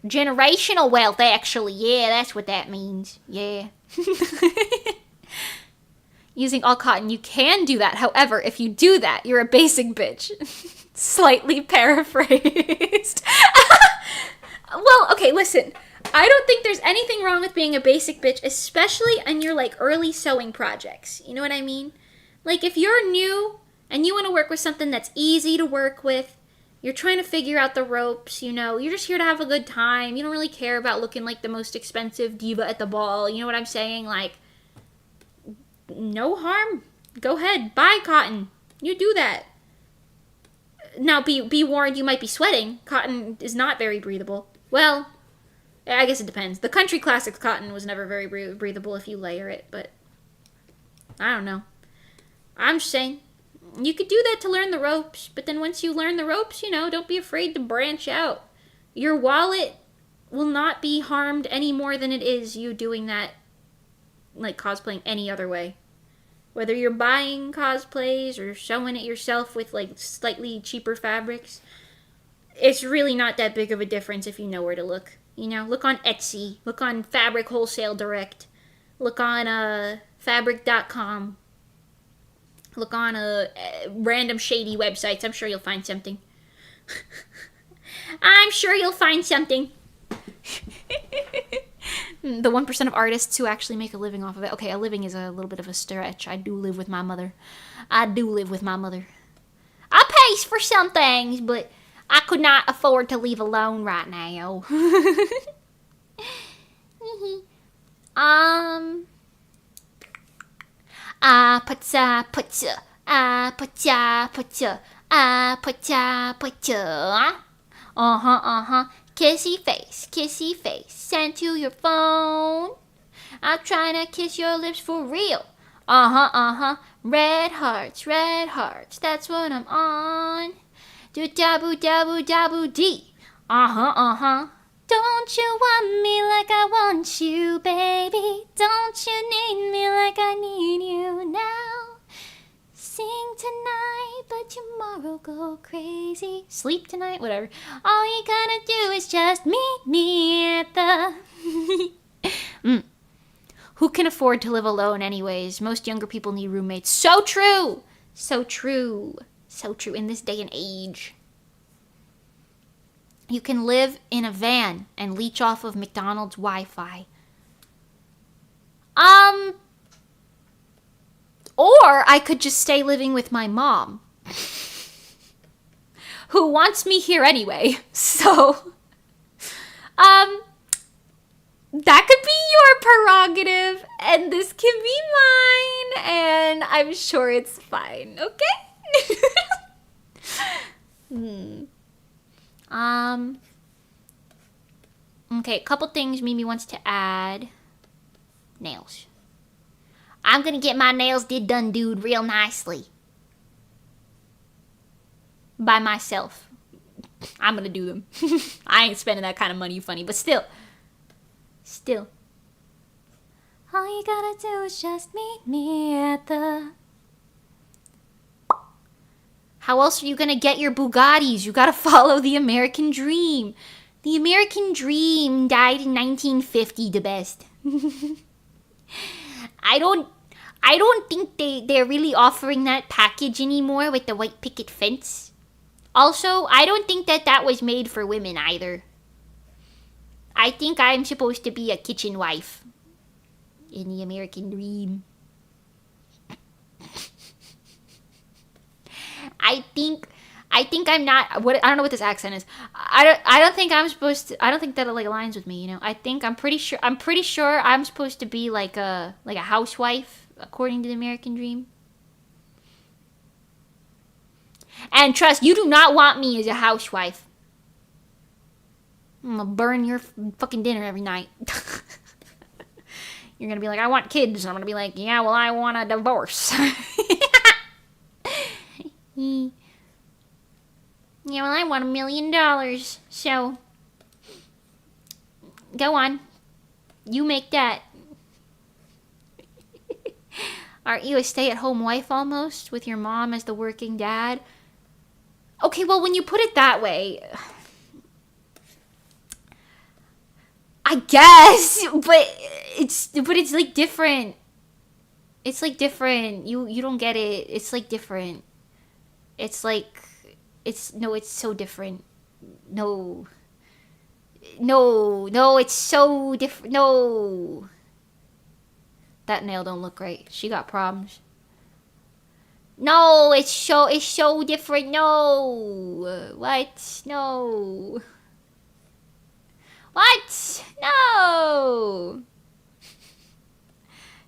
generational wealth, actually. Yeah, that's what that means. Yeah. Using all cotton, you can do that. However, if you do that, you're a basic bitch. Slightly paraphrased. Well, okay, listen. I don't think there's anything wrong with being a basic bitch, especially in your, like, early sewing projects. You know what I mean? Like, if you're new and you want to work with something that's easy to work with, you're trying to figure out the ropes, you know, you're just here to have a good time. You don't really care about looking like the most expensive diva at the ball. You know what I'm saying? Like, no harm. Go ahead. Buy cotton. You do that. Now, be warned, you might be sweating. Cotton is not very breathable. Well, I guess it depends. The Country Classics cotton was never very breathable if you layer it, but I don't know. I'm just saying, you could do that to learn the ropes, but then once you learn the ropes, you know, don't be afraid to branch out. Your wallet will not be harmed any more than it is you doing that, like, cosplaying any other way. Whether you're buying cosplays or sewing it yourself with, like, slightly cheaper fabrics, it's really not that big of a difference if you know where to look. You know, look on Etsy, look on Fabric Wholesale Direct, look on fabric.com, look on random shady websites. I'm sure you'll find something. I'm sure you'll find something. The 1% of artists who actually make a living off of it. Okay, a living is a little bit of a stretch. I do live with my mother. I pay for some things, but I could not afford to leave alone right now. Kissy face, send to your phone. I'm trying to kiss your lips for real. Red hearts, that's what I'm on. Do dabu dabu dabu dee. Don't you want me like I want you, baby? Don't you need me like I need you now? Sing tonight, but tomorrow go crazy. Sleep tonight, whatever. All you gotta do is just meet me at the... Who can afford to live alone anyways? Most younger people need roommates. So true! So true in this day and age. You can live in a van and leech off of McDonald's Wi-Fi. Or I could just stay living with my mom, who wants me here anyway. So, that could be your prerogative, and this can be mine, and I'm sure it's fine, okay? Okay, a couple things Mimi wants to add. Nails. I'm gonna get my nails done, dude, real nicely. By myself. I'm gonna do them. I ain't spending that kind of money, funny, but still. All you gotta do is just meet me at the... How else are you gonna get your Bugattis? You gotta follow the American dream. The American dream died in 1950, the best. I don't think they're really offering that package anymore with the white picket fence. Also, I don't think that was made for women either. I think I'm supposed to be a kitchen wife in the American dream. I think I'm not. I don't know what this accent is. I don't think I'm supposed to. I don't think that it like aligns with me. You know. I'm pretty sure I'm supposed to be like a housewife according to the American dream. And trust, you do not want me as a housewife. I'm gonna burn your fucking dinner every night. You're gonna be like, I want kids. And I'm gonna be like, yeah, well, I want a divorce. Yeah, well, I want $1 million. So, go on. You make that. Aren't you a stay-at-home wife almost, with your mom as the working dad? Okay, well, when you put it that way, I guess, but it's like different. It's like different. You don't get it. It's like different. It's like, it's so different. No, it's so different. No. That nail don't look right. She got problems. No, it's so different. No. What? No. What? No.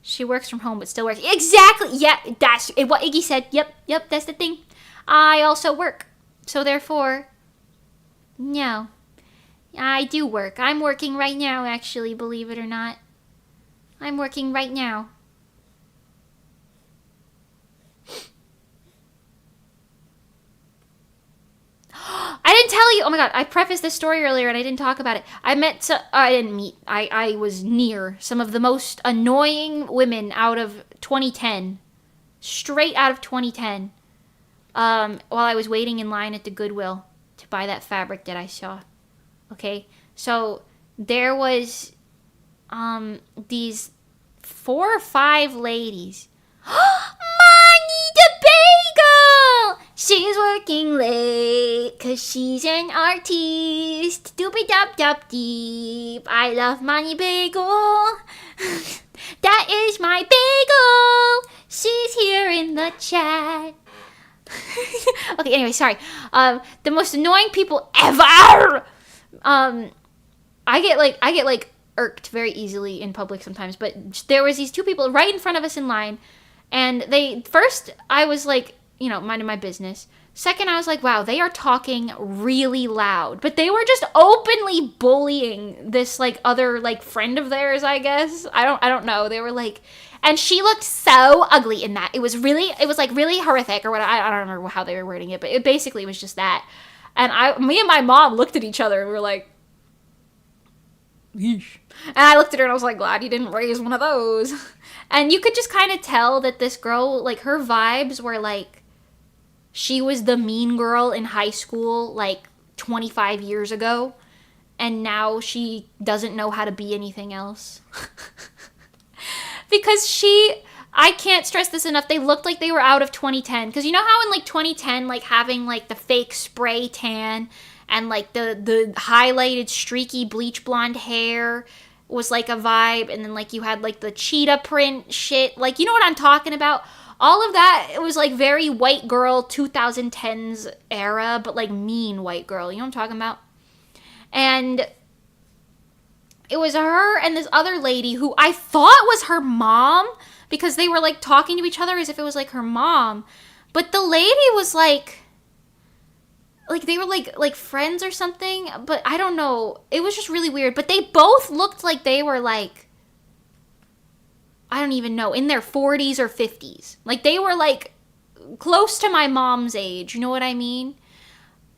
She works from home but still works. Exactly. Yeah, that's what Iggy said. Yep, that's the thing. I also work. So therefore, no. I do work. I'm working right now, actually, believe it or not. I'm working right now. I didn't tell you. Oh my god, I prefaced this story earlier and I didn't talk about it. I was near some of the most annoying women out of 2010. Straight out of 2010. While I was waiting in line at the Goodwill to buy that fabric that I saw. Okay? So, there was, these 4 or 5 ladies. Money the bagel! She's working late, 'cause she's an artist. Doopy-dop-dop-deep. I love Money Bagel. That is my bagel. She's here in the chat. Okay, anyway, sorry. The most annoying people ever! I get irked very easily in public sometimes, but there was these 2 people right in front of us in line, and first I was like, minding my business. Second, I was like, wow, they are talking really loud, but they were just openly bullying this other friend of theirs, I guess. I don't know. They were like, and she looked so ugly in that. It was really horrific, or what. I don't remember how they were wording it, but it basically was just that. And me and my mom looked at each other and we were like, yeesh. And I looked at her and I was like, glad you didn't raise one of those. And you could just kind of tell that this girl, her vibes were she was the mean girl in high school 25 years ago, and now she doesn't know how to be anything else. Because I can't stress this enough, they looked like they were out of 2010. Because you know how in 2010, having the fake spray tan and like the highlighted streaky bleach blonde hair was like a vibe, and then like you had like the cheetah print shit, like, you know what I'm talking about? All of that, it was like very white girl 2010s era, but like mean white girl, you know what I'm talking about? And it was her and this other lady who I thought was her mom, because they were like talking to each other as if it was like her mom. But the lady was like they were like friends or something, but I don't know. It was just really weird. But they both looked like they were like, I don't even know, in their 40s or 50s. Like they were like close to my mom's age, you know what I mean?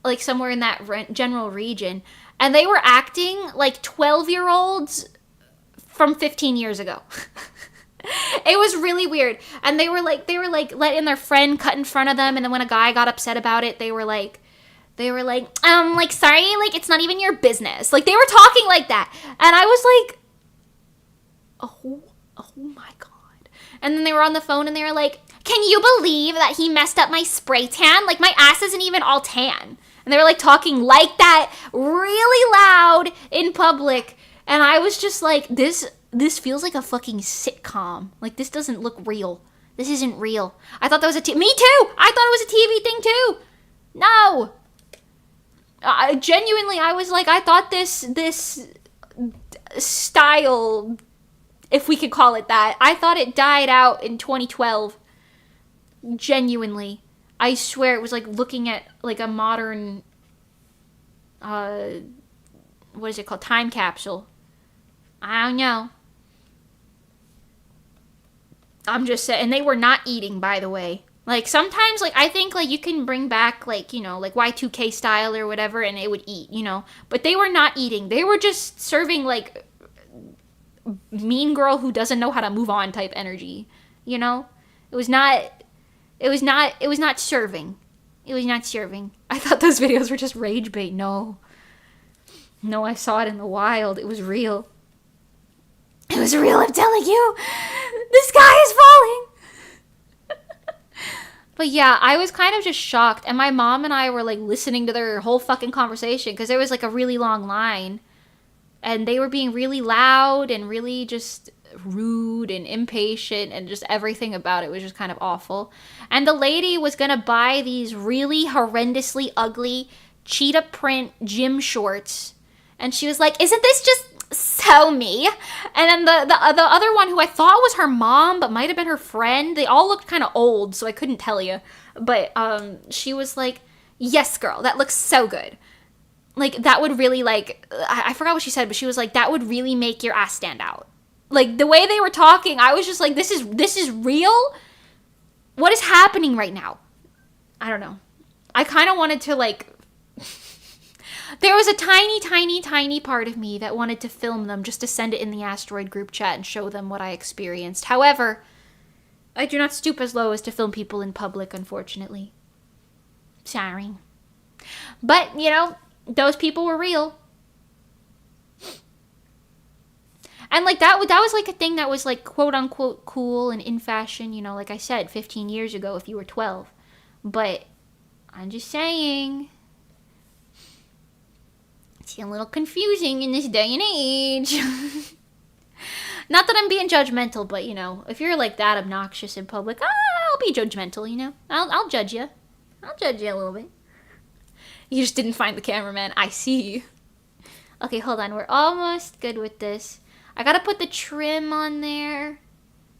Like somewhere in that general region. And they were acting like 12-year-olds from 15 years ago. It was really weird. And they were like letting their friend cut in front of them, and then when a guy got upset about it, they were like, sorry, like, it's not even your business. Like, they were talking like that. And I was like, oh my God. And then they were on the phone and they were like, can you believe that he messed up my spray tan? Like, my ass isn't even all tan. And they were like talking like that really loud in public. And I was just like, this feels like a fucking sitcom. Like, this doesn't look real. This isn't real. I thought that was me too. I thought it was a TV thing too. No. Genuinely, I was like, I thought this style, if we could call it that, I thought it died out in 2012. Genuinely. I swear it was like looking at like a modern, what is it called? Time capsule. I don't know. I'm just saying, and they were not eating, by the way. Like, sometimes, like, I think, like, you can bring back, like, you know, like, Y2K style or whatever, and it would eat, you know? But they were not eating. They were just serving, like, mean girl who doesn't know how to move on type energy, you know? It was not serving. It was not serving. I thought those videos were just rage bait. No, I saw it in the wild. It was real. It was real, I'm telling you. The sky is falling. But yeah, I was kind of just shocked. And my mom and I were like listening to their whole fucking conversation because there was like a really long line. And they were being really loud and really just rude and impatient, and just everything about it was just kind of awful. And the lady was gonna buy these really horrendously ugly cheetah print gym shorts. And she was like, isn't this just so me? And then the other one, who I thought was her mom but might have been her friend, they all looked kind of old, so I couldn't tell you, but she was like, yes girl, that looks so good. Like, that would really, like, I forgot what she said, but she was like, that would really make your ass stand out. Like, the way they were talking, I was just like, this is real? What is happening right now? I don't know. I kind of wanted to, like, there was a tiny part of me that wanted to film them just to send it in the Asteroid group chat and show them what I experienced. However, I do not stoop as low as to film people in public, unfortunately. Sorry. But, you know, those people were real. And, like, that was, like, a thing that was, like, quote-unquote cool and in fashion, you know, like I said, 15 years ago if you were 12. But I'm just saying, it's a little confusing in this day and age. Not that I'm being judgmental, but, you know, if you're, like, that obnoxious in public, I'll be judgmental, you know? I'll judge you. I'll judge you a little bit. You just didn't find the cameraman. I see. Okay, hold on. We're almost good with this. I gotta put the trim on there.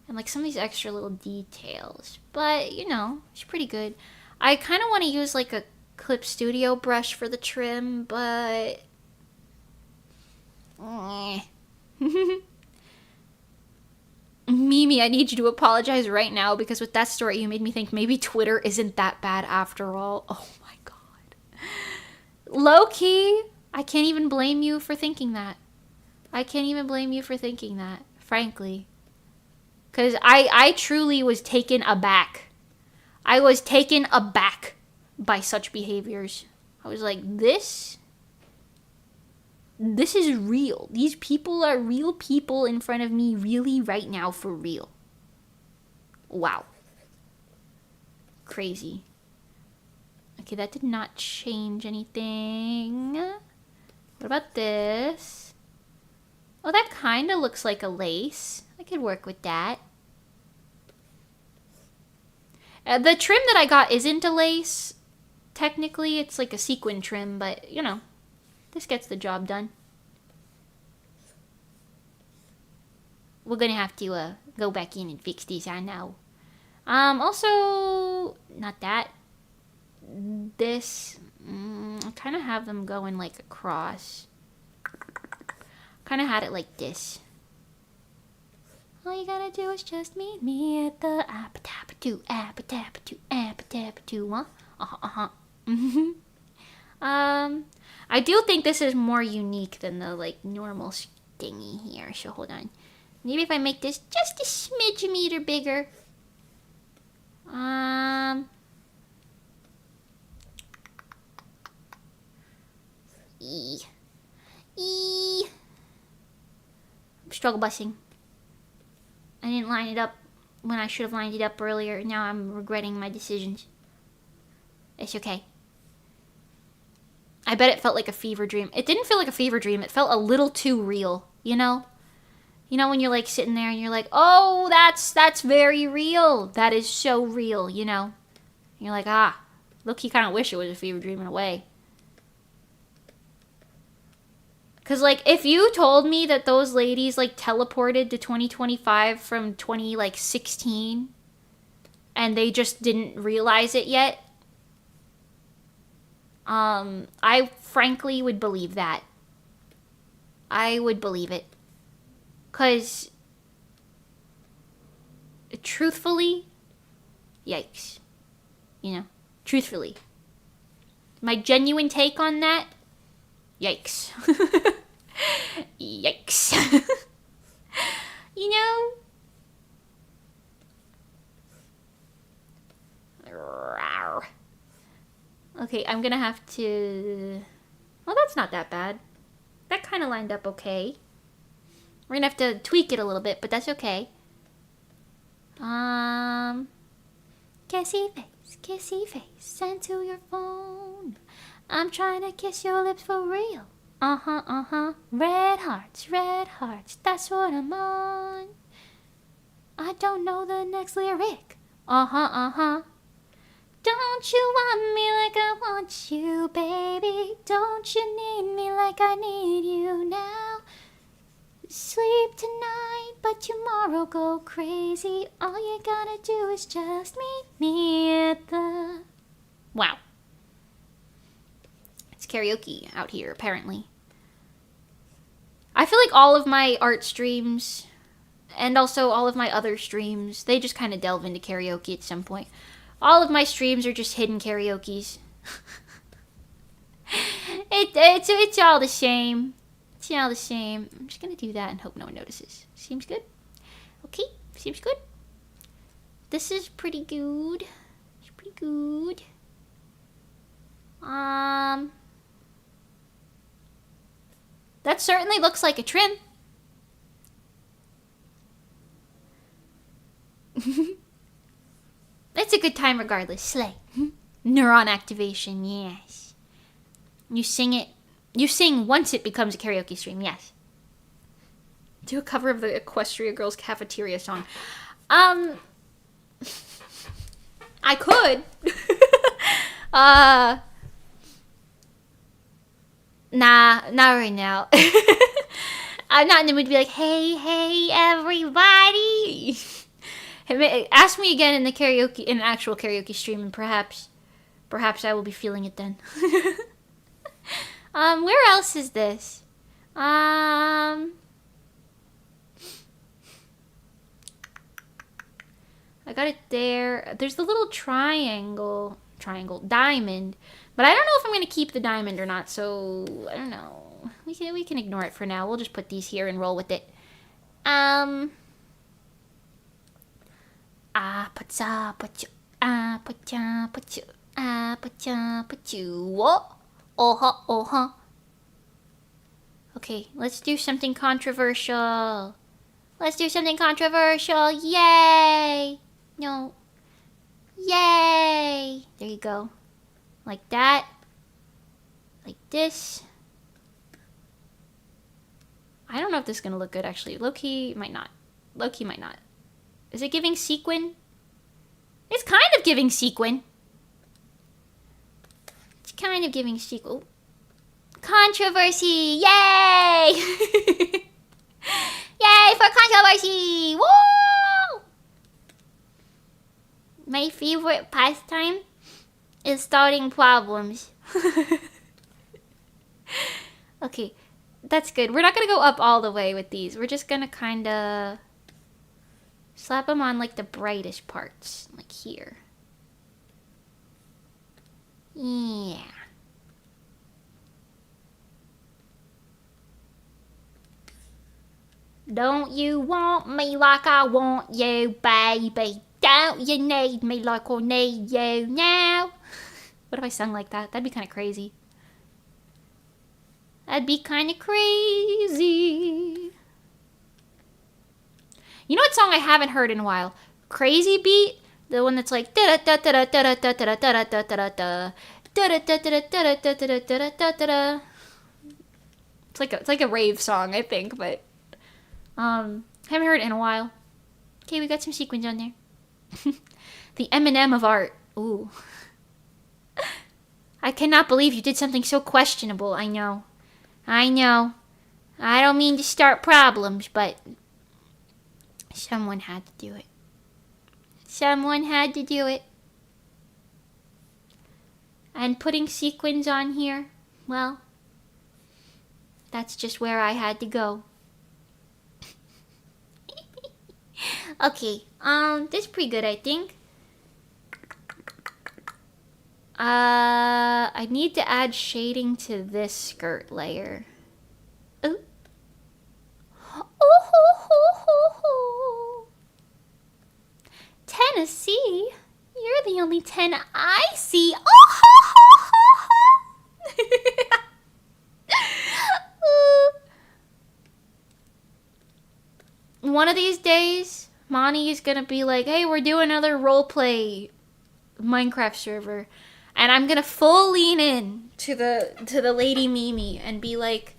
And, like, some of these extra little details. But, you know, it's pretty good. I kind of want to use, like, a Clip Studio brush for the trim, but Mimi, I need you to apologize right now, because with that story you made me think maybe Twitter isn't that bad after all. Oh my god. Low-key, I can't even blame you for thinking that. Frankly. Because I truly was taken aback. I was taken aback by such behaviors. I was like, this is real. These people are real people in front of me really right now, for real. Wow. Crazy. Okay, that did not change anything. What about this? Oh, that kind of looks like a lace. I could work with that. The trim that I got isn't a lace. Technically, it's like a sequin trim, but, you know, this gets the job done. We're gonna have to go back in and fix these, I know. Also, not that. This, I kind of have them going like across. Kind of had it like this. All you gotta do is just meet me at the apatapatoo, huh? I do think this is more unique than the like normal thingy here. So hold on. Maybe if I make this just a smidge meter bigger. I'm struggle busing. I didn't line it up when I should have lined it up earlier. Now I'm regretting my decisions. It's okay. I bet it felt like a fever dream. It didn't feel like a fever dream. It felt a little too real, you know? You know when you're like sitting there and you're like, oh, that's very real. That is so real, you know? And you're like, look, you kind of wish it was a fever dream in a way. Because, like, if you told me that those ladies, like, teleported to 2025 from 2016 and they just didn't realize it yet, I frankly would believe that. I would believe it. Because, truthfully, yikes. You know, truthfully. My genuine take on that, yikes. Yikes. You know? Okay, I'm gonna have to... Well, that's not that bad. That kind of lined up okay. We're gonna have to tweak it a little bit, but that's okay. Kissy face, send to your phone. I'm trying to kiss your lips for real. Red hearts, that's what I'm on. I don't know the next lyric. Don't you want me like I want you, baby? Don't you need me like I need you now? Sleep tonight, but tomorrow go crazy. All you gotta do is just meet me at the... Wow. It's karaoke out here, apparently. I feel like all of my art streams, and also all of my other streams, they just kind of delve into karaoke at some point. All of my streams are just hidden karaokes. It's all the same. It's all the same. I'm just gonna do that and hope no one notices. Seems good? Okay, seems good. This is pretty good. It's pretty good. That certainly looks like a trim. It's a good time regardless. Slay. Neuron activation, yes. You sing it. You sing once it becomes a karaoke stream, yes. Do a cover of the Equestria Girls Cafeteria song. I could. Nah, not right now. I'm not in the mood to be like, hey, everybody. Ask me again in an actual karaoke stream, and perhaps I will be feeling it then. Where else is this? I got it there. There's the little diamond. But I don't know if I'm going to keep the diamond or not, so I don't know. We can ignore it for now. We'll just put these here and roll with it. Okay, let's do something controversial. Yay! No. Yay! There you go. Like that. Like this. I don't know if this is gonna look good actually. Low-key might not. Low-key might not. Is it giving sequin? It's kind of giving sequin. It's kind of giving sequin. Controversy! Yay! Yay for controversy! Woo! My favorite pastime is starting problems. Okay, that's good. We're not gonna go up all the way with these. We're just gonna kinda slap them on like the brightest parts, like here. Yeah. Don't you want me like I want you, baby? Don't you need me like I need you now? What if I sung like that? That'd be kind of crazy. That'd be kind of crazy. You know what song I haven't heard in a while? Crazy Beat? The one that's like da da da da da da da da da da da da da da da da da da da. It's like a rave song, I think, but haven't heard it in a while. Okay, we got some sequins on there. The Eminem of art. Ooh. I cannot believe you did something so questionable. I know. I know. I don't mean to start problems, but someone had to do it. Someone had to do it. And putting sequins on here, well, that's just where I had to go. Okay, this is pretty good, I think. I need to add shading to this skirt layer. Ooh. Oh, ho, ho, ho, ho. Tennessee, you're the only 10 I see. Oh, ho, ho, ho, ho. One of these days, Monty is gonna be like, hey, we're doing another roleplay Minecraft server. And I'm gonna full lean in to the lady Mimi and be like,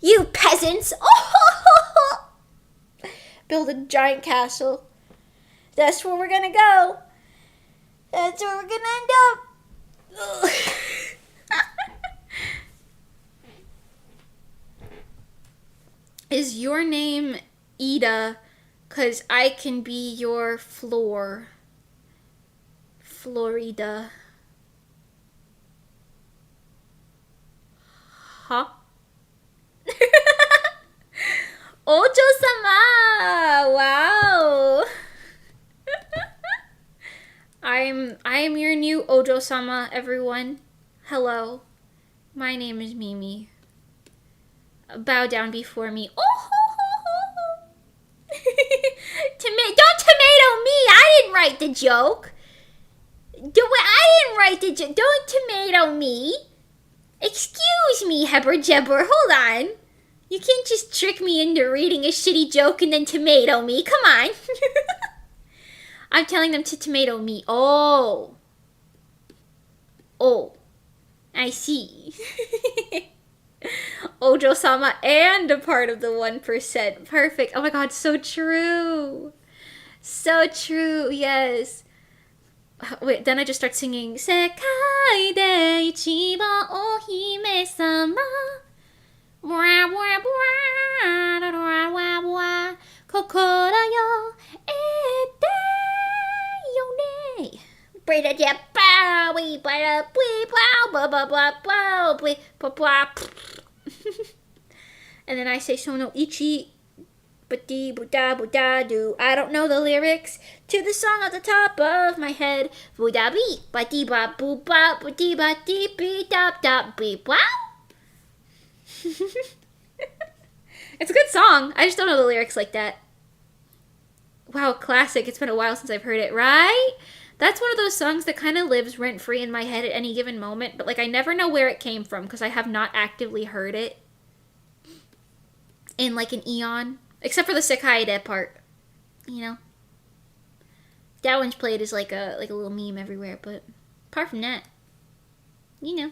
you peasants! Oh, build a giant castle. That's where we're gonna go. That's where we're gonna end up. Is your name Ida? 'Cause I can be your floor. Florida. Huh? Ojo-sama! Wow! I am your new Ojo-sama, everyone. Hello. My name is Mimi. Bow down before me. Oh! Don't tomato me! I didn't write the joke. I didn't write the joke. Don't tomato me. Excuse me, Hebber Jebber. Hold on. You can't just trick me into reading a shitty joke and then tomato me. Come on. I'm telling them to tomato me. Oh. Oh. I see. Ojo-sama and a part of the 1%. Perfect. Oh my god, so true. So true, yes. Wait, then I just start singing Sekai de ichiban ohime sama Bwa bwa bwa da da wa wa Kokoro yo ete yo ne Breda ja ba we ba we ba ba ba ba ba we ba ba. And then I say sono ichi Ba-dee, ba-da, ba-da, do. I don't know the lyrics to the song at the top of my head. Boo-da-bee, ba-dee, ba, boo-ba, ba-dee, ba-dee, bee-da-da, bee-wow. It's a good song. I just don't know the lyrics like that. Wow, classic. It's been a while since I've heard it, right? That's one of those songs that kind of lives rent-free in my head at any given moment, but like I never know where it came from because I have not actively heard it in like an eon. Except for the Sekai part, you know. That one's played as like a little meme everywhere, but apart from that, You know.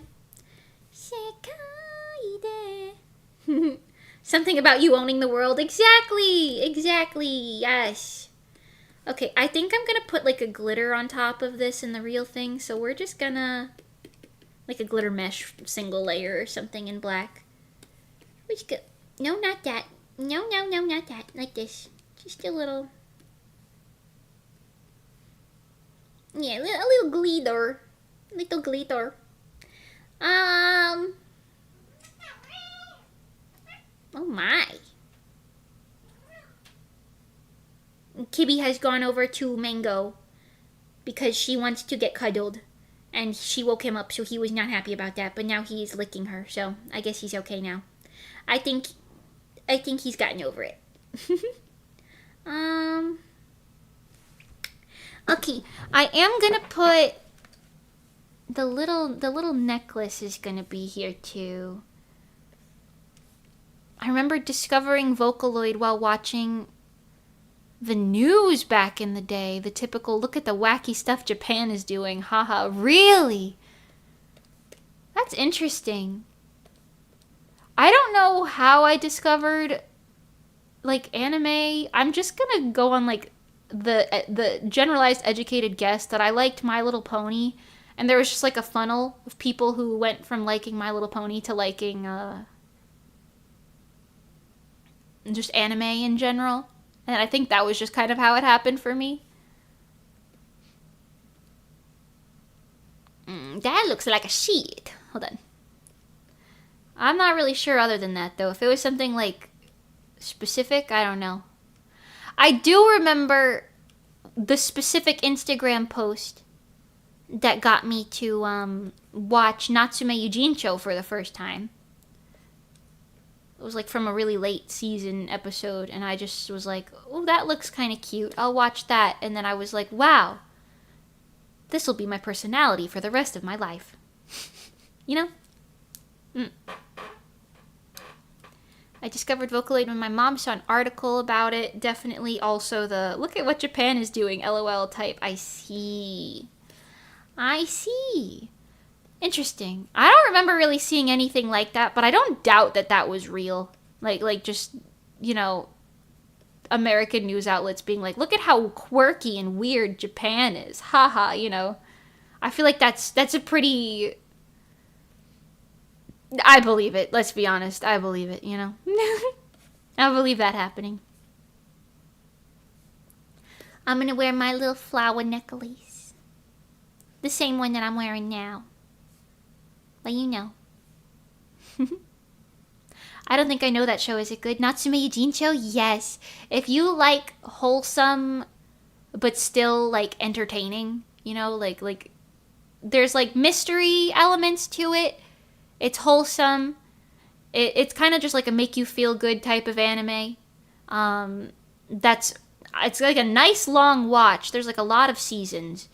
Something about you owning the world. Exactly. Yes. Okay, I think I'm gonna put like a glitter on top of this in the real thing. So we're just gonna, like a glitter mesh single layer or something in black. Which go? No, not that. No, not that. Like this. Just a little. Yeah, a little glitter. Little glitter. Oh my. Kibby has gone over to Mango because she wants to get cuddled. And she woke him up, so he was not happy about that. But now he's licking her, so I guess he's okay now. I think he's gotten over it. Okay, I am gonna put the little necklace is gonna be here too. I remember discovering Vocaloid while watching the news back in the day. The typical look at the wacky stuff Japan is doing. Haha, really? That's interesting. I don't know how I discovered like anime. I'm just gonna go on like the generalized educated guess that I liked My Little Pony, and there was just like a funnel of people who went from liking My Little Pony to liking just anime in general. And I think that was just kind of how it happened for me. That looks like a sheet. Hold on. I'm not really sure other than that, though. If it was something, like, specific, I don't know. I do remember the specific Instagram post that got me to watch Natsume Yujincho for the first time. It was, like, from a really late season episode, and I just was like, oh, that looks kind of cute. I'll watch that. And then I was like, wow, this will be my personality for the rest of my life. You know? I discovered Vocaloid when my mom saw an article about it. Definitely also the, look at what Japan is doing, LOL type. I see. Interesting. I don't remember really seeing anything like that, but I don't doubt that that was real. Like just, you know, American news outlets being like, look at how quirky and weird Japan is. Haha, you know. I feel like that's a pretty... I believe it. Let's be honest. I believe it, you know. I believe that happening. I'm going to wear my little flower necklace. The same one that I'm wearing now. Well, you know. I don't think I know that show. Is it good? Natsume Yujincho? Yes. If you like wholesome, but still, like, entertaining, you know, like, there's, like, mystery elements to it. It's wholesome. It's kind of just like a make you feel good type of anime. It's like a nice long watch. There's like a lot of seasons.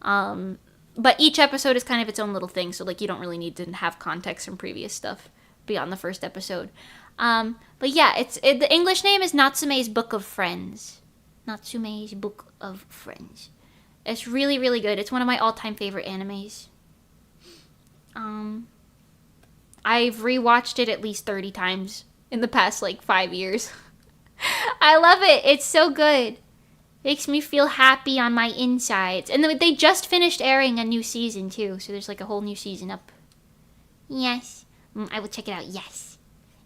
But each episode is kind of its own little thing. So like you don't really need to have context from previous stuff beyond the first episode. But yeah, the English name is Natsume's Book of Friends. Natsume's Book of Friends. It's really, really good. It's one of my all-time favorite animes. I've rewatched it at least 30 times in the past, like, 5 years. I love it. It's so good. Makes me feel happy on my insides. And they just finished airing a new season, too. So there's, like, a whole new season up. Yes. I will check it out. Yes.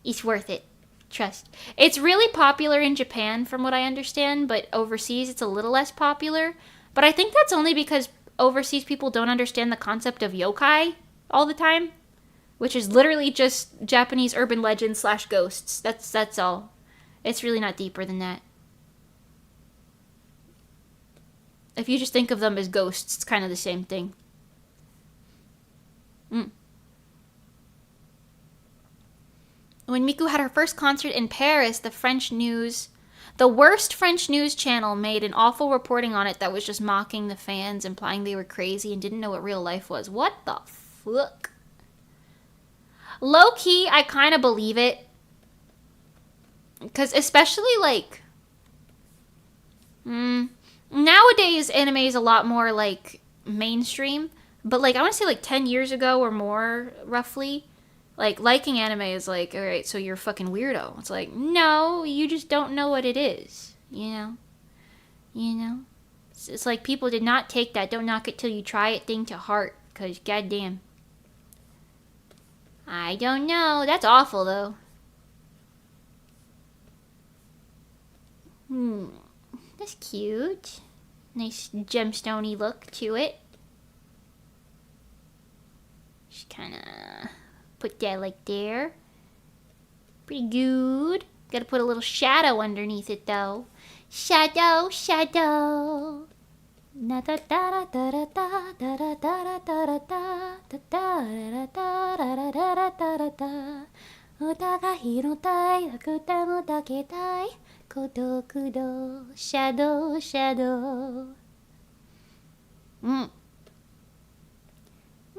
It's worth it. Trust. It's really popular in Japan, from what I understand. But overseas, it's a little less popular. But I think that's only because overseas people don't understand the concept of yokai all the time. Which is literally just Japanese urban legend / ghosts. That's all. It's really not deeper than that. If you just think of them as ghosts, it's kind of the same thing. When Miku had her first concert in Paris, the worst French news channel made an awful reporting on it that was just mocking the fans, implying they were crazy and didn't know what real life was. What the fuck? Low-key, I kind of believe it. Because especially, like... nowadays, anime is a lot more, like, mainstream. But like I want to say like 10 years ago or more, roughly, like liking anime is like, all right, so you're a fucking weirdo. It's like, no, you just don't know what it is. You know. It's like people did not take that "don't knock it till you try it" thing to heart. Cause goddamn. I don't know. That's awful though. That's cute. Nice gemstone-y look to it. Just kind of put that like there. Pretty good. Gotta put a little shadow underneath it though. Shadow, shadow. Na da da da da da da da da da da da da da da da da. 歌が広たい、歌もだけたい、孤独のシャドウ、シャドウ。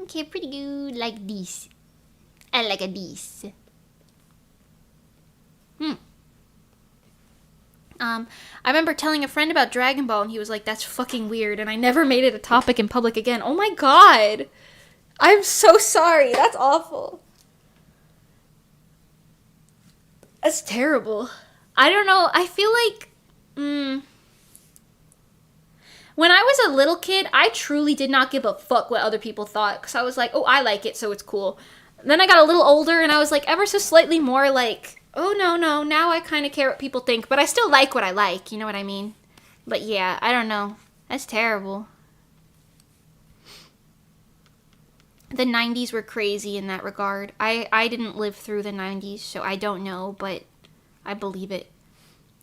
Okay, pretty good. Like this. I like this. I remember telling a friend about Dragon Ball and he was like, that's fucking weird, and I never made it a topic in public again. Oh my god! I'm so sorry. That's awful. That's terrible. I don't know. I feel like... When I was a little kid, I truly did not give a fuck what other people thought. Because I was like, oh, I like it, so it's cool. Then I got a little older and I was like ever so slightly more like, oh, no, now I kind of care what people think. But I still like what I like, you know what I mean? But yeah, I don't know. That's terrible. The 90s were crazy in that regard. I didn't live through the 90s, so I don't know, but I believe it.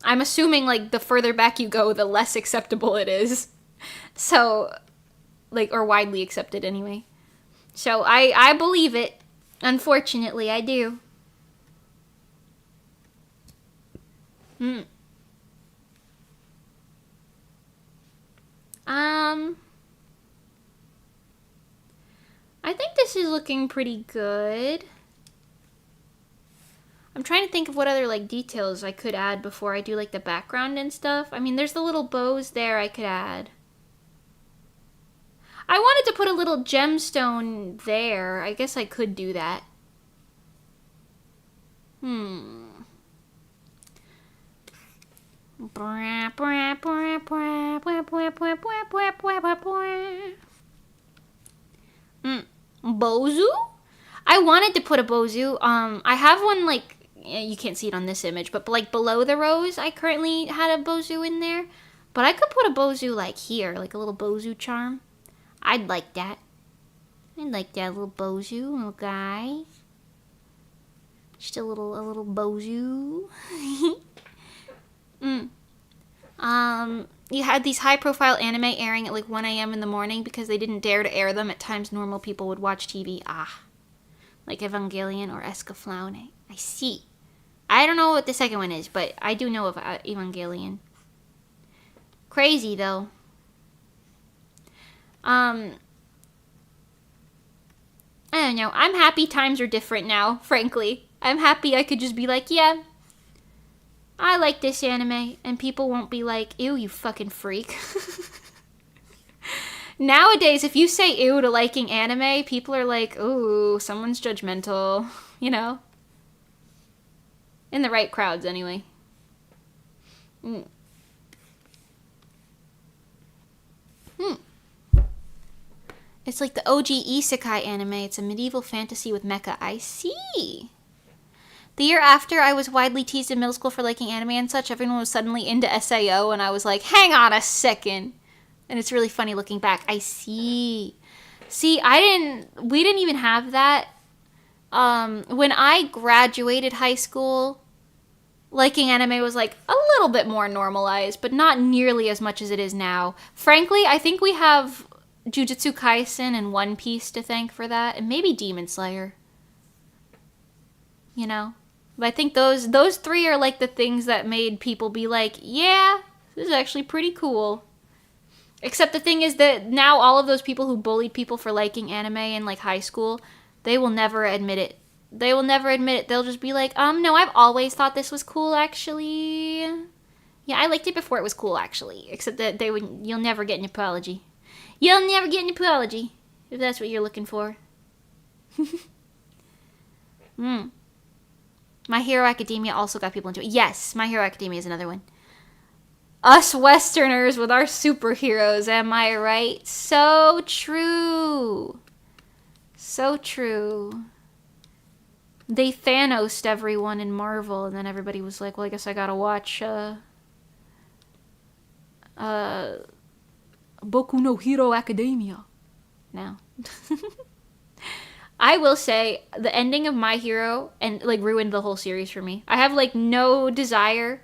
I'm assuming, like, the further back you go, the less acceptable it is. So, like, or widely accepted anyway. So, I believe it. Unfortunately, I do. I think this is looking pretty good. I'm trying to think of what other, like, details I could add before I do, like, the background and stuff. I mean, there's the little bows there I could add. I wanted to put a little gemstone there. I guess I could do that. Bozu? I wanted to put a Bozu. I have one, like, you can't see it on this image, but like below the rose, I currently had a Bozu in there. But I could put a Bozu like here, like a little Bozu charm. I'd like that. I'd like that little Bozu, little guy. Just a little Bozu. You had these high-profile anime airing at like 1 a.m. in the morning because they didn't dare to air them at times normal people would watch TV. Like Evangelion or Escaflowne. I see. I don't know what the second one is, but I do know of Evangelion. Crazy, though. I don't know. I'm happy times are different now, frankly. I'm happy I could just be like, yeah, I like this anime, and people won't be like, ew, you fucking freak. Nowadays, if you say ew to liking anime, people are like, ooh, someone's judgmental, you know? In the right crowds, anyway. It's like the OG isekai anime. It's a medieval fantasy with mecha. I see. The year after I was widely teased in middle school for liking anime and such, everyone was suddenly into SAO, and I was like, hang on a second. And it's really funny looking back. I see. See, we didn't even have that. When I graduated high school, liking anime was like a little bit more normalized, but not nearly as much as it is now. Frankly, I think we have Jujutsu Kaisen and One Piece to thank for that, and maybe Demon Slayer. You know? But I think those three are like the things that made people be like, yeah, this is actually pretty cool. Except the thing is that now all of those people who bullied people for liking anime in like high school, they will never admit it. They will never admit it. They'll just be like, no, I've always thought this was cool, actually. Yeah, I liked it before it was cool, actually. Except that you'll never get an apology. You'll never get an apology. if that's what you're looking for. My Hero Academia also got people into it. Yes, My Hero Academia is another one. Us Westerners with our superheroes, am I right? So true. So true. They Thanos'd everyone in Marvel, and then everybody was like, well, I guess I gotta watch, Boku no Hero Academia now. I will say, the ending of My Hero, and, like, ruined the whole series for me. I have, like, no desire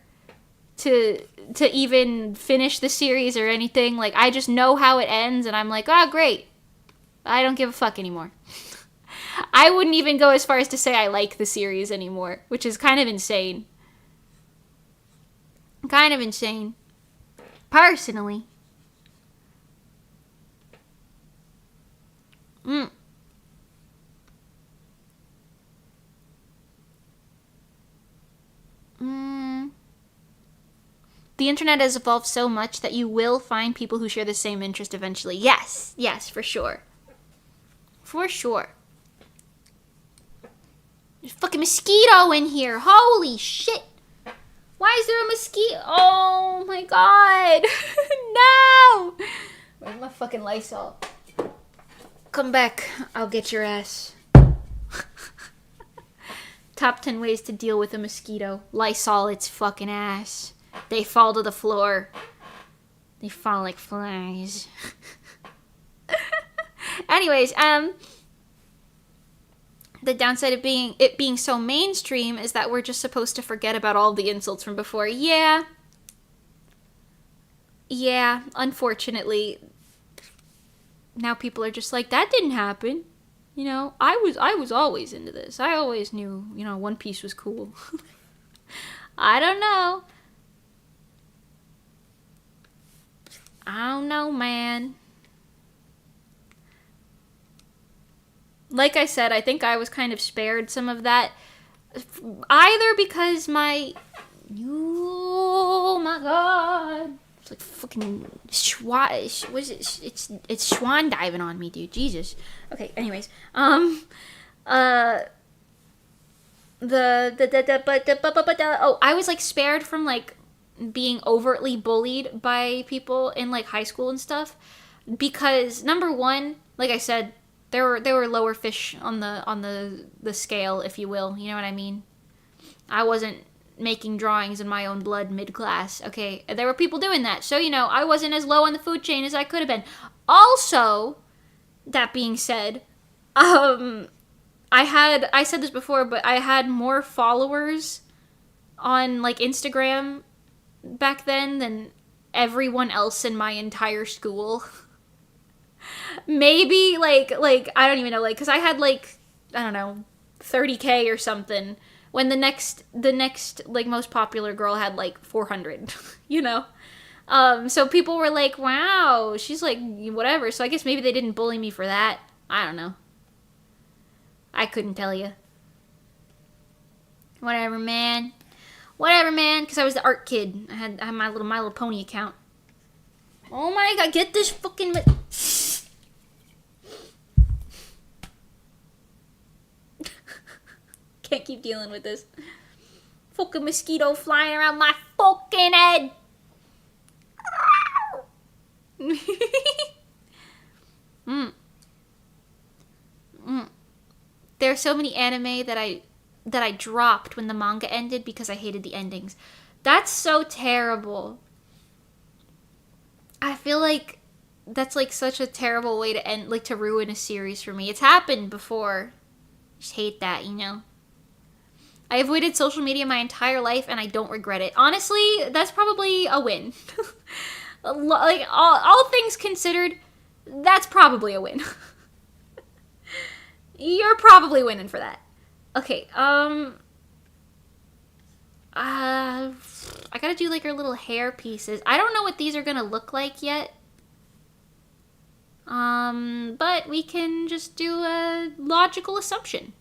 to even finish the series or anything. Like, I just know how it ends, and I'm like, oh, great. I don't give a fuck anymore. I wouldn't even go as far as to say I like the series anymore, which is kind of insane. Kind of insane. Personally. The internet has evolved so much that you will find people who share the same interest eventually. Yes, yes, for sure. For sure. There's a fucking mosquito in here. Holy shit. Why is there a mosquito? Oh my god. No. Where's my fucking Lysol? Come back. I'll get your ass. Top 10 ways to deal with a mosquito. Lysol its fucking ass. They fall to the floor. They fall like flies. Anyways, the downside of it being so mainstream is that we're just supposed to forget about all the insults from before. Yeah. Yeah, unfortunately. Now people are just like, that didn't happen. You know, I was always into this. I always knew, you know, One Piece was cool. I don't know. I don't know, man. Like I said, I think I was kind of spared some of that. Either because oh my god. It's like fucking it's swan diving on me, dude. Jesus. Okay, anyways. Oh, I was like spared from like being overtly bullied by people in like high school and stuff because number one, like I said, there were lower fish on the scale, if you will. You know what I mean? I wasn't making drawings in my own blood mid-class. Okay, there were people doing that. So, you know, I wasn't as low on the food chain as I could have been. Also, that being said, I said this before, but I had more followers on like Instagram back then than everyone else in my entire school. Maybe like I don't even know, like, because I had like, I don't know, 30K or something, when the next like most popular girl had like 400. You know. So people were like, wow, she's like whatever. So I guess maybe they didn't bully me for that. I don't know. I couldn't tell you. Whatever, man. Whatever, man. Because I was the art kid. I had my little Pony account. Oh my god, get this fucking... Can't keep dealing with this. Fucking mosquito flying around my fucking head. There are so many anime that I dropped when the manga ended because I hated the endings. That's so terrible. I feel like that's like such a terrible way to end, like to ruin a series for me. It's happened before. Just hate that, you know. I avoided social media my entire life and I don't regret it. Honestly, that's probably a win. Like all things considered, that's probably a win. You're probably winning for that. Okay, I gotta do like our little hair pieces. I don't know what these are gonna look like yet. But we can just do a logical assumption.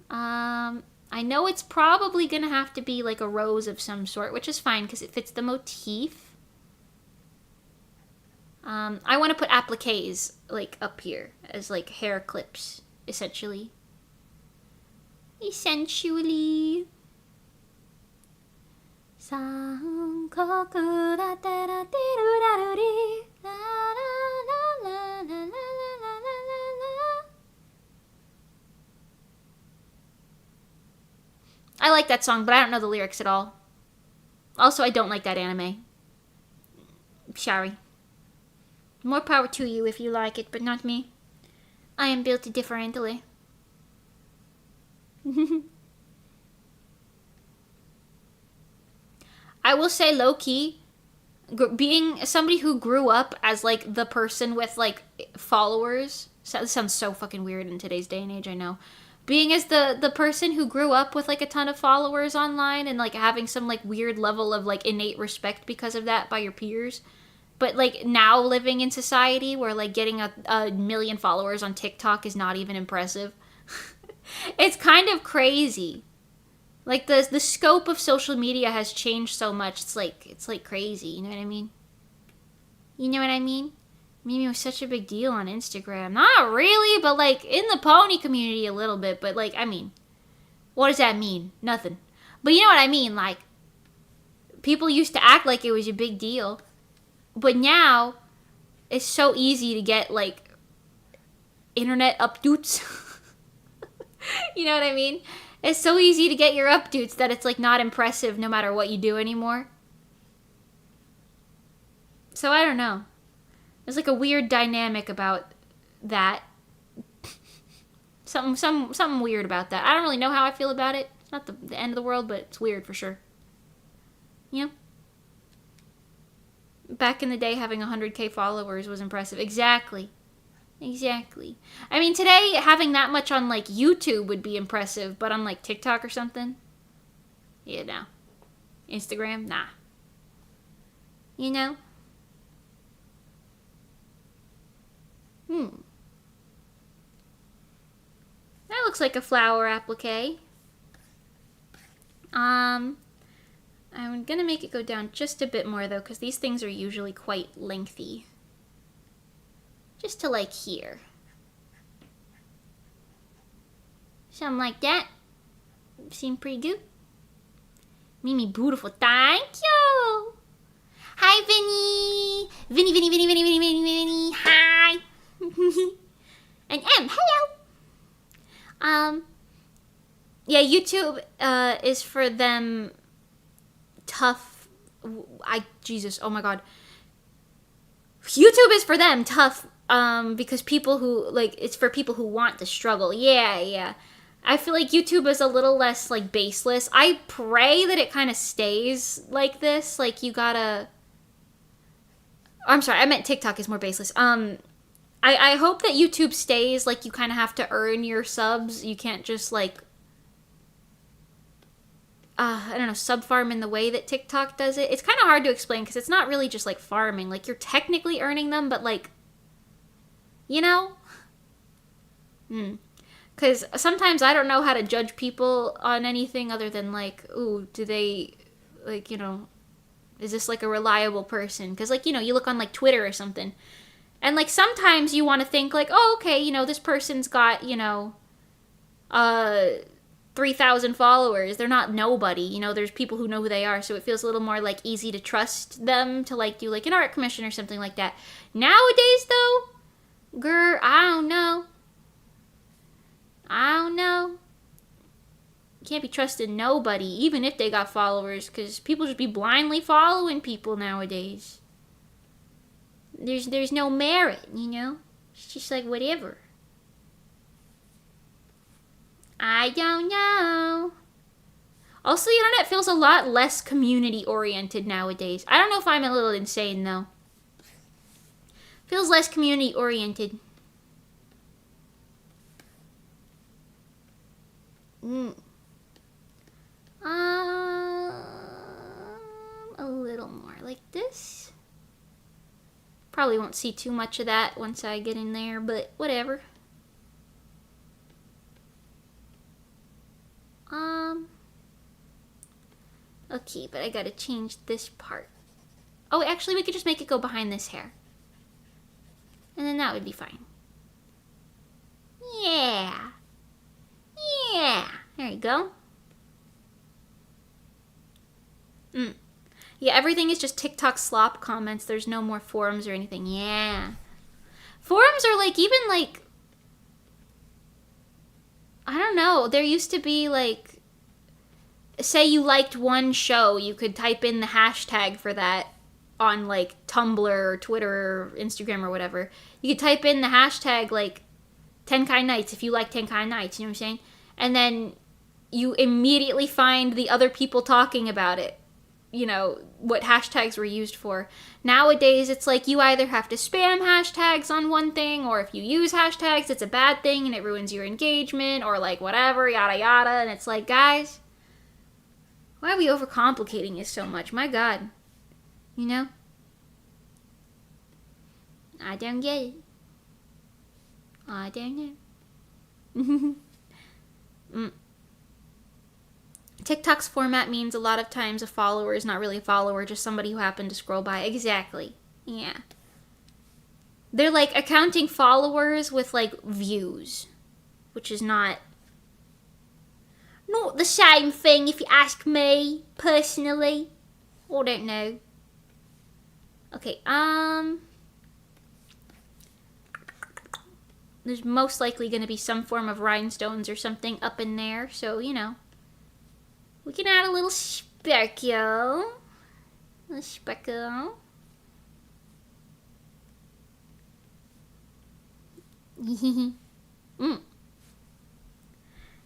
I know it's probably gonna have to be like a rose of some sort, which is fine because it fits the motif. I want to put appliques, like, up here as, like, hair clips, essentially. Essentially. I like that song, but I don't know the lyrics at all. Also, I don't like that anime. Sorry. More power to you if you like it, but not me. I am built differently. I will say low-key, being somebody who grew up as, like, the person with, like, followers. This sounds so fucking weird in today's day and age, I know. Being as the person who grew up with, like, a ton of followers online and, like, having some, like, weird level of, like, innate respect because of that by your peers. But, like, now living in society where, like, getting a million followers on TikTok is not even impressive. It's kind of crazy. Like, the scope of social media has changed so much. It's like crazy, you know what I mean? You know what I mean? Mimi was such a big deal on Instagram. Not really, but, like, in the pony community a little bit. But, like, I mean, what does that mean? Nothing. But you know what I mean? Like, people used to act like it was a big deal. But now, it's so easy to get, like, internet updates. You know what I mean? It's so easy to get your updates that it's, like, not impressive no matter what you do anymore. So I don't know. There's, like, a weird dynamic about that. Something weird about that. I don't really know how I feel about it. It's not the end of the world, but it's weird for sure. You know? Back in the day, having 100k followers was impressive. Exactly. I mean, today, having that much on, like, YouTube would be impressive, but on, like, TikTok or something? Yeah, no. Instagram? Nah. You know? That looks like a flower applique. I'm gonna make it go down just a bit more, though, because these things are usually quite lengthy. Just to, like, here. Something like that. Seem pretty good. Mimi, beautiful. Thank you. Hi, Vinny. Vinny. Hi. And M, hello. Yeah, YouTube is for them tough. Jesus, oh my god. YouTube is for them tough. Because people who, like, it's for people who want to struggle. Yeah. I feel like YouTube is a little less, like, baseless. I pray that it kind of stays like this. Like, you gotta... I'm sorry, I meant TikTok is more baseless. I hope that YouTube stays, like, you kind of have to earn your subs. You can't just, like... I don't know, sub farm in the way that TikTok does it. It's kind of hard to explain because it's not really just, like, farming. Like, you're technically earning them, but, like... You know? Because sometimes I don't know how to judge people on anything other than, like, ooh, do they, like, you know, is this, like, a reliable person? Because, like, you know, you look on, like, Twitter or something. And, like, sometimes you want to think, like, oh, okay, you know, this person's got, you know, 3,000 followers. They're not nobody. You know, there's people who know who they are. So it feels a little more, like, easy to trust them to, like, do, like, an art commission or something like that. Nowadays, though... Girl, I don't know. Can't be trusting nobody, even if they got followers, because people just be blindly following people nowadays. There's no merit, you know? It's just like whatever. I don't know. Also, the internet feels a lot less community-oriented nowadays. I don't know if I'm a little insane, though. Feels less community-oriented. A little more like this. Probably won't see too much of that once I get in there, but whatever. Okay, but I gotta change this part. Oh, actually, we could just make it go behind this hair. then that would be fine. Yeah. Yeah. There you go. Yeah, everything is just TikTok slop comments. There's no more forums or anything. Yeah. Forums are like, even like, I don't know. There used to be like, say you liked one show, you could type in the hashtag for that on like Tumblr or Twitter or Instagram or whatever. You could type in the hashtag like Tenkai Nights if you like Tenkai Nights, you know what I'm saying? And then you immediately find the other people talking about it. You know, what hashtags were used for. Nowadays, it's like you either have to spam hashtags on one thing, or if you use hashtags, it's a bad thing and it ruins your engagement, or like whatever, yada yada. And it's like, guys, why are we overcomplicating it so much? My God. You know? I don't get it. I don't know. TikTok's format means a lot of times a follower is not really a follower, just somebody who happened to scroll by. Exactly. Yeah. They're like accounting followers with like views, which is not the same thing if you ask me personally. I don't know. Okay, there's most likely going to be some form of rhinestones or something up in there, so, you know. We can add a little speckle. A little speckle.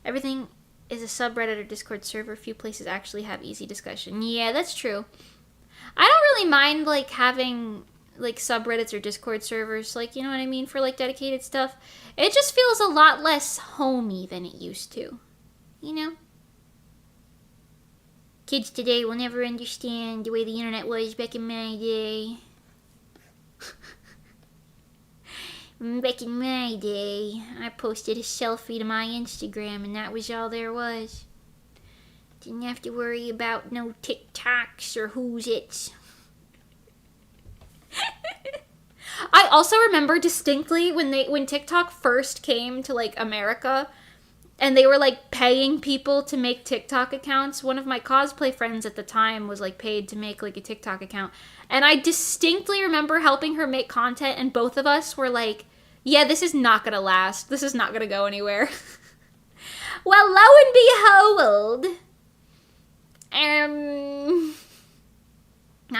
Everything is a subreddit or Discord server. Few places actually have easy discussion. Yeah, that's true. I don't really mind, like, having, like, subreddits or Discord servers, like, you know what I mean, for, like, dedicated stuff. It just feels a lot less homey than it used to. You know? Kids today will never understand the way the internet was back in my day. Back in my day, I posted a selfie to my Instagram and that was all there was. Didn't have to worry about no TikToks or who's it's. I also remember distinctly when TikTok first came to like America, and they were, like, paying people to make TikTok accounts. One of my cosplay friends at the time was, like, paid to make, like, a TikTok account. And I distinctly remember helping her make content, and both of us were like, yeah, this is not gonna last. This is not gonna go anywhere. Well, lo and behold, I'm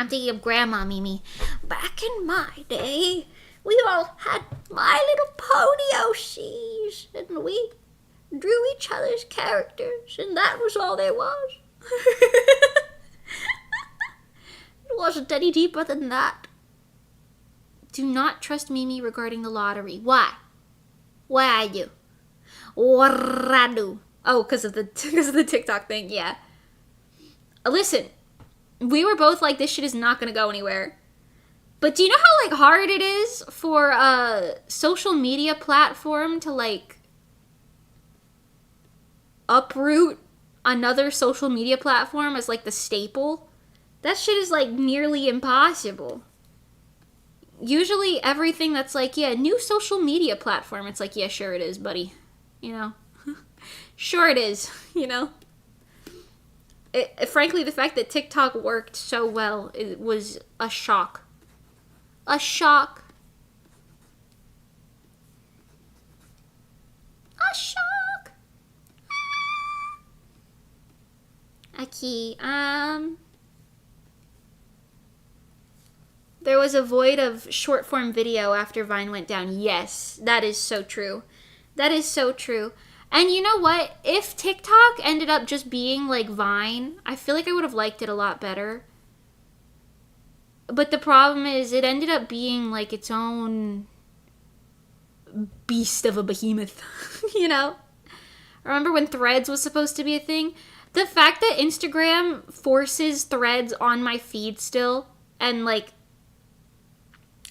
thinking of Grandma Mimi. Back in my day, we all had My Little Pony OCs, and we drew each other's characters, and that was all there was. It wasn't any deeper than that. Do not trust Mimi regarding the lottery. Why? Why I do? What I do? Oh, because of the TikTok thing, yeah. Listen, we were both like, this shit is not gonna go anywhere. But do you know how, like, hard it is for a social media platform to, like, uproot another social media platform as like the staple? That shit is like nearly impossible. Usually everything that's like, yeah, new social media platform, it's like, yeah, sure it is, buddy. You know? Sure it is, you know? Frankly, the fact that TikTok worked so well, it was a shock. A shock. A shock. Okay, there was a void of short form video after Vine went down. Yes, that is so true. That is so true. And you know what? If TikTok ended up just being like Vine, I feel like I would have liked it a lot better. But the problem is it ended up being like its own beast of a behemoth, you know? Remember when Threads was supposed to be a thing? The fact that Instagram forces Threads on my feed still and, like,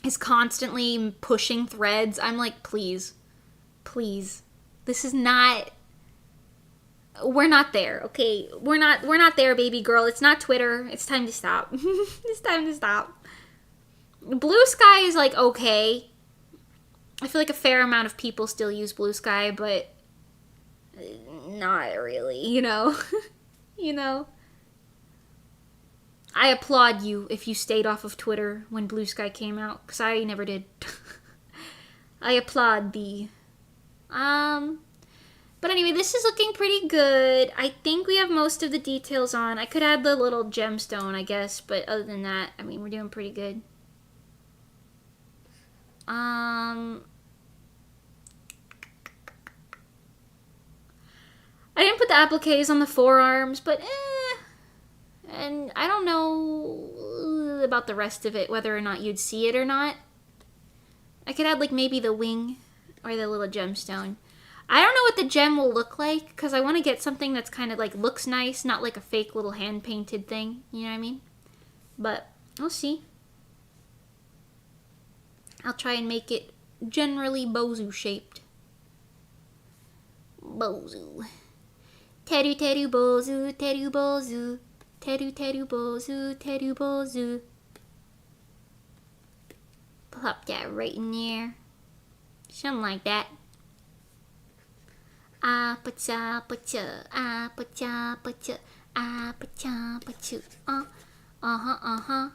is constantly pushing Threads, I'm like, please. Please. This is not... We're not there, okay? We're not there, baby girl. It's not Twitter. It's time to stop. It's time to stop. Blue Sky is, like, okay. I feel like a fair amount of people still use Blue Sky, but not really, you know? You know? I applaud you if you stayed off of Twitter when Blue Sky came out, because I never did. I applaud thee. But anyway, this is looking pretty good. I think we have most of the details on. I could add the little gemstone, I guess, but other than that, I mean, we're doing pretty good. I didn't put the appliques on the forearms, but and I don't know about the rest of it, whether or not you'd see it or not. I could add, like, maybe the wing or the little gemstone. I don't know what the gem will look like, because I want to get something that's kind of, like, looks nice, not like a fake little hand-painted thing, you know what I mean? But, we'll see. I'll try and make it generally Bozu-shaped. Bozu. Teru teru Bozu, teru Bozu. Teru teru Bozu, teru Bozu. Plop that right in there. Something like that. Ah-pa-cha, pa-cha, ah-pa-cha, pa-cha, ah-pa-cha, pa-cha. Uh-huh, uh-huh.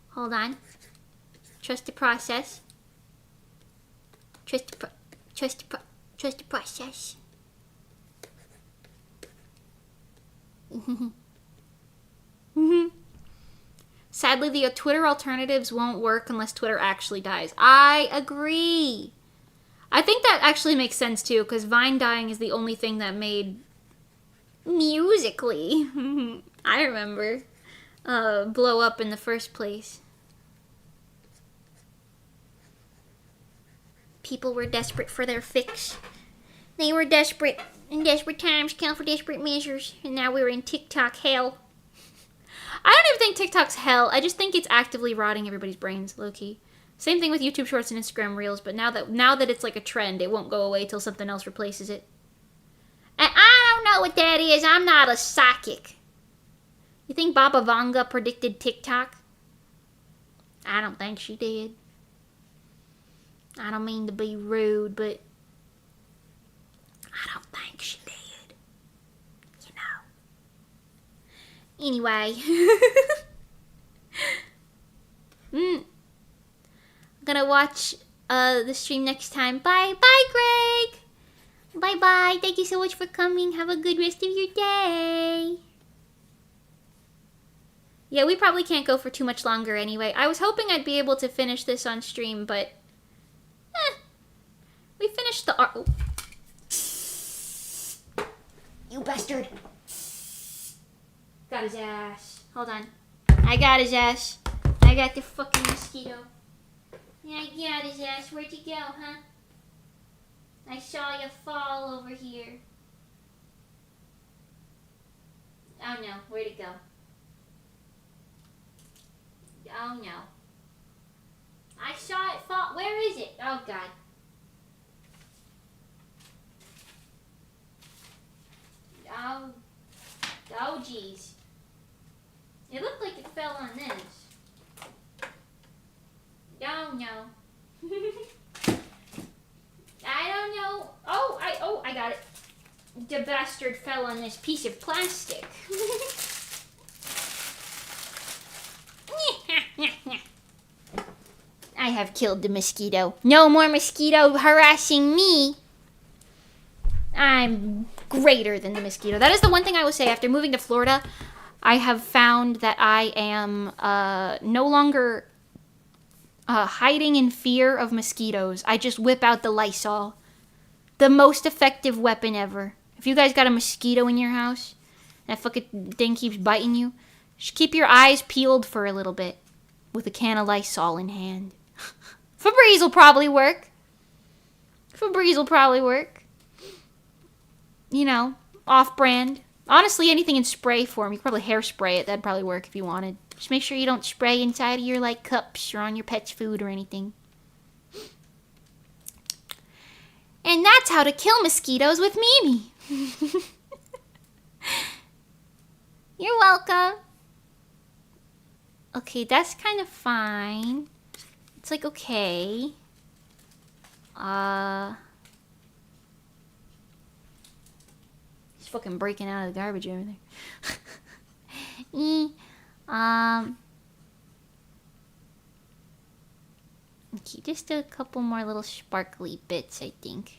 Hold on. Trust the process. Trust the process. Sadly, the Twitter alternatives won't work unless Twitter actually dies. I agree. I think that actually makes sense too, because Vine dying is the only thing that made Musically, I remember, blow up in the first place. People were desperate for their fix. They were desperate, and desperate times count for desperate measures, and now we're in TikTok hell. I don't even think TikTok's hell. I just think it's actively rotting everybody's brains, low-key. Same thing with YouTube Shorts and Instagram Reels, but now that it's like a trend, it won't go away till something else replaces it. And I don't know what that is. I'm not a psychic. You think Baba Vanga predicted TikTok? I don't think she did. I don't mean to be rude, but I don't think she did. You know. Anyway. I'm gonna watch the stream next time. Bye. Bye, Greg. Bye-bye. Thank you so much for coming. Have a good rest of your day. Yeah, we probably can't go for too much longer anyway. I was hoping I'd be able to finish this on stream, but we finished the art. Oh. You bastard. Got his ass. Hold on. I got his ass. I got the fucking mosquito. Yeah, I got his ass. Where'd you go, huh? I saw you fall over here. Oh no, where'd it go? Oh no. I saw it fall. Where is it? Oh god. Oh jeez. It looked like it fell on this. Oh no. I don't know. Oh, I got it. The bastard fell on this piece of plastic. I have killed the mosquito. No more mosquito harassing me. I'm greater than the mosquito. That is the one thing I will say. After moving to Florida, I have found that I am no longer hiding in fear of mosquitoes. I just whip out the Lysol. The most effective weapon ever. If you guys got a mosquito in your house, that fucking thing keeps biting you, just keep your eyes peeled for a little bit with a can of Lysol in hand. Febreze will probably work. You know, off-brand. Honestly, anything in spray form. You could probably hairspray it. That'd probably work if you wanted. Just make sure you don't spray inside of your, like, cups or on your pet's food or anything. And that's how to kill mosquitoes with Mimi. You're welcome. Okay, that's kind of fine. It's like, okay. He's fucking breaking out of the garbage over there. Okay, just a couple more little sparkly bits, I think.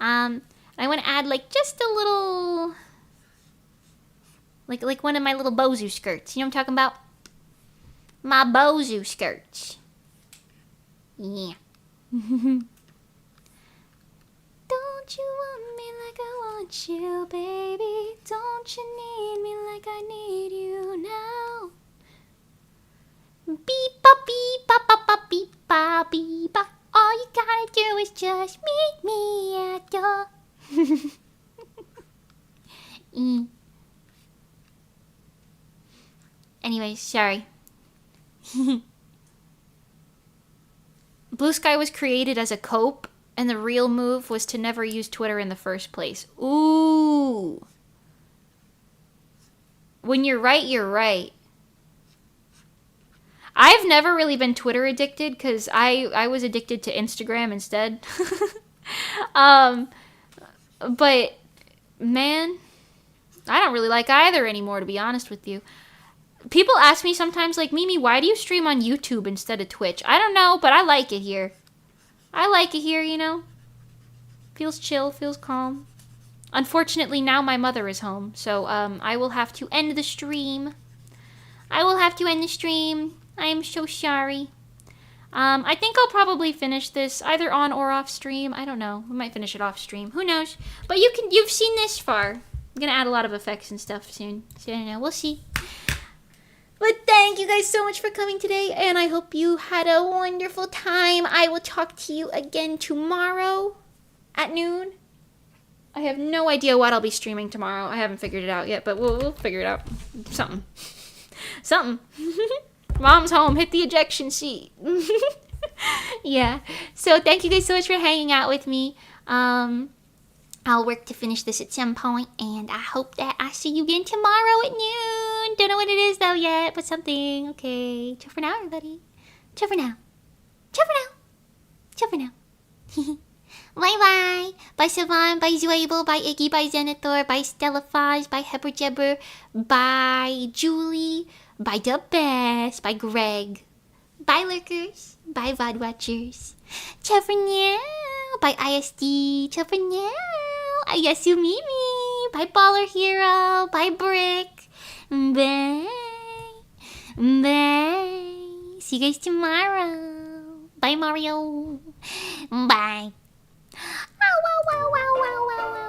I want to add, like, just a little... Like one of my little Bozu skirts. You know what I'm talking about? My Bozu skirts. Yeah. Don't you want me like I want you, baby? Don't you need me like I need you now? Beep bop beep bop bop bop beep bop beep bop. All you gotta do is just meet me at your... Anyways, sorry. Blue Sky was created as a cope, and the real move was to never use Twitter in the first place. Ooh. When you're right, you're right. I've never really been Twitter addicted, because I was addicted to Instagram instead. But, man, I don't really like either anymore, to be honest with you. People ask me sometimes, like, Mimi, why do you stream on YouTube instead of Twitch? I don't know, but I like it here. I like it here, you know? Feels chill, feels calm. Unfortunately, now my mother is home, so I will have to end the stream. I am so sorry. I think I'll probably finish this either on or off stream. I don't know. We might finish it off stream. Who knows? But you've seen this far. I'm gonna add a lot of effects and stuff soon. So I don't know. We'll see. But thank you guys so much for coming today, and I hope you had a wonderful time. I will talk to you again tomorrow at noon. I have no idea what I'll be streaming tomorrow. I haven't figured it out yet, but we'll figure it out. Something. Something. Mom's home. Hit the ejection seat. Yeah. So thank you guys so much for hanging out with me. I'll work to finish this at some point, and I hope that I see you again tomorrow at noon. Don't know what it is though yet, but something. Okay. Ciao for now, everybody. Ciao for now. Ciao for now. Ciao for now. Bye-bye. Bye, Savon. Bye, Zoable. Bye, Iggy. Bye, Zenithor. Bye, Stella Foz. Bye, Heber Jebber. Bye, Julie. Bye, The Best. Bye, Greg. Bye, Lurkers. Bye, VOD Watchers. Ciao for now. Bye, ISD. Ciao for now. Ayasu Mimi. Bye, Baller Hero. Bye, Brick. Bye. Bye. See you guys tomorrow. Bye, Mario. Bye. Ow, ow, ow, ow, ow, ow, ow.